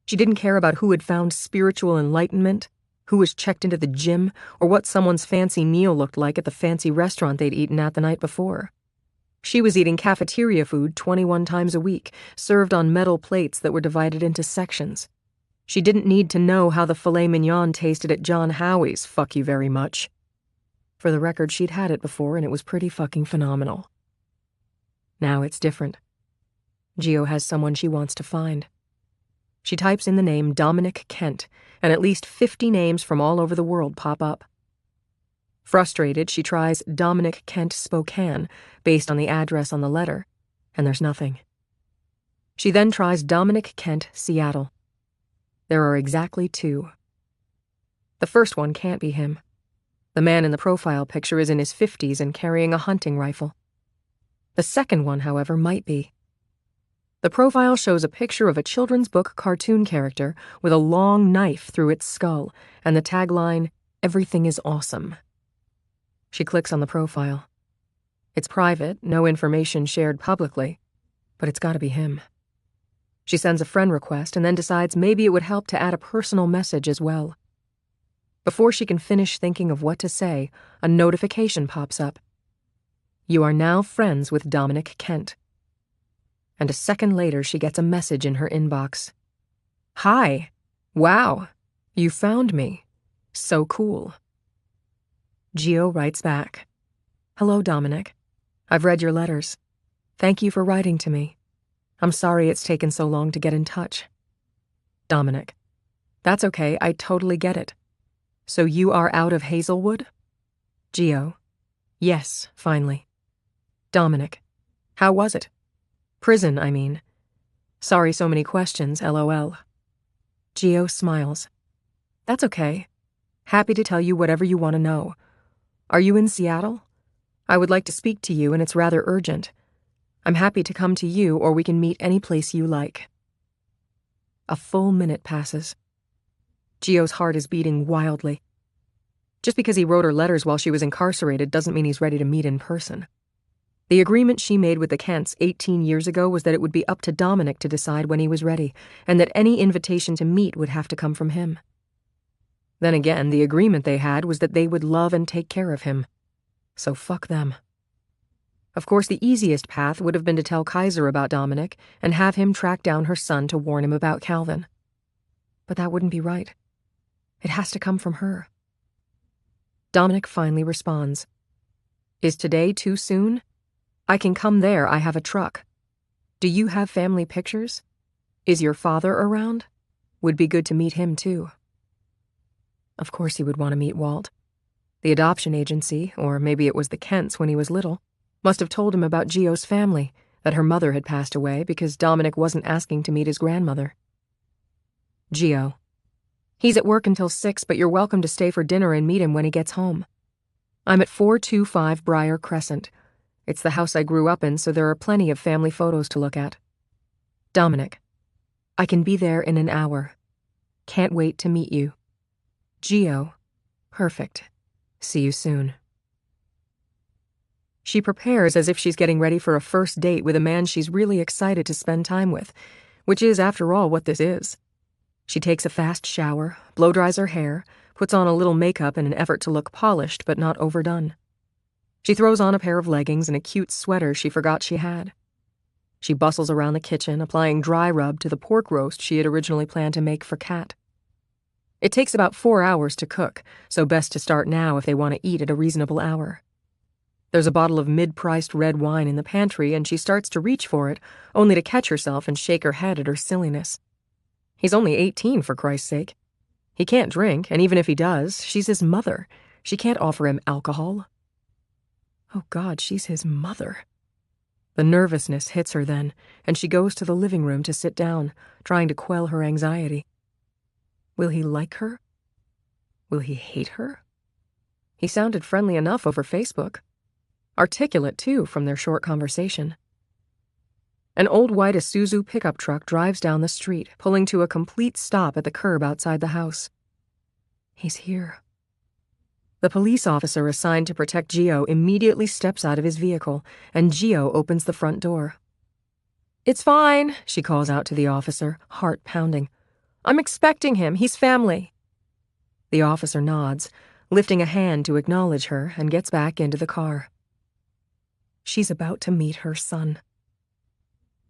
S1: She didn't care about who had found spiritual enlightenment, who was checked into the gym, or what someone's fancy meal looked like at the fancy restaurant they'd eaten at the night before. She was eating cafeteria food 21 times a week, served on metal plates that were divided into sections. She didn't need to know how the filet mignon tasted at John Howie's, fuck you very much. For the record, she'd had it before, and it was pretty fucking phenomenal. Now it's different. Gio has someone she wants to find. She types in the name Dominic Kent, and at least 50 names from all over the world pop up. Frustrated, she tries Dominic Kent Spokane, based on the address on the letter, and there's nothing. She then tries Dominic Kent Seattle. There are exactly 2. The first one can't be him. The man in the profile picture is in his 50s and carrying a hunting rifle. The second one, however, might be. The profile shows a picture of a children's book cartoon character with a long knife through its skull and the tagline, "Everything is awesome." She clicks on the profile. It's private, no information shared publicly, but it's gotta be him. She sends a friend request and then decides maybe it would help to add a personal message as well. Before she can finish thinking of what to say, a notification pops up. "You are now friends with Dominic Kent." And a second later, she gets a message in her inbox. "Hi. Wow. You found me. So cool." Gio writes back. "Hello, Dominic. I've read your letters. Thank you for writing to me. I'm sorry it's taken so long to get in touch." Dominic. "That's okay. I totally get it. So you are out of Hazelwood?" Gio. "Yes, finally." Dominic. "How was it? Prison, I mean. Sorry so many questions, LOL." Gio smiles. "That's okay.
S2: Happy to tell you whatever you want to know. Are you in Seattle? I would like to speak to you, and it's rather urgent. I'm happy to come to you, or we can meet any place you like. A full minute passes. Gio's heart is beating wildly. Just because he wrote her letters while she was incarcerated doesn't mean he's ready to meet in person. The agreement she made with the Kents 18 years ago was that it would be up to Dominic to decide when he was ready, and that any invitation to meet would have to come from him. Then again, the agreement they had was that they would love and take care of him. So fuck them. Of course, the easiest path would have been to tell Kaiser about Dominic and have him track down her son to warn him about Calvin. But that wouldn't be right. It has to come from her. Dominic finally responds. Is today too soon? I can come there, I have a truck. Do you have family pictures? Is your father around? Would be good to meet him too. Of course he would want to meet Walt. The adoption agency, or maybe it was the Kents when he was little, must have told him about Gio's family, that her mother had passed away because Dominic wasn't asking to meet his grandmother. Gio. He's at work until 6, but you're welcome to stay for dinner and meet him when he gets home. I'm at 425 Briar Crescent. It's the house I grew up in, so there are plenty of family photos to look at. Dominic. I can be there in an hour. Can't wait to meet you. Gio. Perfect. See you soon. She prepares as if she's getting ready for a first date with a man she's really excited to spend time with, which is, after all, what this is. She takes a fast shower, blow-dries her hair, puts on a little makeup in an effort to look polished but not overdone. She throws on a pair of leggings and a cute sweater she forgot she had. She bustles around the kitchen, applying dry rub to the pork roast she had originally planned to make for Kat. It takes about 4 hours to cook, so best to start now if they want to eat at a reasonable hour. There's a bottle of mid-priced red wine in the pantry, and she starts to reach for it, only to catch herself and shake her head at her silliness. He's only 18, for Christ's sake. He can't drink, and even if he does, she's his mother. She can't offer him alcohol. Oh God, she's his mother. The nervousness hits her then, and she goes to the living room to sit down, trying to quell her anxiety. Will he like her? Will he hate her? He sounded friendly enough over Facebook. Articulate, too, from their short conversation. An old white Isuzu pickup truck drives down the street, pulling to a complete stop at the curb outside the house. He's here. The police officer assigned to protect Gio immediately steps out of his vehicle, and Gio opens the front door. It's fine, she calls out to the officer, heart pounding. I'm expecting him. He's family. The officer nods, lifting a hand to acknowledge her, and gets back into the car. She's about to meet her son.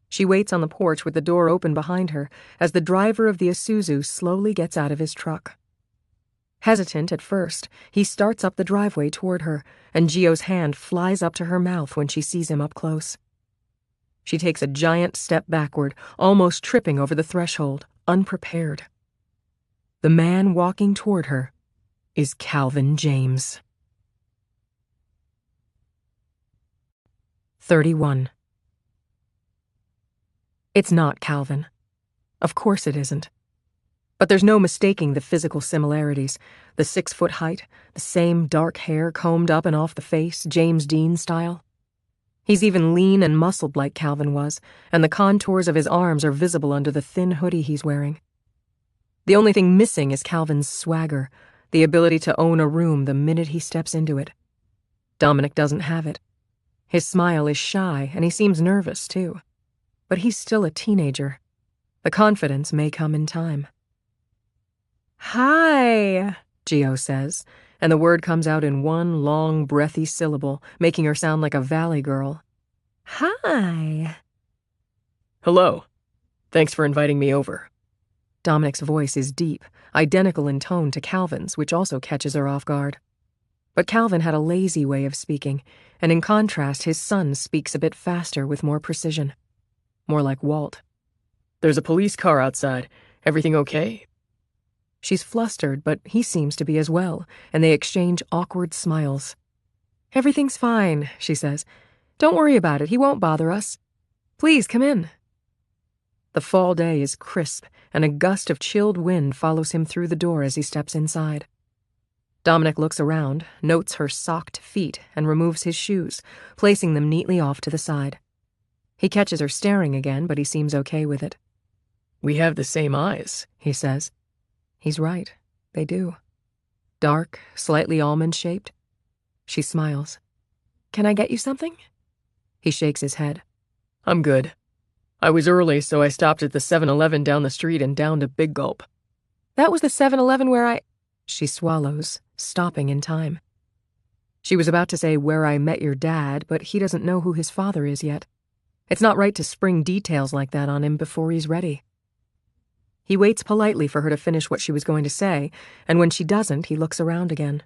S2: She waits on the porch with the door open behind her as the driver of the Isuzu slowly gets out of his truck. Hesitant at first, he starts up the driveway toward her, and Gio's hand flies up to her mouth when she sees him up close. She takes a giant step backward, almost tripping over the threshold, unprepared. The man walking toward her is Calvin James. 31. It's not Calvin. Of course it isn't. But there's no mistaking the physical similarities. The 6-foot height, the same dark hair combed up and off the face, James Dean style. He's even lean and muscled like Calvin was, and the contours of his arms are visible under the thin hoodie he's wearing. The only thing missing is Calvin's swagger, the ability to own a room the minute he steps into it. Dominic doesn't have it. His smile is shy, and he seems nervous, too. But he's still a teenager. The confidence may come in time. Hi, Gio says, and the word comes out in one long, breathy syllable, making her sound like a valley girl. Hi.
S1: Hello. Thanks for inviting me over.
S2: Dominic's voice is deep, identical in tone to Calvin's, which also catches her off guard. But Calvin had a lazy way of speaking, and in contrast, his son speaks a bit faster with more precision. More like Walt.
S1: There's a police car outside. Everything okay?
S2: She's flustered, but he seems to be as well, and they exchange awkward smiles. Everything's fine, she says. Don't worry about it. He won't bother us. Please, come in. The fall day is crisp, and a gust of chilled wind follows him through the door as he steps inside. Dominic looks around, notes her socked feet, and removes his shoes, placing them neatly off to the side. He catches her staring again, but he seems okay with it.
S1: We have the same eyes, he says.
S2: He's right. They do. Dark, slightly almond-shaped. She smiles. Can I get you something? He shakes his head.
S1: I'm good. I was early, so I stopped at the 7-Eleven down the street and downed a big gulp.
S2: That was the 7-Eleven where I... She swallows, stopping in time. She was about to say where I met your dad, but he doesn't know who his father is yet. It's not right to spring details like that on him before he's ready. He waits politely for her to finish what she was going to say, and when she doesn't, he looks around again.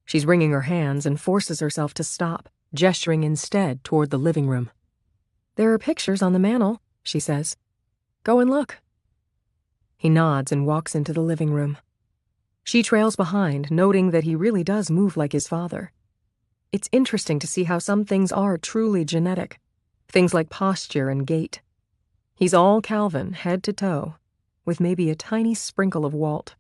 S2: She's wringing her hands and forces herself to stop, gesturing instead toward the living room. There are pictures on the mantel, she says. Go and look. He nods and walks into the living room. She trails behind, noting that he really does move like his father. It's interesting to see how some things are truly genetic. Things like posture and gait. He's all Calvin, head to toe, with maybe a tiny sprinkle of Walt.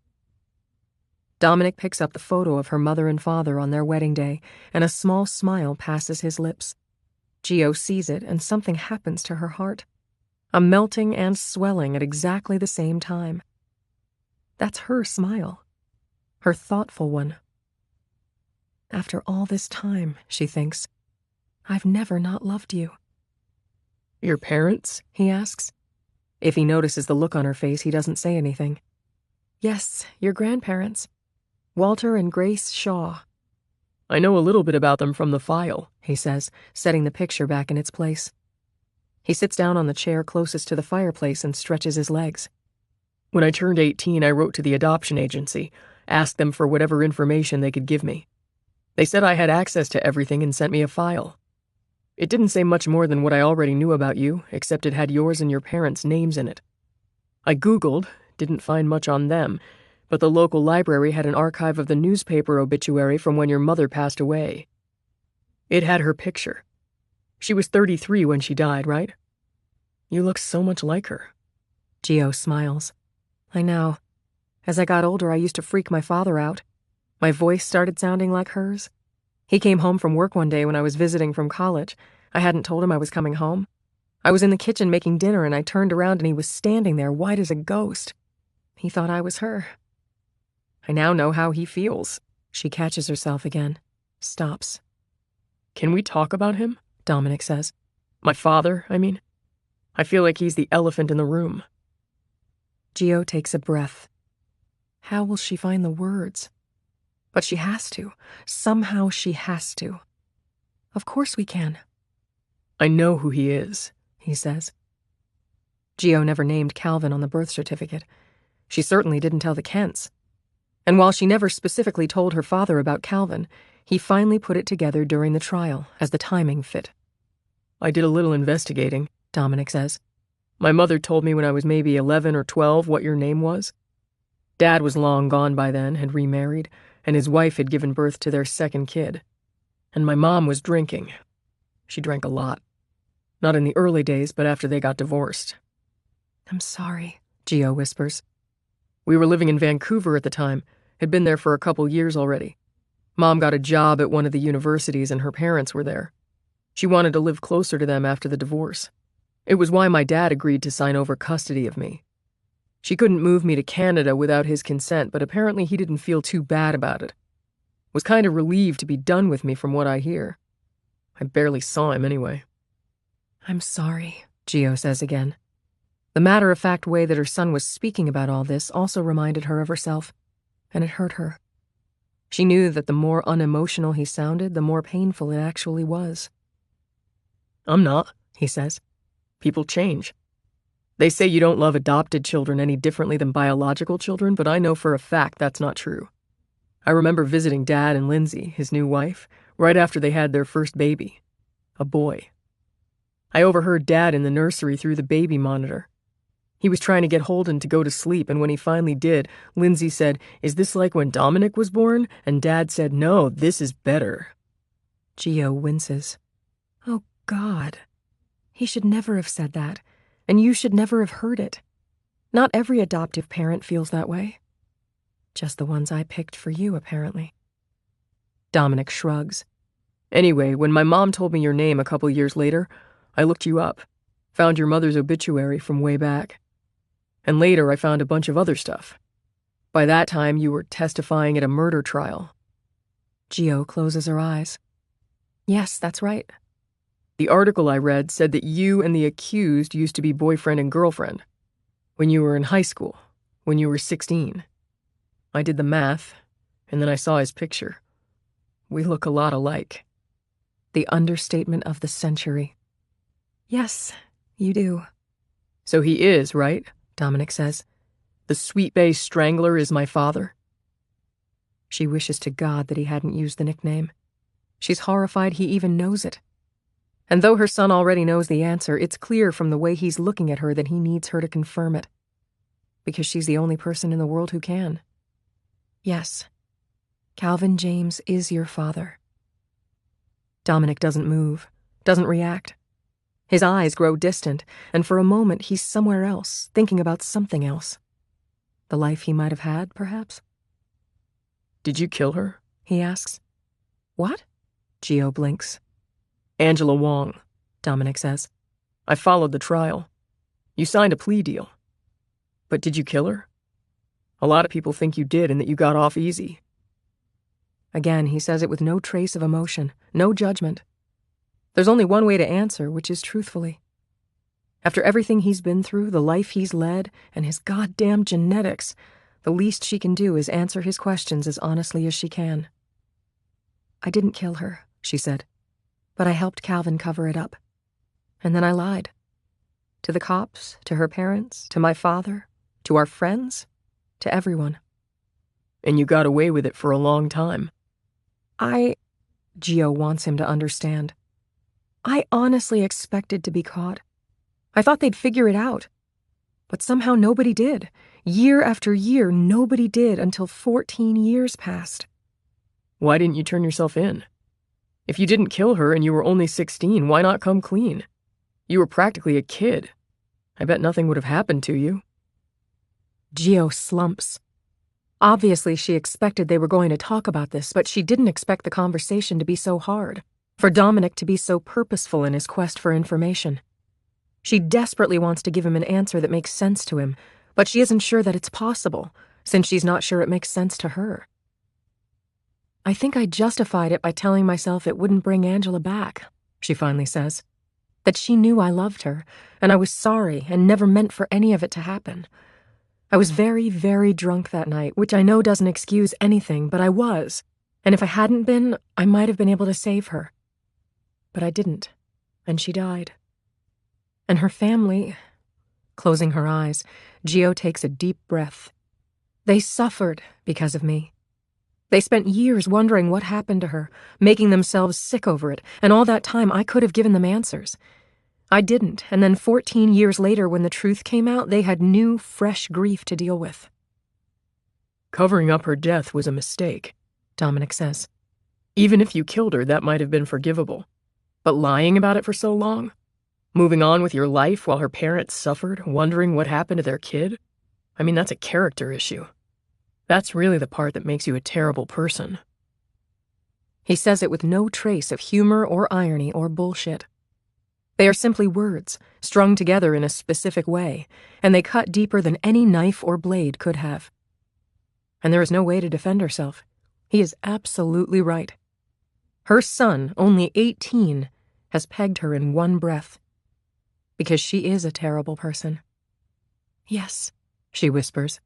S2: Dominic picks up the photo of her mother and father on their wedding day, and a small smile passes his lips. Gio sees it, and something happens to her heart. A melting and swelling at exactly the same time. That's her smile. Her thoughtful one. After all this time, she thinks, I've never not loved you.
S1: Your parents?
S2: He asks. If he notices the look on her face, he doesn't say anything. Yes, your grandparents. Walter and Grace Shaw.
S1: I know a little bit about them from the file,
S2: he says, setting the picture back in its place. He sits down on the chair closest to the fireplace and stretches his legs.
S1: When I turned 18, I wrote to the adoption agency, asked them for whatever information they could give me. They said I had access to everything and sent me a file. It didn't say much more than what I already knew about you, except it had yours and your parents' names in it. I Googled, didn't find much on them, but the local library had an archive of the newspaper obituary from when your mother passed away. It had her picture. She was 33 when she died, right? You look so much like her.
S2: Gio smiles. I know. As I got older, I used to freak my father out. My voice started sounding like hers. He came home from work one day when I was visiting from college. I hadn't told him I was coming home. I was in the kitchen making dinner, and I turned around and he was standing there, white as a ghost. He thought I was her. I now know how he feels. She catches herself again. Stops.
S1: Can we talk about him?
S2: Dominic says.
S1: My father, I mean. I feel like he's the elephant in the room.
S2: Gio takes a breath. How will she find the words? But she has to. Somehow she has to. Of course we can.
S1: I know who he is,
S2: he says. Gio never named Calvin on the birth certificate. She certainly didn't tell the Kents. And while she never specifically told her father about Calvin, he finally put it together during the trial, as the timing fit.
S1: I did a little investigating,
S2: Dominic says.
S1: My mother told me when I was maybe 11 or 12 what your name was. Dad was long gone by then, had remarried, and his wife had given birth to their second kid. And my mom was drinking. She drank a lot. Not in the early days, but after they got divorced.
S2: I'm sorry, Gio whispers.
S1: We were living in Vancouver at the time, had been there for a couple years already. Mom got a job at one of the universities and her parents were there. She wanted to live closer to them after the divorce. It was why my dad agreed to sign over custody of me. She couldn't move me to Canada without his consent, but apparently he didn't feel too bad about it. Was kind of relieved to be done with me from what I hear. I barely saw him anyway.
S2: I'm sorry, Gio says again. The matter-of-fact way that her son was speaking about all this also reminded her of herself, and it hurt her. She knew that the more unemotional he sounded, the more painful it actually was.
S1: I'm not, he says. People change. They say you don't love adopted children any differently than biological children, but I know for a fact that's not true. I remember visiting Dad and Lindsay, his new wife, right after they had their first baby, a boy. I overheard Dad in the nursery through the baby monitor. He was trying to get Holden to go to sleep, and when he finally did, Lindsay said, "Is this like when Dominic was born?" And Dad said, "No, this is better."
S2: Gio winces. Oh, God. He should never have said that, and you should never have heard it. Not every adoptive parent feels that way. Just the ones I picked for you, apparently. Dominic shrugs.
S1: Anyway, when my mom told me your name a couple years later, I looked you up, found your mother's obituary from way back. And later I found a bunch of other stuff. By that time, you were testifying at a murder trial.
S2: Gio closes her eyes. Yes, that's right.
S1: The article I read said that you and the accused used to be boyfriend and girlfriend. When you were in high school, when you were 16. I did the math, and then I saw his picture. We look a lot alike.
S2: The understatement of the century. Yes, you do.
S1: So he is, right?
S2: Dominic says.
S1: The Sweet Bay Strangler is my father?
S2: She wishes to God that he hadn't used the nickname. She's horrified he even knows it. And though her son already knows the answer, it's clear from the way he's looking at her that he needs her to confirm it. Because she's the only person in the world who can. Yes, Calvin James is your father. Dominic doesn't move, doesn't react. His eyes grow distant, and for a moment he's somewhere else, thinking about something else. The life he might have had, perhaps?
S1: Did you kill her?
S2: He asks. What? Gio blinks.
S1: Angela Wong,
S2: Dominic says.
S1: I followed the trial. You signed a plea deal. But did you kill her? A lot of people think you did and that you got off easy.
S2: Again, he says it with no trace of emotion, no judgment. There's only one way to answer, which is truthfully. After everything he's been through, the life he's led, and his goddamn genetics, the least she can do is answer his questions as honestly as she can. I didn't kill her, she said, but I helped Calvin cover it up. And then I lied. To the cops, to her parents, to my father, to our friends, to everyone.
S1: And you got away with it for a long time.
S2: Gio wants him to understand. I honestly expected to be caught. I thought they'd figure it out. But somehow nobody did. Year after year, nobody did until 14 years passed.
S1: Why didn't you turn yourself in? If you didn't kill her and you were only 16, why not come clean? You were practically a kid. I bet nothing would have happened to you.
S2: Gio slumps. Obviously, she expected they were going to talk about this, but she didn't expect the conversation to be so hard, for Dominic to be so purposeful in his quest for information. She desperately wants to give him an answer that makes sense to him, but she isn't sure that it's possible, since she's not sure it makes sense to her. I think I justified it by telling myself it wouldn't bring Angela back, she finally says. That she knew I loved her, and I was sorry and never meant for any of it to happen. I was very, very drunk that night, which I know doesn't excuse anything, but I was, and if I hadn't been, I might have been able to save her. But I didn't, and she died. And her family... Closing her eyes, Gio takes a deep breath. They suffered because of me. They spent years wondering what happened to her, making themselves sick over it, and all that time I could have given them answers. I didn't, and then 14 years later when the truth came out, they had new, fresh grief to deal with.
S1: Covering up her death was a mistake,
S2: Dominic says.
S1: Even if you killed her, that might have been forgivable. But lying about it for so long? Moving on with your life while her parents suffered, wondering what happened to their kid? I mean, that's a character issue. That's really the part that makes you a terrible person.
S2: He says it with no trace of humor or irony or bullshit. They are simply words, strung together in a specific way, and they cut deeper than any knife or blade could have. And there is no way to defend herself. He is absolutely right. Her son, only 18, has pegged her in one breath. Because she is a terrible person. Yes, she whispers.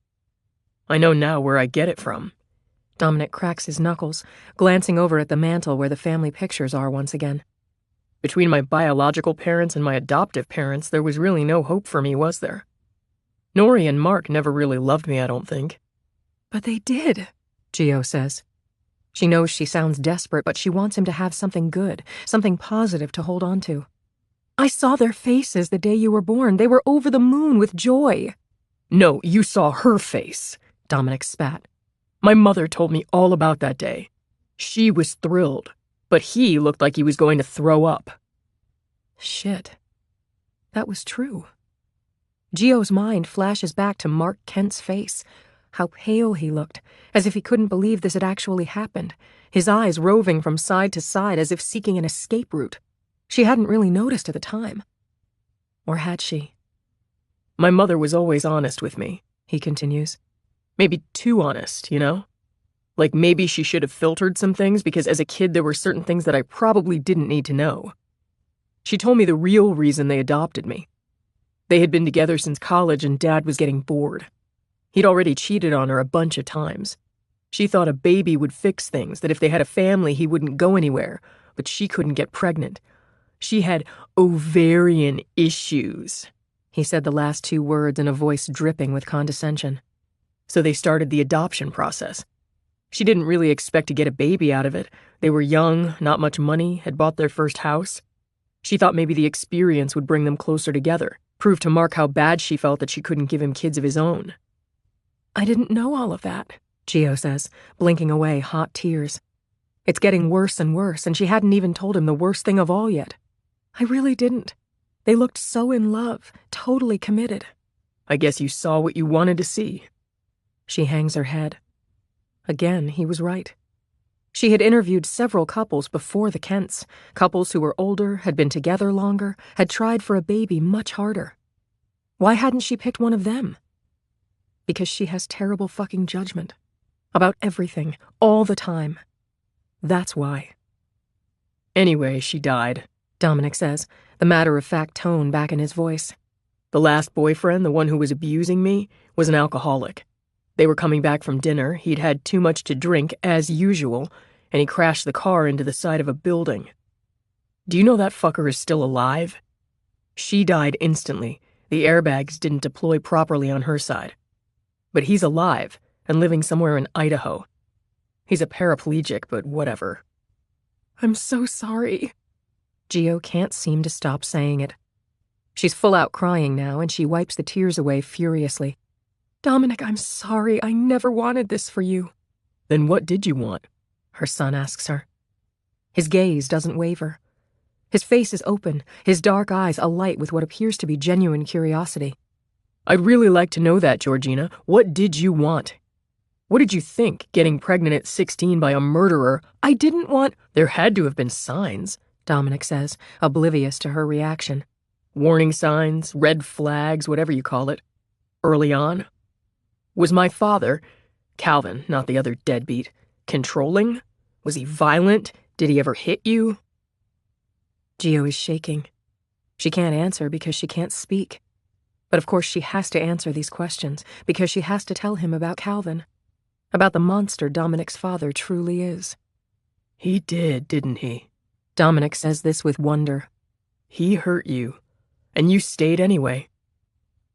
S1: I know now where I get it from.
S2: Dominic cracks his knuckles, glancing over at the mantel where the family pictures are once again.
S1: Between my biological parents and my adoptive parents, there was really no hope for me, was there? Nori and Mark never really loved me, I don't think.
S2: But they did, Gio says. She knows she sounds desperate, but she wants him to have something good, something positive to hold on to. I saw their faces the day you were born. They were over the moon with joy.
S1: No, you saw her face, Dominic spat. My mother told me all about that day. She was thrilled, but he looked like he was going to throw up.
S2: Shit. That was true. Gio's mind flashes back to Mark Kent's face. How pale he looked, as if he couldn't believe this had actually happened, his eyes roving from side to side as if seeking an escape route. She hadn't really noticed at the time. Or had she?
S1: My mother was always honest with me, he continues. Maybe too honest, you know? Like maybe she should have filtered some things because as a kid there were certain things that I probably didn't need to know. She told me the real reason they adopted me. They had been together since college and Dad was getting bored. He'd already cheated on her a bunch of times. She thought a baby would fix things, that if they had a family he wouldn't go anywhere, but she couldn't get pregnant. She had ovarian issues. He said the last two words in a voice dripping with condescension. So they started the adoption process. She didn't really expect to get a baby out of it. They were young, not much money, had bought their first house. She thought maybe the experience would bring them closer together, prove to Mark how bad she felt that she couldn't give him kids of his own.
S2: I didn't know all of that, Gio says, blinking away hot tears. It's getting worse and worse, and she hadn't even told him the worst thing of all yet. I really didn't. They looked so in love, totally committed.
S1: I guess you saw what you wanted to see.
S2: She hangs her head. Again, he was right. She had interviewed several couples before the Kents, couples who were older, had been together longer, had tried for a baby much harder. Why hadn't she picked one of them? Because she has terrible fucking judgment. About everything, all the time. That's why.
S1: Anyway, she died,
S2: Dominic says, the matter-of-fact tone back in his voice.
S1: The last boyfriend, the one who was abusing me, was an alcoholic. They were coming back from dinner, he'd had too much to drink, as usual, and he crashed the car into the side of a building. Do you know that fucker is still alive? She died instantly. The airbags didn't deploy properly on her side. But he's alive and living somewhere in Idaho. He's a paraplegic, but whatever.
S2: I'm so sorry. Gio can't seem to stop saying it. She's full out crying now, and she wipes the tears away furiously. Dominic, I'm sorry. I never wanted this for you.
S1: Then what did you want?
S2: Her son asks her. His gaze doesn't waver. His face is open, his dark eyes alight with what appears to be genuine curiosity.
S1: I'd really like to know that, Georgina. What did you want? What did you think, getting pregnant at 16 by a murderer?
S2: I didn't want—
S1: There had to have been signs,
S2: Dominic says, oblivious to her reaction.
S1: Warning signs, red flags, whatever you call it. Early on. Was my father, Calvin, not the other deadbeat, controlling? Was he violent? Did he ever hit you?
S2: Gio is shaking. She can't answer because she can't speak. But of course she has to answer these questions because she has to tell him about Calvin. About the monster Dominic's father truly is.
S1: He did, didn't he?
S2: Dominic says this with wonder.
S1: He hurt you, and you stayed anyway.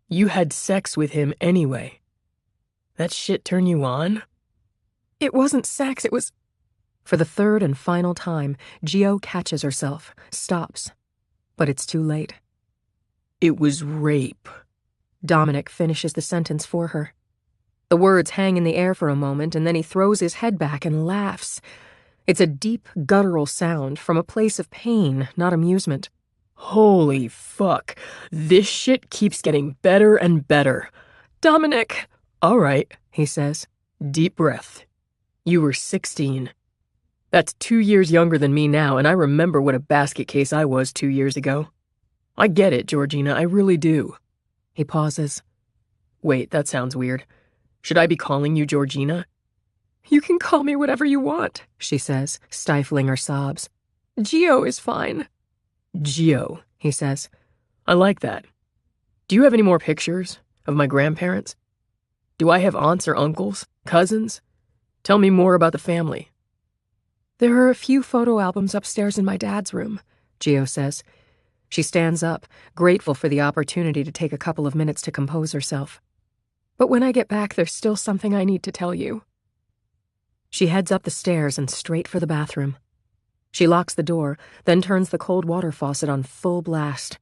S1: You had sex with him anyway. That shit turn you on?
S2: It wasn't sex, it was— For the third and final time, Gio catches herself, stops. But it's too late.
S1: It was rape.
S2: Dominic finishes the sentence for her. The words hang in the air for a moment, and then he throws his head back and laughs. It's a deep, guttural sound from a place of pain, not amusement.
S1: Holy fuck. This shit keeps getting better and better.
S2: Dominic!
S1: All right, he says. Deep breath. You were 16. That's 2 years younger than me now, and I remember what a basket case I was 2 years ago. I get it, Georgina, I really do.
S2: He pauses.
S1: Wait, that sounds weird. Should I be calling you Georgina?
S2: You can call me whatever you want, she says, stifling her sobs. Gio is fine.
S1: Gio, he says. I like that. Do you have any more pictures of my grandparents? Do I have aunts or uncles, cousins? Tell me more about the family.
S2: There are a few photo albums upstairs in my dad's room, Gio says. She stands up, grateful for the opportunity to take a couple of minutes to compose herself. But when I get back, there's still something I need to tell you. She heads up the stairs and straight for the bathroom. She locks the door, then turns the cold water faucet on full blast.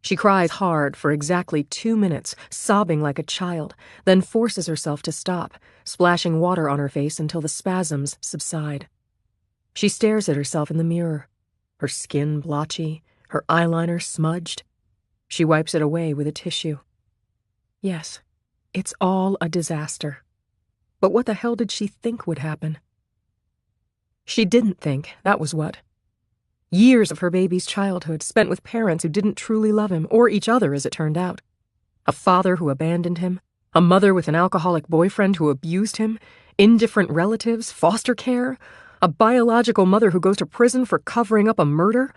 S2: She cries hard for exactly 2 minutes, sobbing like a child, then forces herself to stop, splashing water on her face until the spasms subside. She stares at herself in the mirror, her skin blotchy, her eyeliner smudged. She wipes it away with a tissue. Yes, it's all a disaster. But what the hell did she think would happen? She didn't think, that was what. Years of her baby's childhood spent with parents who didn't truly love him, or each other as it turned out. A father who abandoned him, a mother with an alcoholic boyfriend who abused him, indifferent relatives, foster care, a biological mother who goes to prison for covering up a murder,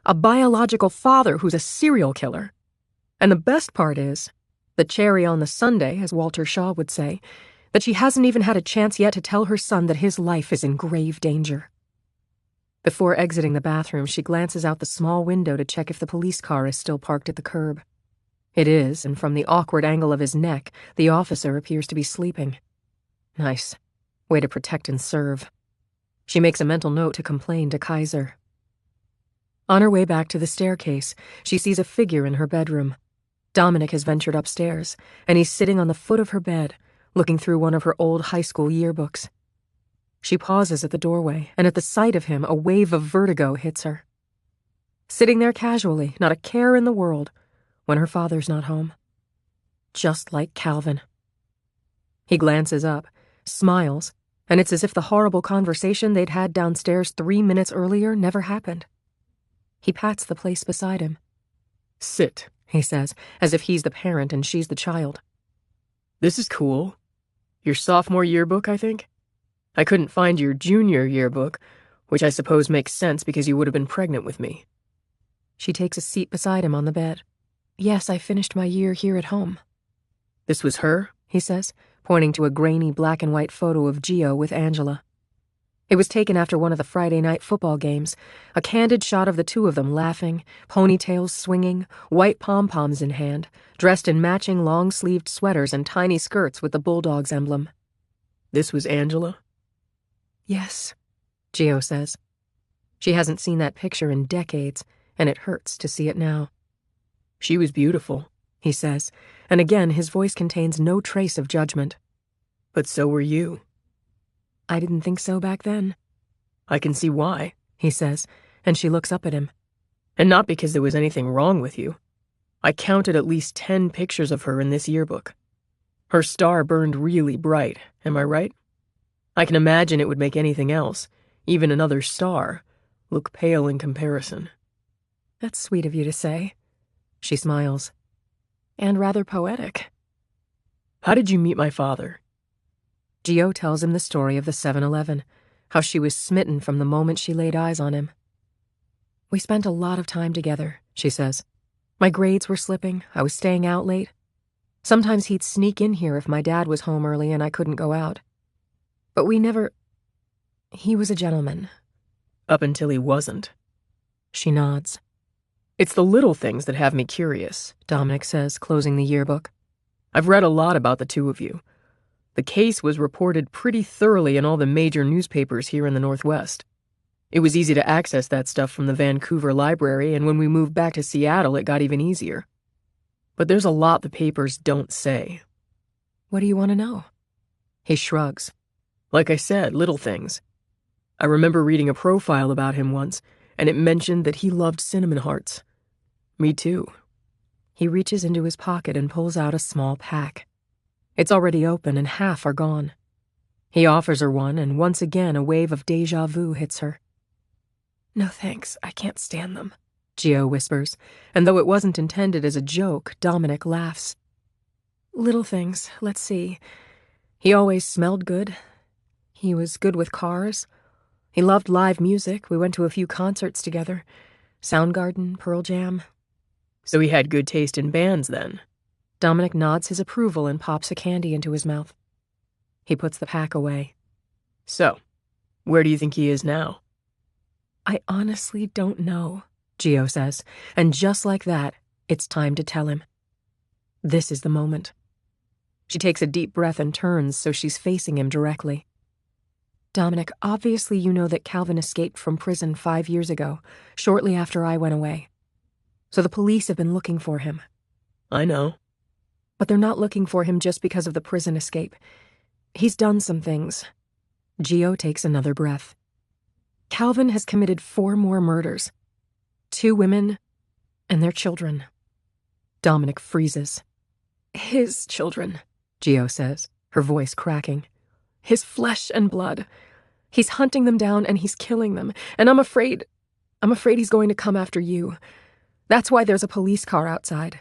S2: a biological father who's a serial killer. And the best part is, the cherry on the sundae, as Walter Shaw would say, that she hasn't even had a chance yet to tell her son that his life is in grave danger. Before exiting the bathroom, she glances out the small window to check if the police car is still parked at the curb. It is, and from the awkward angle of his neck, the officer appears to be sleeping. Nice. Way to protect and serve. She makes a mental note to complain to Kaiser. On her way back to the staircase, she sees a figure in her bedroom. Dominic has ventured upstairs, and he's sitting on the foot of her bed, looking through one of her old high school yearbooks. She pauses at the doorway, and at the sight of him, a wave of vertigo hits her. Sitting there casually, not a care in the world, when her father's not home. Just like Calvin. He glances up, smiles, and it's as if the horrible conversation they'd had downstairs 3 minutes earlier never happened. He pats the place beside him.
S1: Sit,
S2: He says, as if he's the parent and she's the child.
S1: This is cool. Your sophomore yearbook, I think? I couldn't find your junior yearbook, which I suppose makes sense because you would have been pregnant with me.
S2: She takes a seat beside him on the bed. Yes, I finished my year here at home.
S1: This was her?
S2: He says, pointing to a grainy black and white photo of Gio with Angela. It was taken after one of the Friday night football games, a candid shot of the two of them laughing, ponytails swinging, white pom-poms in hand, dressed in matching long-sleeved sweaters and tiny skirts with the Bulldogs emblem.
S1: This was Angela?
S2: Yes, Gio says. She hasn't seen that picture in decades, and it hurts to see it now.
S1: She was beautiful,
S2: he says, and again his voice contains no trace of judgment.
S1: But so were you.
S2: I didn't think so back then.
S1: I can see why,
S2: he says, and she looks up at him.
S1: And not because there was anything wrong with you. I counted at least 10 pictures of her in this yearbook. Her star burned really bright, am I right? I can imagine it would make anything else, even another star, look pale in comparison.
S2: That's sweet of you to say. She smiles. And rather poetic.
S1: How did you meet my father?
S2: Gio tells him the story of the 7-Eleven, how she was smitten from the moment she laid eyes on him. We spent a lot of time together, she says. My grades were slipping, I was staying out late. Sometimes he'd sneak in here if my dad was home early and I couldn't go out. But we never... He was a gentleman.
S1: Up until he wasn't.
S2: She nods.
S1: It's the little things that have me curious,
S2: Dominic says, closing the yearbook.
S1: I've read a lot about the two of you. The case was reported pretty thoroughly in all the major newspapers here in the Northwest. It was easy to access that stuff from the Vancouver Library, and when we moved back to Seattle, it got even easier. But there's a lot the papers don't say.
S2: What do you want to know? He shrugs.
S1: Like I said, little things. I remember reading a profile about him once, and it mentioned that he loved cinnamon hearts. Me too.
S2: He reaches into his pocket and pulls out a small pack. It's already open and half are gone. He offers her one, and once again a wave of déjà vu hits her. No thanks, I can't stand them, Gio whispers, and though it wasn't intended as a joke, Dominic laughs. Little things, let's see. He always smelled good. He was good with cars. He loved live music. We went to a few concerts together. Soundgarden, Pearl Jam.
S1: So he had good taste in bands then?
S2: Dominic nods his approval and pops a candy into his mouth. He puts the pack away.
S1: So, where do you think he is now?
S2: I honestly don't know, Gio says, and just like that, it's time to tell him. This is the moment. She takes a deep breath and turns so she's facing him directly. Dominic, obviously you know that Calvin escaped from prison 5 years ago, shortly after I went away. So the police have been looking for him.
S1: I know.
S2: But they're not looking for him just because of the prison escape. He's done some things. Gio takes another breath. Calvin has committed 4 more murders. 2 women and their children. Dominic freezes. His children, Gio says, her voice cracking.
S1: his flesh and blood. He's hunting them down and he's killing them, and I'm afraid he's going to come after you. That's why there's a police car outside.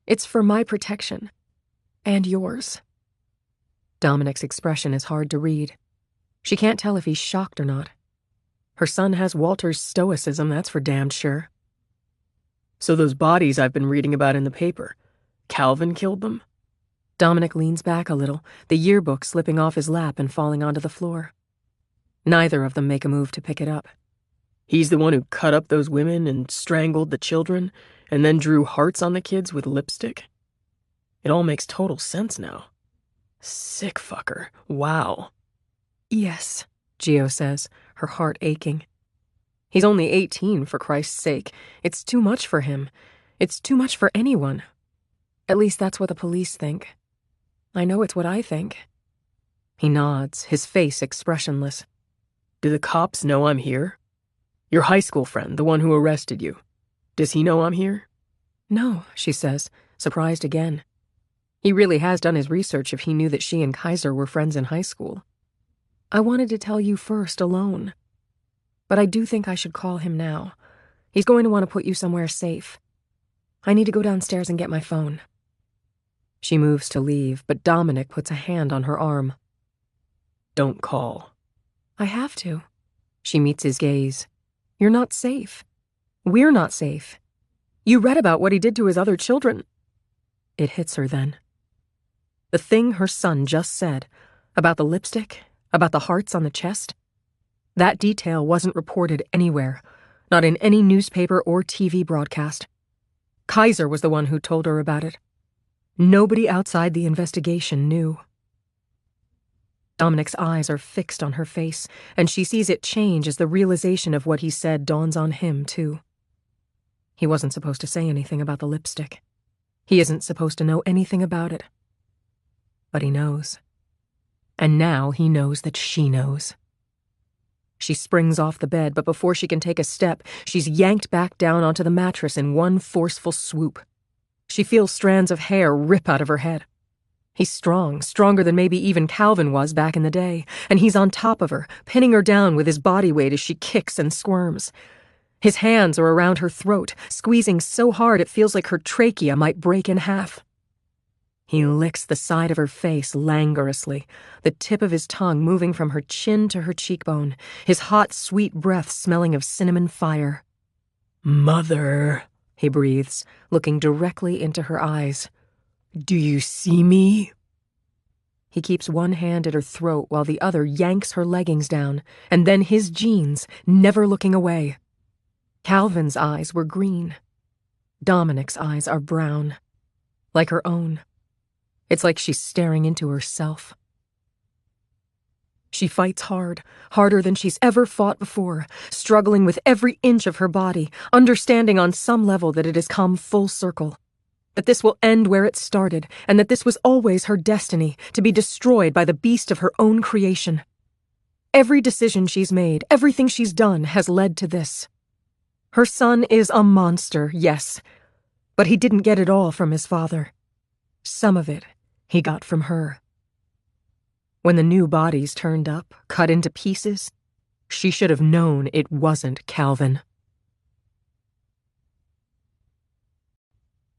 S1: It's for my protection. And yours."
S2: Dominic's expression is hard to read. She can't tell if he's shocked or not. Her son has Walter's stoicism, that's for damned sure.
S1: "So those bodies I've been reading about in the paper, Calvin killed them?"
S2: Dominic leans back a little, the yearbook slipping off his lap and falling onto the floor. Neither of them make a move to pick it up.
S1: "He's the one who cut up those women and strangled the children and then drew hearts on the kids with lipstick? It all makes total sense now. Sick fucker. Wow."
S2: "Yes," Gio says, her heart aching. He's only 18, for Christ's sake. It's too much for him. It's too much for anyone. At least that's what the police think. I know it's what I think. He nods, his face expressionless.
S1: "Do the cops know I'm here? Your high school friend, the one who arrested you. Does he know I'm here?"
S2: "No," she says, surprised again. He really has done his research if he knew that she and Kaiser were friends in high school. "I wanted to tell you first, alone. But I do think I should call him now. He's going to want to put you somewhere safe. I need to go downstairs and get my phone." She moves to leave, but Dominic puts a hand on her arm.
S1: "Don't call."
S2: "I have to." She meets his gaze. "You're not safe. We're not safe. You read about what he did to his other children." It hits her then. The thing her son just said, about the lipstick, about the hearts on the chest, that detail wasn't reported anywhere, not in any newspaper or TV broadcast. Kaiser was the one who told her about it. Nobody outside the investigation knew. Dominic's eyes are fixed on her face, and she sees it change as the realization of what he said dawns on him, too. He wasn't supposed to say anything about the lipstick. He isn't supposed to know anything about it. But he knows. And now he knows that she knows. She springs off the bed, but before she can take a step, she's yanked back down onto the mattress in one forceful swoop. She feels strands of hair rip out of her head. He's strong, stronger than maybe even Calvin was back in the day, and he's on top of her, pinning her down with his body weight as she kicks and squirms. His hands are around her throat, squeezing so hard it feels like her trachea might break in half. He licks the side of her face languorously, the tip of his tongue moving from her chin to her cheekbone, his hot, sweet breath smelling of cinnamon fire.
S1: "Mother,"
S2: he breathes, looking directly into her eyes.
S1: "Do you see me?"
S2: He keeps one hand at her throat while the other yanks her leggings down, and then his jeans, never looking away. Calvin's eyes were green. Dominic's eyes are brown, like her own. It's like she's staring into herself. She fights hard, harder than she's ever fought before, struggling with every inch of her body, understanding on some level that it has come full circle, that this will end where it started, and that this was always her destiny, to be destroyed by the beast of her own creation. Every decision she's made, everything she's done, has led to this. Her son is a monster, yes, but he didn't get it all from his father. Some of it he got from her. When the new bodies turned up, cut into pieces, she should have known it wasn't Calvin.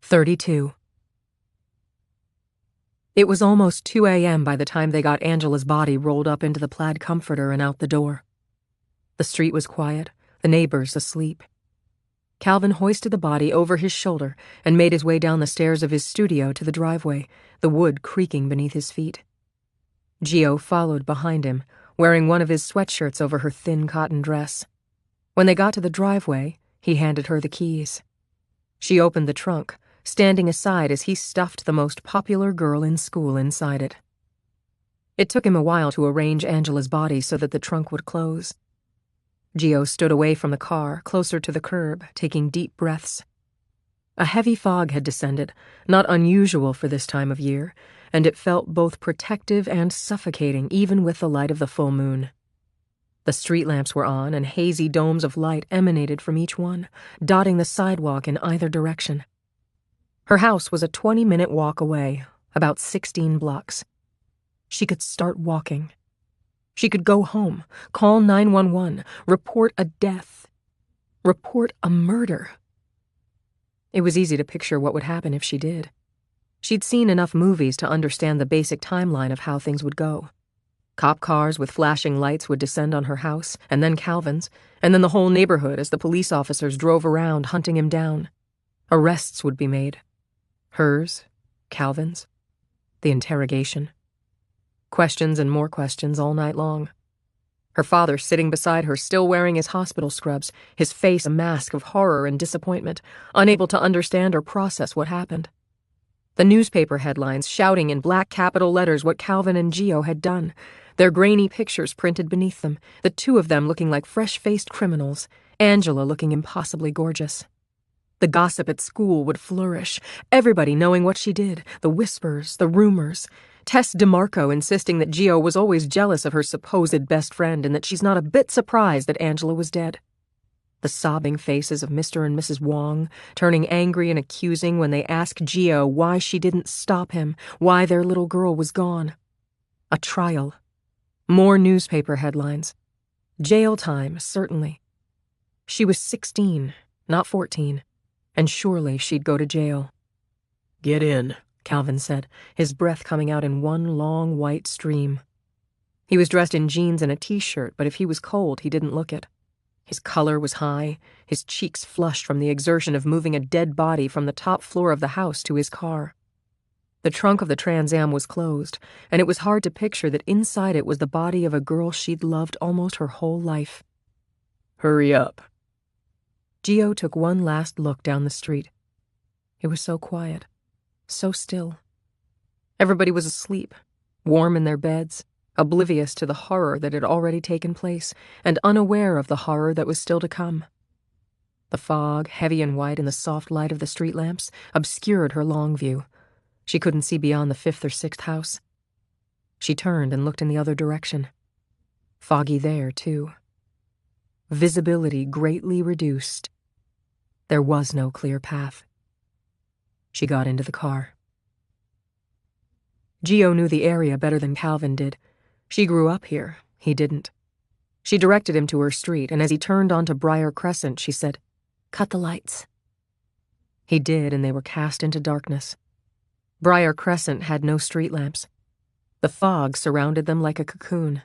S2: 32. It was almost 2 a.m. by the time they got Angela's body rolled up into the plaid comforter and out the door. The street was quiet, the neighbors asleep. Calvin hoisted the body over his shoulder and made his way down the stairs of his studio to the driveway, the wood creaking beneath his feet. Gio followed behind him, wearing one of his sweatshirts over her thin cotton dress. When they got to the driveway, he handed her the keys. She opened the trunk, standing aside as he stuffed the most popular girl in school inside it. It took him a while to arrange Angela's body so that the trunk would close. Gio stood away from the car, closer to the curb, taking deep breaths. A heavy fog had descended, not unusual for this time of year, and it felt both protective and suffocating even with the light of the full moon. The street lamps were on, and hazy domes of light emanated from each one, dotting the sidewalk in either direction. Her house was a 20-minute walk away, about 16 blocks. She could start walking. She could go home, call 911, report a death, report a murder. It was easy to picture what would happen if she did. She'd seen enough movies to understand the basic timeline of how things would go. Cop cars with flashing lights would descend on her house, and then Calvin's, and then the whole neighborhood as the police officers drove around hunting him down. Arrests would be made. Hers, Calvin's, the interrogation. Questions and more questions all night long. Her father sitting beside her, still wearing his hospital scrubs, his face a mask of horror and disappointment, unable to understand or process what happened. The newspaper headlines shouting in black capital letters what Calvin and Gio had done, their grainy pictures printed beneath them, the two of them looking like fresh-faced criminals, Angela looking impossibly gorgeous. The gossip at school would flourish, everybody knowing what she did, the whispers, the rumors. Tess DeMarco insisting that Gio was always jealous of her supposed best friend and that she's not a bit surprised that Angela was dead. The sobbing faces of Mr. and Mrs. Wong, turning angry and accusing when they asked Gio why she didn't stop him, why their little girl was gone. A trial. More newspaper headlines. Jail time, certainly. She was 16, not 14, and surely she'd go to jail.
S1: Get in,
S2: Calvin said, his breath coming out in one long white stream. He was dressed in jeans and a t-shirt, but if he was cold, he didn't look it. His color was high, his cheeks flushed from the exertion of moving a dead body from the top floor of the house to his car. The trunk of the Trans Am was closed, and it was hard to picture that inside it was the body of a girl she'd loved almost her whole life.
S1: Hurry up.
S2: Gio took one last look down the street. It was so quiet, so still. Everybody was asleep, warm in their beds, oblivious to the horror that had already taken place, and unaware of the horror that was still to come. The fog, heavy and white in the soft light of the street lamps, obscured her long view. She couldn't see beyond the 5th or 6th house. She turned and looked in the other direction. Foggy there, too. Visibility greatly reduced. There was no clear path. She got into the car. Gio knew the area better than Calvin did. She grew up here. He didn't. She directed him to her street, and as he turned onto Briar Crescent, she said, "Cut the lights." He did, and they were cast into darkness. Briar Crescent had no street lamps. The fog surrounded them like a cocoon.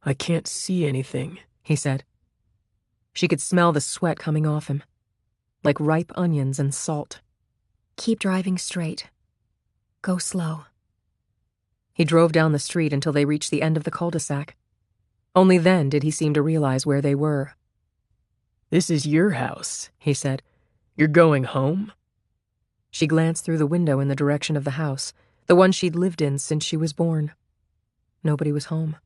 S1: I can't see anything,
S2: he said. She could smell the sweat coming off him, like ripe onions and salt.
S4: Keep driving straight. Go slow.
S2: He drove down the street until they reached the end of the cul-de-sac. Only then did he seem to realize where they were.
S1: This is your house,
S2: he said.
S1: You're going home?
S2: She glanced through the window in the direction of the house, the one she'd lived in since she was born. Nobody was home.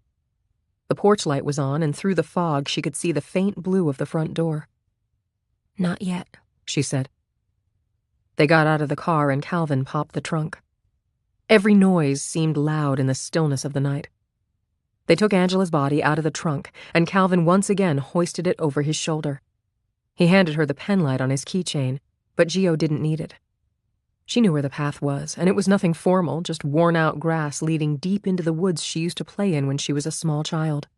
S2: The porch light was on, and through the fog she could see the faint blue of the front door.
S4: Not yet,
S2: she said. They got out of the car and Calvin popped the trunk. Every noise seemed loud in the stillness of the night. They took Angela's body out of the trunk, and Calvin once again hoisted it over his shoulder. He handed her the penlight on his keychain, but Gio didn't need it. She knew where the path was, and it was nothing formal, just worn-out grass leading deep into the woods she used to play in when she was a small child.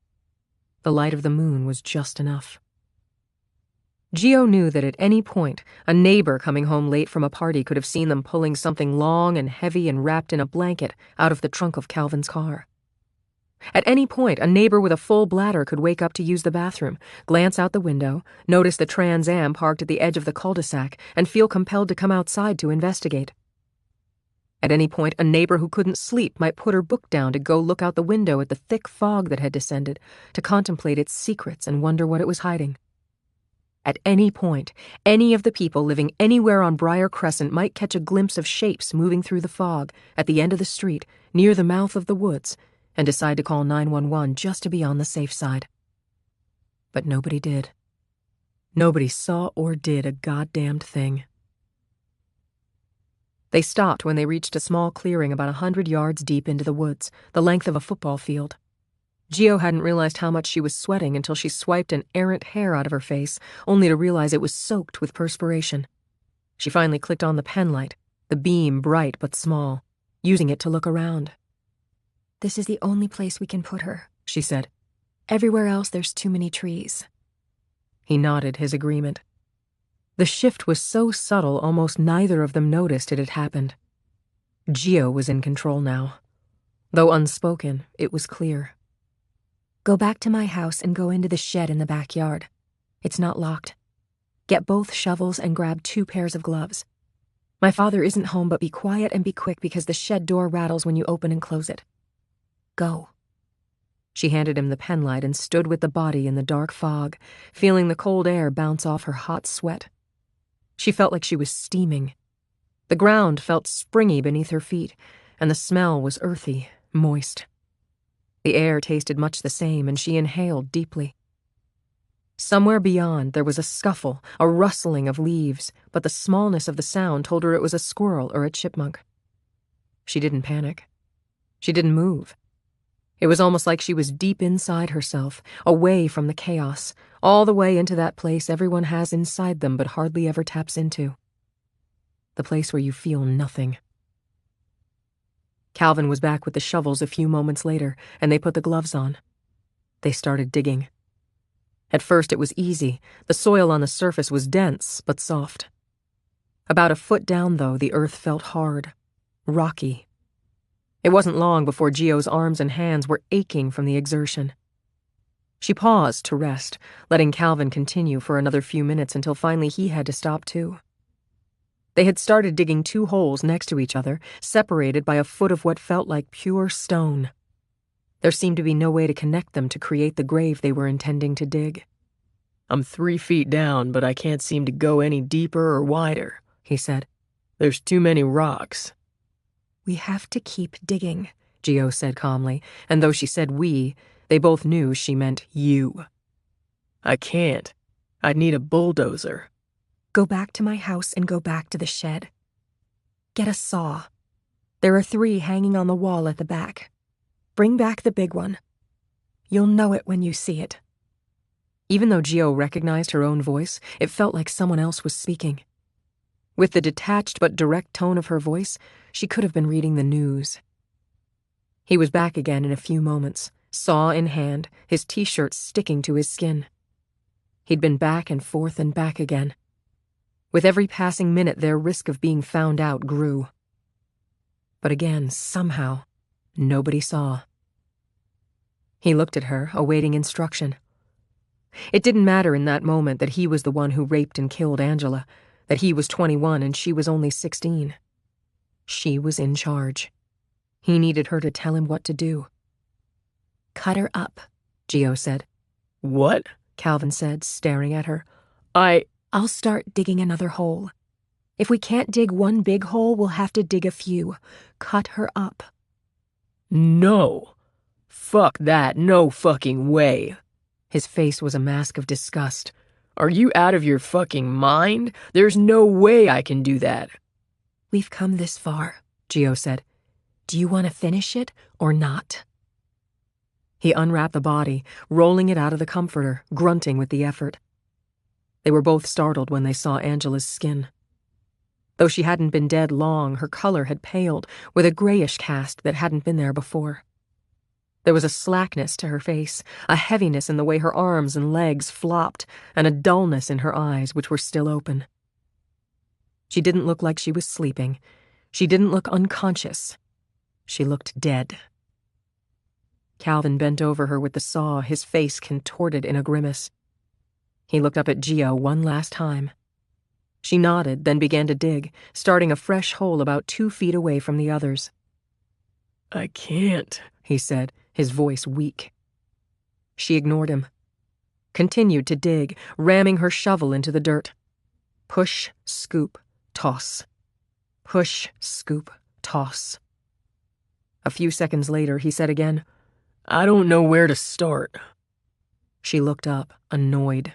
S2: The light of the moon was just enough. Gio knew that at any point, a neighbor coming home late from a party could have seen them pulling something long and heavy and wrapped in a blanket out of the trunk of Calvin's car. At any point, a neighbor with a full bladder could wake up to use the bathroom, glance out the window, notice the Trans Am parked at the edge of the cul-de-sac, and feel compelled to come outside to investigate. At any point, a neighbor who couldn't sleep might put her book down to go look out the window at the thick fog that had descended, to contemplate its secrets and wonder what it was hiding. At any point, any of the people living anywhere on Briar Crescent might catch a glimpse of shapes moving through the fog at the end of the street, near the mouth of the woods, and decide to call 911 just to be on the safe side. But nobody did. Nobody saw or did a goddamned thing. They stopped when they reached a small clearing about 100 yards deep into the woods, the length of a football field. Gio hadn't realized how much she was sweating until she swiped an errant hair out of her face, only to realize it was soaked with perspiration. She finally clicked on the penlight, the beam bright but small, using it to look around.
S4: This is the only place we can put her,
S2: she said.
S4: Everywhere else there's too many trees.
S2: He nodded his agreement. The shift was so subtle almost neither of them noticed it had happened. Gio was in control now. Though unspoken, it was clear.
S4: Go back to my house and go into the shed in the backyard. It's not locked. Get both shovels and grab 2 pairs of gloves. My father isn't home, but be quiet and be quick because the shed door rattles when you open and close it. Go.
S2: She handed him the penlight and stood with the body in the dark fog, feeling the cold air bounce off her hot sweat. She felt like she was steaming. The ground felt springy beneath her feet, and the smell was earthy, moist. The air tasted much the same, and she inhaled deeply. Somewhere beyond, there was a scuffle, a rustling of leaves, but the smallness of the sound told her it was a squirrel or a chipmunk. She didn't panic. She didn't move. It was almost like she was deep inside herself, away from the chaos, all the way into that place everyone has inside them but hardly ever taps into. The place where you feel nothing. Calvin was back with the shovels a few moments later, and they put the gloves on. They started digging. At first it was easy. The soil on the surface was dense, but soft. About a foot down, though, the earth felt hard, rocky. It wasn't long before Gio's arms and hands were aching from the exertion. She paused to rest, letting Calvin continue for another few minutes until finally he had to stop too. They had started digging 2 holes next to each other, separated by a foot of what felt like pure stone. There seemed to be no way to connect them to create the grave they were intending to dig.
S1: I'm 3 feet down, but I can't seem to go any deeper or wider, he said. There's too many rocks.
S4: We have to keep digging,
S2: Gio said calmly, and though she said we, they both knew she meant you.
S1: I can't. I'd need a bulldozer.
S4: Go back to my house and go back to the shed. Get a saw. There are 3 hanging on the wall at the back. Bring back the big one. You'll know it when you see it.
S2: Even though Gio recognized her own voice, it felt like someone else was speaking. With the detached but direct tone of her voice, she could have been reading the news. He was back again in a few moments, saw in hand, his t-shirt sticking to his skin. He'd been back and forth and back again. With every passing minute, their risk of being found out grew. But again, somehow, nobody saw. He looked at her, awaiting instruction. It didn't matter in that moment that he was the one who raped and killed Angela, that he was 21 and she was only 16. She was in charge. He needed her to tell him what to do.
S4: Cut her up,
S2: Gio said.
S1: What?
S2: Calvin said, staring at her.
S4: I'll start digging another hole. If we can't dig one big hole, we'll have to dig a few. Cut her up.
S1: No. Fuck that. No fucking way.
S2: His face was a mask of disgust.
S1: Are you out of your fucking mind? There's no way I can do that.
S4: We've come this far, Gio said. Do you want to finish it or not?
S2: He unwrapped the body, rolling it out of the comforter, grunting with the effort. They were both startled when they saw Angela's skin. Though she hadn't been dead long, her color had paled, with a grayish cast that hadn't been there before. There was a slackness to her face, a heaviness in the way her arms and legs flopped, and a dullness in her eyes, which were still open. She didn't look like she was sleeping. She didn't look unconscious. She looked dead. Calvin bent over her with the saw, his face contorted in a grimace. He looked up at Gio one last time. She nodded, then began to dig, starting a fresh hole about 2 feet away from the others.
S1: I can't,
S2: he said, his voice weak. She ignored him. Continued to dig, ramming her shovel into the dirt. Push, scoop, toss. Push, scoop, toss. A few seconds later, he said again,
S1: I don't know where to start.
S2: She looked up, annoyed.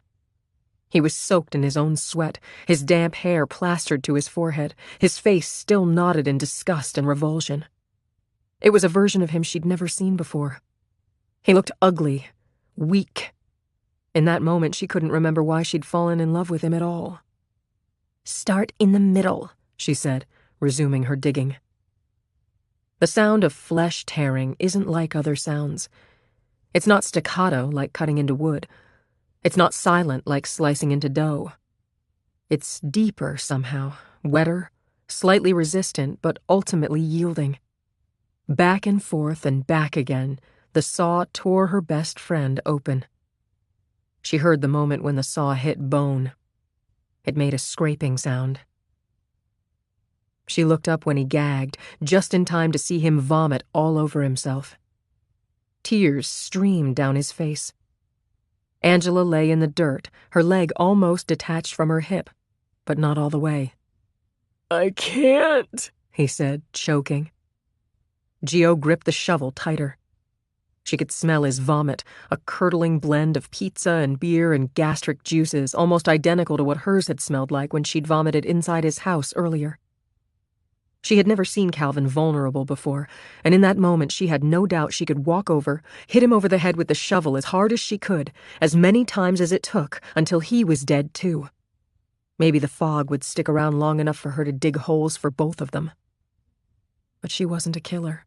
S2: He was soaked in his own sweat, his damp hair plastered to his forehead, his face still knotted in disgust and revulsion. It was a version of him she'd never seen before. He looked ugly, weak. In that moment, she couldn't remember why she'd fallen in love with him at all.
S4: Start in the middle,
S2: she said, resuming her digging. The sound of flesh tearing isn't like other sounds. It's not staccato like cutting into wood. It's not silent like slicing into dough. It's deeper somehow, wetter, slightly resistant, but ultimately yielding. Back and forth and back again, the saw tore her best friend open. She heard the moment when the saw hit bone. It made a scraping sound. She looked up when he gagged, just in time to see him vomit all over himself. Tears streamed down his face. Angela lay in the dirt, her leg almost detached from her hip, but not all the way.
S1: I can't,
S2: he said, choking. Gio gripped the shovel tighter. She could smell his vomit, a curdling blend of pizza and beer and gastric juices, almost identical to what hers had smelled like when she'd vomited inside his house earlier. She had never seen Calvin vulnerable before, and in that moment she had no doubt she could walk over, hit him over the head with the shovel as hard as she could, as many times as it took, until he was dead too. Maybe the fog would stick around long enough for her to dig holes for both of them. But she wasn't a killer.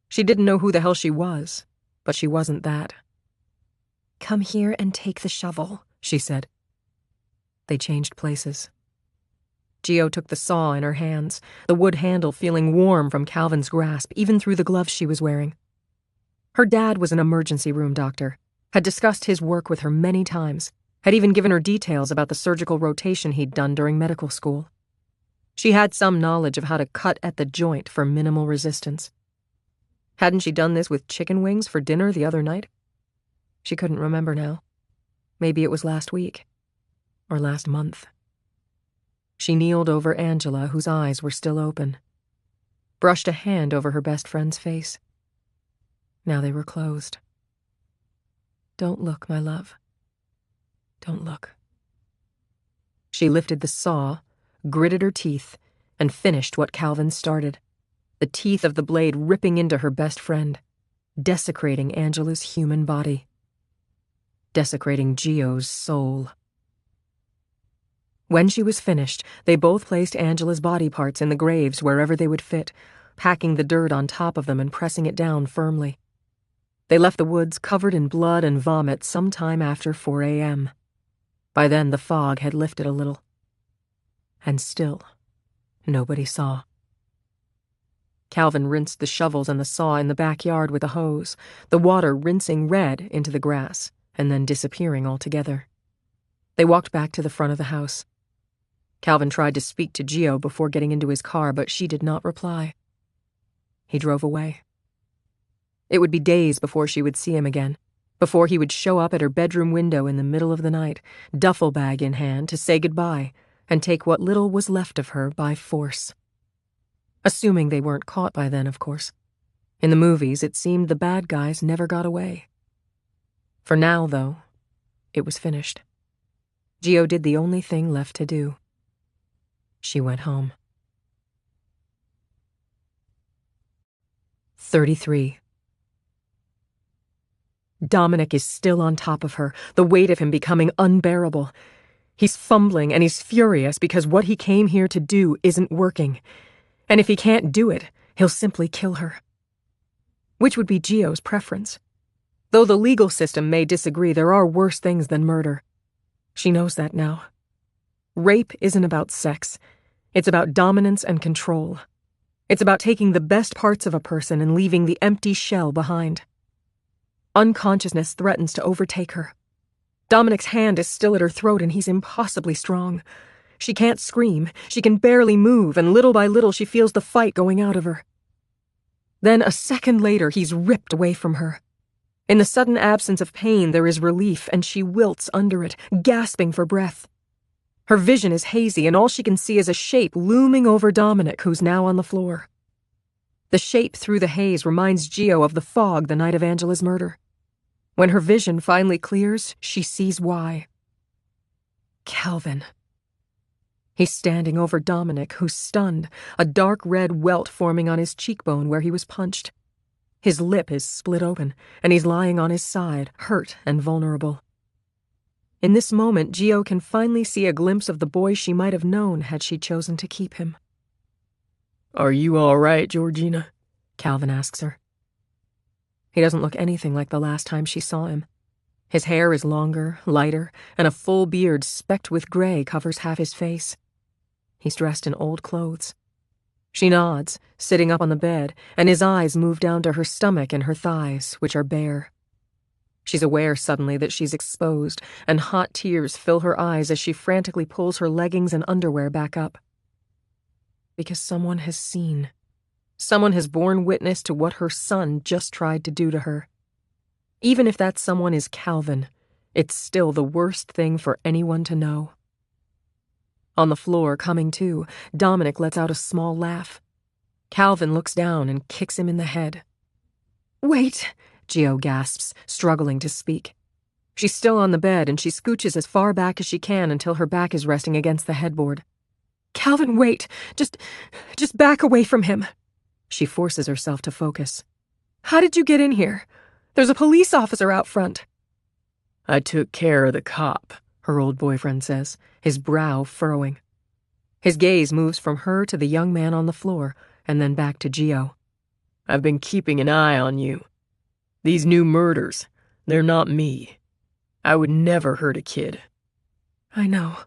S2: She didn't know who the hell she was, but she wasn't that. "Come here and take the shovel," she said. They changed places. Gio took the saw in her hands, the wood handle feeling warm from Calvin's grasp, even through the gloves she was wearing. Her dad was an emergency room doctor, had discussed his work with her many times, had even given her details about the surgical rotation he'd done during medical school. She had some knowledge of how to cut at the joint for minimal resistance. Hadn't she done this with chicken wings for dinner the other night? She couldn't remember now. Maybe it was last week. Or last month. She kneeled over Angela, whose eyes were still open. Brushed a hand over her best friend's face. Now they were closed. "Don't look, my love. Don't look." She lifted the saw, gritted her teeth, and finished what Calvin started. The teeth of the blade ripping into her best friend, desecrating Angela's human body. Desecrating Gio's soul. When she was finished, they both placed Angela's body parts in the graves wherever they would fit, packing the dirt on top of them and pressing it down firmly. They left the woods covered in blood and vomit sometime after 4 a.m. By then, the fog had lifted a little. And still, nobody saw. Calvin rinsed the shovels and the saw in the backyard with a hose, the water rinsing red into the grass and then disappearing altogether. They walked back to the front of the house. Calvin tried to speak to Gio before getting into his car, but she did not reply. He drove away. It would be days before she would see him again, before he would show up at her bedroom window in the middle of the night, duffel bag in hand, to say goodbye and take what little was left of her by force. Assuming they weren't caught by then, of course. In the movies, it seemed the bad guys never got away. For now, though, it was finished. Gio did the only thing left to do. She went home. 33. Dominic is still on top of her, the weight of him becoming unbearable. He's fumbling and he's furious because what he came here to do isn't working. And if he can't do it, he'll simply kill her. Which would be Gio's preference. Though the legal system may disagree, there are worse things than murder. She knows that now. Rape isn't about sex. It's about dominance and control. It's about taking the best parts of a person and leaving the empty shell behind. Unconsciousness threatens to overtake her. Dominic's hand is still at her throat and he's impossibly strong. She can't scream, she can barely move, and little by little she feels the fight going out of her. Then a second later he's ripped away from her. In the sudden absence of pain there is relief, and she wilts under it, gasping for breath. Her vision is hazy, and all she can see is a shape looming over Dominic, who's now on the floor. The shape through the haze reminds Gio of the fog the night of Angela's murder. When her vision finally clears, she sees why. Calvin. He's standing over Dominic, who's stunned, a dark red welt forming on his cheekbone where he was punched. His lip is split open, and he's lying on his side, hurt and vulnerable. In this moment, Gio can finally see a glimpse of the boy she might have known had she chosen to keep him.
S1: "Are you all right, Georgina?"
S2: Calvin asks her. He doesn't look anything like the last time she saw him. His hair is longer, lighter, and a full beard specked with gray covers half his face. He's dressed in old clothes. She nods, sitting up on the bed, and his eyes move down to her stomach and her thighs, which are bare. She's aware suddenly that she's exposed, and hot tears fill her eyes as she frantically pulls her leggings and underwear back up. Because someone has seen. Someone has borne witness to what her son just tried to do to her. Even if that someone is Calvin, it's still the worst thing for anyone to know. On the floor, coming to, Dominic lets out a small laugh. Calvin looks down and kicks him in the head. "Wait," Gio gasps, struggling to speak. She's still on the bed, and she scooches as far back as she can until her back is resting against the headboard. "Calvin, wait. Just back away from him." She forces herself to focus. "How did you get in here? There's a police officer out front."
S1: "I took care of the cop," her old boyfriend says, his brow furrowing.
S2: His gaze moves from her to the young man on the floor, and then back to Gio.
S1: "I've been keeping an eye on you. These new murders, they're not me. I would never hurt a kid."
S2: "I know."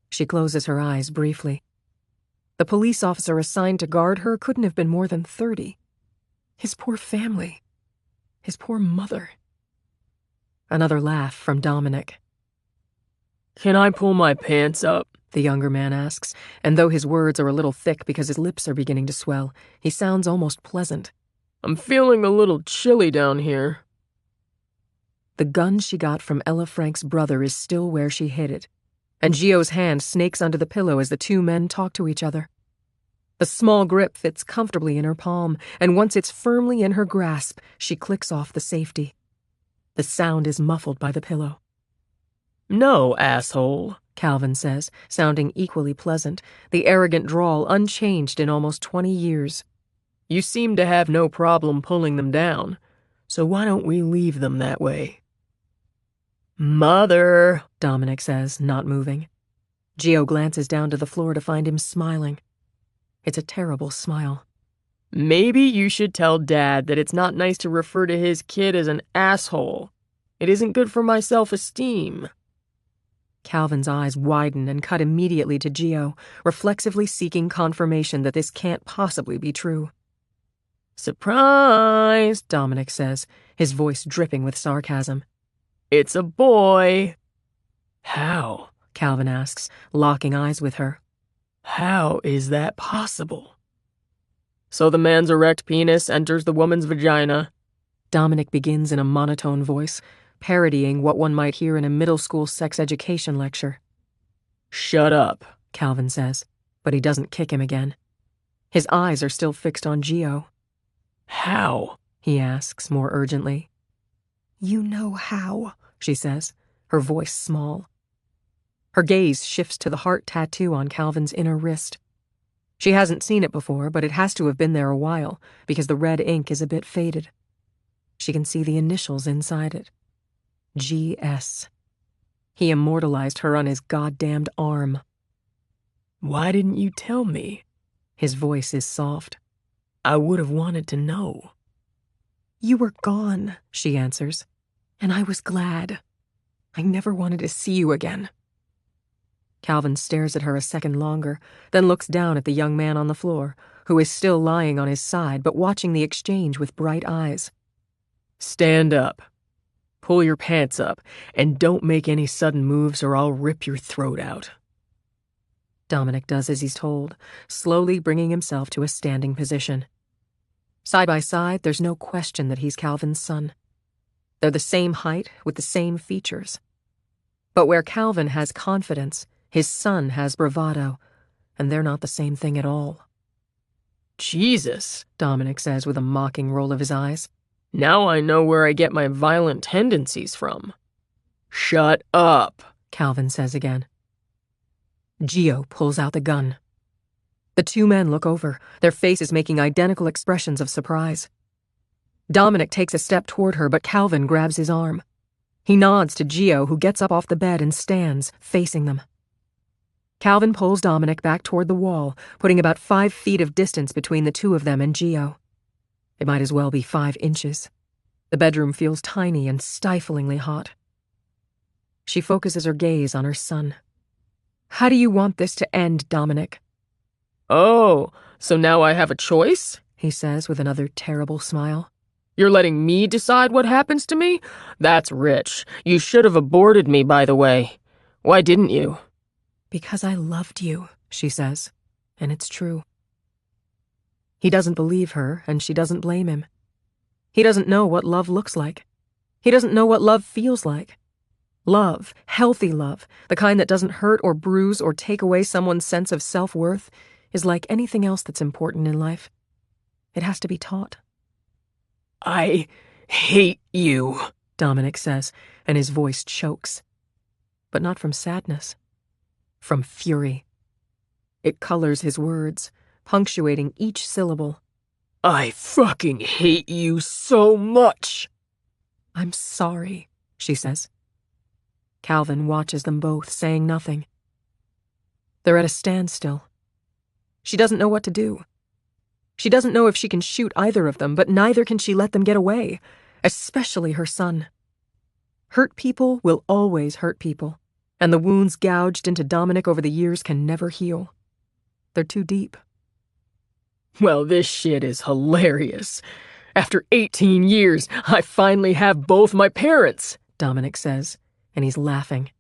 S2: She closes her eyes briefly. The police officer assigned to guard her couldn't have been more than 30. His poor family. His poor mother. Another laugh from Dominic.
S1: "Can I pull my pants up?"
S2: the younger man asks, and though his words are a little thick because his lips are beginning to swell, he sounds almost pleasant.
S1: "I'm feeling a little chilly down here."
S2: The gun she got from Ella Frank's brother is still where she hid it, and Gio's hand snakes under the pillow as the two men talk to each other. The small grip fits comfortably in her palm, and once it's firmly in her grasp, she clicks off the safety. The sound is muffled by the pillow.
S1: "No, asshole,"
S2: Calvin says, sounding equally pleasant, the arrogant drawl unchanged in almost 20 years.
S1: "You seem to have no problem pulling them down, so why don't we leave them that way?" "Mother,"
S2: Dominic says, not moving. Gio glances down to the floor to find him smiling. It's a terrible smile.
S1: "Maybe you should tell Dad that it's not nice to refer to his kid as an asshole. It isn't good for my self-esteem."
S2: Calvin's eyes widen and cut immediately to Gio, reflexively seeking confirmation that this can't possibly be true.
S1: "Surprise,"
S2: Dominic says, his voice dripping with sarcasm.
S1: "It's a boy." "How?"
S2: Calvin asks, locking eyes with her.
S1: "How is that possible?" "So the man's erect penis enters the woman's vagina."
S2: Dominic begins in a monotone voice, parodying what one might hear in a middle school sex education lecture.
S1: "Shut up,"
S2: Calvin says, but he doesn't kick him again. His eyes are still fixed on Gio.
S1: "How?"
S2: he asks more urgently. "You know how," she says, her voice small. Her gaze shifts to the heart tattoo on Calvin's inner wrist. She hasn't seen it before, but it has to have been there a while, because the red ink is a bit faded. She can see the initials inside it. G.S. He immortalized her on his goddamned arm.
S1: "Why didn't you tell me?"
S2: His voice is soft.
S1: "I would have wanted to know."
S2: "You were gone," she answers, "and I was glad. I never wanted to see you again." Calvin stares at her a second longer, then looks down at the young man on the floor, who is still lying on his side but watching the exchange with bright eyes.
S1: "Stand up. Pull your pants up, and don't make any sudden moves or I'll rip your throat out."
S2: Dominic does as he's told, slowly bringing himself to a standing position. Side by side, there's no question that he's Calvin's son. They're the same height with the same features. But where Calvin has confidence, his son has bravado, and they're not the same thing at all.
S1: "Jesus,"
S2: Dominic says with a mocking roll of his eyes.
S1: "Now I know where I get my violent tendencies from." "Shut up,"
S2: Calvin says again. Gio pulls out the gun. The two men look over, their faces making identical expressions of surprise. Dominic takes a step toward her, but Calvin grabs his arm. He nods to Gio, who gets up off the bed and stands, facing them. Calvin pulls Dominic back toward the wall, putting about 5 feet of distance between the two of them and Gio. It might as well be 5 inches. The bedroom feels tiny and stiflingly hot. She focuses her gaze on her son. How do you want this to end, Dominic?
S1: Oh, so now I have a choice?
S2: He says with another terrible smile.
S1: You're letting me decide what happens to me? That's rich. You should have aborted me, by the way. Why didn't you?
S2: Because I loved you, she says, and it's true. He doesn't believe her, and she doesn't blame him. He doesn't know what love looks like. He doesn't know what love feels like. Love, healthy love, the kind that doesn't hurt or bruise or take away someone's sense of self-worth, is like anything else that's important in life. It has to be taught.
S1: I hate you,
S2: Dominic says, and his voice chokes. But not from sadness. From fury. It colors his words, punctuating each syllable.
S1: I fucking hate you so much.
S2: I'm sorry, she says. Calvin watches them both, saying nothing. They're at a standstill. She doesn't know what to do. She doesn't know if she can shoot either of them, but neither can she let them get away, especially her son. Hurt people will always hurt people, and the wounds gouged into Dominic over the years can never heal. They're too deep.
S1: Well, this shit is hilarious. After 18 years, I finally have both my parents,
S2: Dominic says, and he's laughing.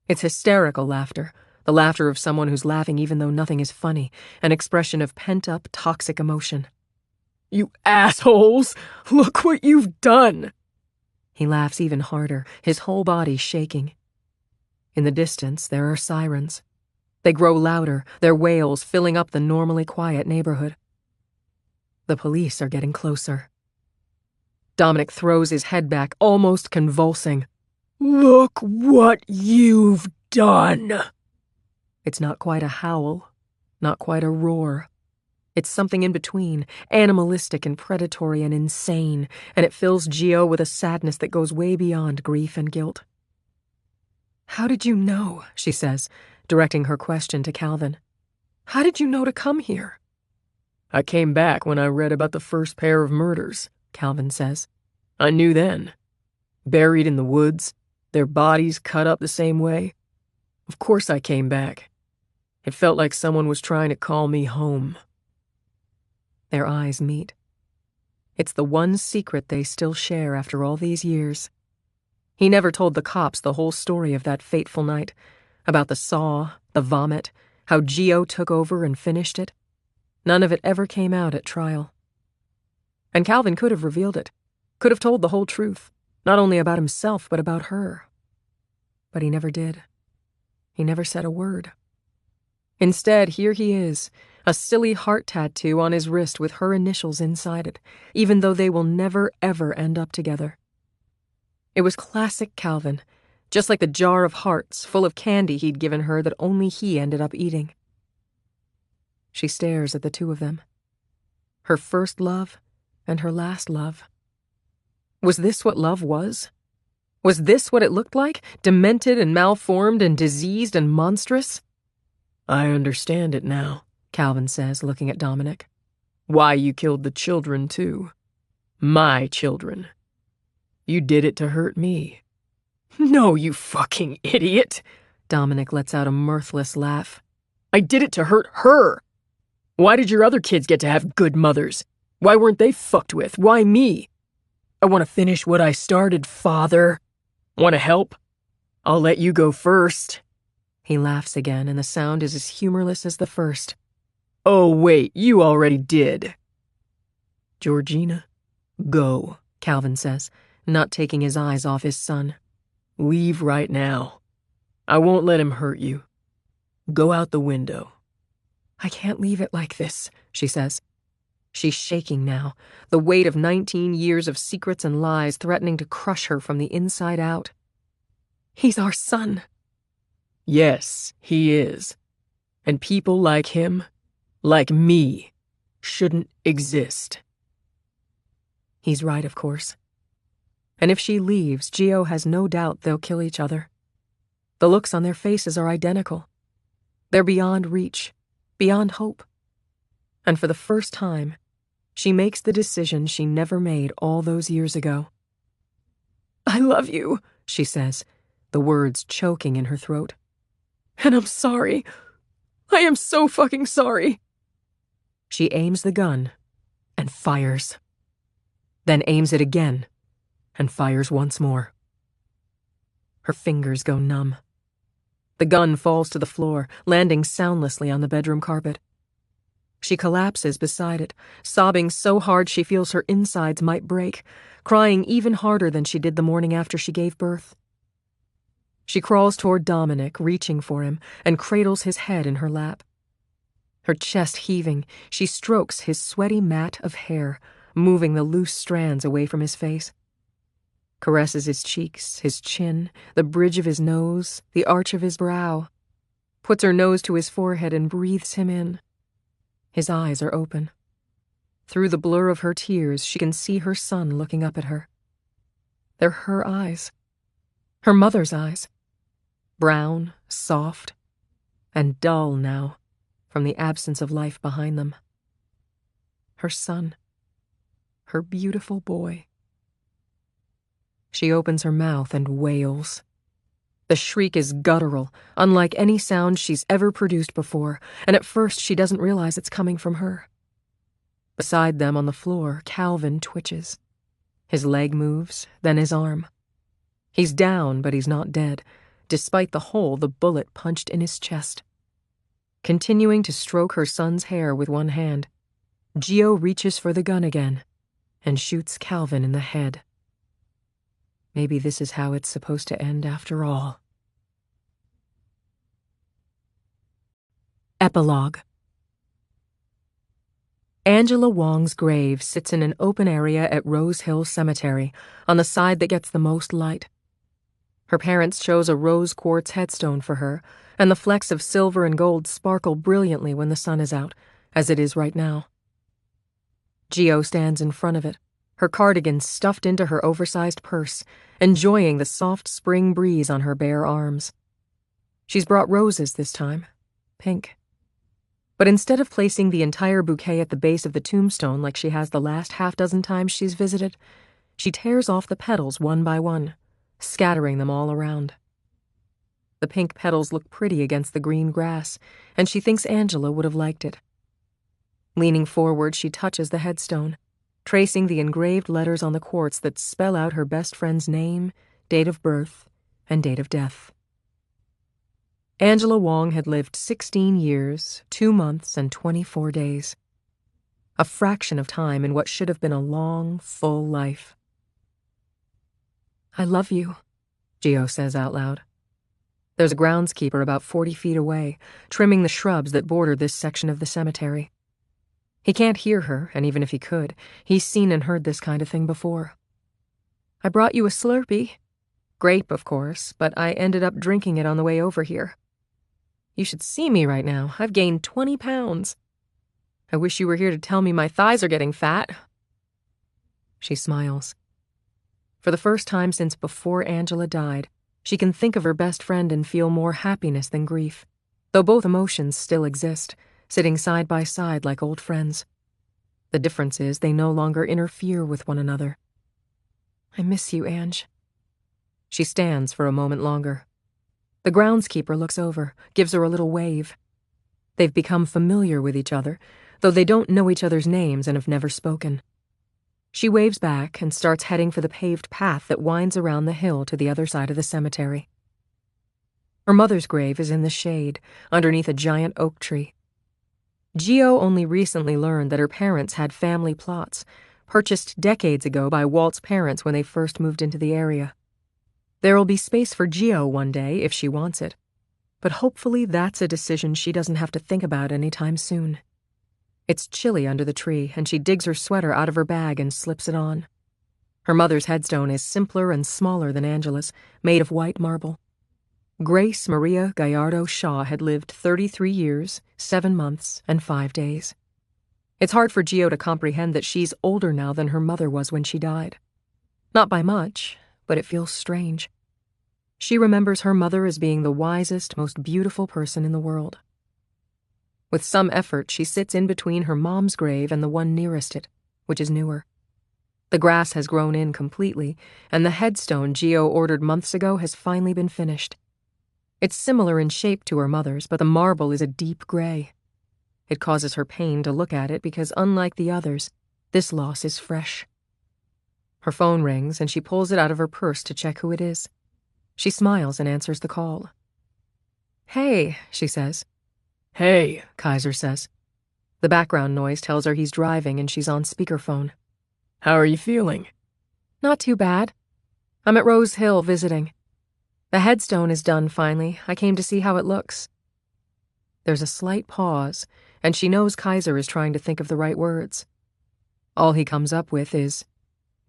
S2: It's hysterical laughter, the laughter of someone who's laughing even though nothing is funny, an expression of pent-up, toxic emotion.
S1: You assholes! Look what you've done!
S2: He laughs even harder, his whole body shaking. In the distance, there are sirens. They grow louder, their wails filling up the normally quiet neighborhood. The police are getting closer. Dominic throws his head back, almost convulsing.
S1: Look what you've done!
S2: It's not quite a howl, not quite a roar. It's something in between, animalistic and predatory and insane, and it fills Gio with a sadness that goes way beyond grief and guilt. How did you know, she says, directing her question to Calvin. How did you know to come here?
S1: I came back when I read about the first pair of murders, Calvin says. I knew then. Buried in the woods, their bodies cut up the same way. Of course I came back. It felt like someone was trying to call me home.
S2: Their eyes meet. It's the one secret they still share after all these years. He never told the cops the whole story of that fateful night, about the saw, the vomit, how Gio took over and finished it. None of it ever came out at trial. And Calvin could have revealed it, could have told the whole truth, not only about himself but about her. But he never did. He never said a word. Instead, here he is, a silly heart tattoo on his wrist with her initials inside it, even though they will never, ever end up together. It was classic Calvin, just like the jar of hearts full of candy he'd given her that only he ended up eating. She stares at the two of them. Her first love and her last love. Was this what love was? Was this what it looked like, demented and malformed and diseased and monstrous?
S1: I understand it now,
S2: Calvin says, looking at Dominic.
S1: Why you killed the children, too. My children. You did it to hurt me. No, you fucking idiot.
S2: Dominic lets out a mirthless laugh.
S1: I did it to hurt her. Why did your other kids get to have good mothers? Why weren't they fucked with? Why me? I want to finish what I started, Father. Want to help? I'll let you go first.
S2: He laughs again, and the sound is as humorless as the first.
S1: Oh, wait, you already did. Georgina, go,
S2: Calvin says, not taking his eyes off his son.
S1: Leave right now. I won't let him hurt you. Go out the window.
S2: I can't leave it like this, she says. She's shaking now, the weight of 19 years of secrets and lies threatening to crush her from the inside out. He's our son.
S1: Yes, he is. And people like him, like me, shouldn't exist.
S2: He's right, of course. And if she leaves, Gio has no doubt they'll kill each other. The looks on their faces are identical. They're beyond reach, beyond hope. And for the first time,
S1: She makes the decision she never made all those years ago. "I love you," she says, the words choking in her throat. "And I'm sorry. I am so fucking sorry." She aims the gun and fires. Then aims it again and fires once more. Her fingers go numb. The gun falls to the floor, landing soundlessly on the bedroom carpet. She collapses beside it, sobbing so hard she feels her insides might break, crying even harder than she did the morning after she gave birth. She crawls toward Dominic, reaching for him, and cradles his head in her lap. Her chest heaving, she strokes his sweaty mat of hair, moving the loose strands away from his face. Caresses his cheeks, his chin, the bridge of his nose, the arch of his brow. Puts her nose to his forehead and breathes him in. His eyes are open. Through the blur of her tears, she can see her son looking up at her. They're her eyes. Her mother's eyes. Brown, soft, and dull now, from the absence of life behind them. Her son. Her beautiful boy. She opens her mouth and wails. The shriek is guttural, unlike any sound she's ever produced before, and at first she doesn't realize it's coming from her. Beside them on the floor, Calvin twitches. His leg moves, then his arm. He's down, but he's not dead, despite the hole the bullet punched in his chest. Continuing to stroke her son's hair with one hand, Gio reaches for the gun again and shoots Calvin in the head. Maybe this is how it's supposed to end after all. Epilogue. Angela Wong's grave sits in an open area at Rose Hill Cemetery, on the side that gets the most light. Her parents chose a rose quartz headstone for her, and the flecks of silver and gold sparkle brilliantly when the sun is out, as it is right now. Gio stands in front of it, her cardigan stuffed into her oversized purse, enjoying the soft spring breeze on her bare arms. She's brought roses this time, pink. But instead of placing the entire bouquet at the base of the tombstone like she has the last half-dozen times she's visited, she tears off the petals one by one, scattering them all around. The pink petals look pretty against the green grass, and she thinks Angela would have liked it. Leaning forward, she touches the headstone, tracing the engraved letters on the quartz that spell out her best friend's name, date of birth, and date of death. Angela Wong had lived 16 years, 2 months, and 24 days. A fraction of time in what should have been a long, full life. "I love you," Gio says out loud. There's a groundskeeper about 40 feet away, trimming the shrubs that border this section of the cemetery. He can't hear her, and even if he could, he's seen and heard this kind of thing before. "I brought you a Slurpee. Grape, of course, but I ended up drinking it on the way over here. You should see me right now. I've gained 20 pounds. I wish you were here to tell me my thighs are getting fat." She smiles. For the first time since before Angela died, she can think of her best friend and feel more happiness than grief, though both emotions still exist, sitting side by side like old friends. The difference is they no longer interfere with one another. "I miss you, Ange." She stands for a moment longer. The groundskeeper looks over, gives her a little wave. They've become familiar with each other, though they don't know each other's names and have never spoken. She waves back and starts heading for the paved path that winds around the hill to the other side of the cemetery. Her mother's grave is in the shade, underneath a giant oak tree. Gio only recently learned that her parents had family plots, purchased decades ago by Walt's parents when they first moved into the area. There'll be space for Gio one day if she wants it, but hopefully that's a decision she doesn't have to think about anytime soon. It's chilly under the tree, and she digs her sweater out of her bag and slips it on. Her mother's headstone is simpler and smaller than Angela's, made of white marble. Grace Maria Gallardo Shaw had lived 33 years, 7 months, and 5 days. It's hard for Gio to comprehend that she's older now than her mother was when she died. Not by much, but it feels strange. She remembers her mother as being the wisest, most beautiful person in the world. With some effort, she sits in between her mom's grave and the one nearest it,
S2: which is newer. The grass has grown in completely, and the headstone Geo ordered months ago has finally been finished. It's similar in shape to her mother's, but the marble is a deep gray. It causes her pain to look at it because, unlike the others, this loss is fresh. Her phone rings, and she pulls it out of her purse to check who it is. She smiles and answers the call. "Hey," she says.
S1: Hey,
S2: Kaiser says. The background noise tells her he's driving and she's on speakerphone.
S1: how are you feeling?
S2: Not too bad. I'm at Rose Hill visiting. The headstone is done finally. I came to see how it looks. There's a slight pause, and she knows Kaiser is trying to think of the right words. All he comes up with is,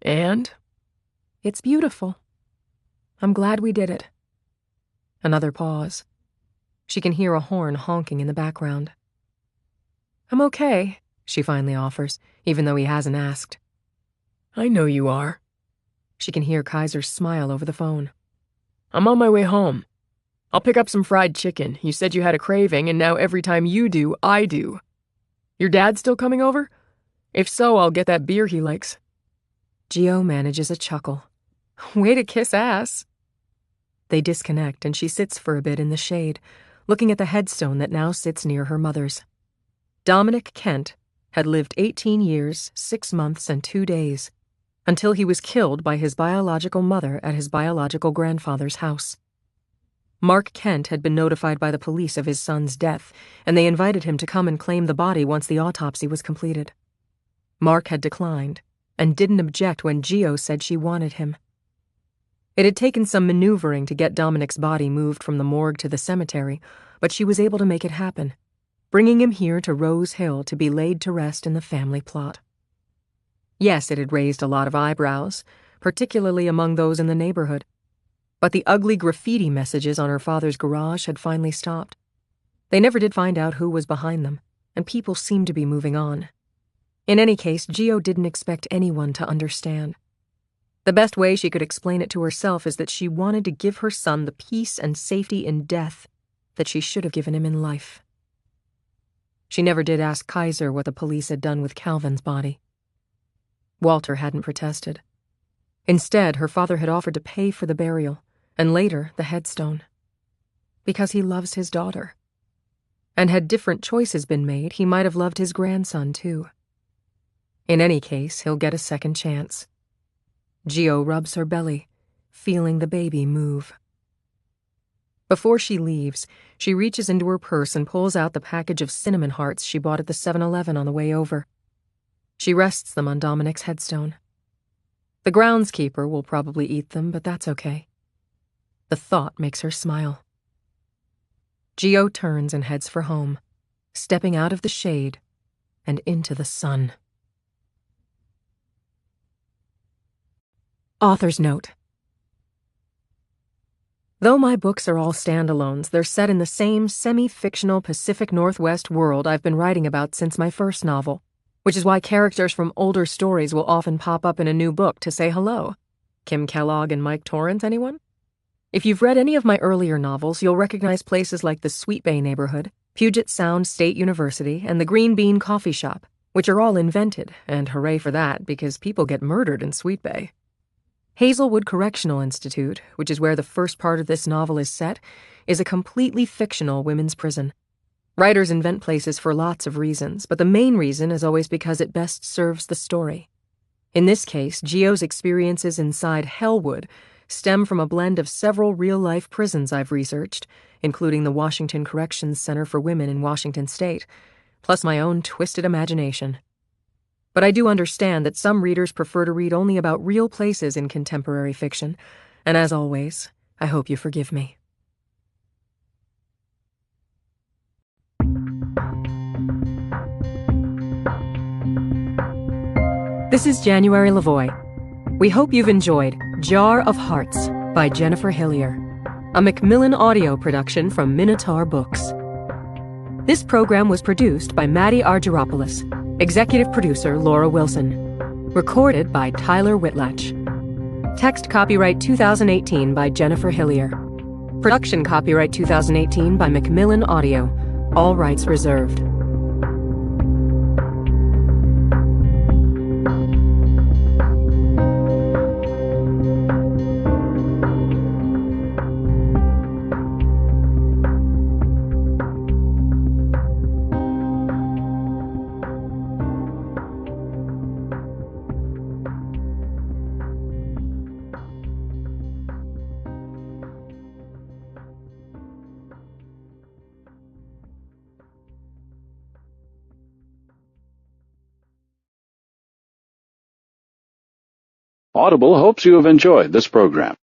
S1: And?
S2: "It's beautiful. I'm glad we did it." Another pause. She can hear a horn honking in the background. "I'm okay," she finally offers, even though he hasn't asked.
S1: I know you are.
S2: She can hear Kaiser's smile over the phone.
S1: I'm on my way home. I'll pick up some fried chicken. You said you had a craving, and now every time you do, I do. Your dad still coming over? If so, I'll get that beer he likes.
S2: Geo manages a chuckle. Way to kiss ass. They disconnect, and she sits for a bit in the shade, looking at the headstone that now sits near her mother's. Dominic Kent had lived 18 years, 6 months, and 2 days, until he was killed by his biological mother at his biological grandfather's house. Mark Kent had been notified by the police of his son's death, and they invited him to come and claim the body once the autopsy was completed. Mark had declined, and didn't object when Geo said she wanted him. It had taken some maneuvering to get Dominic's body moved from the morgue to the cemetery, but she was able to make it happen, bringing him here to Rose Hill to be laid to rest in the family plot. Yes, it had raised a lot of eyebrows, particularly among those in the neighborhood, but the ugly graffiti messages on her father's garage had finally stopped. They never did find out who was behind them, and people seemed to be moving on. In any case, Geo didn't expect anyone to understand. The best way she could explain it to herself is that she wanted to give her son the peace and safety in death that she should have given him in life. She never did ask Kaiser what the police had done with Calvin's body. Walter hadn't protested. Instead, her father had offered to pay for the burial, and later the headstone. Because he loves his daughter. And had different choices been made, he might have loved his grandson too. In any case, he'll get a second chance. Geo rubs her belly, feeling the baby move. Before she leaves, she reaches into her purse and pulls out the package of cinnamon hearts she bought at the 7-Eleven on the way over. She rests them on Dominic's headstone. The groundskeeper will probably eat them, but that's okay. The thought makes her smile. Geo turns and heads for home, stepping out of the shade and into the sun. Author's note. Though my books are all standalones, they're set in the same semi-fictional Pacific Northwest world I've been writing about since my first novel, which is why characters from older stories will often pop up in a new book to say hello. Kim Kellogg and Mike Torrance, anyone? If you've read any of my earlier novels, you'll recognize places like the Sweet Bay neighborhood, Puget Sound State University, and the Green Bean Coffee Shop, which are all invented, and hooray for that, because people get murdered in Sweet Bay. Hazelwood Correctional Institute, which is where the first part of this novel is set, is a completely fictional women's prison. Writers invent places for lots of reasons, but the main reason is always because it best serves the story. In this case, Geo's experiences inside Hellwood stem from a blend of several real-life prisons I've researched, including the Washington Corrections Center for Women in Washington State, plus my own twisted imagination. But I do understand that some readers prefer to read only about real places in contemporary fiction, and as always, I hope you forgive me. This is January Lavoie. We hope you've enjoyed Jar of Hearts by Jennifer Hillier, a Macmillan audio production from Minotaur Books. This program was produced by Maddie Argyropoulos, executive producer Laura Wilson, recorded by Tyler Whitlatch. Text copyright 2018 by Jennifer Hillier. Production copyright 2018 by Macmillan Audio. All rights reserved.
S5: Audible hopes you have enjoyed this program.